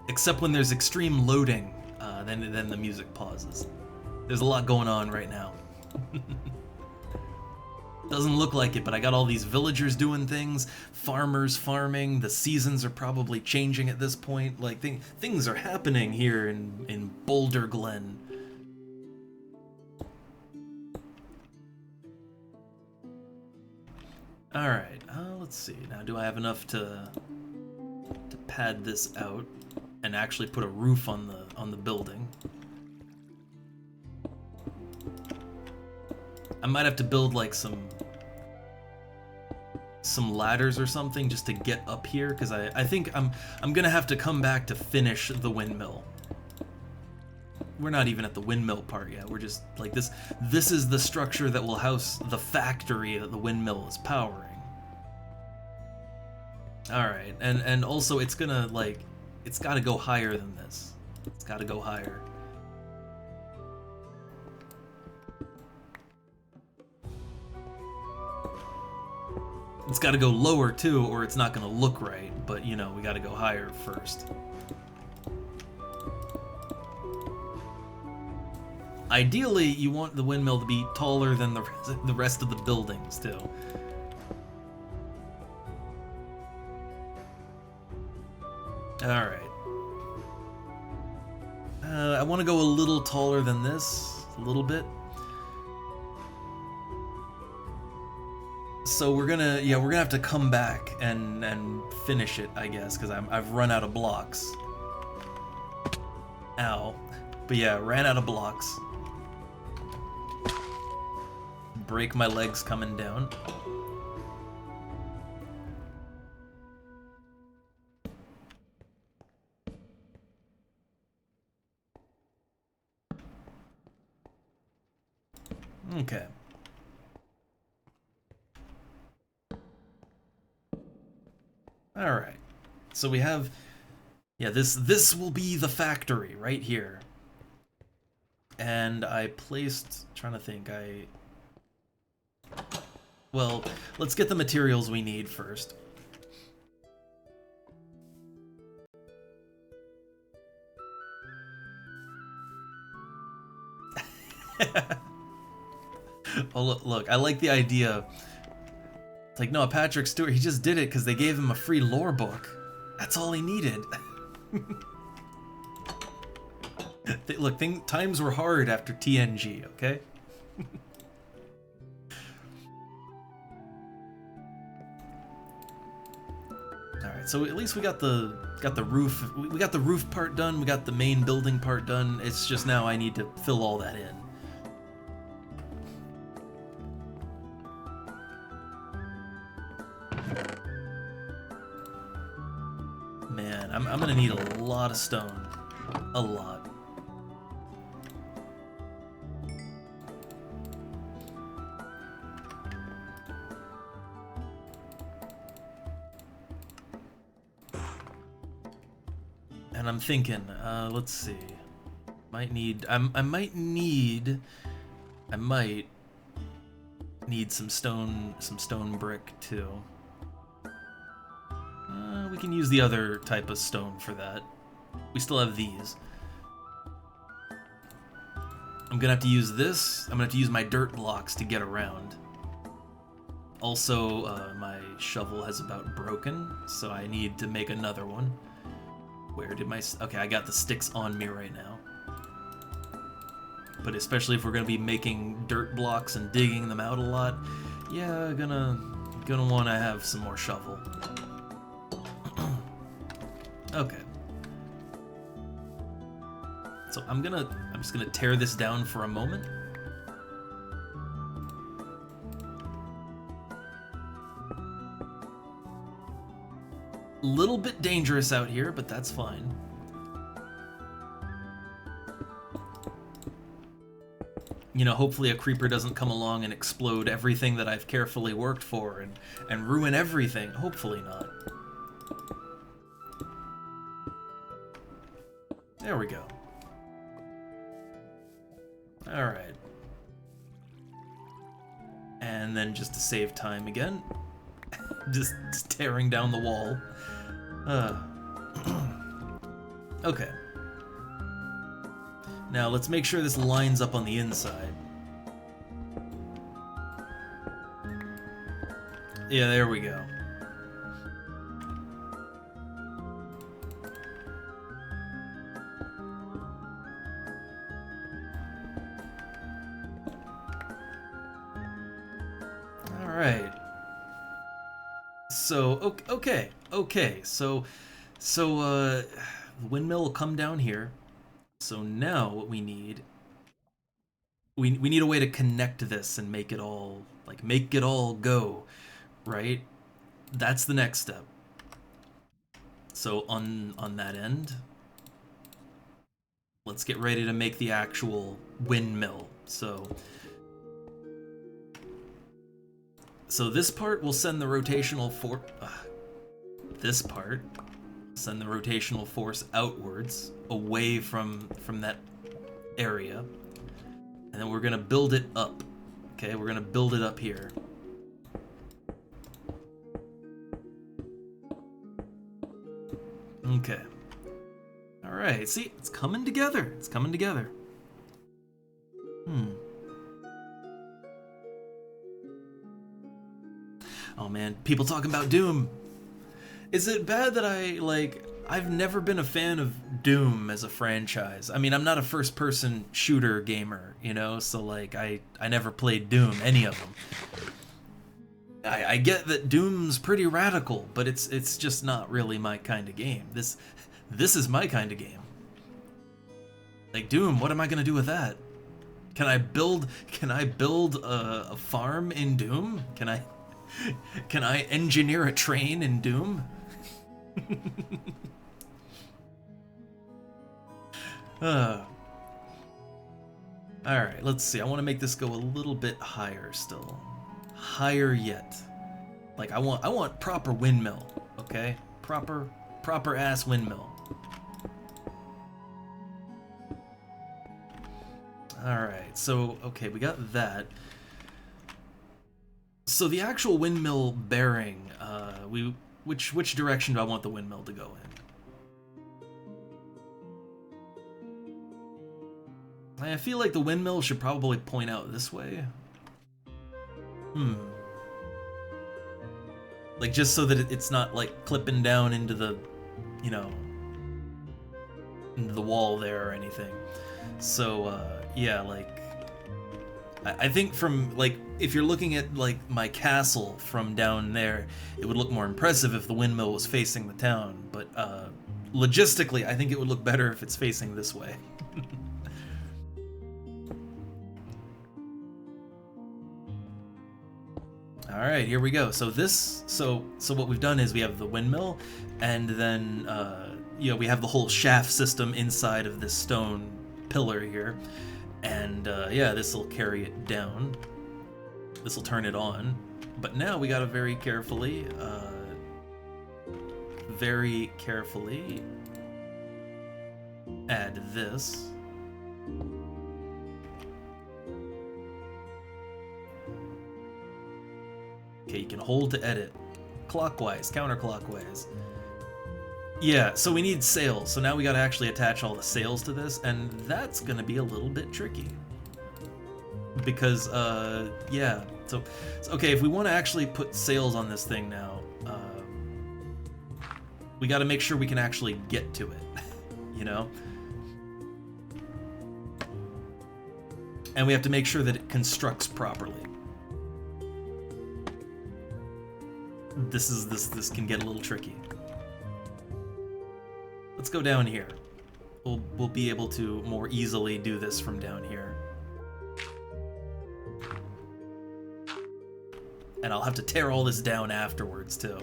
Except when there's extreme loading, then the music pauses. There's a lot going on right now. Doesn't look like it, but I got all these villagers doing things, farmers farming, the seasons are probably changing at this point. Like, things are happening here in Boulder Glen. Alright, let's see. Now, do I have enough to pad this out and actually put a roof on the building? I might have to build like some ladders or something just to get up here, because I think I'm gonna have to come back to finish the windmill. We're not even at the windmill part yet. We're just like this is the structure that will house the factory that the windmill is powering. Alright, and also it's gonna, like, it's gotta go higher than this. It's gotta go higher. It's gotta go lower too, or it's not gonna look right, but you know, we gotta go higher first. Ideally, you want the windmill to be taller than the rest of the buildings too. Alright. I want to go a little taller than this, a little bit. So we're gonna have to come back and finish it, I guess, because I've run out of blocks. Ow. But yeah, ran out of blocks. Break my legs coming down. Okay. All right. So we have, yeah, this will be the factory right here. And I placed, trying to think, well, let's get the materials we need first. Oh, look, I like the idea. It's like, no, Patrick Stewart, he just did it because they gave him a free lore book. That's all he needed. Look, times were hard after TNG, okay? Alright, so at least we got the roof. We got the roof part done, we got the main building part done. It's just now I need to fill all that in. Man, I'm gonna need a lot of stone. A lot. And I'm thinking, let's see. I might need some stone brick too. We can use the other type of stone for that. We still have these. I'm gonna have to use this. I'm gonna have to use my dirt blocks to get around. Also, my shovel has about broken, so I need to make another one. Where did my... Okay, I got the sticks on me right now. But especially if we're gonna be making dirt blocks and digging them out a lot, yeah, gonna want to have some more shovel. Okay. So I'm just gonna tear this down for a moment. Little bit dangerous out here, but that's fine. You know, hopefully a creeper doesn't come along and explode everything that I've carefully worked for and ruin everything. Hopefully not. There we go. Alright. And then just to save time again, just tearing down the wall. Okay. Now let's make sure this lines up on the inside. Yeah, there we go. Alright. So, okay. So, the windmill will come down here. So now what we need... We need a way to connect this and make it all, like, make it all go, right? That's the next step. So on that end, let's get ready to make the actual windmill. So this part will send the rotational force. This part send the rotational force outwards, away from that area, and then we're gonna build it up. Okay, we're gonna build it up here. Okay. All right. See, it's coming together. It's coming together. Oh man, people talking about Doom. Is it bad that I've never been a fan of Doom as a franchise. I mean, I'm not a first-person shooter gamer, you know, so like I never played Doom, any of them. I get that Doom's pretty radical, but it's just not really my kind of game. This is my kind of game. Like Doom, what am I gonna do with that? Can I build a farm in Doom? Can I engineer a train in Doom? Alright, let's see. I want to make this go a little bit higher still. Higher yet. Like, I want proper windmill, okay? Proper ass windmill. Alright, so, okay, we got that. So the actual windmill bearing, which direction do I want the windmill to go in? I feel like the windmill should probably point out this way. Like, just so that it's not, like, clipping down into the, you know, into the wall there or anything. So, yeah, like, I think from, like, if you're looking at, like, my castle from down there, it would look more impressive if the windmill was facing the town, but, logistically, I think it would look better if it's facing this way. Alright, here we go. So what we've done is we have the windmill, and then, you know, we have the whole shaft system inside of this stone pillar here. And, yeah, this will carry it down. This will turn it on. But now we gotta very carefully add this. Okay, you can hold to edit. Clockwise, counterclockwise. Yeah, so we need sails. So now we gotta actually attach all the sails to this, and that's gonna be a little bit tricky. Because, yeah. So okay, if we want to actually put sails on this thing now, we gotta make sure we can actually get to it, you know? And we have to make sure that it constructs properly. This can get a little tricky. Let's go down here. We'll be able to more easily do this from down here. And I'll have to tear all this down afterwards too.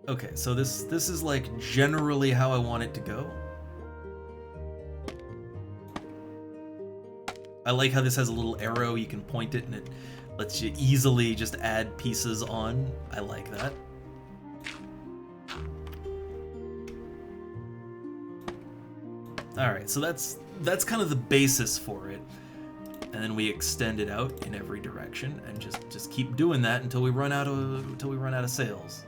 Okay, so this is like generally how I want it to go. I like how this has a little arrow, you can point it and it lets you easily just add pieces on. I like that. Alright, so that's kind of the basis for it. And then we extend it out in every direction and just keep doing that until we run out of sails.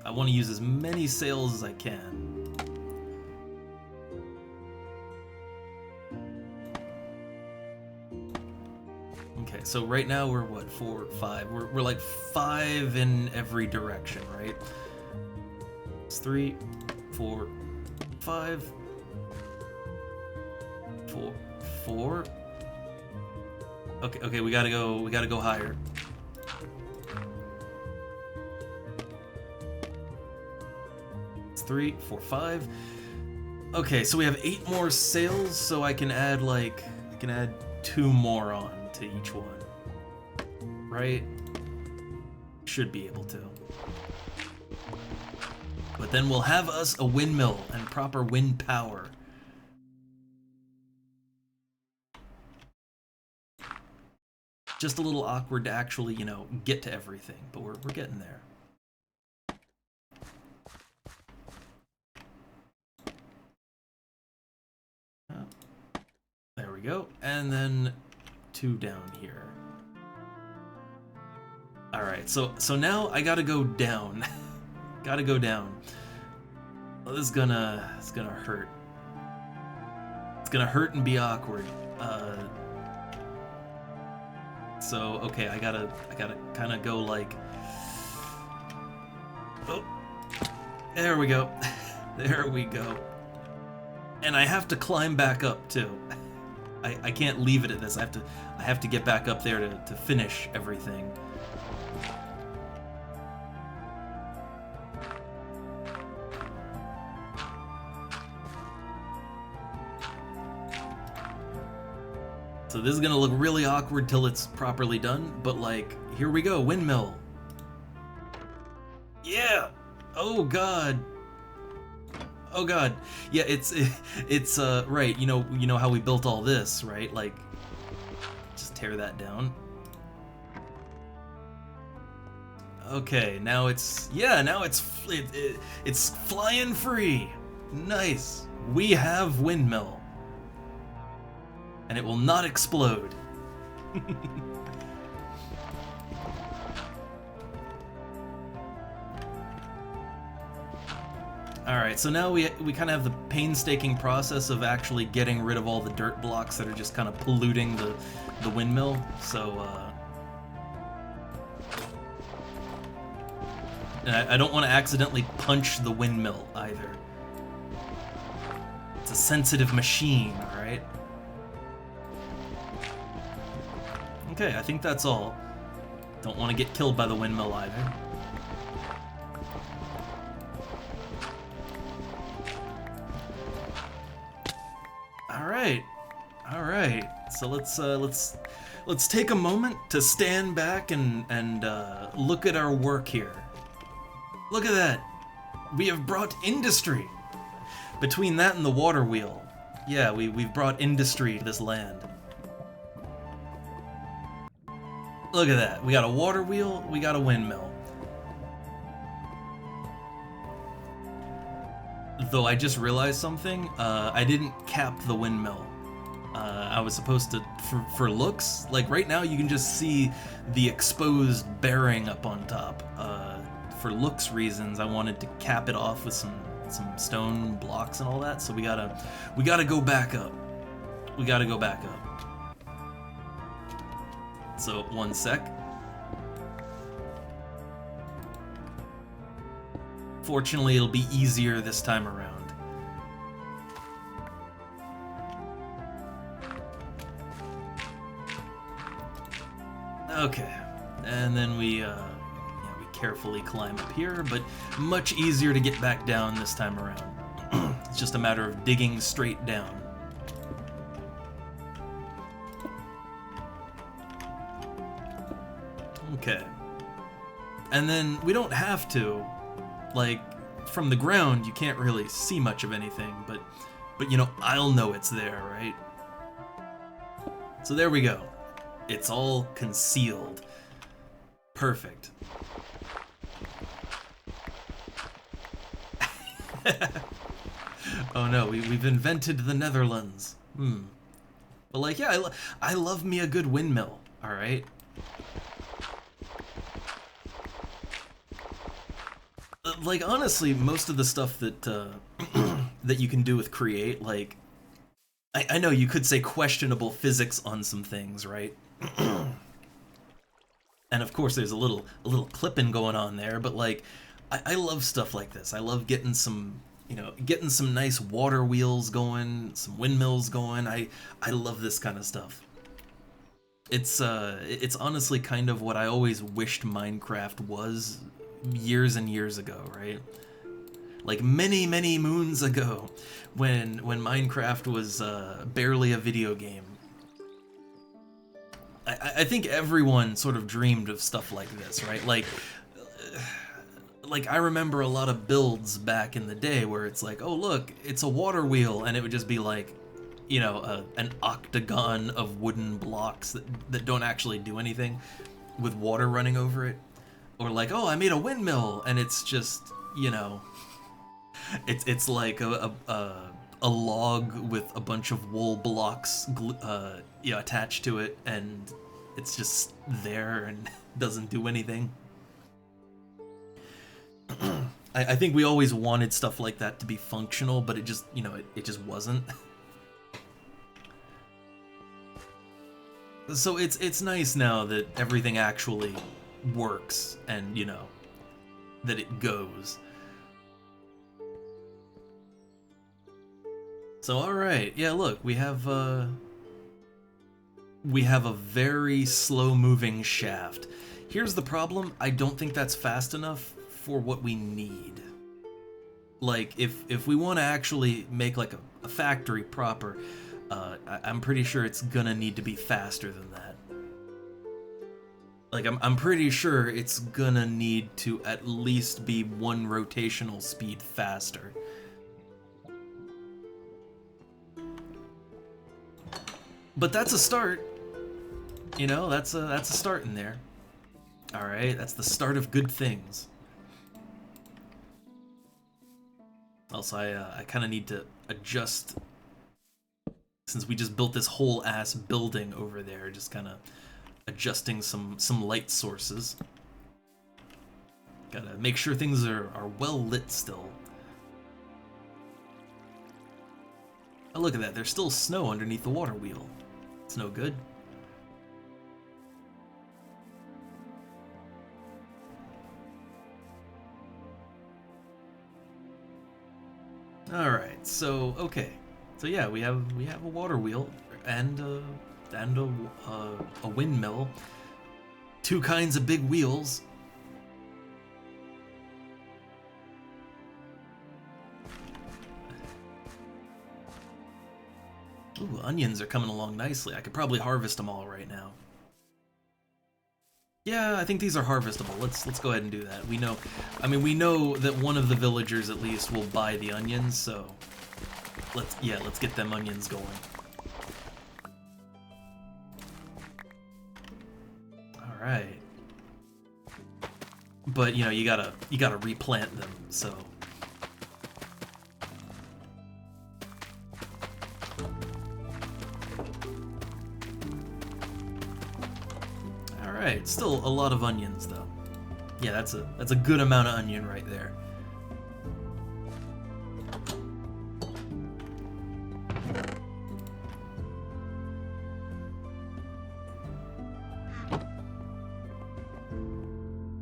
I want to use as many sails as I can. Okay, so right now we're what, 4, 5? We're like 5 in every direction, right? It's 3, 4, 5, 4. Okay, we gotta go higher. It's 3, 4, 5. Okay, so we have 8 more sails, so I can add 2 more on to each one. Right? Should be able to. But then we'll have us a windmill and proper wind power. Just a little awkward to actually, you know, get to everything, but we're getting there. There we go, and then 2 down here. All right, so now I gotta go down. Gotta go down. Well, it's gonna hurt. It's gonna hurt and be awkward. So okay, I gotta kind of go like. Oh, there we go. There we go. And I have to climb back up too. I can't leave it at this. I have to get back up there to finish everything. So this is gonna look really awkward till it's properly done, but like, here we go, windmill. Yeah. Oh god. Oh god. Yeah, it's right. You know how we built all this, right? Like, just tear that down. Okay, now it's it's flying free. Nice. We have windmill, and it will not explode. Alright, so now we kind of have the painstaking process of actually getting rid of all the dirt blocks that are just kind of polluting the windmill. So, and I don't want to accidentally punch the windmill either. It's a sensitive machine, alright? Okay, I think that's all. Don't want to get killed by the windmill either. All right. So let's take a moment to stand back and look at our work here. Look at that. We have brought industry. Between that and the water wheel, yeah, we've brought industry to this land. Look at that. We got a water wheel. We got a windmill. Though I just realized something. I didn't cap the windmill. I was supposed to, for looks, like right now you can just see the exposed bearing up on top. For looks reasons, I wanted to cap it off with some stone blocks and all that, so we gotta go back up. We gotta go back up. So, one sec. Fortunately, it'll be easier this time around. Okay, and then we carefully climb up here, but much easier to get back down this time around. It's just a matter of digging straight down. Okay. And then we don't have to, like, from the ground you can't really see much of anything, but you know, I'll know it's there, right? So there we go. It's all concealed. Perfect. Oh no, we've invented the Netherlands. But like, yeah, I love me a good windmill, alright? Like, honestly, most of the stuff that that you can do with Create, like, I know you could say questionable physics on some things, right? And of course there's a little clipping going on there, but like, I love stuff like this. I love getting some, you know, getting some nice water wheels going, some windmills going. I love this kind of stuff. It's honestly kind of what I always wished Minecraft was years and years ago, right? Like many moons ago, when Minecraft was barely a video game. I think everyone sort of dreamed of stuff like this, right? Like I remember a lot of builds back in the day where it's like, oh look, it's a water wheel, and it would just be like, you know, an octagon of wooden blocks that don't actually do anything with water running over it. Or like, oh, I made a windmill, and it's just, you know, it's like a log with a bunch of wool blocks attached to it, and it's just there and doesn't do anything. I think we always wanted stuff like that to be functional, but it just, you know, it just wasn't. So it's nice now that everything actually works and, you know, that it goes. So alright, yeah, look, we have a very slow-moving shaft. Here's the problem, I don't think that's fast enough for what we need. Like, if we want to actually make like a factory proper, I'm pretty sure it's gonna need to be faster than that. Like, I'm pretty sure it's gonna need to at least be one rotational speed faster. But that's a start. You know, that's a start in there. Alright, that's the start of good things. Also, I kind of need to adjust, since we just built this whole ass building over there, just kind of adjusting some light sources. Gotta make sure things are well lit still. Oh, look at that, there's still snow underneath the water wheel. It's no good. Alright, so, okay. So yeah, we have a water wheel and a windmill. Two kinds of big wheels. Ooh, onions are coming along nicely. I could probably harvest them all right now. Yeah, I think these are harvestable. Let's go ahead and do that. We know, I mean, we know that one of the villagers at least will buy the onions, so let's get them onions going. All right. But you know, you gotta replant them, so. Alright, still a lot of onions though. Yeah, that's a good amount of onion right there.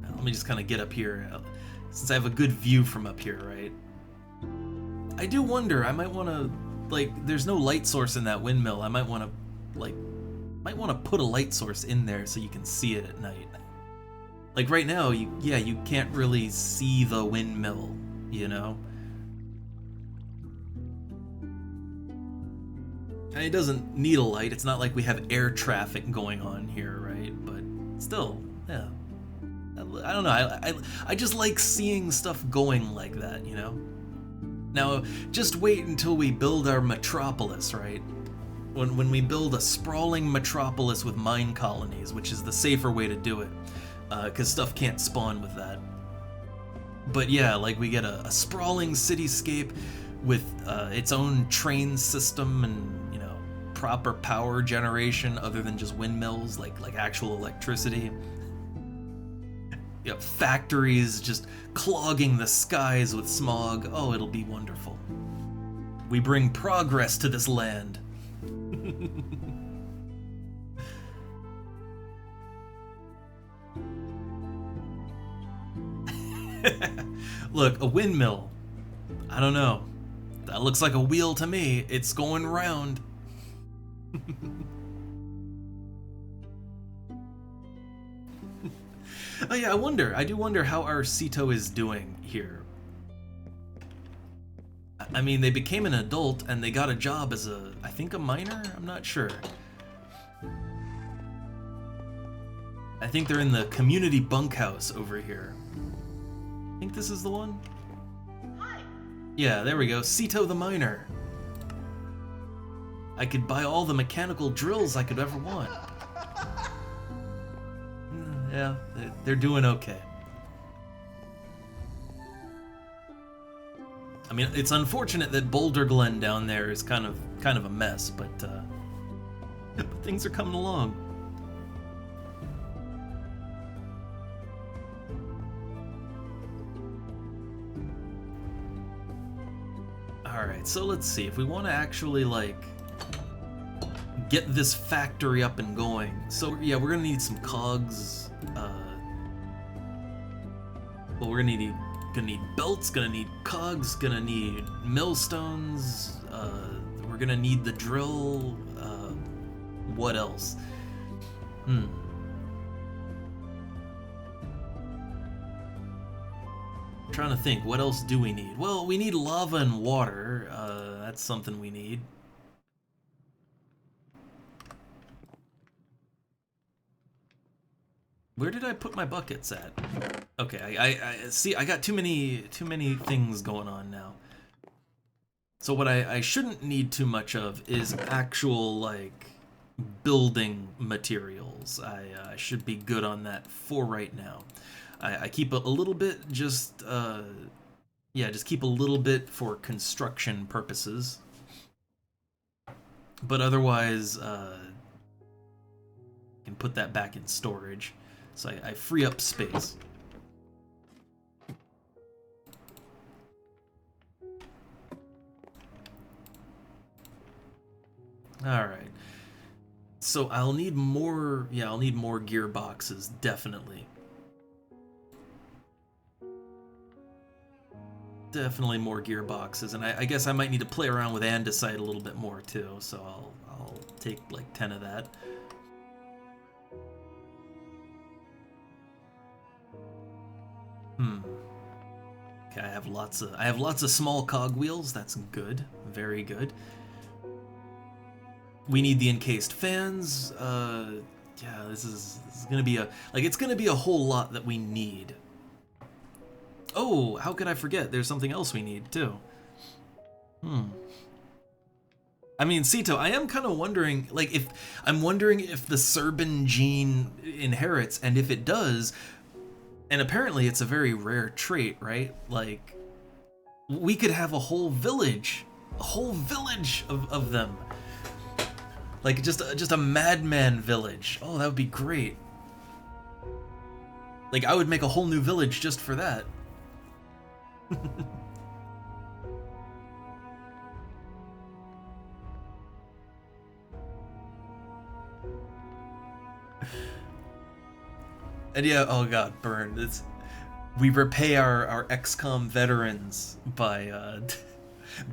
Now, let me just kind of get up here, since I have a good view from up here, right? I do wonder, I might want to, like, there's no light source in that windmill. I might want to, like, put a light source in there so you can see it at night. Like right now, you can't really see the windmill, you know? And it doesn't need a light. It's not like we have air traffic going on here, right? But still, yeah. I don't know. I just like seeing stuff going like that, you know? Now, just wait until we build our metropolis, right? When we build a sprawling metropolis with mine colonies, which is the safer way to do it, because stuff can't spawn with that. But yeah, like we get a sprawling cityscape with its own train system and, you know, proper power generation other than just windmills, like actual electricity. Yep, factories just clogging the skies with smog. Oh, it'll be wonderful. We bring progress to this land. Look, a windmill. I don't know. That looks like a wheel to me. It's going round. Oh yeah, I do wonder how our Cito is doing here. I mean, they became an adult and they got a job as I think a miner? I'm not sure. I think they're in the community bunkhouse over here. I think this is the one? Hi. Yeah, there we go. Cito the miner. I could buy all the mechanical drills I could ever want. Yeah, they're doing okay. I mean, it's unfortunate that Boulder Glen down there is kind of a mess, but things are coming along. All right, so let's see if we want to actually like get this factory up and going. So yeah, we're gonna need some cogs. Well, we're gonna need belts, gonna need cogs, gonna need millstones, we're gonna need the drill, what else? I'm trying to think, what else do we need? Well, we need lava and water, that's something we need. Where did I put my buckets at? Okay, I see. I got too many things going on now. So what I shouldn't need too much of is actual like building materials. I should be good on that for right now. I keep a little bit just just keep a little bit for construction purposes. But otherwise, I can put that back in storage. So I free up space. Alright. So I'll need more, I'll need more gearboxes, definitely. Definitely more gearboxes, and I guess I might need to play around with andesite a little bit more too, so I'll take like 10 of that. Okay, I have lots of small cogwheels. That's good. Very good. We need the encased fans. Yeah, this is gonna be it's gonna be a whole lot that we need. Oh, how could I forget? There's something else we need too. I mean, Sito, I am kind of wondering, if the Serban gene inherits, and if it does, and apparently it's a very rare trait, right? Like, we could have a whole village of them. Like just a madman village. Oh, that would be great. Like, I would make a whole new village just for that. And yeah, oh god, burn. We repay our XCOM veterans by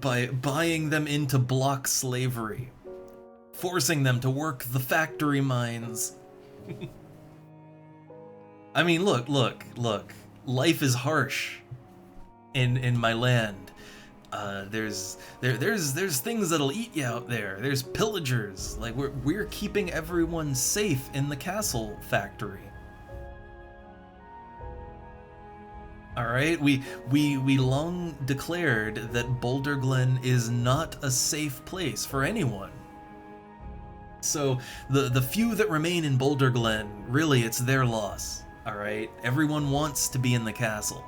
by buying them into block slavery, forcing them to work the factory mines. I mean, look. Life is harsh in my land. There's things that'll eat you out there. There's pillagers. Like, we're keeping everyone safe in the castle factory. All right, we long declared that Boulder Glen is not a safe place for anyone. So the few that remain in Boulder Glen, really, it's their loss. All right, everyone wants to be in the castle.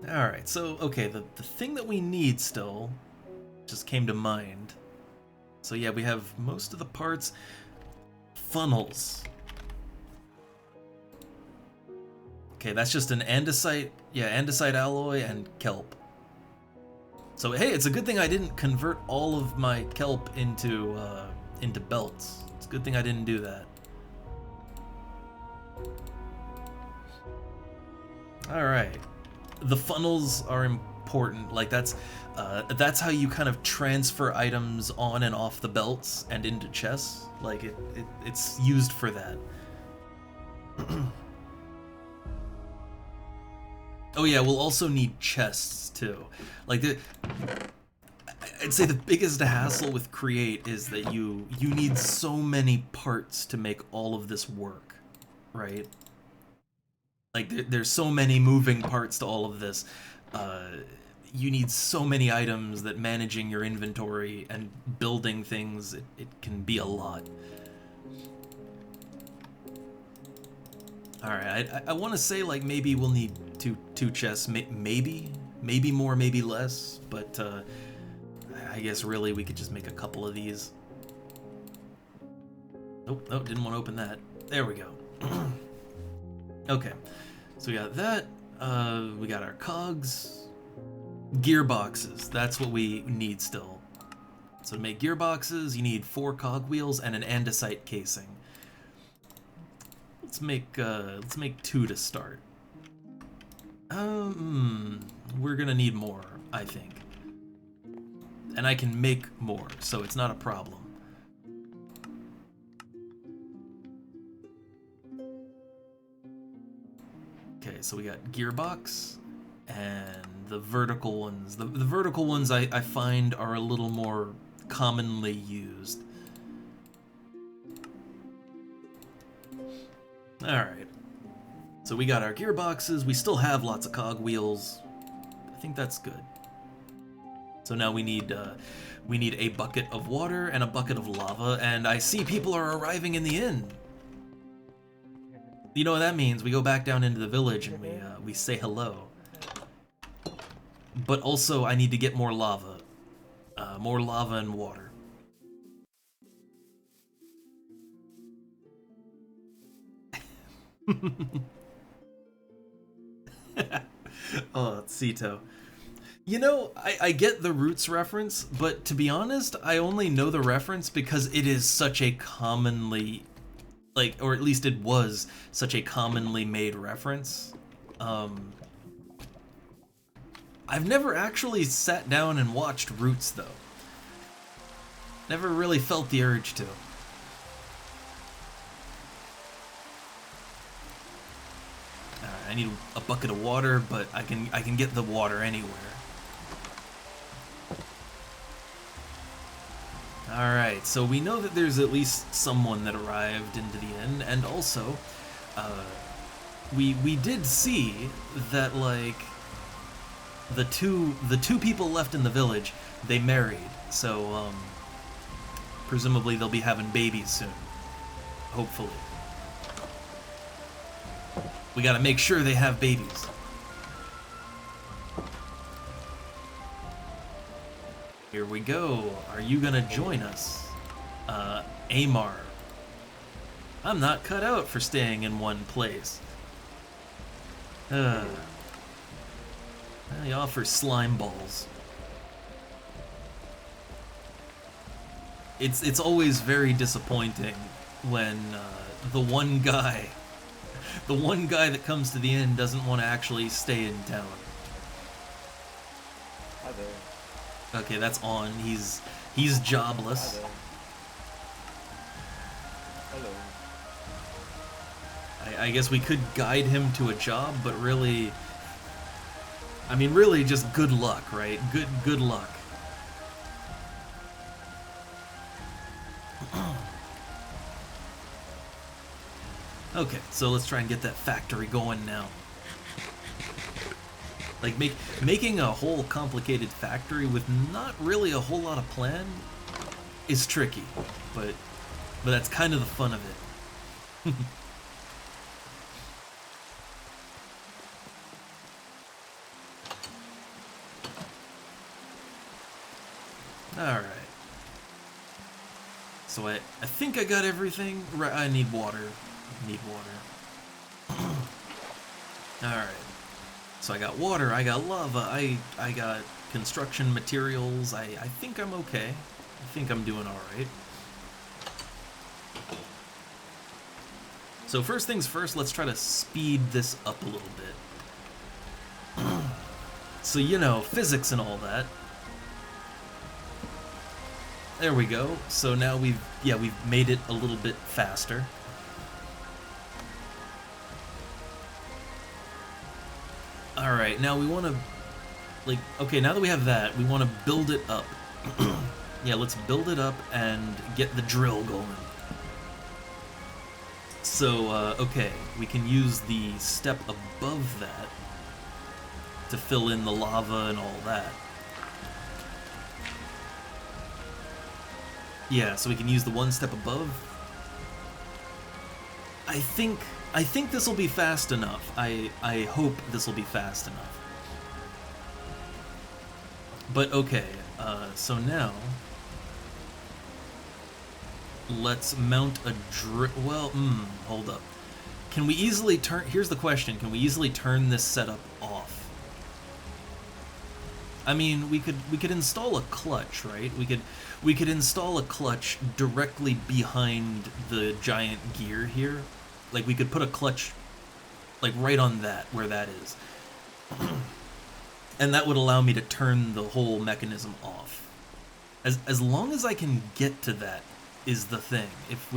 All right, so okay, the thing that we need still just came to mind. So yeah, we have most of the parts. Funnels. Okay, that's just an andesite, andesite alloy and kelp. So hey, it's a good thing I didn't convert all of my kelp into belts. It's a good thing I didn't do that. All right, the funnels are important. Like, that's how you kind of transfer items on and off the belts and into chests. Like, it's used for that. Oh yeah, we'll also need chests too. Like, I'd say the biggest hassle with Create is that you need so many parts to make all of this work, right? Like, there's so many moving parts to all of this. You need so many items that managing your inventory and building things, it can be a lot. Alright, I want to say, like, maybe we'll need two chests, maybe more, maybe less, but I guess really we could just make a couple of these. Nope, didn't want to open that. There we go. Okay, so we got that, we got our cogs. Gearboxes, that's what we need still. So to make gearboxes, you need 4 cogwheels and an andesite casing. Let's make 2 to start. We're gonna need more, I think. And I can make more, so it's not a problem. Okay, so we got gearbox and the vertical ones. The vertical ones I find are a little more commonly used. Alright. So we got our gearboxes, we still have lots of cogwheels. I think that's good. So now we need a bucket of water and a bucket of lava, and I see people are arriving in the inn. You know what that means? We go back down into the village and we say hello. But also, I need to get more lava. More lava and water. Oh, Cito. You know, I get the Roots reference, but to be honest, I only know the reference because it is such a commonly, like, or at least it was such a commonly made reference. I've never actually sat down and watched Roots, though. Never really felt the urge to. I need a bucket of water, but I can get the water anywhere. Alright, so we know that there's at least someone that arrived into the inn, and also, we did see that, like, the two people left in the village, they married, so, presumably they'll be having babies soon. Hopefully. We gotta make sure they have babies. Here we go. Are you gonna join us? Amar. I'm not cut out for staying in one place. He offers slime balls. It's always very disappointing when the one guy that comes to the inn doesn't want to actually stay in town. Hi there. Okay, that's on. He's jobless. Hi there. Hello. I guess we could guide him to a job, but really, I mean, really just good luck, right? Good luck. Okay, so let's try and get that factory going now. Like, making a whole complicated factory with not really a whole lot of plan is tricky, but that's kind of the fun of it. Alright. So I think I got everything. Right, I need water. Alright. So I got water, I got lava, I got construction materials. I think I'm okay. I think I'm doing alright. So first things first, let's try to speed this up a little bit. So, you know, physics and all that. There we go. So now we've made it a little bit faster. Alright, now we want to, like, okay, now that we have that, we want to build it up. Yeah, let's build it up and get the drill going. So, okay, we can use the step above that to fill in the lava and all that. Yeah, so we can use the one step above. I think this will be fast enough. I hope this will be fast enough. But okay, so now let's mount a hold up. Can we easily turn, here's the question, can we easily turn this setup off? I mean, we could install a clutch, right? We could install a clutch directly behind the giant gear here. Like, we could put a clutch, like, right on that, where that is. And that would allow me to turn the whole mechanism off. As long as I can get to that is the thing. If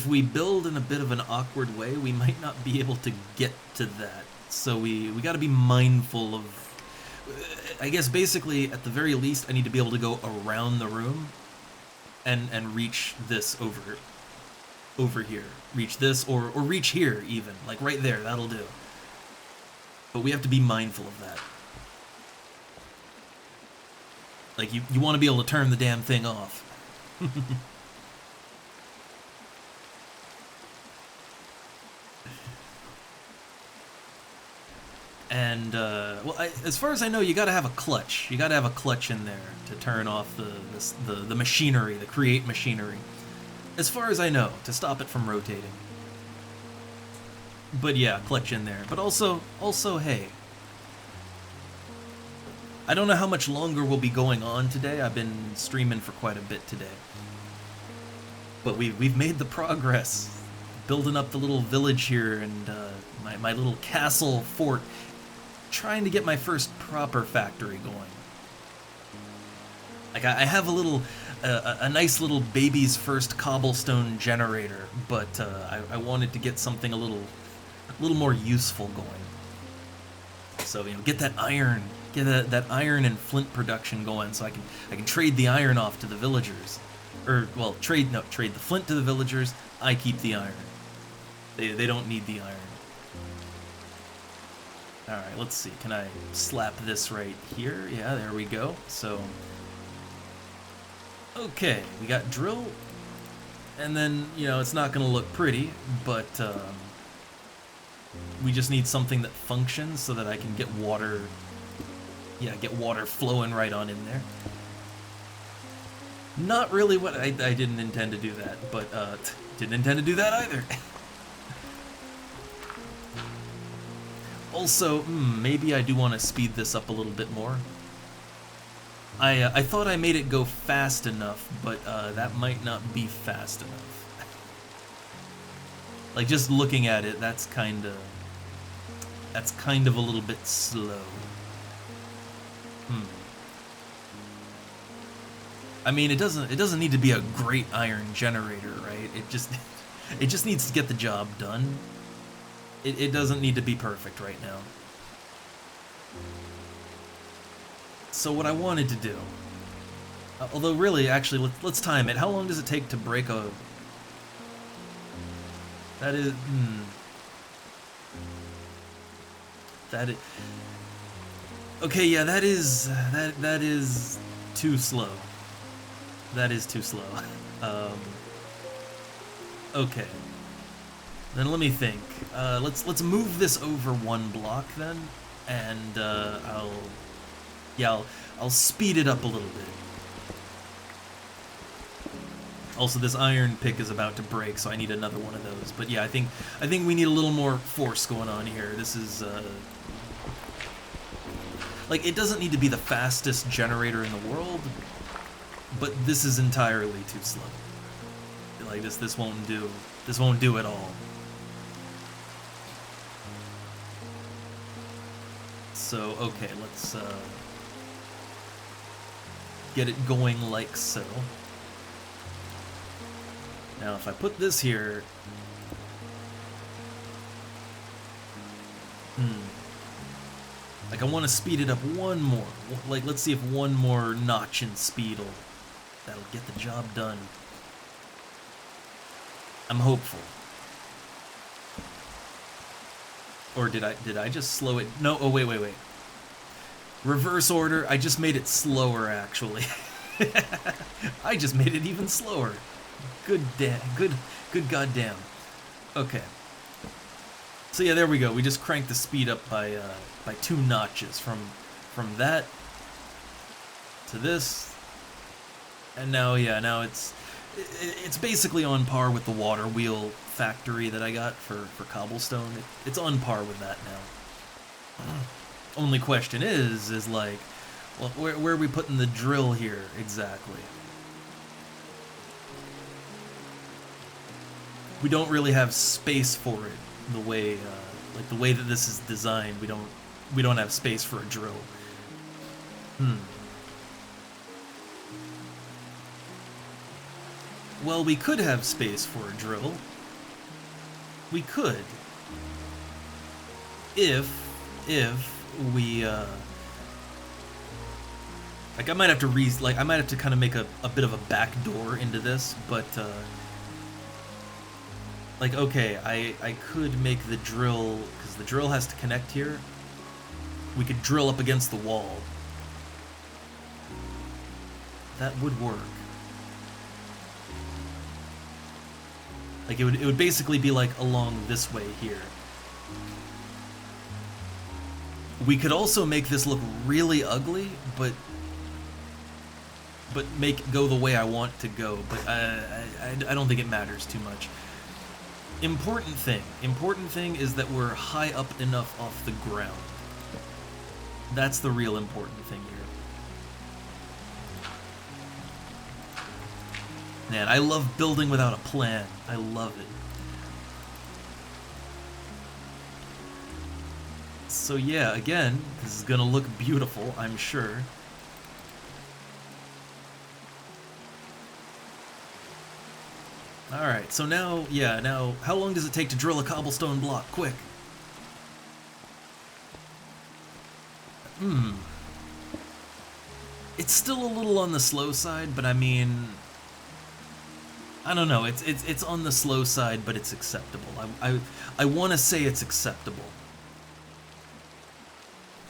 we build in a bit of an awkward way, we might not be able to get to that. So we got to be mindful of I guess basically, at the very least, I need to be able to go around the room and reach this over here. Reach this, or reach here, even. Like, right there, that'll do. But we have to be mindful of that. Like, you want to be able to turn the damn thing off. And, well, as far as I know, you gotta have a clutch. You gotta have a clutch in there to turn off the machinery, the create machinery. As far as I know, to stop it from rotating. But yeah, clutch in there. But also, hey. I don't know how much longer we'll be going on today. I've been streaming for quite a bit today. But we've made the progress. Building up the little village here and my little castle fort. Trying to get my first proper factory going. Like I have a little, a nice little baby's first cobblestone generator, but I wanted to get something a little more useful going. So get that iron, get that iron and flint production going, so I can trade the iron off to the villagers, or well trade the flint to the villagers. I keep the iron. They don't need the iron. Alright, let's see. Can I slap this right here? Yeah, there we go. So, okay, we got drill. And then, it's not going to look pretty, but we just need something that functions so that I can get water, get water flowing right on in there. Not really what I didn't intend to do that, but didn't intend to do that either. Also, maybe I do want to speed this up a little bit more. I thought I made it go fast enough, but that might not be fast enough. Like, just looking at it, that's kind of a little bit slow. I mean, it doesn't need to be a great iron generator, right? It just needs to get the job done. It doesn't need to be perfect right now. So what I wanted to do, although really, actually, let's time it. How long does it take to break a... That is... That is... Okay, yeah, that is too slow. That is too slow. Okay. Then let me think. Let's move this over one block then, and I'll speed it up a little bit. Also, this iron pick is about to break, so I need another one of those. But yeah, I think we need a little more force going on here. This is like, it doesn't need to be the fastest generator in the world, but this is entirely too slow. Like this won't do. This won't do at all. So, okay, let's get it going like so. Now, if I put this here... Like, I want to speed it up one more. Like, let's see if one more notch in speed that'll get the job done. I'm hopeful. Or did I just slow it? No, oh, wait. Reverse order, I just made it slower, actually. I just made it even slower. Good goddamn. Okay. So yeah, there we go. We just cranked the speed up by 2 notches from that to this, and now it's basically on par with the water wheel factory that I got for cobblestone. It's on par with that now. Only question is like, well, where are we putting the drill here exactly? We don't really have space for it the way that this is designed. We don't have space for a drill. Well, we could have space for a drill. We could. If we Like I might have to I might have to kind of make a bit of a back door into this, but like okay, I could make the drill, because the drill has to connect here. We could drill up against the wall. That would work. Like it would basically be like along this way here. We could also make this look really ugly, but make it go the way I want to go. But I don't think it matters too much. Important thing is that we're high up enough off the ground. That's the real important thing here. Man, I love building without a plan. I love it. So yeah, again, this is gonna look beautiful, I'm sure. Alright, so now, yeah, now, how long does it take to drill a cobblestone block? Quick! It's still a little on the slow side, but I mean... I don't know, it's on the slow side, but it's acceptable. I want to say it's acceptable.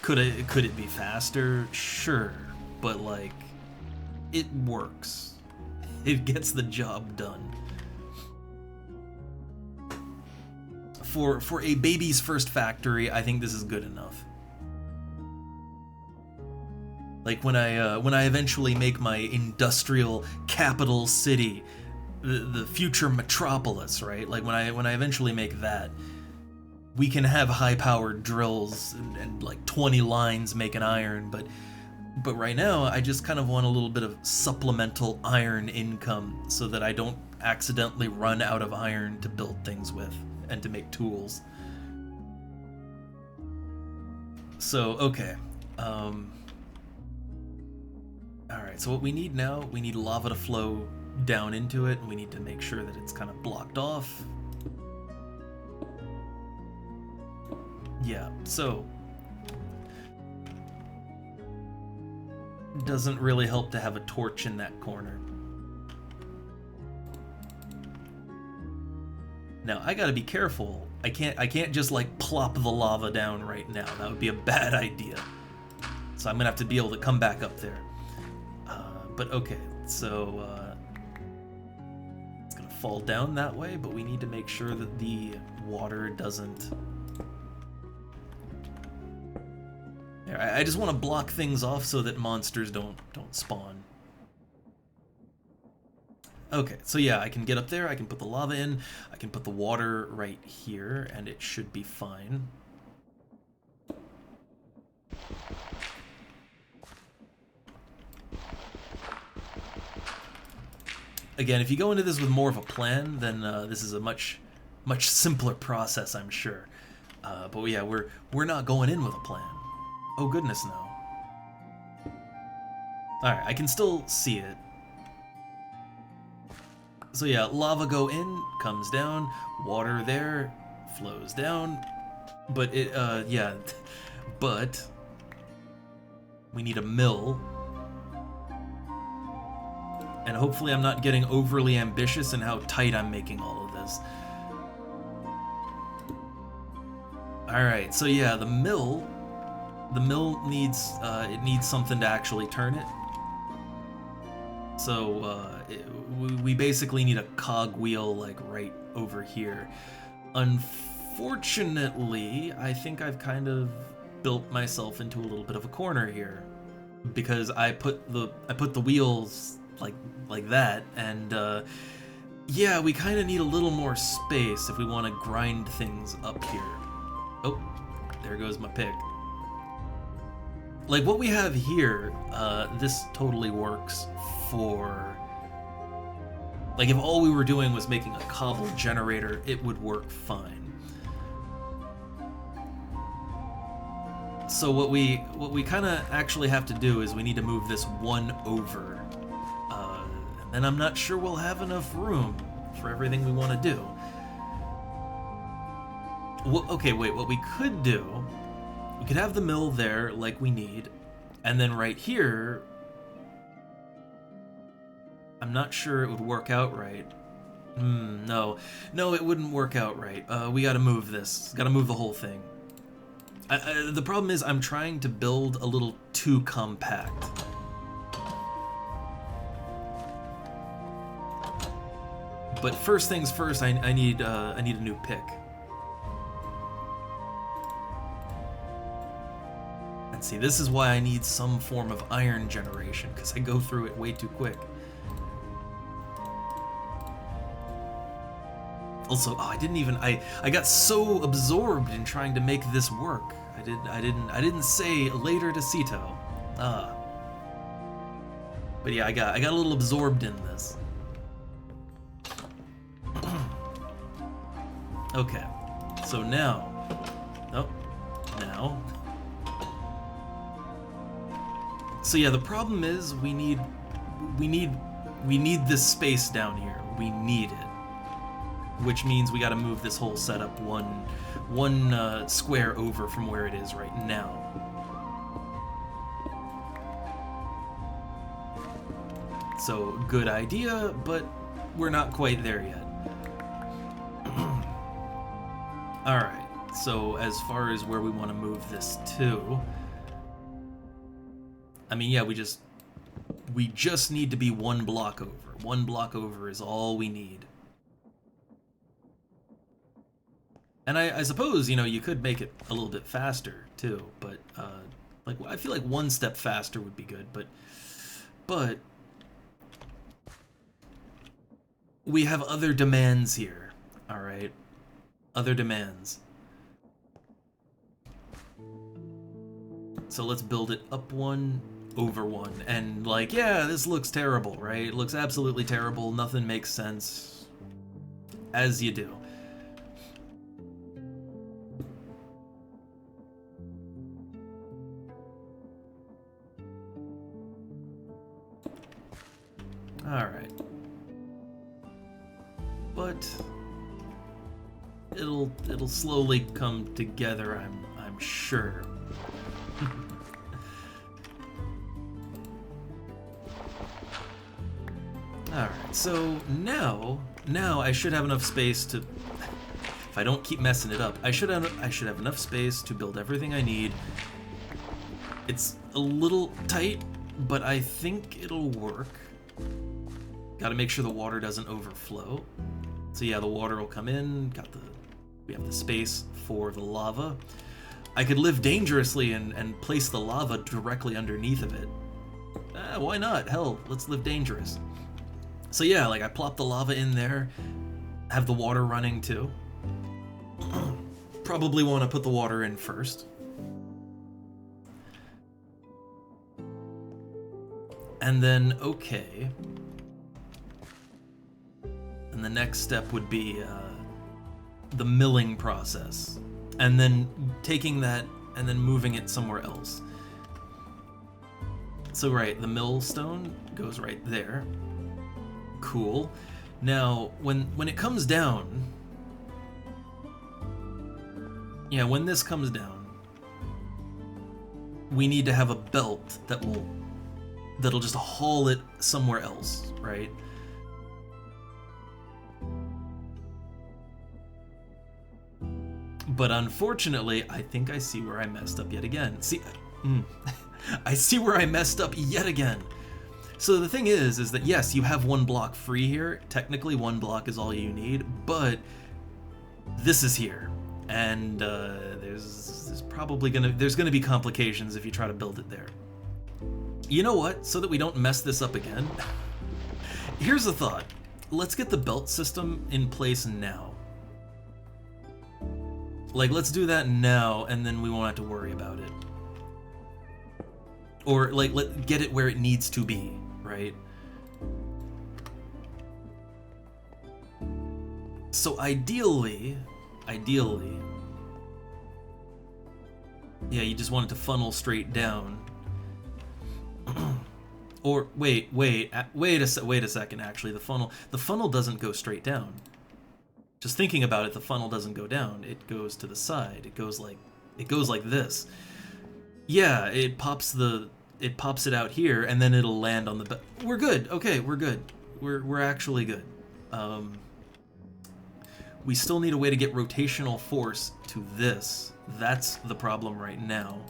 Could it be faster? Sure, but like, it works. It gets the job done. For a baby's first factory, I think this is good enough. Like when I eventually make my industrial capital city, the future metropolis, right? Like when I eventually make that, we can have high-powered drills and like 20 lines making iron, but right now I just kind of want a little bit of supplemental iron income so that I don't accidentally run out of iron to build things with and to make tools. So, okay. Alright, so what we need now, we need lava to flow down into it, and we need to make sure that it's kind of blocked off. Yeah, so doesn't really help to have a torch in that corner. Now I gotta be careful. I can't just like plop the lava down right now. That would be a bad idea. So I'm gonna have to be able to come back up there. But okay, so it's gonna fall down that way, but we need to make sure that the water doesn't. I just want to block things off so that monsters don't spawn. Okay, so yeah, I can get up there, I can put the lava in, I can put the water right here, and it should be fine. Again, if you go into this with more of a plan, then this is a much simpler process, I'm sure. But yeah, we're not going in with a plan. Oh goodness, no. Alright, I can still see it. So yeah, lava go in, comes down, water there, flows down. But it, yeah, but we need a mill. And hopefully I'm not getting overly ambitious in how tight I'm making all of this. Alright, so yeah, the mill needs, it needs something to actually turn it. So, we basically need a cogwheel, like, right over here. Unfortunately, I think I've kind of built myself into a little bit of a corner here. Because I put the wheels like that, and yeah, we kind of need a little more space if we want to grind things up here. Oh, there goes my pick. Like what we have here, this totally works for, like if all we were doing was making a cobble generator, it would work fine. So what we kind of actually have to do is we need to move this one over. And I'm not sure we'll have enough room for everything we want to do. Well, okay, wait, what we could do, we could have the mill there like we need, and then right here, I'm not sure it would work out right. No. No, it wouldn't work out right. We gotta move this. Gotta move the whole thing. The problem is I'm trying to build a little too compact. But first things first, I need a new pick. And see, this is why I need some form of iron generation, because I go through it way too quick. Also, oh, I got so absorbed in trying to make this work. I didn't say later to Sito. But yeah, I got a little absorbed in this. Okay. So now, now. So yeah, the problem is we need this space down here. We need it. Which means we got to move this whole setup one square over from where it is right now. So, good idea, but we're not quite there yet. Alright, so as far as where we want to move this to, I mean, yeah, we just need to be one block over. One block over is all we need. And I suppose, you know, you could make it a little bit faster too, but like I feel like one step faster would be good, but we have other demands here. All right, other demands. So let's build it up one, over one, and like, yeah, this looks terrible, right? It looks absolutely terrible. Nothing makes sense, as you do. Alright. But it'll slowly come together, I'm sure. Alright, so now I should have enough space to, if I don't keep messing it up, I should have enough space to build everything I need. It's a little tight, but I think it'll work. Got to make sure the water doesn't overflow. So yeah, the water will come in. We have the space for the lava. I could live dangerously and place the lava directly underneath of it. Why not? Hell, let's live dangerous. So yeah, like I plop the lava in there, have the water running too. Probably want to put the water in first. And then, okay. And the next step would be the milling process. And then taking that and then moving it somewhere else. So right, the millstone goes right there. Cool. Now, when it comes down... Yeah, when this comes down, we need to have a belt that'll just haul it somewhere else, right? But unfortunately, I think I see where I messed up yet again. See, I see where I messed up yet again. So the thing is that yes, you have one block free here. Technically, one block is all you need, but this is here, and there's probably gonna be complications if you try to build it there. You know what? So that we don't mess this up again, here's a thought. Let's get the belt system in place now. Like, let's do that now, and then we won't have to worry about it. Or, like, get it where it needs to be, right? So ideally, yeah, you just want it to funnel straight down. Or wait a second. Actually, the funnel doesn't go straight down. Just thinking about it, the funnel doesn't go down. It goes to the side. It goes like this. Yeah, it pops it out here, and then it'll land on the. We're good. Okay, we're good. We're actually good. We still need a way to get rotational force to this. That's the problem right now.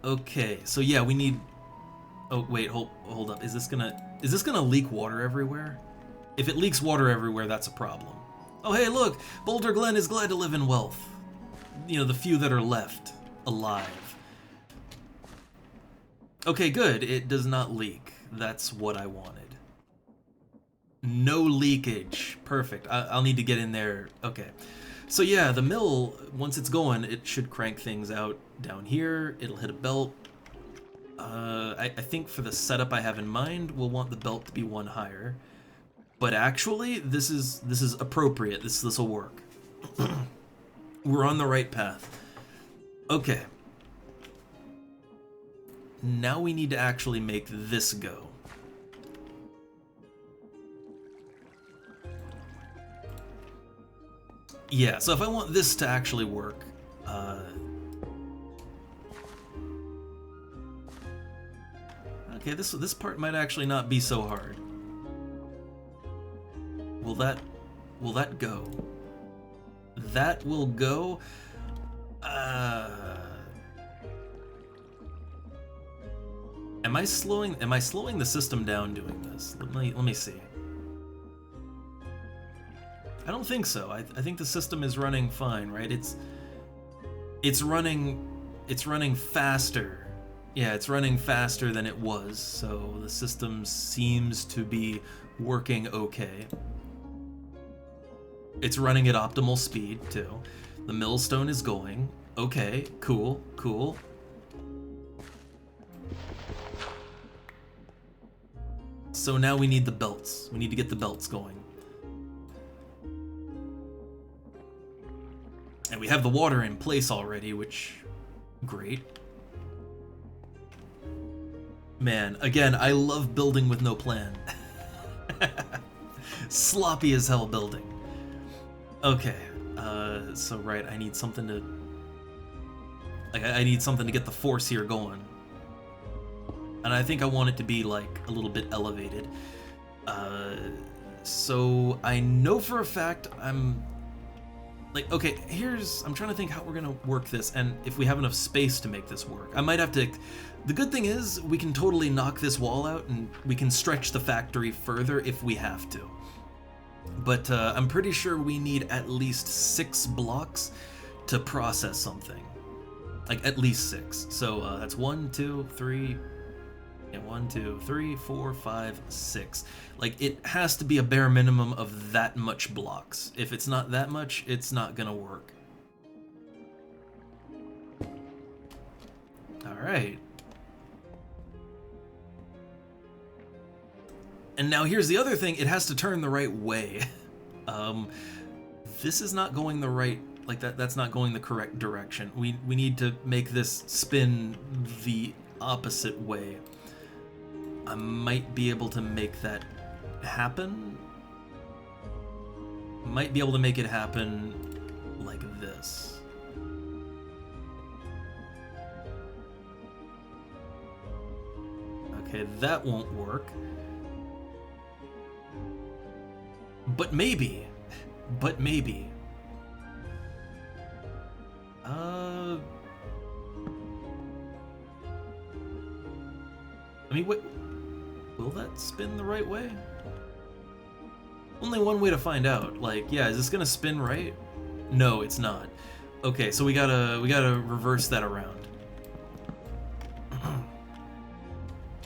Okay, so yeah, we need... Oh, wait, hold up. Is this gonna leak water everywhere? If it leaks water everywhere, that's a problem. Oh, hey, look! Boulder Glen is glad to live in wealth. You know, the few that are left alive. Okay, good. It does not leak. That's what I wanted. No leakage. Perfect. I'll need to get in there. Okay. So yeah, the mill, once it's going, it should crank things out down here. It'll hit a belt. I think for the setup I have in mind, we'll want the belt to be one higher. But actually, this is appropriate. This will work. We're on the right path. Okay. Now we need to actually make this go. Yeah, so if I want this to actually work, okay, this part might actually not be so hard. Will that go? That will go. Am I slowing the system down doing this? Let me see. I don't think so. I think the system is running fine, right? It's running faster. Yeah, it's running faster than it was, so the system seems to be working okay. It's running at optimal speed, too. The millstone is going. Okay, cool. So now we need the belts. We need to get the belts going. And we have the water in place already, which... great. Man, again, I love building with no plan. Sloppy as hell building. Okay, so right, I need something to... like, I need something to get the force here going. And I think I want it to be, like, a little bit elevated. So I know for a fact I'm... like, okay, I'm trying to think how we're gonna work this, and if we have enough space to make this work. I might have to... the good thing is, we can totally knock this wall out, and we can stretch the factory further if we have to. But I'm pretty sure we need at least 6 blocks to process something. Like, at least 6. So that's 1, 2, 3... yeah, 1, 2, 3, 4, 5, 6. Like, it has to be a bare minimum of that much blocks. If it's not that much, it's not gonna work. Alright. And now here's the other thing, it has to turn the right way. This is not going the right, like that's not going the correct direction. We need to make this spin the opposite way. I might be able to make that happen. Might be able to make it happen like this. Okay, that won't work. But maybe. I mean, what? Will that spin the right way? Only one way to find out. Like, yeah, is this gonna spin right? No, it's not. Okay, so we gotta reverse that around.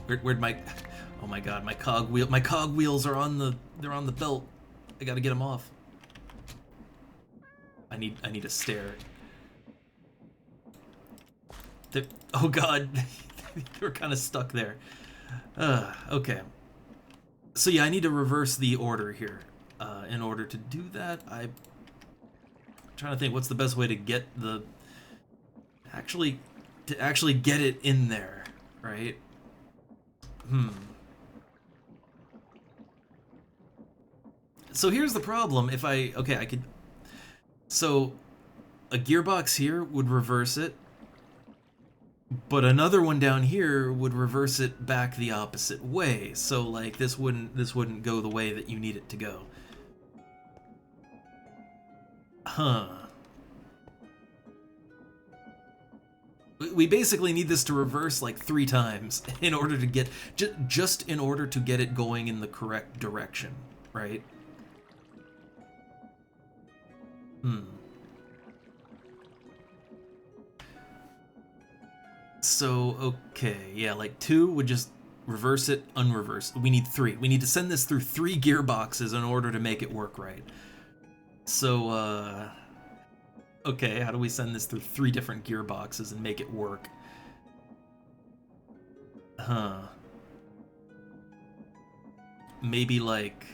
Where'd my... oh my god, my cog wheels are on the belt. I gotta get them off. I need a stair. Oh god, they were kind of stuck there. Okay. So yeah, I need to reverse the order here. In order to do that, I'm trying to think what's the best way to get the... actually get it in there, right? So here's the problem. If I could... so a gearbox here would reverse it. But another one down here would reverse it back the opposite way. So like this wouldn't go the way that you need it to go. Huh. We basically need this to reverse like 3 times in order to get just in order to get it going in the correct direction, right? So, okay, yeah, like 2 would just reverse it, unreverse. We need 3. We need to send this through 3 gearboxes in order to make it work right. So, okay, how do we send this through 3 different gearboxes and make it work? Huh. Maybe like...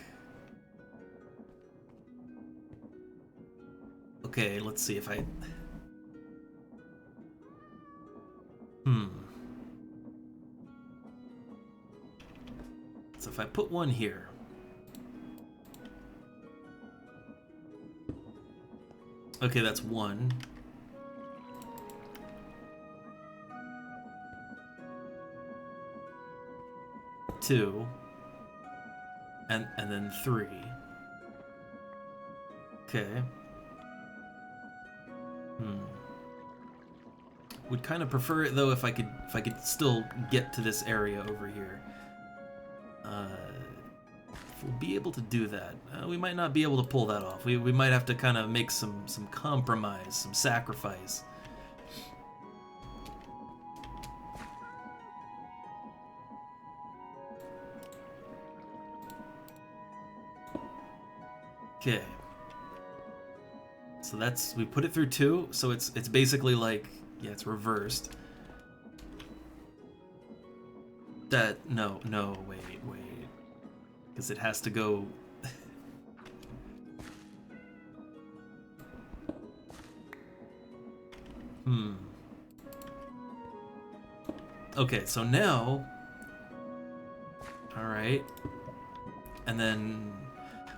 Okay, let's see if I... So if I put one here... Okay, that's 1. Two. And then 3. Okay. Would kind of prefer it though if I could still get to this area over here. If we'll be able to do that. We might not be able to pull that off. We might have to kind of make some compromise, some sacrifice. Okay. So that's, we put it through 2, so it's basically like, yeah, it's reversed. That, no, wait. Because it has to go... Okay, so now... Alright. And then...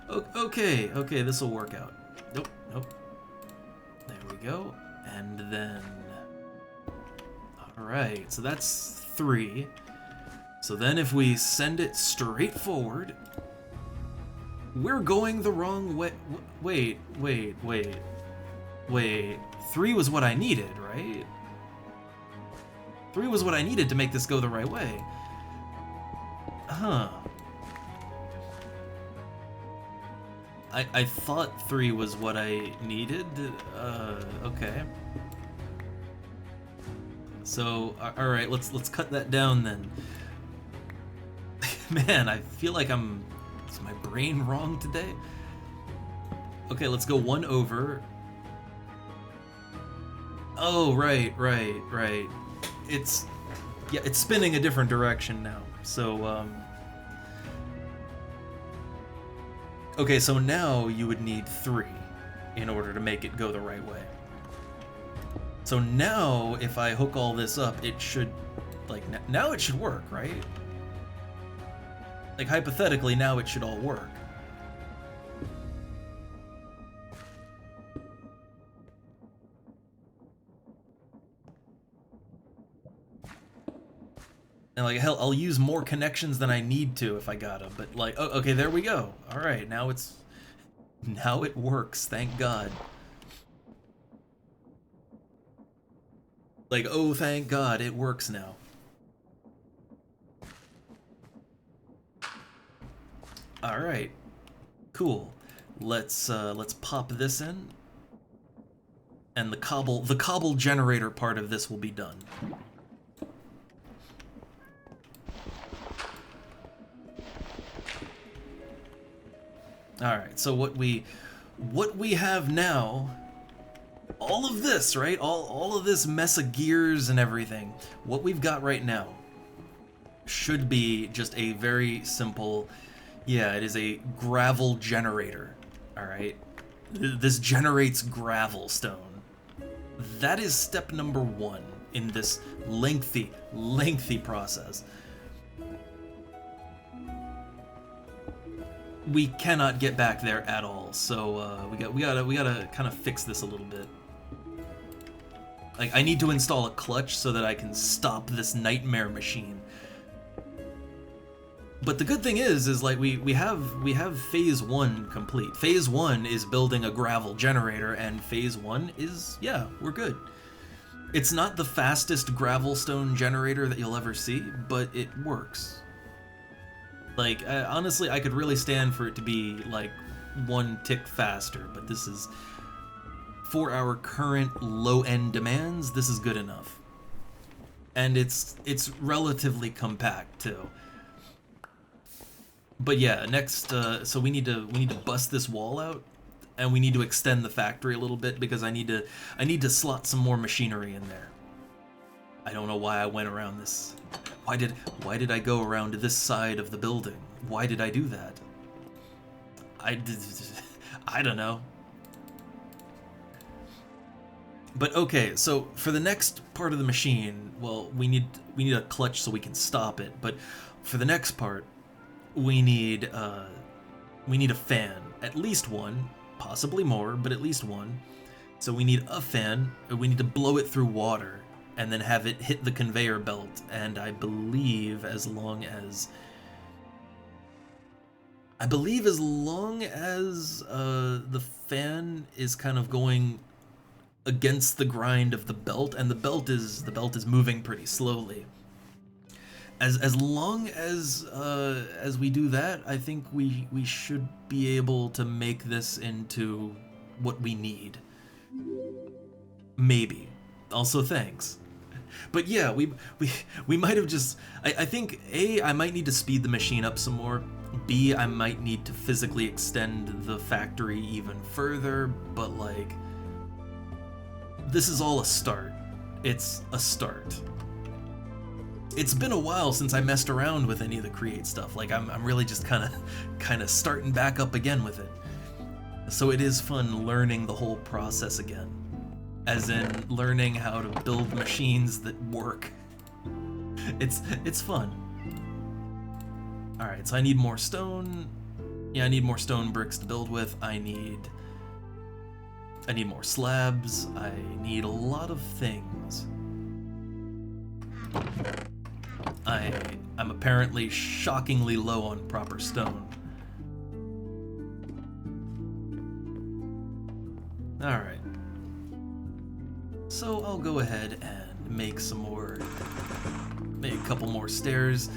Okay, this will work out. Nope. There we go. And then... Alright, so that's 3. So then if we send it straight forward... We're going the wrong way... Wait. 3 was what I needed, right? 3 was what I needed to make this go the right way. Huh. I thought 3 was what I needed. Okay. So, alright, let's cut that down then. Man, I feel like is my brain wrong today? Okay, let's go 1 over. Oh, right. It's spinning a different direction now. So, okay, so now you would need 3 in order to make it go the right way. So now, if I hook all this up, it should, like, now it should work, right? Like, hypothetically, now it should all work. And, like, hell, I'll use more connections than I need to if I gotta, but, like, oh, okay, there we go. Alright, now it works, thank God. Like, oh, thank God, it works now. Alright, cool. Let's pop this in. And the cobble generator part of this will be done. Alright, so what we have now, all of this, right? All of this mess of gears and everything, what we've got right now should be just a very simple, yeah, it is a gravel generator, alright? This generates gravel stone. That is step number 1 in this lengthy process. We cannot get back there at all, so we gotta kind of fix this a little bit. Like, I need to install a clutch so that I can stop this nightmare machine. But the good thing is like we have phase 1 complete. Phase 1 is building a gravel generator, and phase 1 is, yeah, we're good. It's not the fastest gravel stone generator that you'll ever see, but it works. Like, honestly, I could really stand for it to be like 1 tick faster, but this is, for our current low-end demands, this is good enough. And it's relatively compact too. But yeah, next, so we need to bust this wall out, and we need to extend the factory a little bit because I need to slot some more machinery in there. I don't know why I went around this. Why did I go around to this side of the building? Why did I do that? I don't know. But okay, so for the next part of the machine, well, we need a clutch so we can stop it. But for the next part, we need a fan, at least one, possibly more, but at least one. So we need a fan. We need to blow it through water and then have it hit the conveyor belt. And I believe as long as the fan is kind of going against the grind of the belt, and the belt is moving pretty slowly. As long as we do that, I think we should be able to make this into what we need. Maybe. Also, thanks. But yeah, we might have just. I think A, I might need to speed the machine up some more. B, I might need to physically extend the factory even further. But like, this is all a start. It's a start. It's been a while since I messed around with any of the Create stuff. Like, I'm really just kind of starting back up again with it. So it is fun learning the whole process again. As in learning how to build machines that work. It's fun. Alright, so I need more stone. Yeah, I need more stone bricks to build with. I need more slabs. I need a lot of things. I'm apparently shockingly low on proper stone. Alright. So I'll go ahead and make a couple more stairs,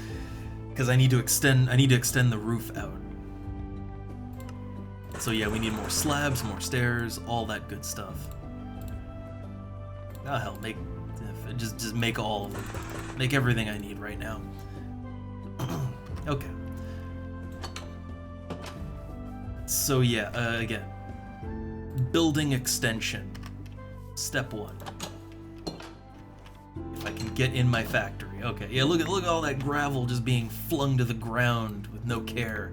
because I need to extend the roof out. So yeah, we need more slabs, more stairs, all that good stuff. Oh hell, just make all of them. Make everything I need right now. Okay. So yeah, again, building extension. Step 1. If I can get in my factory. Okay, yeah, look at all that gravel just being flung to the ground with no care.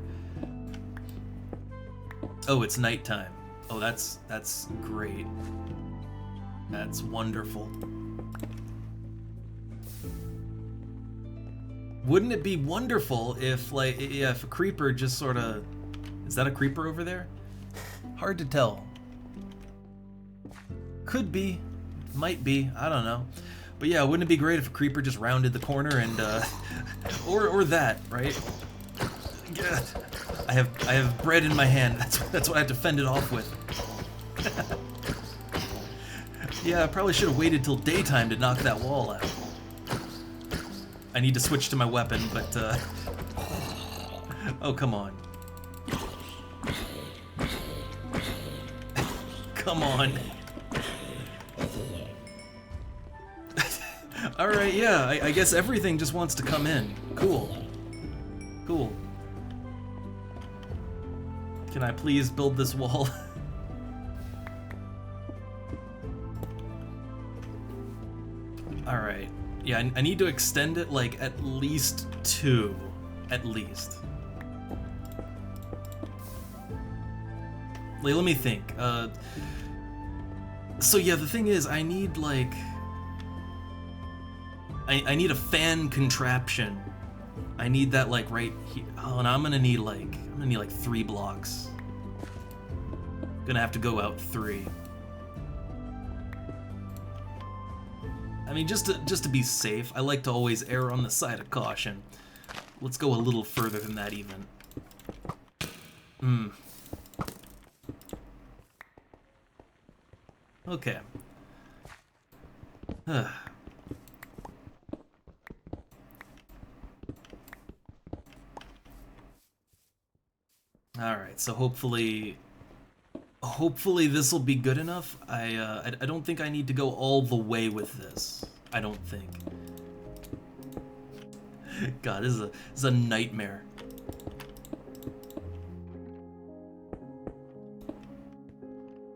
Oh, it's nighttime. Oh, that's great. That's wonderful. Wouldn't it be wonderful if, like, if a creeper just sort of... Is that a creeper over there? Hard to tell. Could be. Might be. I don't know. But yeah, wouldn't it be great if a creeper just rounded the corner and, or that, right? God. I have bread in my hand. That's what I have to fend it off with. Yeah, I probably should have waited till daytime to knock that wall out. I need to switch to my weapon, but, oh, come on. Come on. Alright, yeah, I guess everything just wants to come in. Cool. Cool. Can I please build this wall? Alright. Yeah, I need to extend it, like, at least 2. At least. Like, let me think. So yeah, the thing is, I need, like... I need a fan contraption. I need that, like, right here. Oh, and I'm gonna need, like 3 blocks. Gonna have to go out 3. I mean, just to be safe, I like to always err on the side of caution. Let's go a little further than that even. Okay. Alright, so hopefully this will be good enough. I don't think I need to go all the way with this. I don't think. God, this is a nightmare.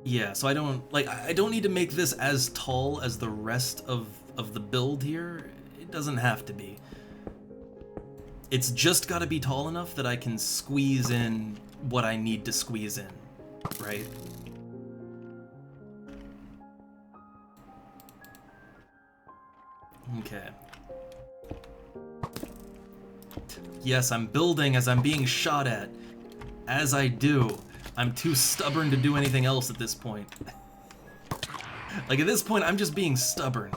Yeah, so I don't need to make this as tall as the rest of the build here. It doesn't have to be. It's just got to be tall enough that I can squeeze in what I need to squeeze in, right? Okay. Yes, I'm building as I'm being shot at. As I do. I'm too stubborn to do anything else at this point. Like, at this point, I'm just being stubborn.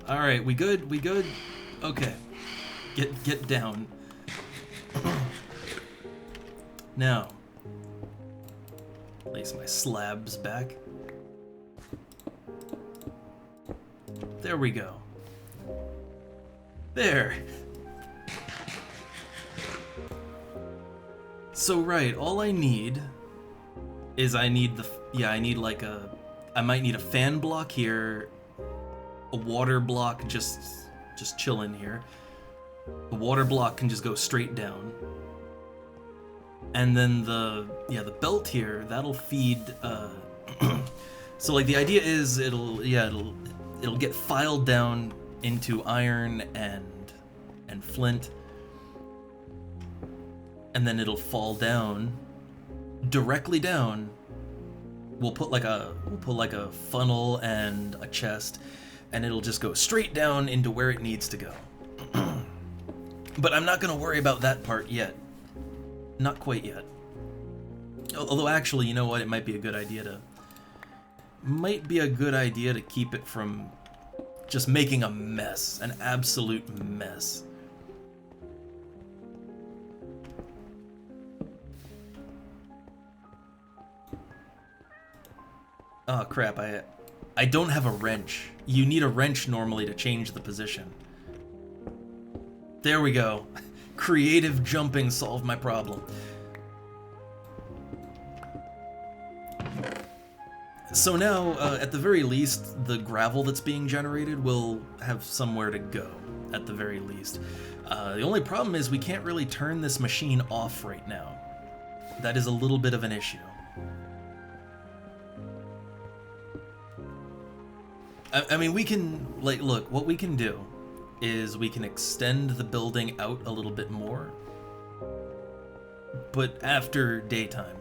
Alright, we good? We good? Okay. Get down. Now. Place my slabs back. There we go. There. So right, all I need is I need like I might need a fan block here, a water block just chilling here. The water block can just go straight down. And then the belt here, that'll feed so like the idea is it'll get filed down into iron and flint. And then it'll fall down, directly down. We'll put like a funnel and a chest, and it'll just go straight down into where it needs to go. But I'm not gonna worry about that part yet. Not quite yet. Although actually, you know what? It might be a good idea to keep it from just making a mess, an absolute mess. Oh crap, I don't have a wrench. You need a wrench normally to change the position. There we go. Creative jumping solved my problem. So now, at the very least, the gravel that's being generated will have somewhere to go, at the very least. The only problem is we can't really turn this machine off right now. That is a little bit of an issue. I mean, we can, like, look, what we can do is we can extend the building out a little bit more, but after daytime.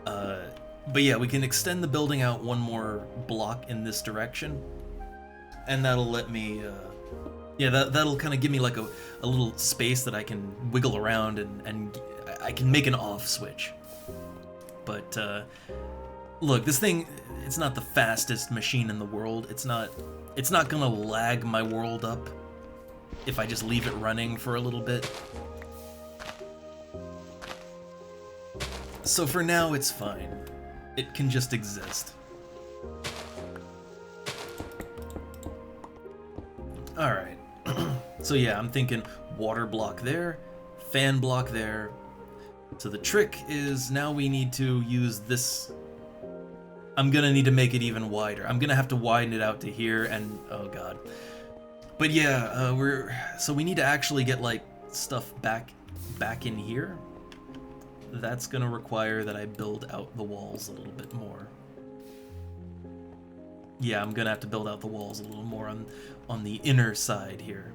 But yeah, we can extend the building out one more block in this direction, and that'll let me, that'll kind of give me like a little space that I can wiggle around and I can make an off switch. But, look, this thing, it's not the fastest machine in the world. It's not gonna lag my world up if I just leave it running for a little bit. So for now, it's fine. It can just exist. Alright. So yeah, I'm thinking water block there, fan block there. So the trick is now we need to use this. I'm gonna need to make it even wider. I'm gonna have to widen it out to here and oh god. But yeah, we need to actually get like stuff back in here. That's gonna require that I build out the walls a little bit more. Yeah, I'm gonna have to build out the walls a little more on the inner side here.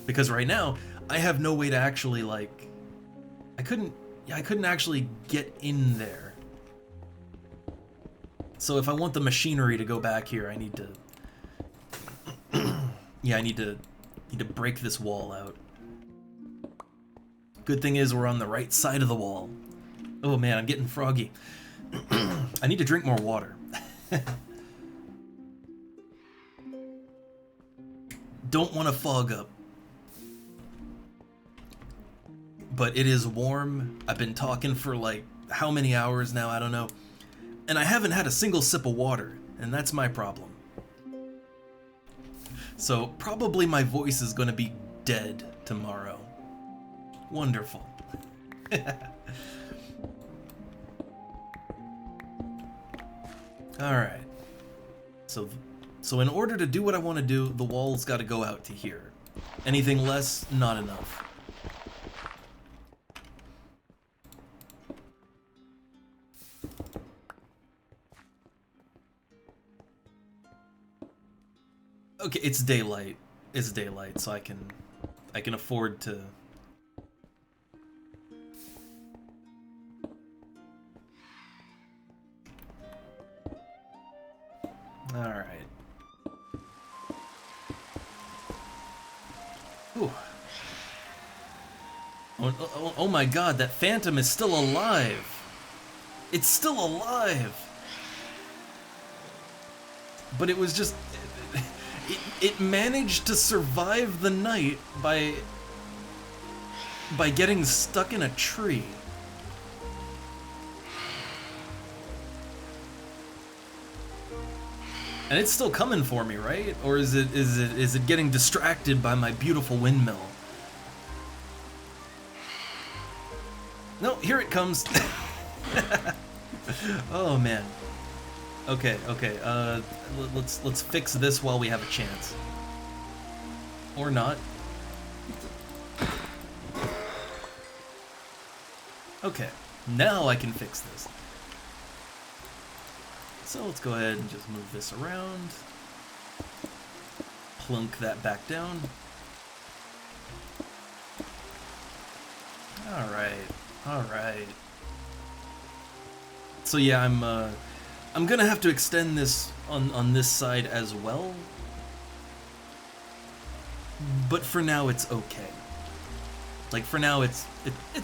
Because right now, I have no way to actually like I couldn't actually get in there. So if I want the machinery to go back here, I need to I need to break this wall out. Good thing is we're on the right side of the wall. Oh man, I'm getting froggy. I need to drink more water. don't want to fog up. But it is warm. I've been talking for like how many hours now, I don't know. And I haven't had a single sip of water, and that's my problem. So probably my voice is going to be dead tomorrow. Wonderful. Alright. So in order to do what I want to do, the wall's got to go out to here. Anything less, not enough. Okay, it's daylight. It's daylight, so I can afford to. All right. Ooh. Oh my God! That phantom is still alive. It's still alive. But it was just. It managed to survive the night by getting stuck in a tree. And it's still coming for me, right? Or is it getting distracted by my beautiful windmill? No, here it comes. Oh man. Okay. Let's fix this while we have a chance. Or not. Okay, now I can fix this. So let's go ahead and just move this around. Plunk that back down. Alright. So yeah, I'm gonna have to extend this on this side as well, but for now it's okay. Like for now it's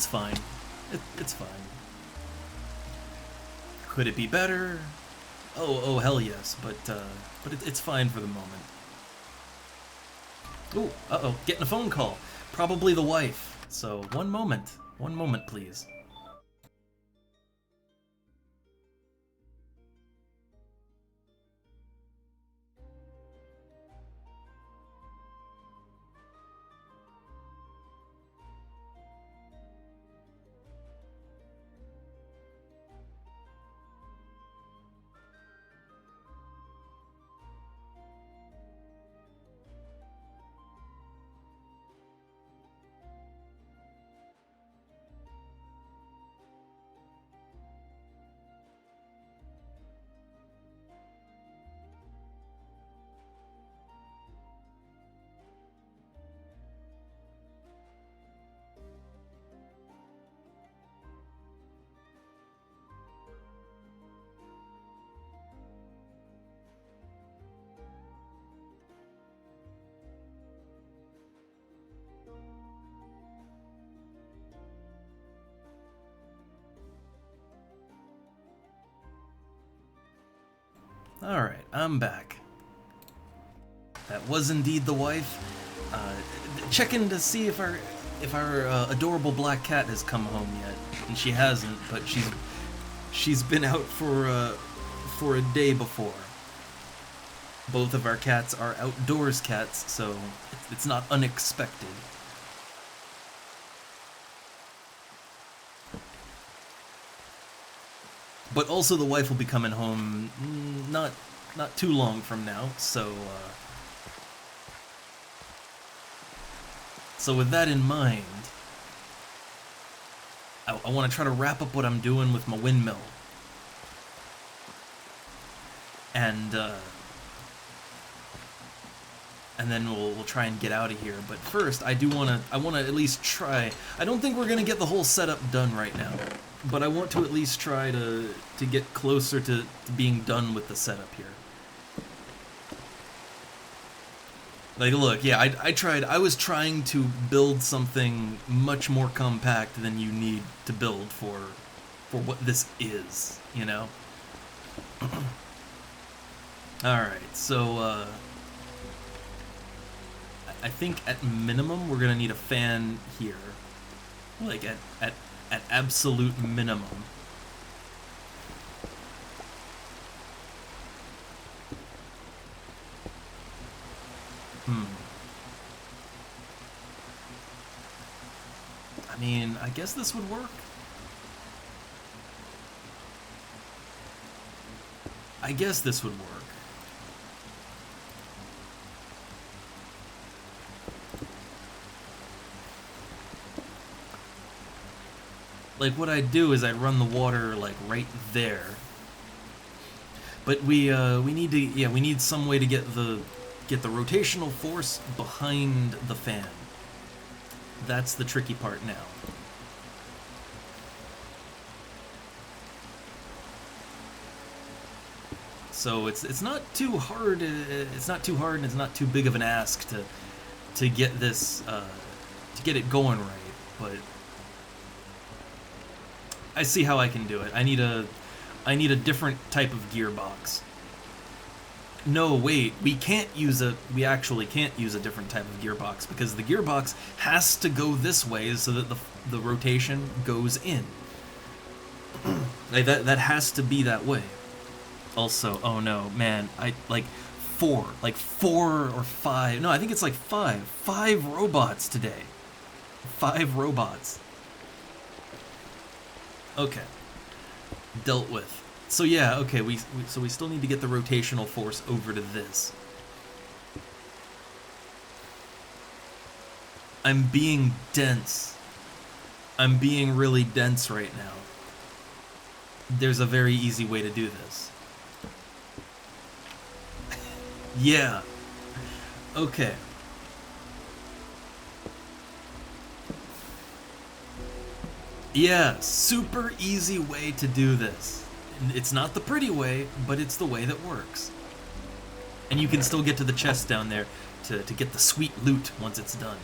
fine. It's fine. Could it be better? Oh hell yes, but it's fine for the moment. Ooh, uh-oh, getting a phone call. Probably the wife. So one moment please. Alright, I'm back. That was indeed the wife. Checking to see if our adorable black cat has come home yet, and she hasn't. But she's been out for a day before. Both of our cats are outdoors cats, so it's not unexpected. But also the wife will be coming home not too long from now, so with that in mind, I want to try to wrap up what I'm doing with my windmill. And then we'll try and get out of here. But first, I want to at least try. I don't think we're gonna get the whole setup done right now, but I want to at least try to get closer to being done with the setup here. Like, look, yeah, I was trying to build something much more compact than you need to build for what this is, you know? Alright, so, I think at minimum we're gonna need a fan here. Like at absolute minimum. I mean, I guess this would work. I guess this would work. Like, what I'd do is I'd run the water, like, right there. But we need to, yeah, we need some way to get the rotational force behind the fan. That's the tricky part now. So it's not too hard. It's not too hard, and it's not too big of an ask to get this to get it going right. But I see how I can do it. I need a different type of gearbox. No, wait, we actually can't use a different type of gearbox because the gearbox has to go this way so that the rotation goes in. Like that has to be that way. Also, oh no, man, like four or five. No, I think it's like five robots today. 5 robots. Okay. Dealt with. So yeah, okay, we still need to get the rotational force over to this. I'm being dense. I'm being really dense right now. There's a very easy way to do this. Yeah. Okay. Yeah, super easy way to do this. It's not the pretty way, but it's the way that works. And you can still get to the chest down there to get the sweet loot once it's done.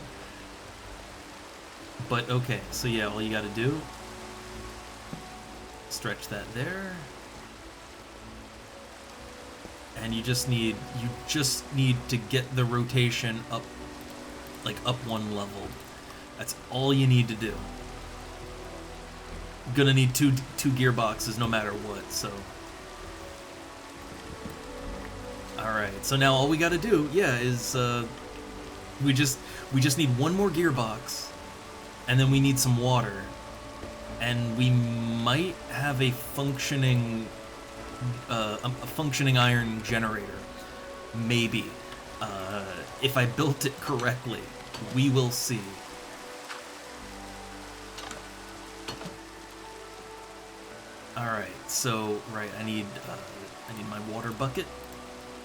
But okay, so yeah, all you gotta do, stretch that there. And you just need to get the rotation up, like up one level. That's all you need to do. Gonna need two gearboxes no matter what, so. Alright, so now all we gotta do, yeah, is we just need one more gearbox, and then we need some water. And we might have a functioning iron generator. Maybe. If I built it correctly. We will see. Alright, so, right, I need my water bucket.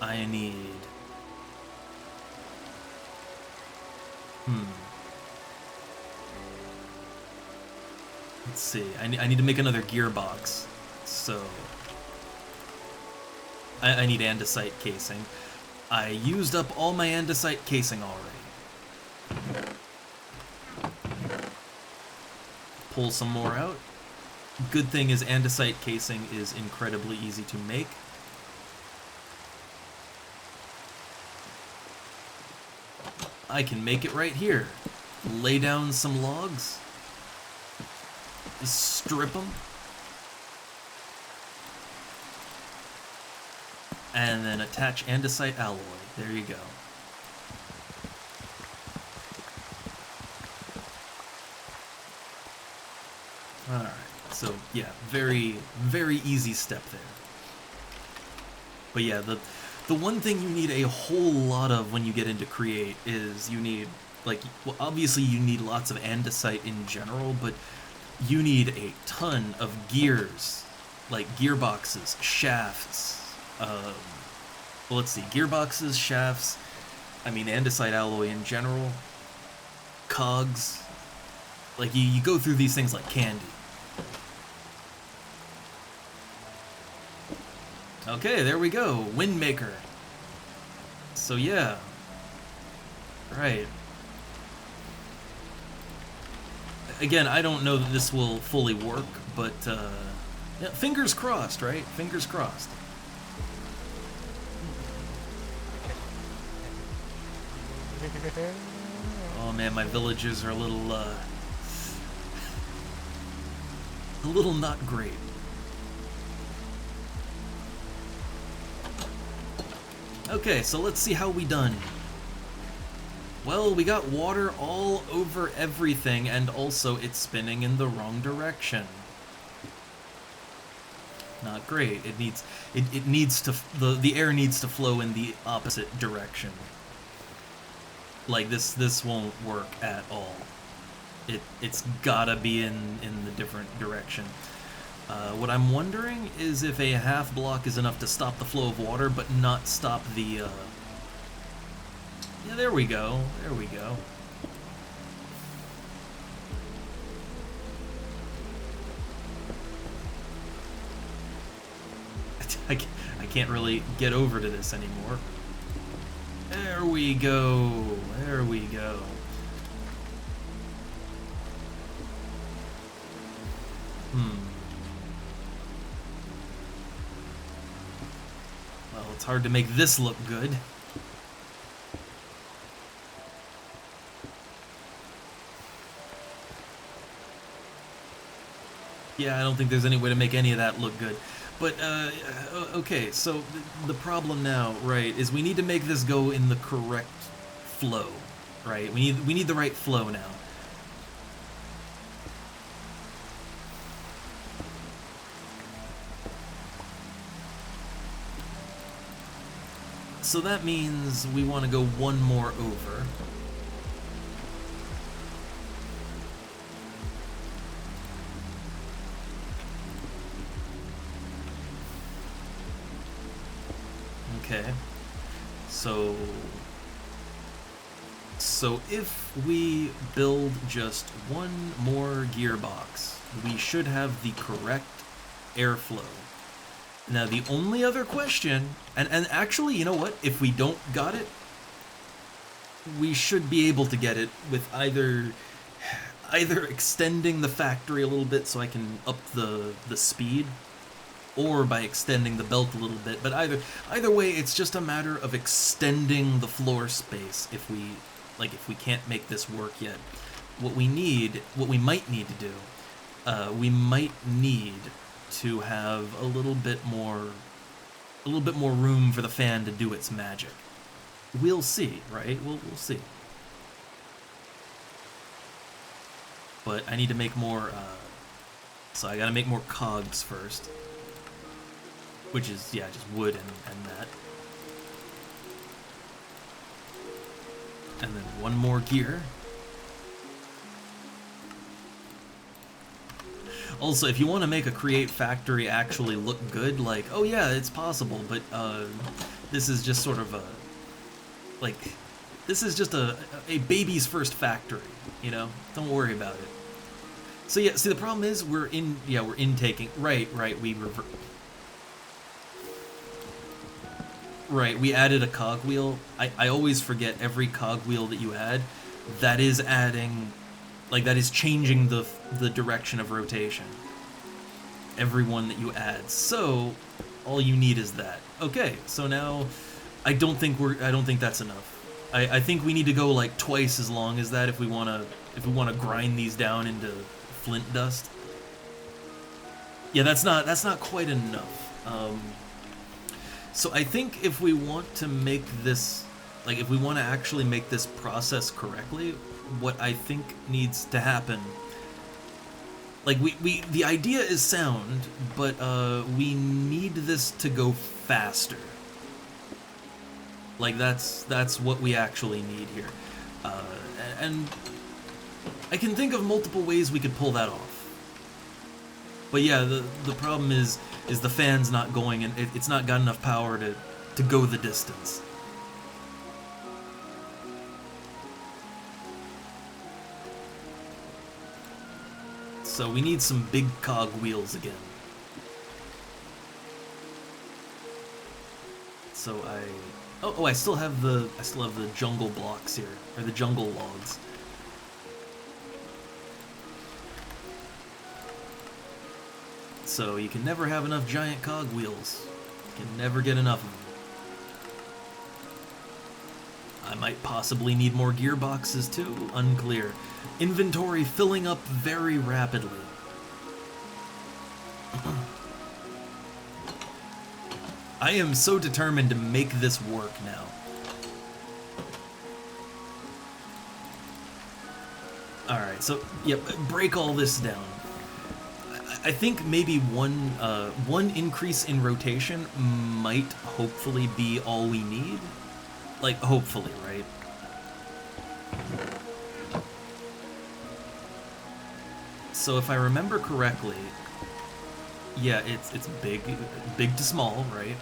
I need... Let's see, I need to make another gearbox. So... I need andesite casing. I used up all my andesite casing already. Pull some more out. Good thing is andesite casing is incredibly easy to make. I can make it right here. Lay down some logs. Strip them. And then attach andesite alloy. There you go. Alright, so yeah, very, very easy step there. But yeah, the one thing you need a whole lot of when you get into Create is you need, like, well, obviously you need lots of andesite in general, but you need a ton of gears, like gearboxes, shafts, well, let's see, gearboxes, shafts, I mean andesite alloy in general, cogs, like you go through these things like candy. Okay, there we go, Windmaker. So yeah, right. Again, I don't know that this will fully work, but yeah, fingers crossed, right? Fingers crossed. Oh man, my villagers are a little not great. Okay, so let's see how we done. Well, we got water all over everything, and also it's spinning in the wrong direction. Not great. It needs to the air needs to flow in the opposite direction. Like this won't work at all. It's gotta be in the different direction. What I'm wondering is if a half block is enough to stop the flow of water, but not stop the. Yeah, there we go. There we go. I can't really get over to this anymore. There we go. There we go. Well, it's hard to make this look good. Yeah, I don't think there's any way to make any of that look good. But, okay, so the problem now, right, is we need to make this go in the correct flow, right? We need the right flow now. So that means we want to go one more over. Okay, so if we build just one more gearbox, we should have the correct airflow. Now the only other question, and actually, you know what, if we don't got it, we should be able to get it with either extending the factory a little bit so I can up the speed, or by extending the belt a little bit. But either way, it's just a matter of extending the floor space if we can't make this work yet. What we might need to do, we might need to have a little bit more room for the fan to do its magic. We'll see, right? We'll see. But I need to make more, so I gotta make more cogs first. Which is, yeah, just wood and that. And then one more gear. Also, if you want to make a create factory actually look good, like, oh yeah, it's possible, but this is just sort of this is just a baby's first factory, you know? Don't worry about it. So yeah, see the problem is we're intaking, right, we added a cogwheel. I always forget every cogwheel that you add, that is adding, like, that is changing the direction of rotation. Every one that you add. So all you need is that. Okay, so now I don't think that's enough. I think we need to go like twice as long as that if we wanna grind these down into flint dust. Yeah, that's not quite enough. So I think if we want to make this, like, if we want to actually make this process correctly, what I think needs to happen, like, the idea is sound, but we need this to go faster. Like, that's what we actually need here. And I can think of multiple ways we could pull that off. But yeah, the problem is the fan's not going, and it's not got enough power to go the distance. So we need some big cog wheels again. So I still have the jungle blocks here, or the jungle logs. So you can never have enough giant cogwheels. You can never get enough of them. I might possibly need more gearboxes too. Unclear. Inventory filling up very rapidly. I am so determined to make this work now. Alright, so, yep, break all this down. I think maybe one increase in rotation might hopefully be all we need. Like, hopefully, right? So if I remember correctly, yeah, it's big to small, right?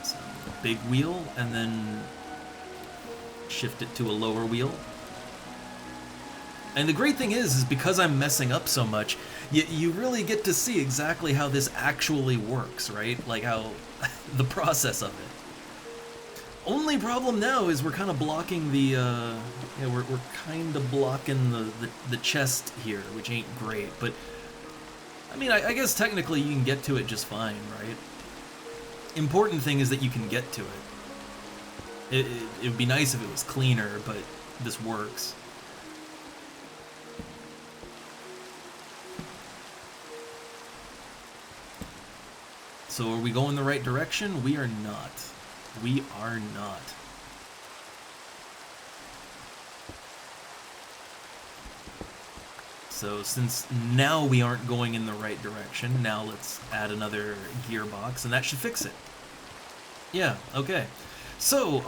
So big wheel, and then shift it to a lower wheel. And the great thing is because I'm messing up so much, you really get to see exactly how this actually works, right? Like how the process of it. Only problem now is we're kind of blocking the, yeah, we're kind of blocking the chest here, which ain't great, but I mean, I guess technically you can get to it just fine, right? Important thing is that you can get to it. It would be nice if it was cleaner, but this works. So are we going the right direction? We are not. We are not. So since now we aren't going in the right direction, now let's add another gearbox, and that should fix it. Yeah, okay. So,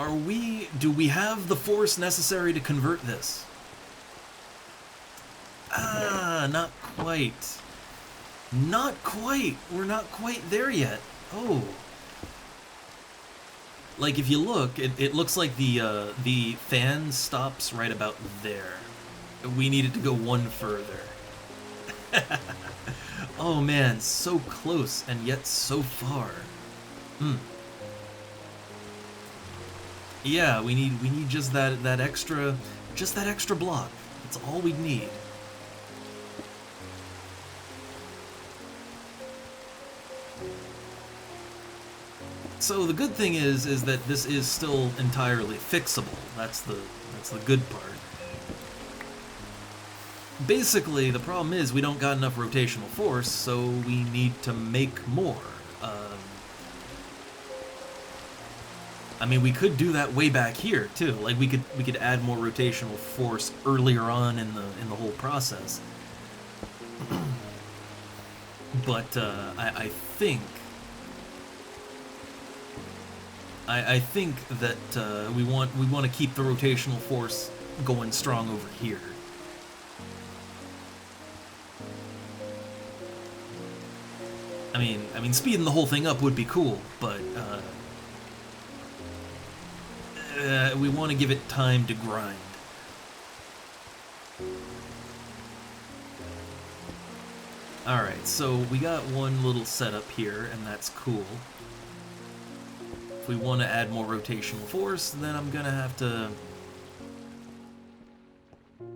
do we have the force necessary to convert this? Ah, not quite. Not quite. We're not quite there yet. Oh. Like, if you look, it looks like the fan stops right about there. We needed to go one further. Oh man, so close and yet so far. Yeah, we need just that extra block. That's all we need. So the good thing is that this is still entirely fixable. That's the good part. Basically, the problem is we don't got enough rotational force, so we need to make more. I mean, we could do that way back here too. Like we could add more rotational force earlier on in the whole process. But I think that we want to keep the rotational force going strong over here. I mean, speeding the whole thing up would be cool, but we want to give it time to grind. Alright, so we got one little setup here, and that's cool. If we want to add more rotational force, then I'm gonna have to...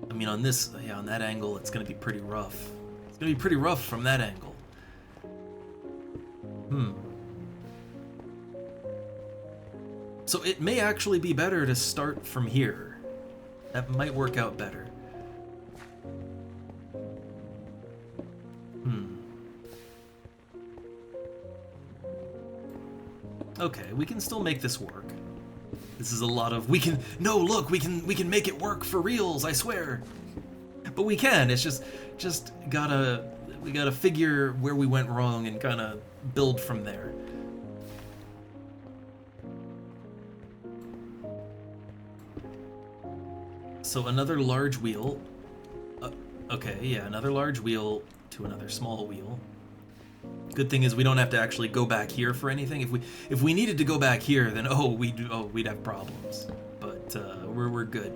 I mean, on this, yeah, on that angle, it's gonna be pretty rough. It's gonna be pretty rough from that angle. So it may actually be better to start from here. That might work out better. Okay, we can still make this work. This is a lot of we can make it work for reals, I swear. But we can. It's just we gotta figure where we went wrong and kind of build from there. So another large wheel. Okay, yeah, another large wheel to another small wheel. Good thing is we don't have to actually go back here for anything. If we needed to go back here, then we'd have problems. But we're good.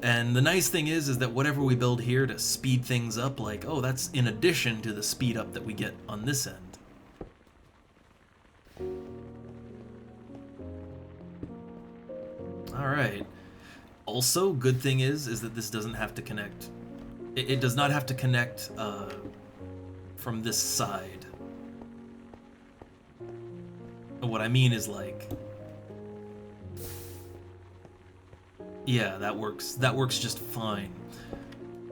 And the nice thing is that whatever we build here to speed things up, like, oh, that's in addition to the speed up that we get on this end. All right. Also, good thing is that this doesn't have to connect. It does not have to connect from this side. What I mean is, like, Yeah, that works. That works just fine.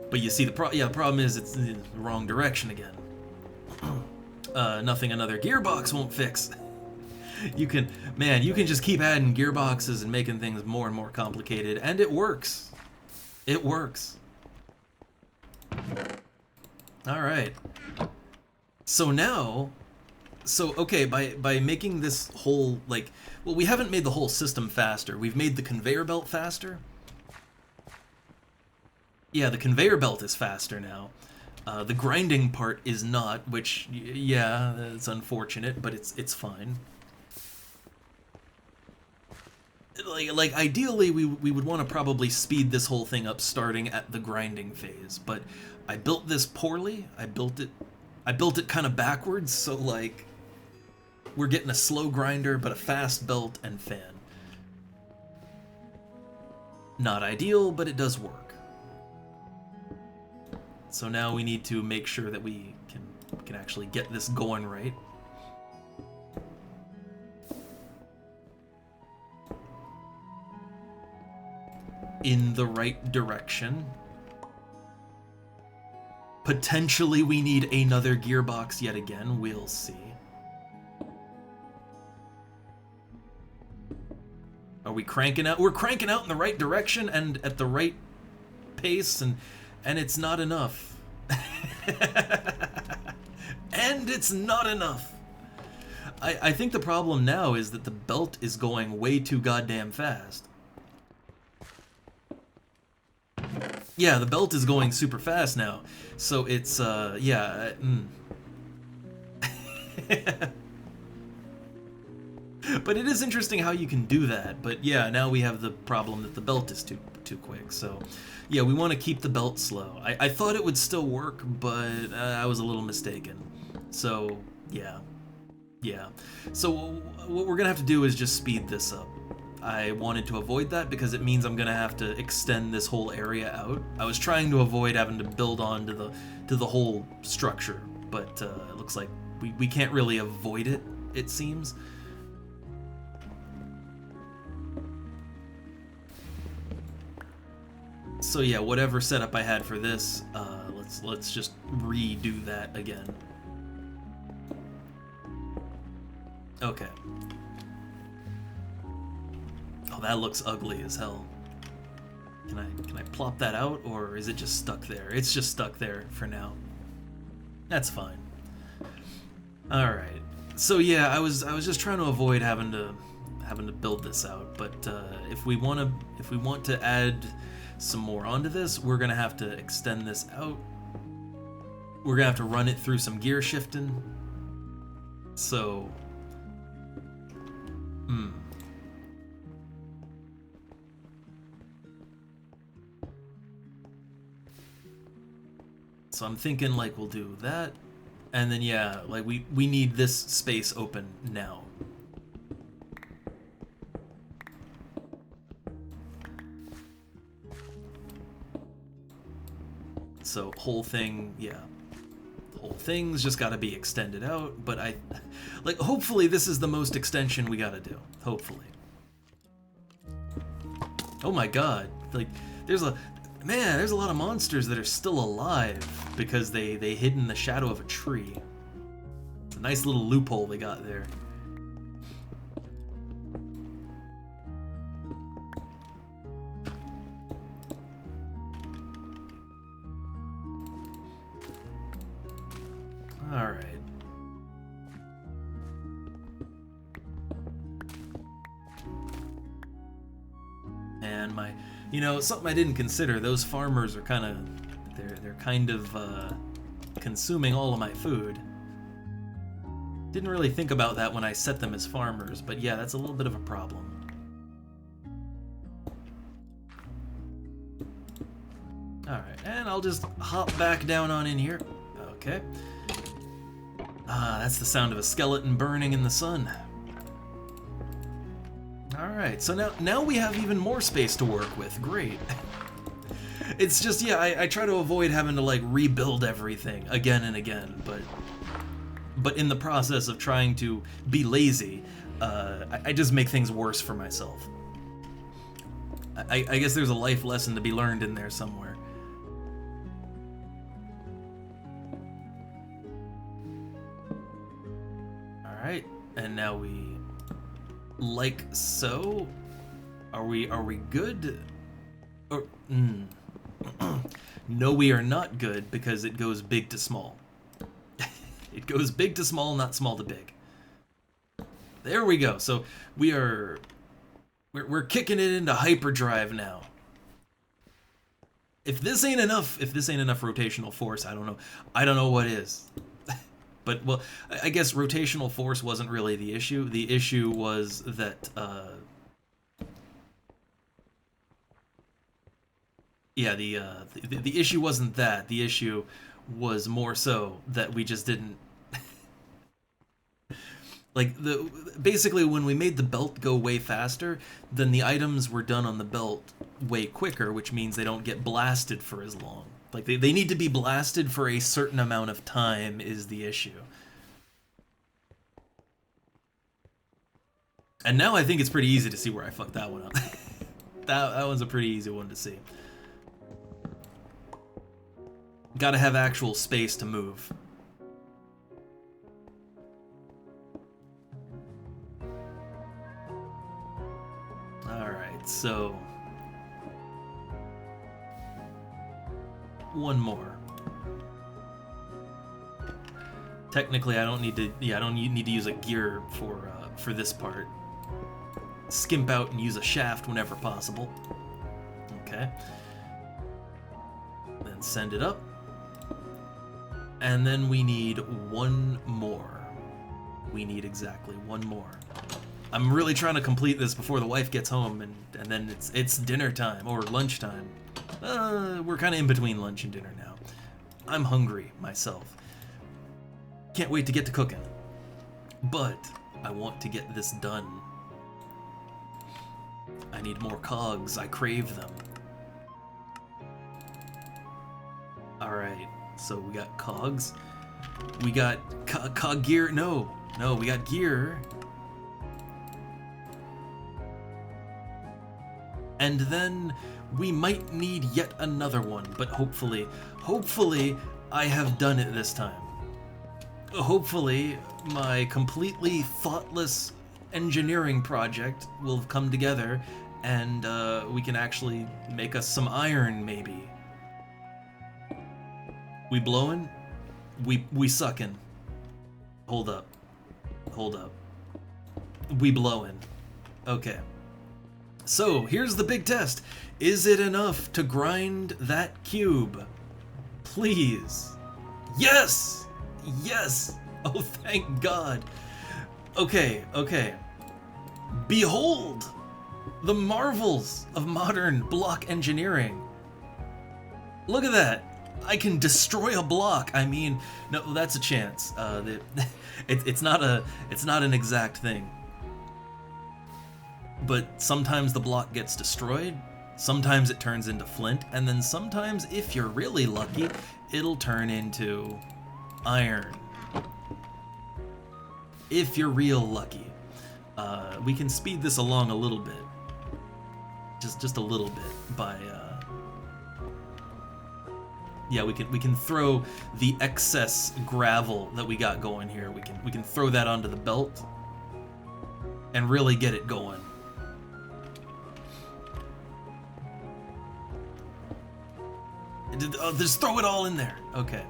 But you see, the problem is it's in the wrong direction again. Nothing another gearbox won't fix. You can just keep adding gearboxes and making things more and more complicated, and it works. It works. All right. So now, okay, by making this whole, like, well, we haven't made the whole system faster. We've made the conveyor belt faster. Yeah, the conveyor belt is faster now. The grinding part is not, which, yeah, it's unfortunate, but it's fine. Like ideally, we would want to probably speed this whole thing up starting at the grinding phase, but I built this poorly. I built it kind of backwards, so like we're getting a slow grinder, but a fast belt and fan. Not ideal, but it does work. So now we need to make sure that we can actually get this going right. In the right direction. Potentially we need another gearbox yet again, we'll see. Are we cranking out? We're cranking out in the right direction and at the right pace, and it's not enough. And it's not enough. I think the problem now is that the belt is going way too goddamn fast. Yeah, the belt is going super fast now. So it's, yeah. But it is interesting how you can do that. But yeah, now we have the problem that the belt is too quick. So yeah, we want to keep the belt slow. I thought it would still work, but I was a little mistaken. So yeah. So what we're gonna have to do is just speed this up. I wanted to avoid that because it means I'm gonna have to extend this whole area out. I was trying to avoid having to build on to the whole structure, but it looks like we can't really avoid it, it seems. So yeah, whatever setup I had for this, let's just redo that again. Okay. Oh, that looks ugly as hell. Can I plop that out, or is it just stuck there? It's just stuck there for now. That's fine. All right. So yeah, I was just trying to avoid having to build this out, but if we want to add some more onto this, we're gonna have to extend this out. We're gonna have to run it through some gear shifting. So, So I'm thinking like we'll do that, and then yeah, like we need this space open now. So whole thing, yeah. The whole thing's just gotta be extended out, but hopefully this is the most extension we gotta do. Hopefully. Oh my god, like, there's a lot of monsters that are still alive because they hid in the shadow of a tree. It's a nice little loophole they got there. Alright. And something I didn't consider, those farmers are they're kind of consuming all of my food. Didn't really think about that when I set them as farmers, but yeah, that's a little bit of a problem. Alright, and I'll just hop back down on in here. Okay. That's the sound of a skeleton burning in the sun. Alright, so now we have even more space to work with. Great. It's just, yeah, I try to avoid having to, like, rebuild everything again and again, but in the process of trying to be lazy, I just make things worse for myself. I guess there's a life lesson to be learned in there somewhere. Alright, and now we... like so? Are we good? Or... No, we are not good, because it goes big to small. It goes big to small, not small to big. There we go. So we're kicking it into hyperdrive now. If this ain't enough rotational force, I don't know what is. But well, I guess rotational force wasn't really the issue. The issue was that yeah, the issue wasn't that. The issue was more so that we just didn't like basically when we made the belt go way faster, then the items were done on the belt way quicker, which means they don't get blasted for as long. Like they need to be blasted for a certain amount of time is the issue. And now I think it's pretty easy to see where I fucked that one up. that one's a pretty easy one to see. Gotta have actual space to move. Alright, so... one more. Technically, I don't need to... yeah, I don't need to use a gear for this part. Skimp out and use a shaft whenever possible. Okay. Then send it up. And then we need one more. We need exactly one more. I'm really trying to complete this before the wife gets home, and then it's dinner time, or lunch time. We're kind of in between lunch and dinner now. I'm hungry, myself. Can't wait to get to cooking. But I want to get this done. I need more cogs. I crave them. Alright. So we got cogs, we got cog gear, no, we got gear, and then we might need yet another one, but hopefully I have done it this time. Hopefully my completely thoughtless engineering project will have come together and we can actually make us some iron, maybe. We blowing? We sucking. Hold up. We blowing. Okay. So, here's the big test. Is it enough to grind that cube? Please. Yes! Yes! Oh, thank God. Okay. Behold! The marvels of modern block engineering. Look at that. I can destroy a block. I mean, no, that's a chance. It's not an exact thing. But sometimes the block gets destroyed, sometimes it turns into flint, and then sometimes, if you're really lucky, it'll turn into iron. If you're real lucky. We can speed this along a little bit. Just a little bit by yeah, we can throw the excess gravel that we got going here. We can throw that onto the belt and really get it going. Just throw it all in there. Okay.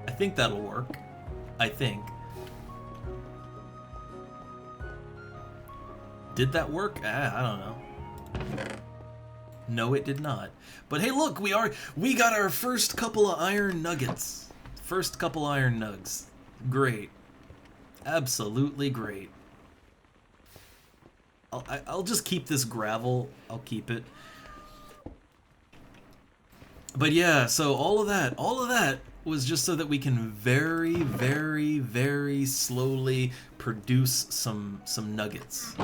I think that'll work. I think. Did that work? I don't know. No, it did not. But hey, look, we got our first couple of iron nuggets. First couple iron nugs. Great. Absolutely great. I'll just keep this gravel. I'll keep it. But yeah, so all of that was just so that we can very, very, very slowly produce some nuggets.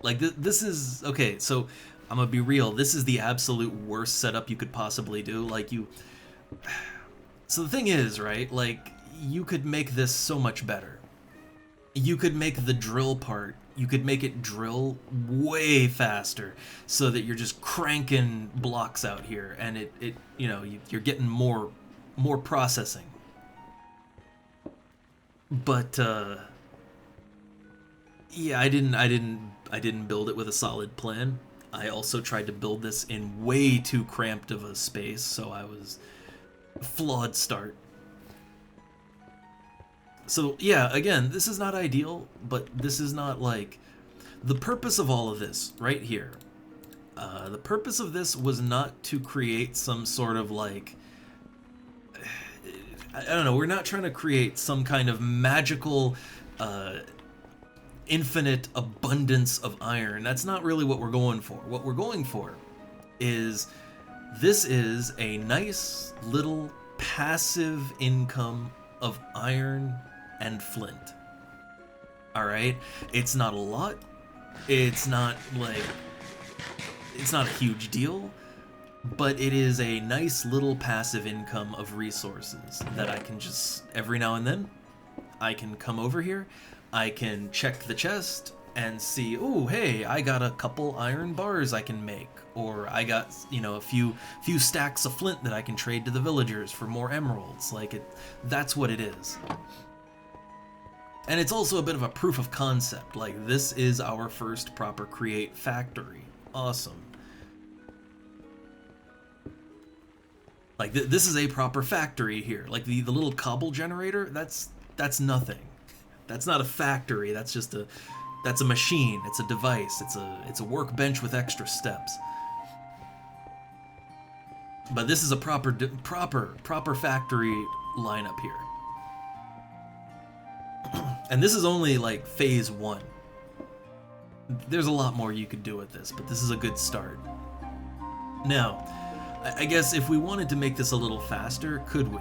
Like, this is... okay, so I'm gonna be real. This is the absolute worst setup you could possibly do. Like, you... so the thing is, right, like, you could make this so much better. You could make the drill part, you could make it drill way faster so that you're just cranking blocks out here and it you know, you're getting more processing. But yeah, I didn't build it with a solid plan. I also tried to build this in way too cramped of a space, so I was flawed start. So yeah, again, this is not ideal, but this is not like the purpose of all of this right here. The purpose of this was not to create some sort of like, I don't know, we're not trying to create some kind of magical infinite abundance of iron. That's not really what we're going for. What we're going for is, this is a nice little passive income of iron and flint. Alright? It's not a lot. It's not like, it's not a huge deal, but it is a nice little passive income of resources that I can just, every now and then, I can come over here, I can check the chest and see, oh, hey, I got a couple iron bars I can make, or I got, you know, a few stacks of flint that I can trade to the villagers for more emeralds. Like, that's what it is. And it's also a bit of a proof of concept. Like, this is our first proper create factory. Awesome. Like, this is a proper factory here. Like, the little cobble generator, that's nothing. That's not a factory, that's just that's a machine, it's a device, it's a workbench with extra steps. But this is a proper factory lineup here. And this is only like phase 1. There's a lot more you could do with this, but this is a good start. Now, I guess if we wanted to make this a little faster, could we?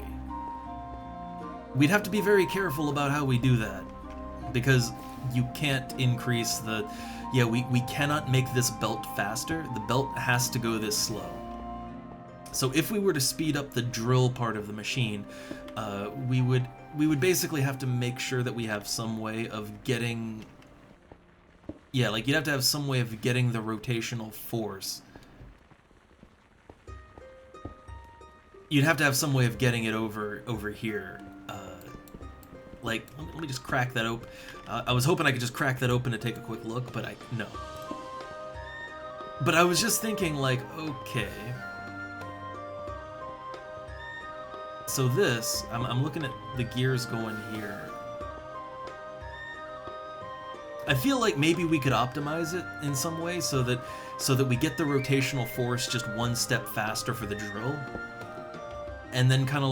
We'd have to be very careful about how we do that, because you can't increase the... Yeah, we cannot make this belt faster. The belt has to go this slow. So if we were to speed up the drill part of the machine, we would basically have to make sure that we have some way of getting... Yeah, like you'd have to have some way of getting the rotational force. You'd have to have some way of getting it over here. Like, let me just crack that open. I was hoping I could just crack that open to take a quick look, but no. But I was just thinking, like, okay. So this, I'm looking at the gears going here. I feel like maybe we could optimize it in some way so that we get the rotational force just one step faster for the drill. And then kind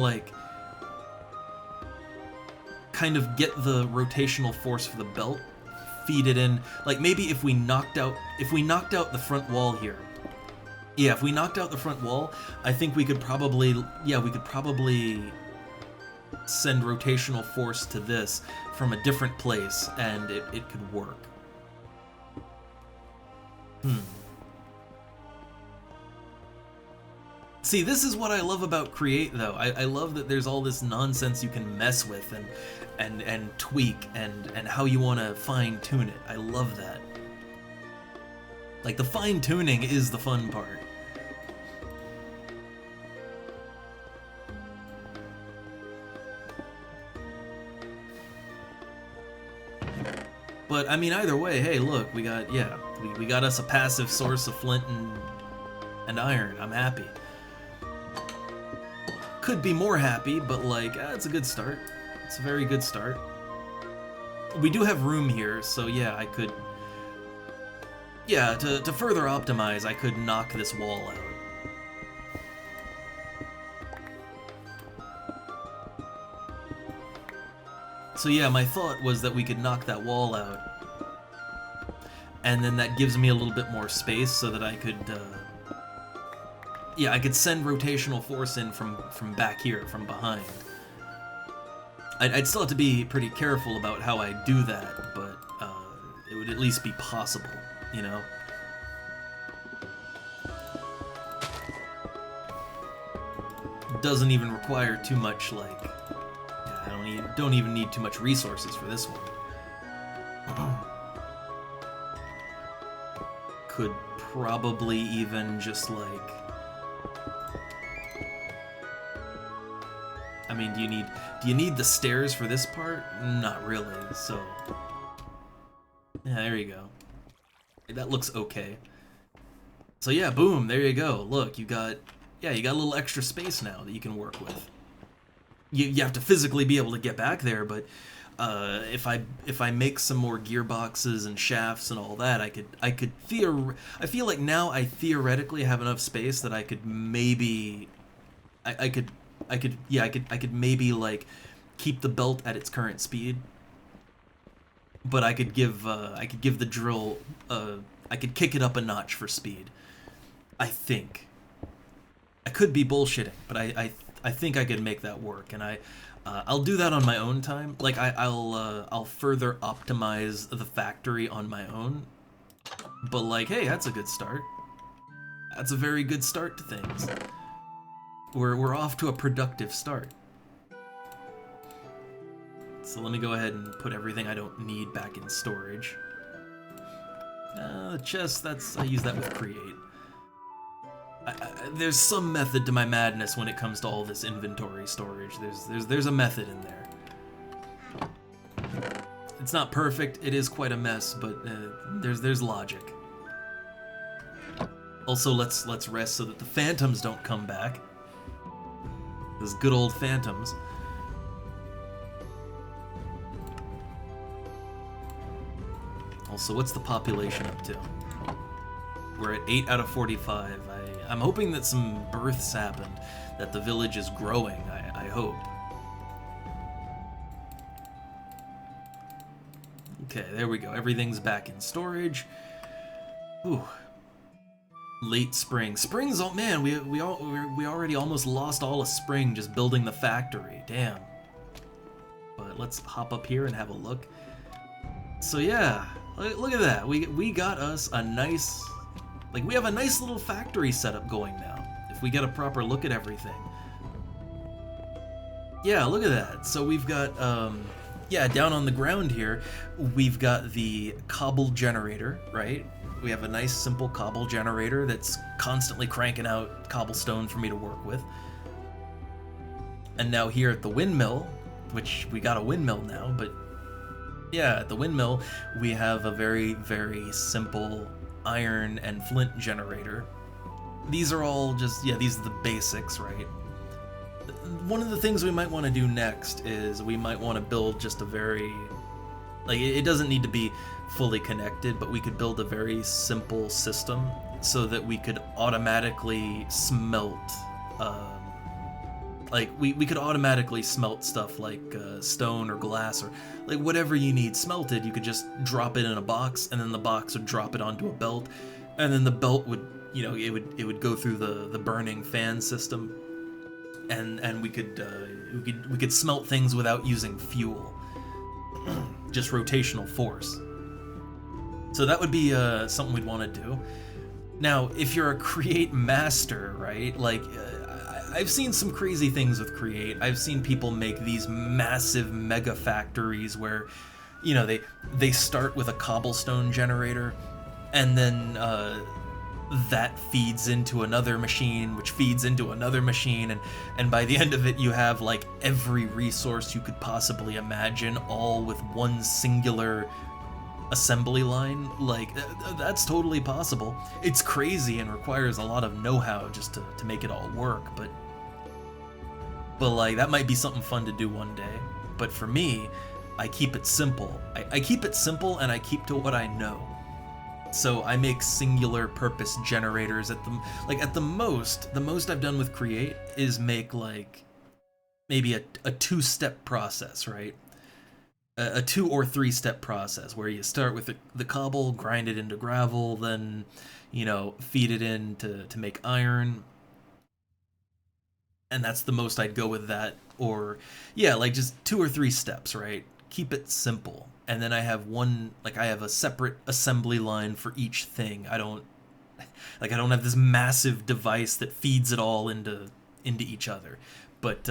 of get the rotational force for the belt, feed it in. Like maybe if we knocked out the front wall here. Yeah, if we knocked out the front wall, I think we could probably send rotational force to this from a different place, and it could work. See, this is what I love about Create, though. I love that there's all this nonsense you can mess with and tweak and how you want to fine-tune it. I love that. Like, the fine-tuning is the fun part. But, I mean, either way, hey, look, we got us a passive source of flint and iron. I'm happy. Could be more happy, but, like, it's a good start. It's a very good start. We do have room here, so yeah, I could... Yeah, to further optimize, I could knock this wall out. So yeah, my thought was that we could knock that wall out. And then that gives me a little bit more space so that I could, yeah, I could send rotational force in from back here, from behind. I'd still have to be pretty careful about how I do that, but it would at least be possible, you know? Doesn't even require too much, like... I don't don't even need too much resources for this one. Could probably even just like, I mean, do you need the stairs for this part? Not really. So yeah, there you go. That looks okay. So yeah, boom, there you go. Look, you got a little extra space now that you can work with. You have to physically be able to get back there, but if I make some more gearboxes and shafts and all that, I feel like now I theoretically have enough space that I could maybe I could maybe like keep the belt at its current speed, but I could give the drill I could kick it up a notch for speed. I think. I could be bullshitting, but I think I could make that work, and I'll do that on my own time. Like I'll further optimize the factory on my own. But like, hey, that's a good start. That's a very good start to things. We're off to a productive start. So let me go ahead and put everything I don't need back in storage. The chest, I use that with create. There's some method to my madness when it comes to all this inventory storage. There's a method in there. It's not perfect. It is quite a mess, but there's logic. Also, let's rest so that the phantoms don't come back. Those good old phantoms. Also, what's the population up to? We're at 8 out of 45. I'm hoping that some births happened, that the village is growing, I hope. Okay, there we go. Everything's back in storage. Ooh. Late spring. Spring's, oh man, we already almost lost all of spring just building the factory. Damn. But let's hop up here and have a look. So yeah, look at that. We got us a nice, like, we have a nice little factory setup going now, if we get a proper look at everything. Yeah, look at that. So we've got, yeah, down on the ground here, we've got the cobble generator, right? We have a nice simple cobble generator that's constantly cranking out cobblestone for me to work with. And now here at the windmill, which we got a windmill now, but yeah, at the windmill, we have a very, very simple iron and flint generator. These are all just, yeah, these are the basics, right? One of the things we might want to do next is we might want to build just a very, like, it doesn't need to be fully connected, but we could build a very simple system so that we could automatically smelt, like, we could automatically smelt stuff like stone or glass or like whatever you need smelted. You could just drop it in a box, and then the box would drop it onto a belt, and then the belt would, you know, it would go through the burning fan system, and we could smelt things without using fuel, just rotational force. So that would be something we'd want to do. Now, if you're a Create master, right, like, I've seen some crazy things with Create. I've seen people make these massive mega factories where, you know, they start with a cobblestone generator, and then that feeds into another machine, which feeds into another machine, and by the end of it, you have like every resource you could possibly imagine, all with one singular assembly line. Like, that's totally possible. It's crazy and requires a lot of know-how just to make it all work, but like, that might be something fun to do one day. But for me, I keep it simple. I keep it simple, and I keep to what I know. So I make singular purpose generators at the most I've done with Create is make like maybe a two-step process, right? A 2 or 3 step process where you start with the cobble, grind it into gravel, then, you know, feed it in to make iron. And that's the most I'd go with that. Or, yeah, like just 2 or 3 steps, right? Keep it simple. And then I have I have a separate assembly line for each thing. I don't have this massive device that feeds it all into each other. But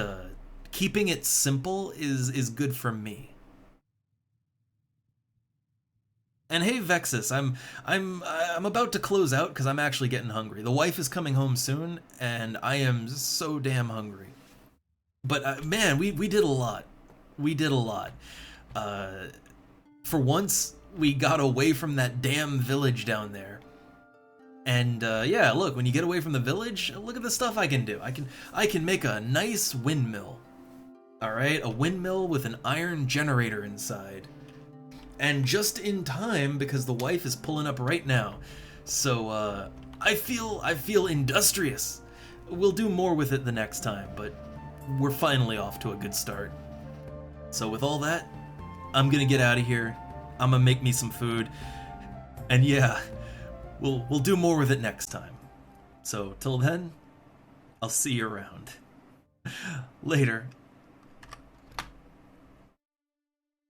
keeping it simple is good for me. And hey Vexus, I'm about to close out because I'm actually getting hungry. The wife is coming home soon, and I am so damn hungry. But man, we did a lot. We did a lot. For once, we got away from that damn village down there. And yeah, look, when you get away from the village, look at the stuff I can do. I can make a nice windmill. All right, a windmill with an iron generator inside. And just in time, because the wife is pulling up right now. So I feel industrious. We'll do more with it the next time, but we're finally off to a good start. So with all that, I'm gonna get out of here. I'm gonna make me some food, and yeah, we'll do more with it next time. So till then, I'll see you around. Later.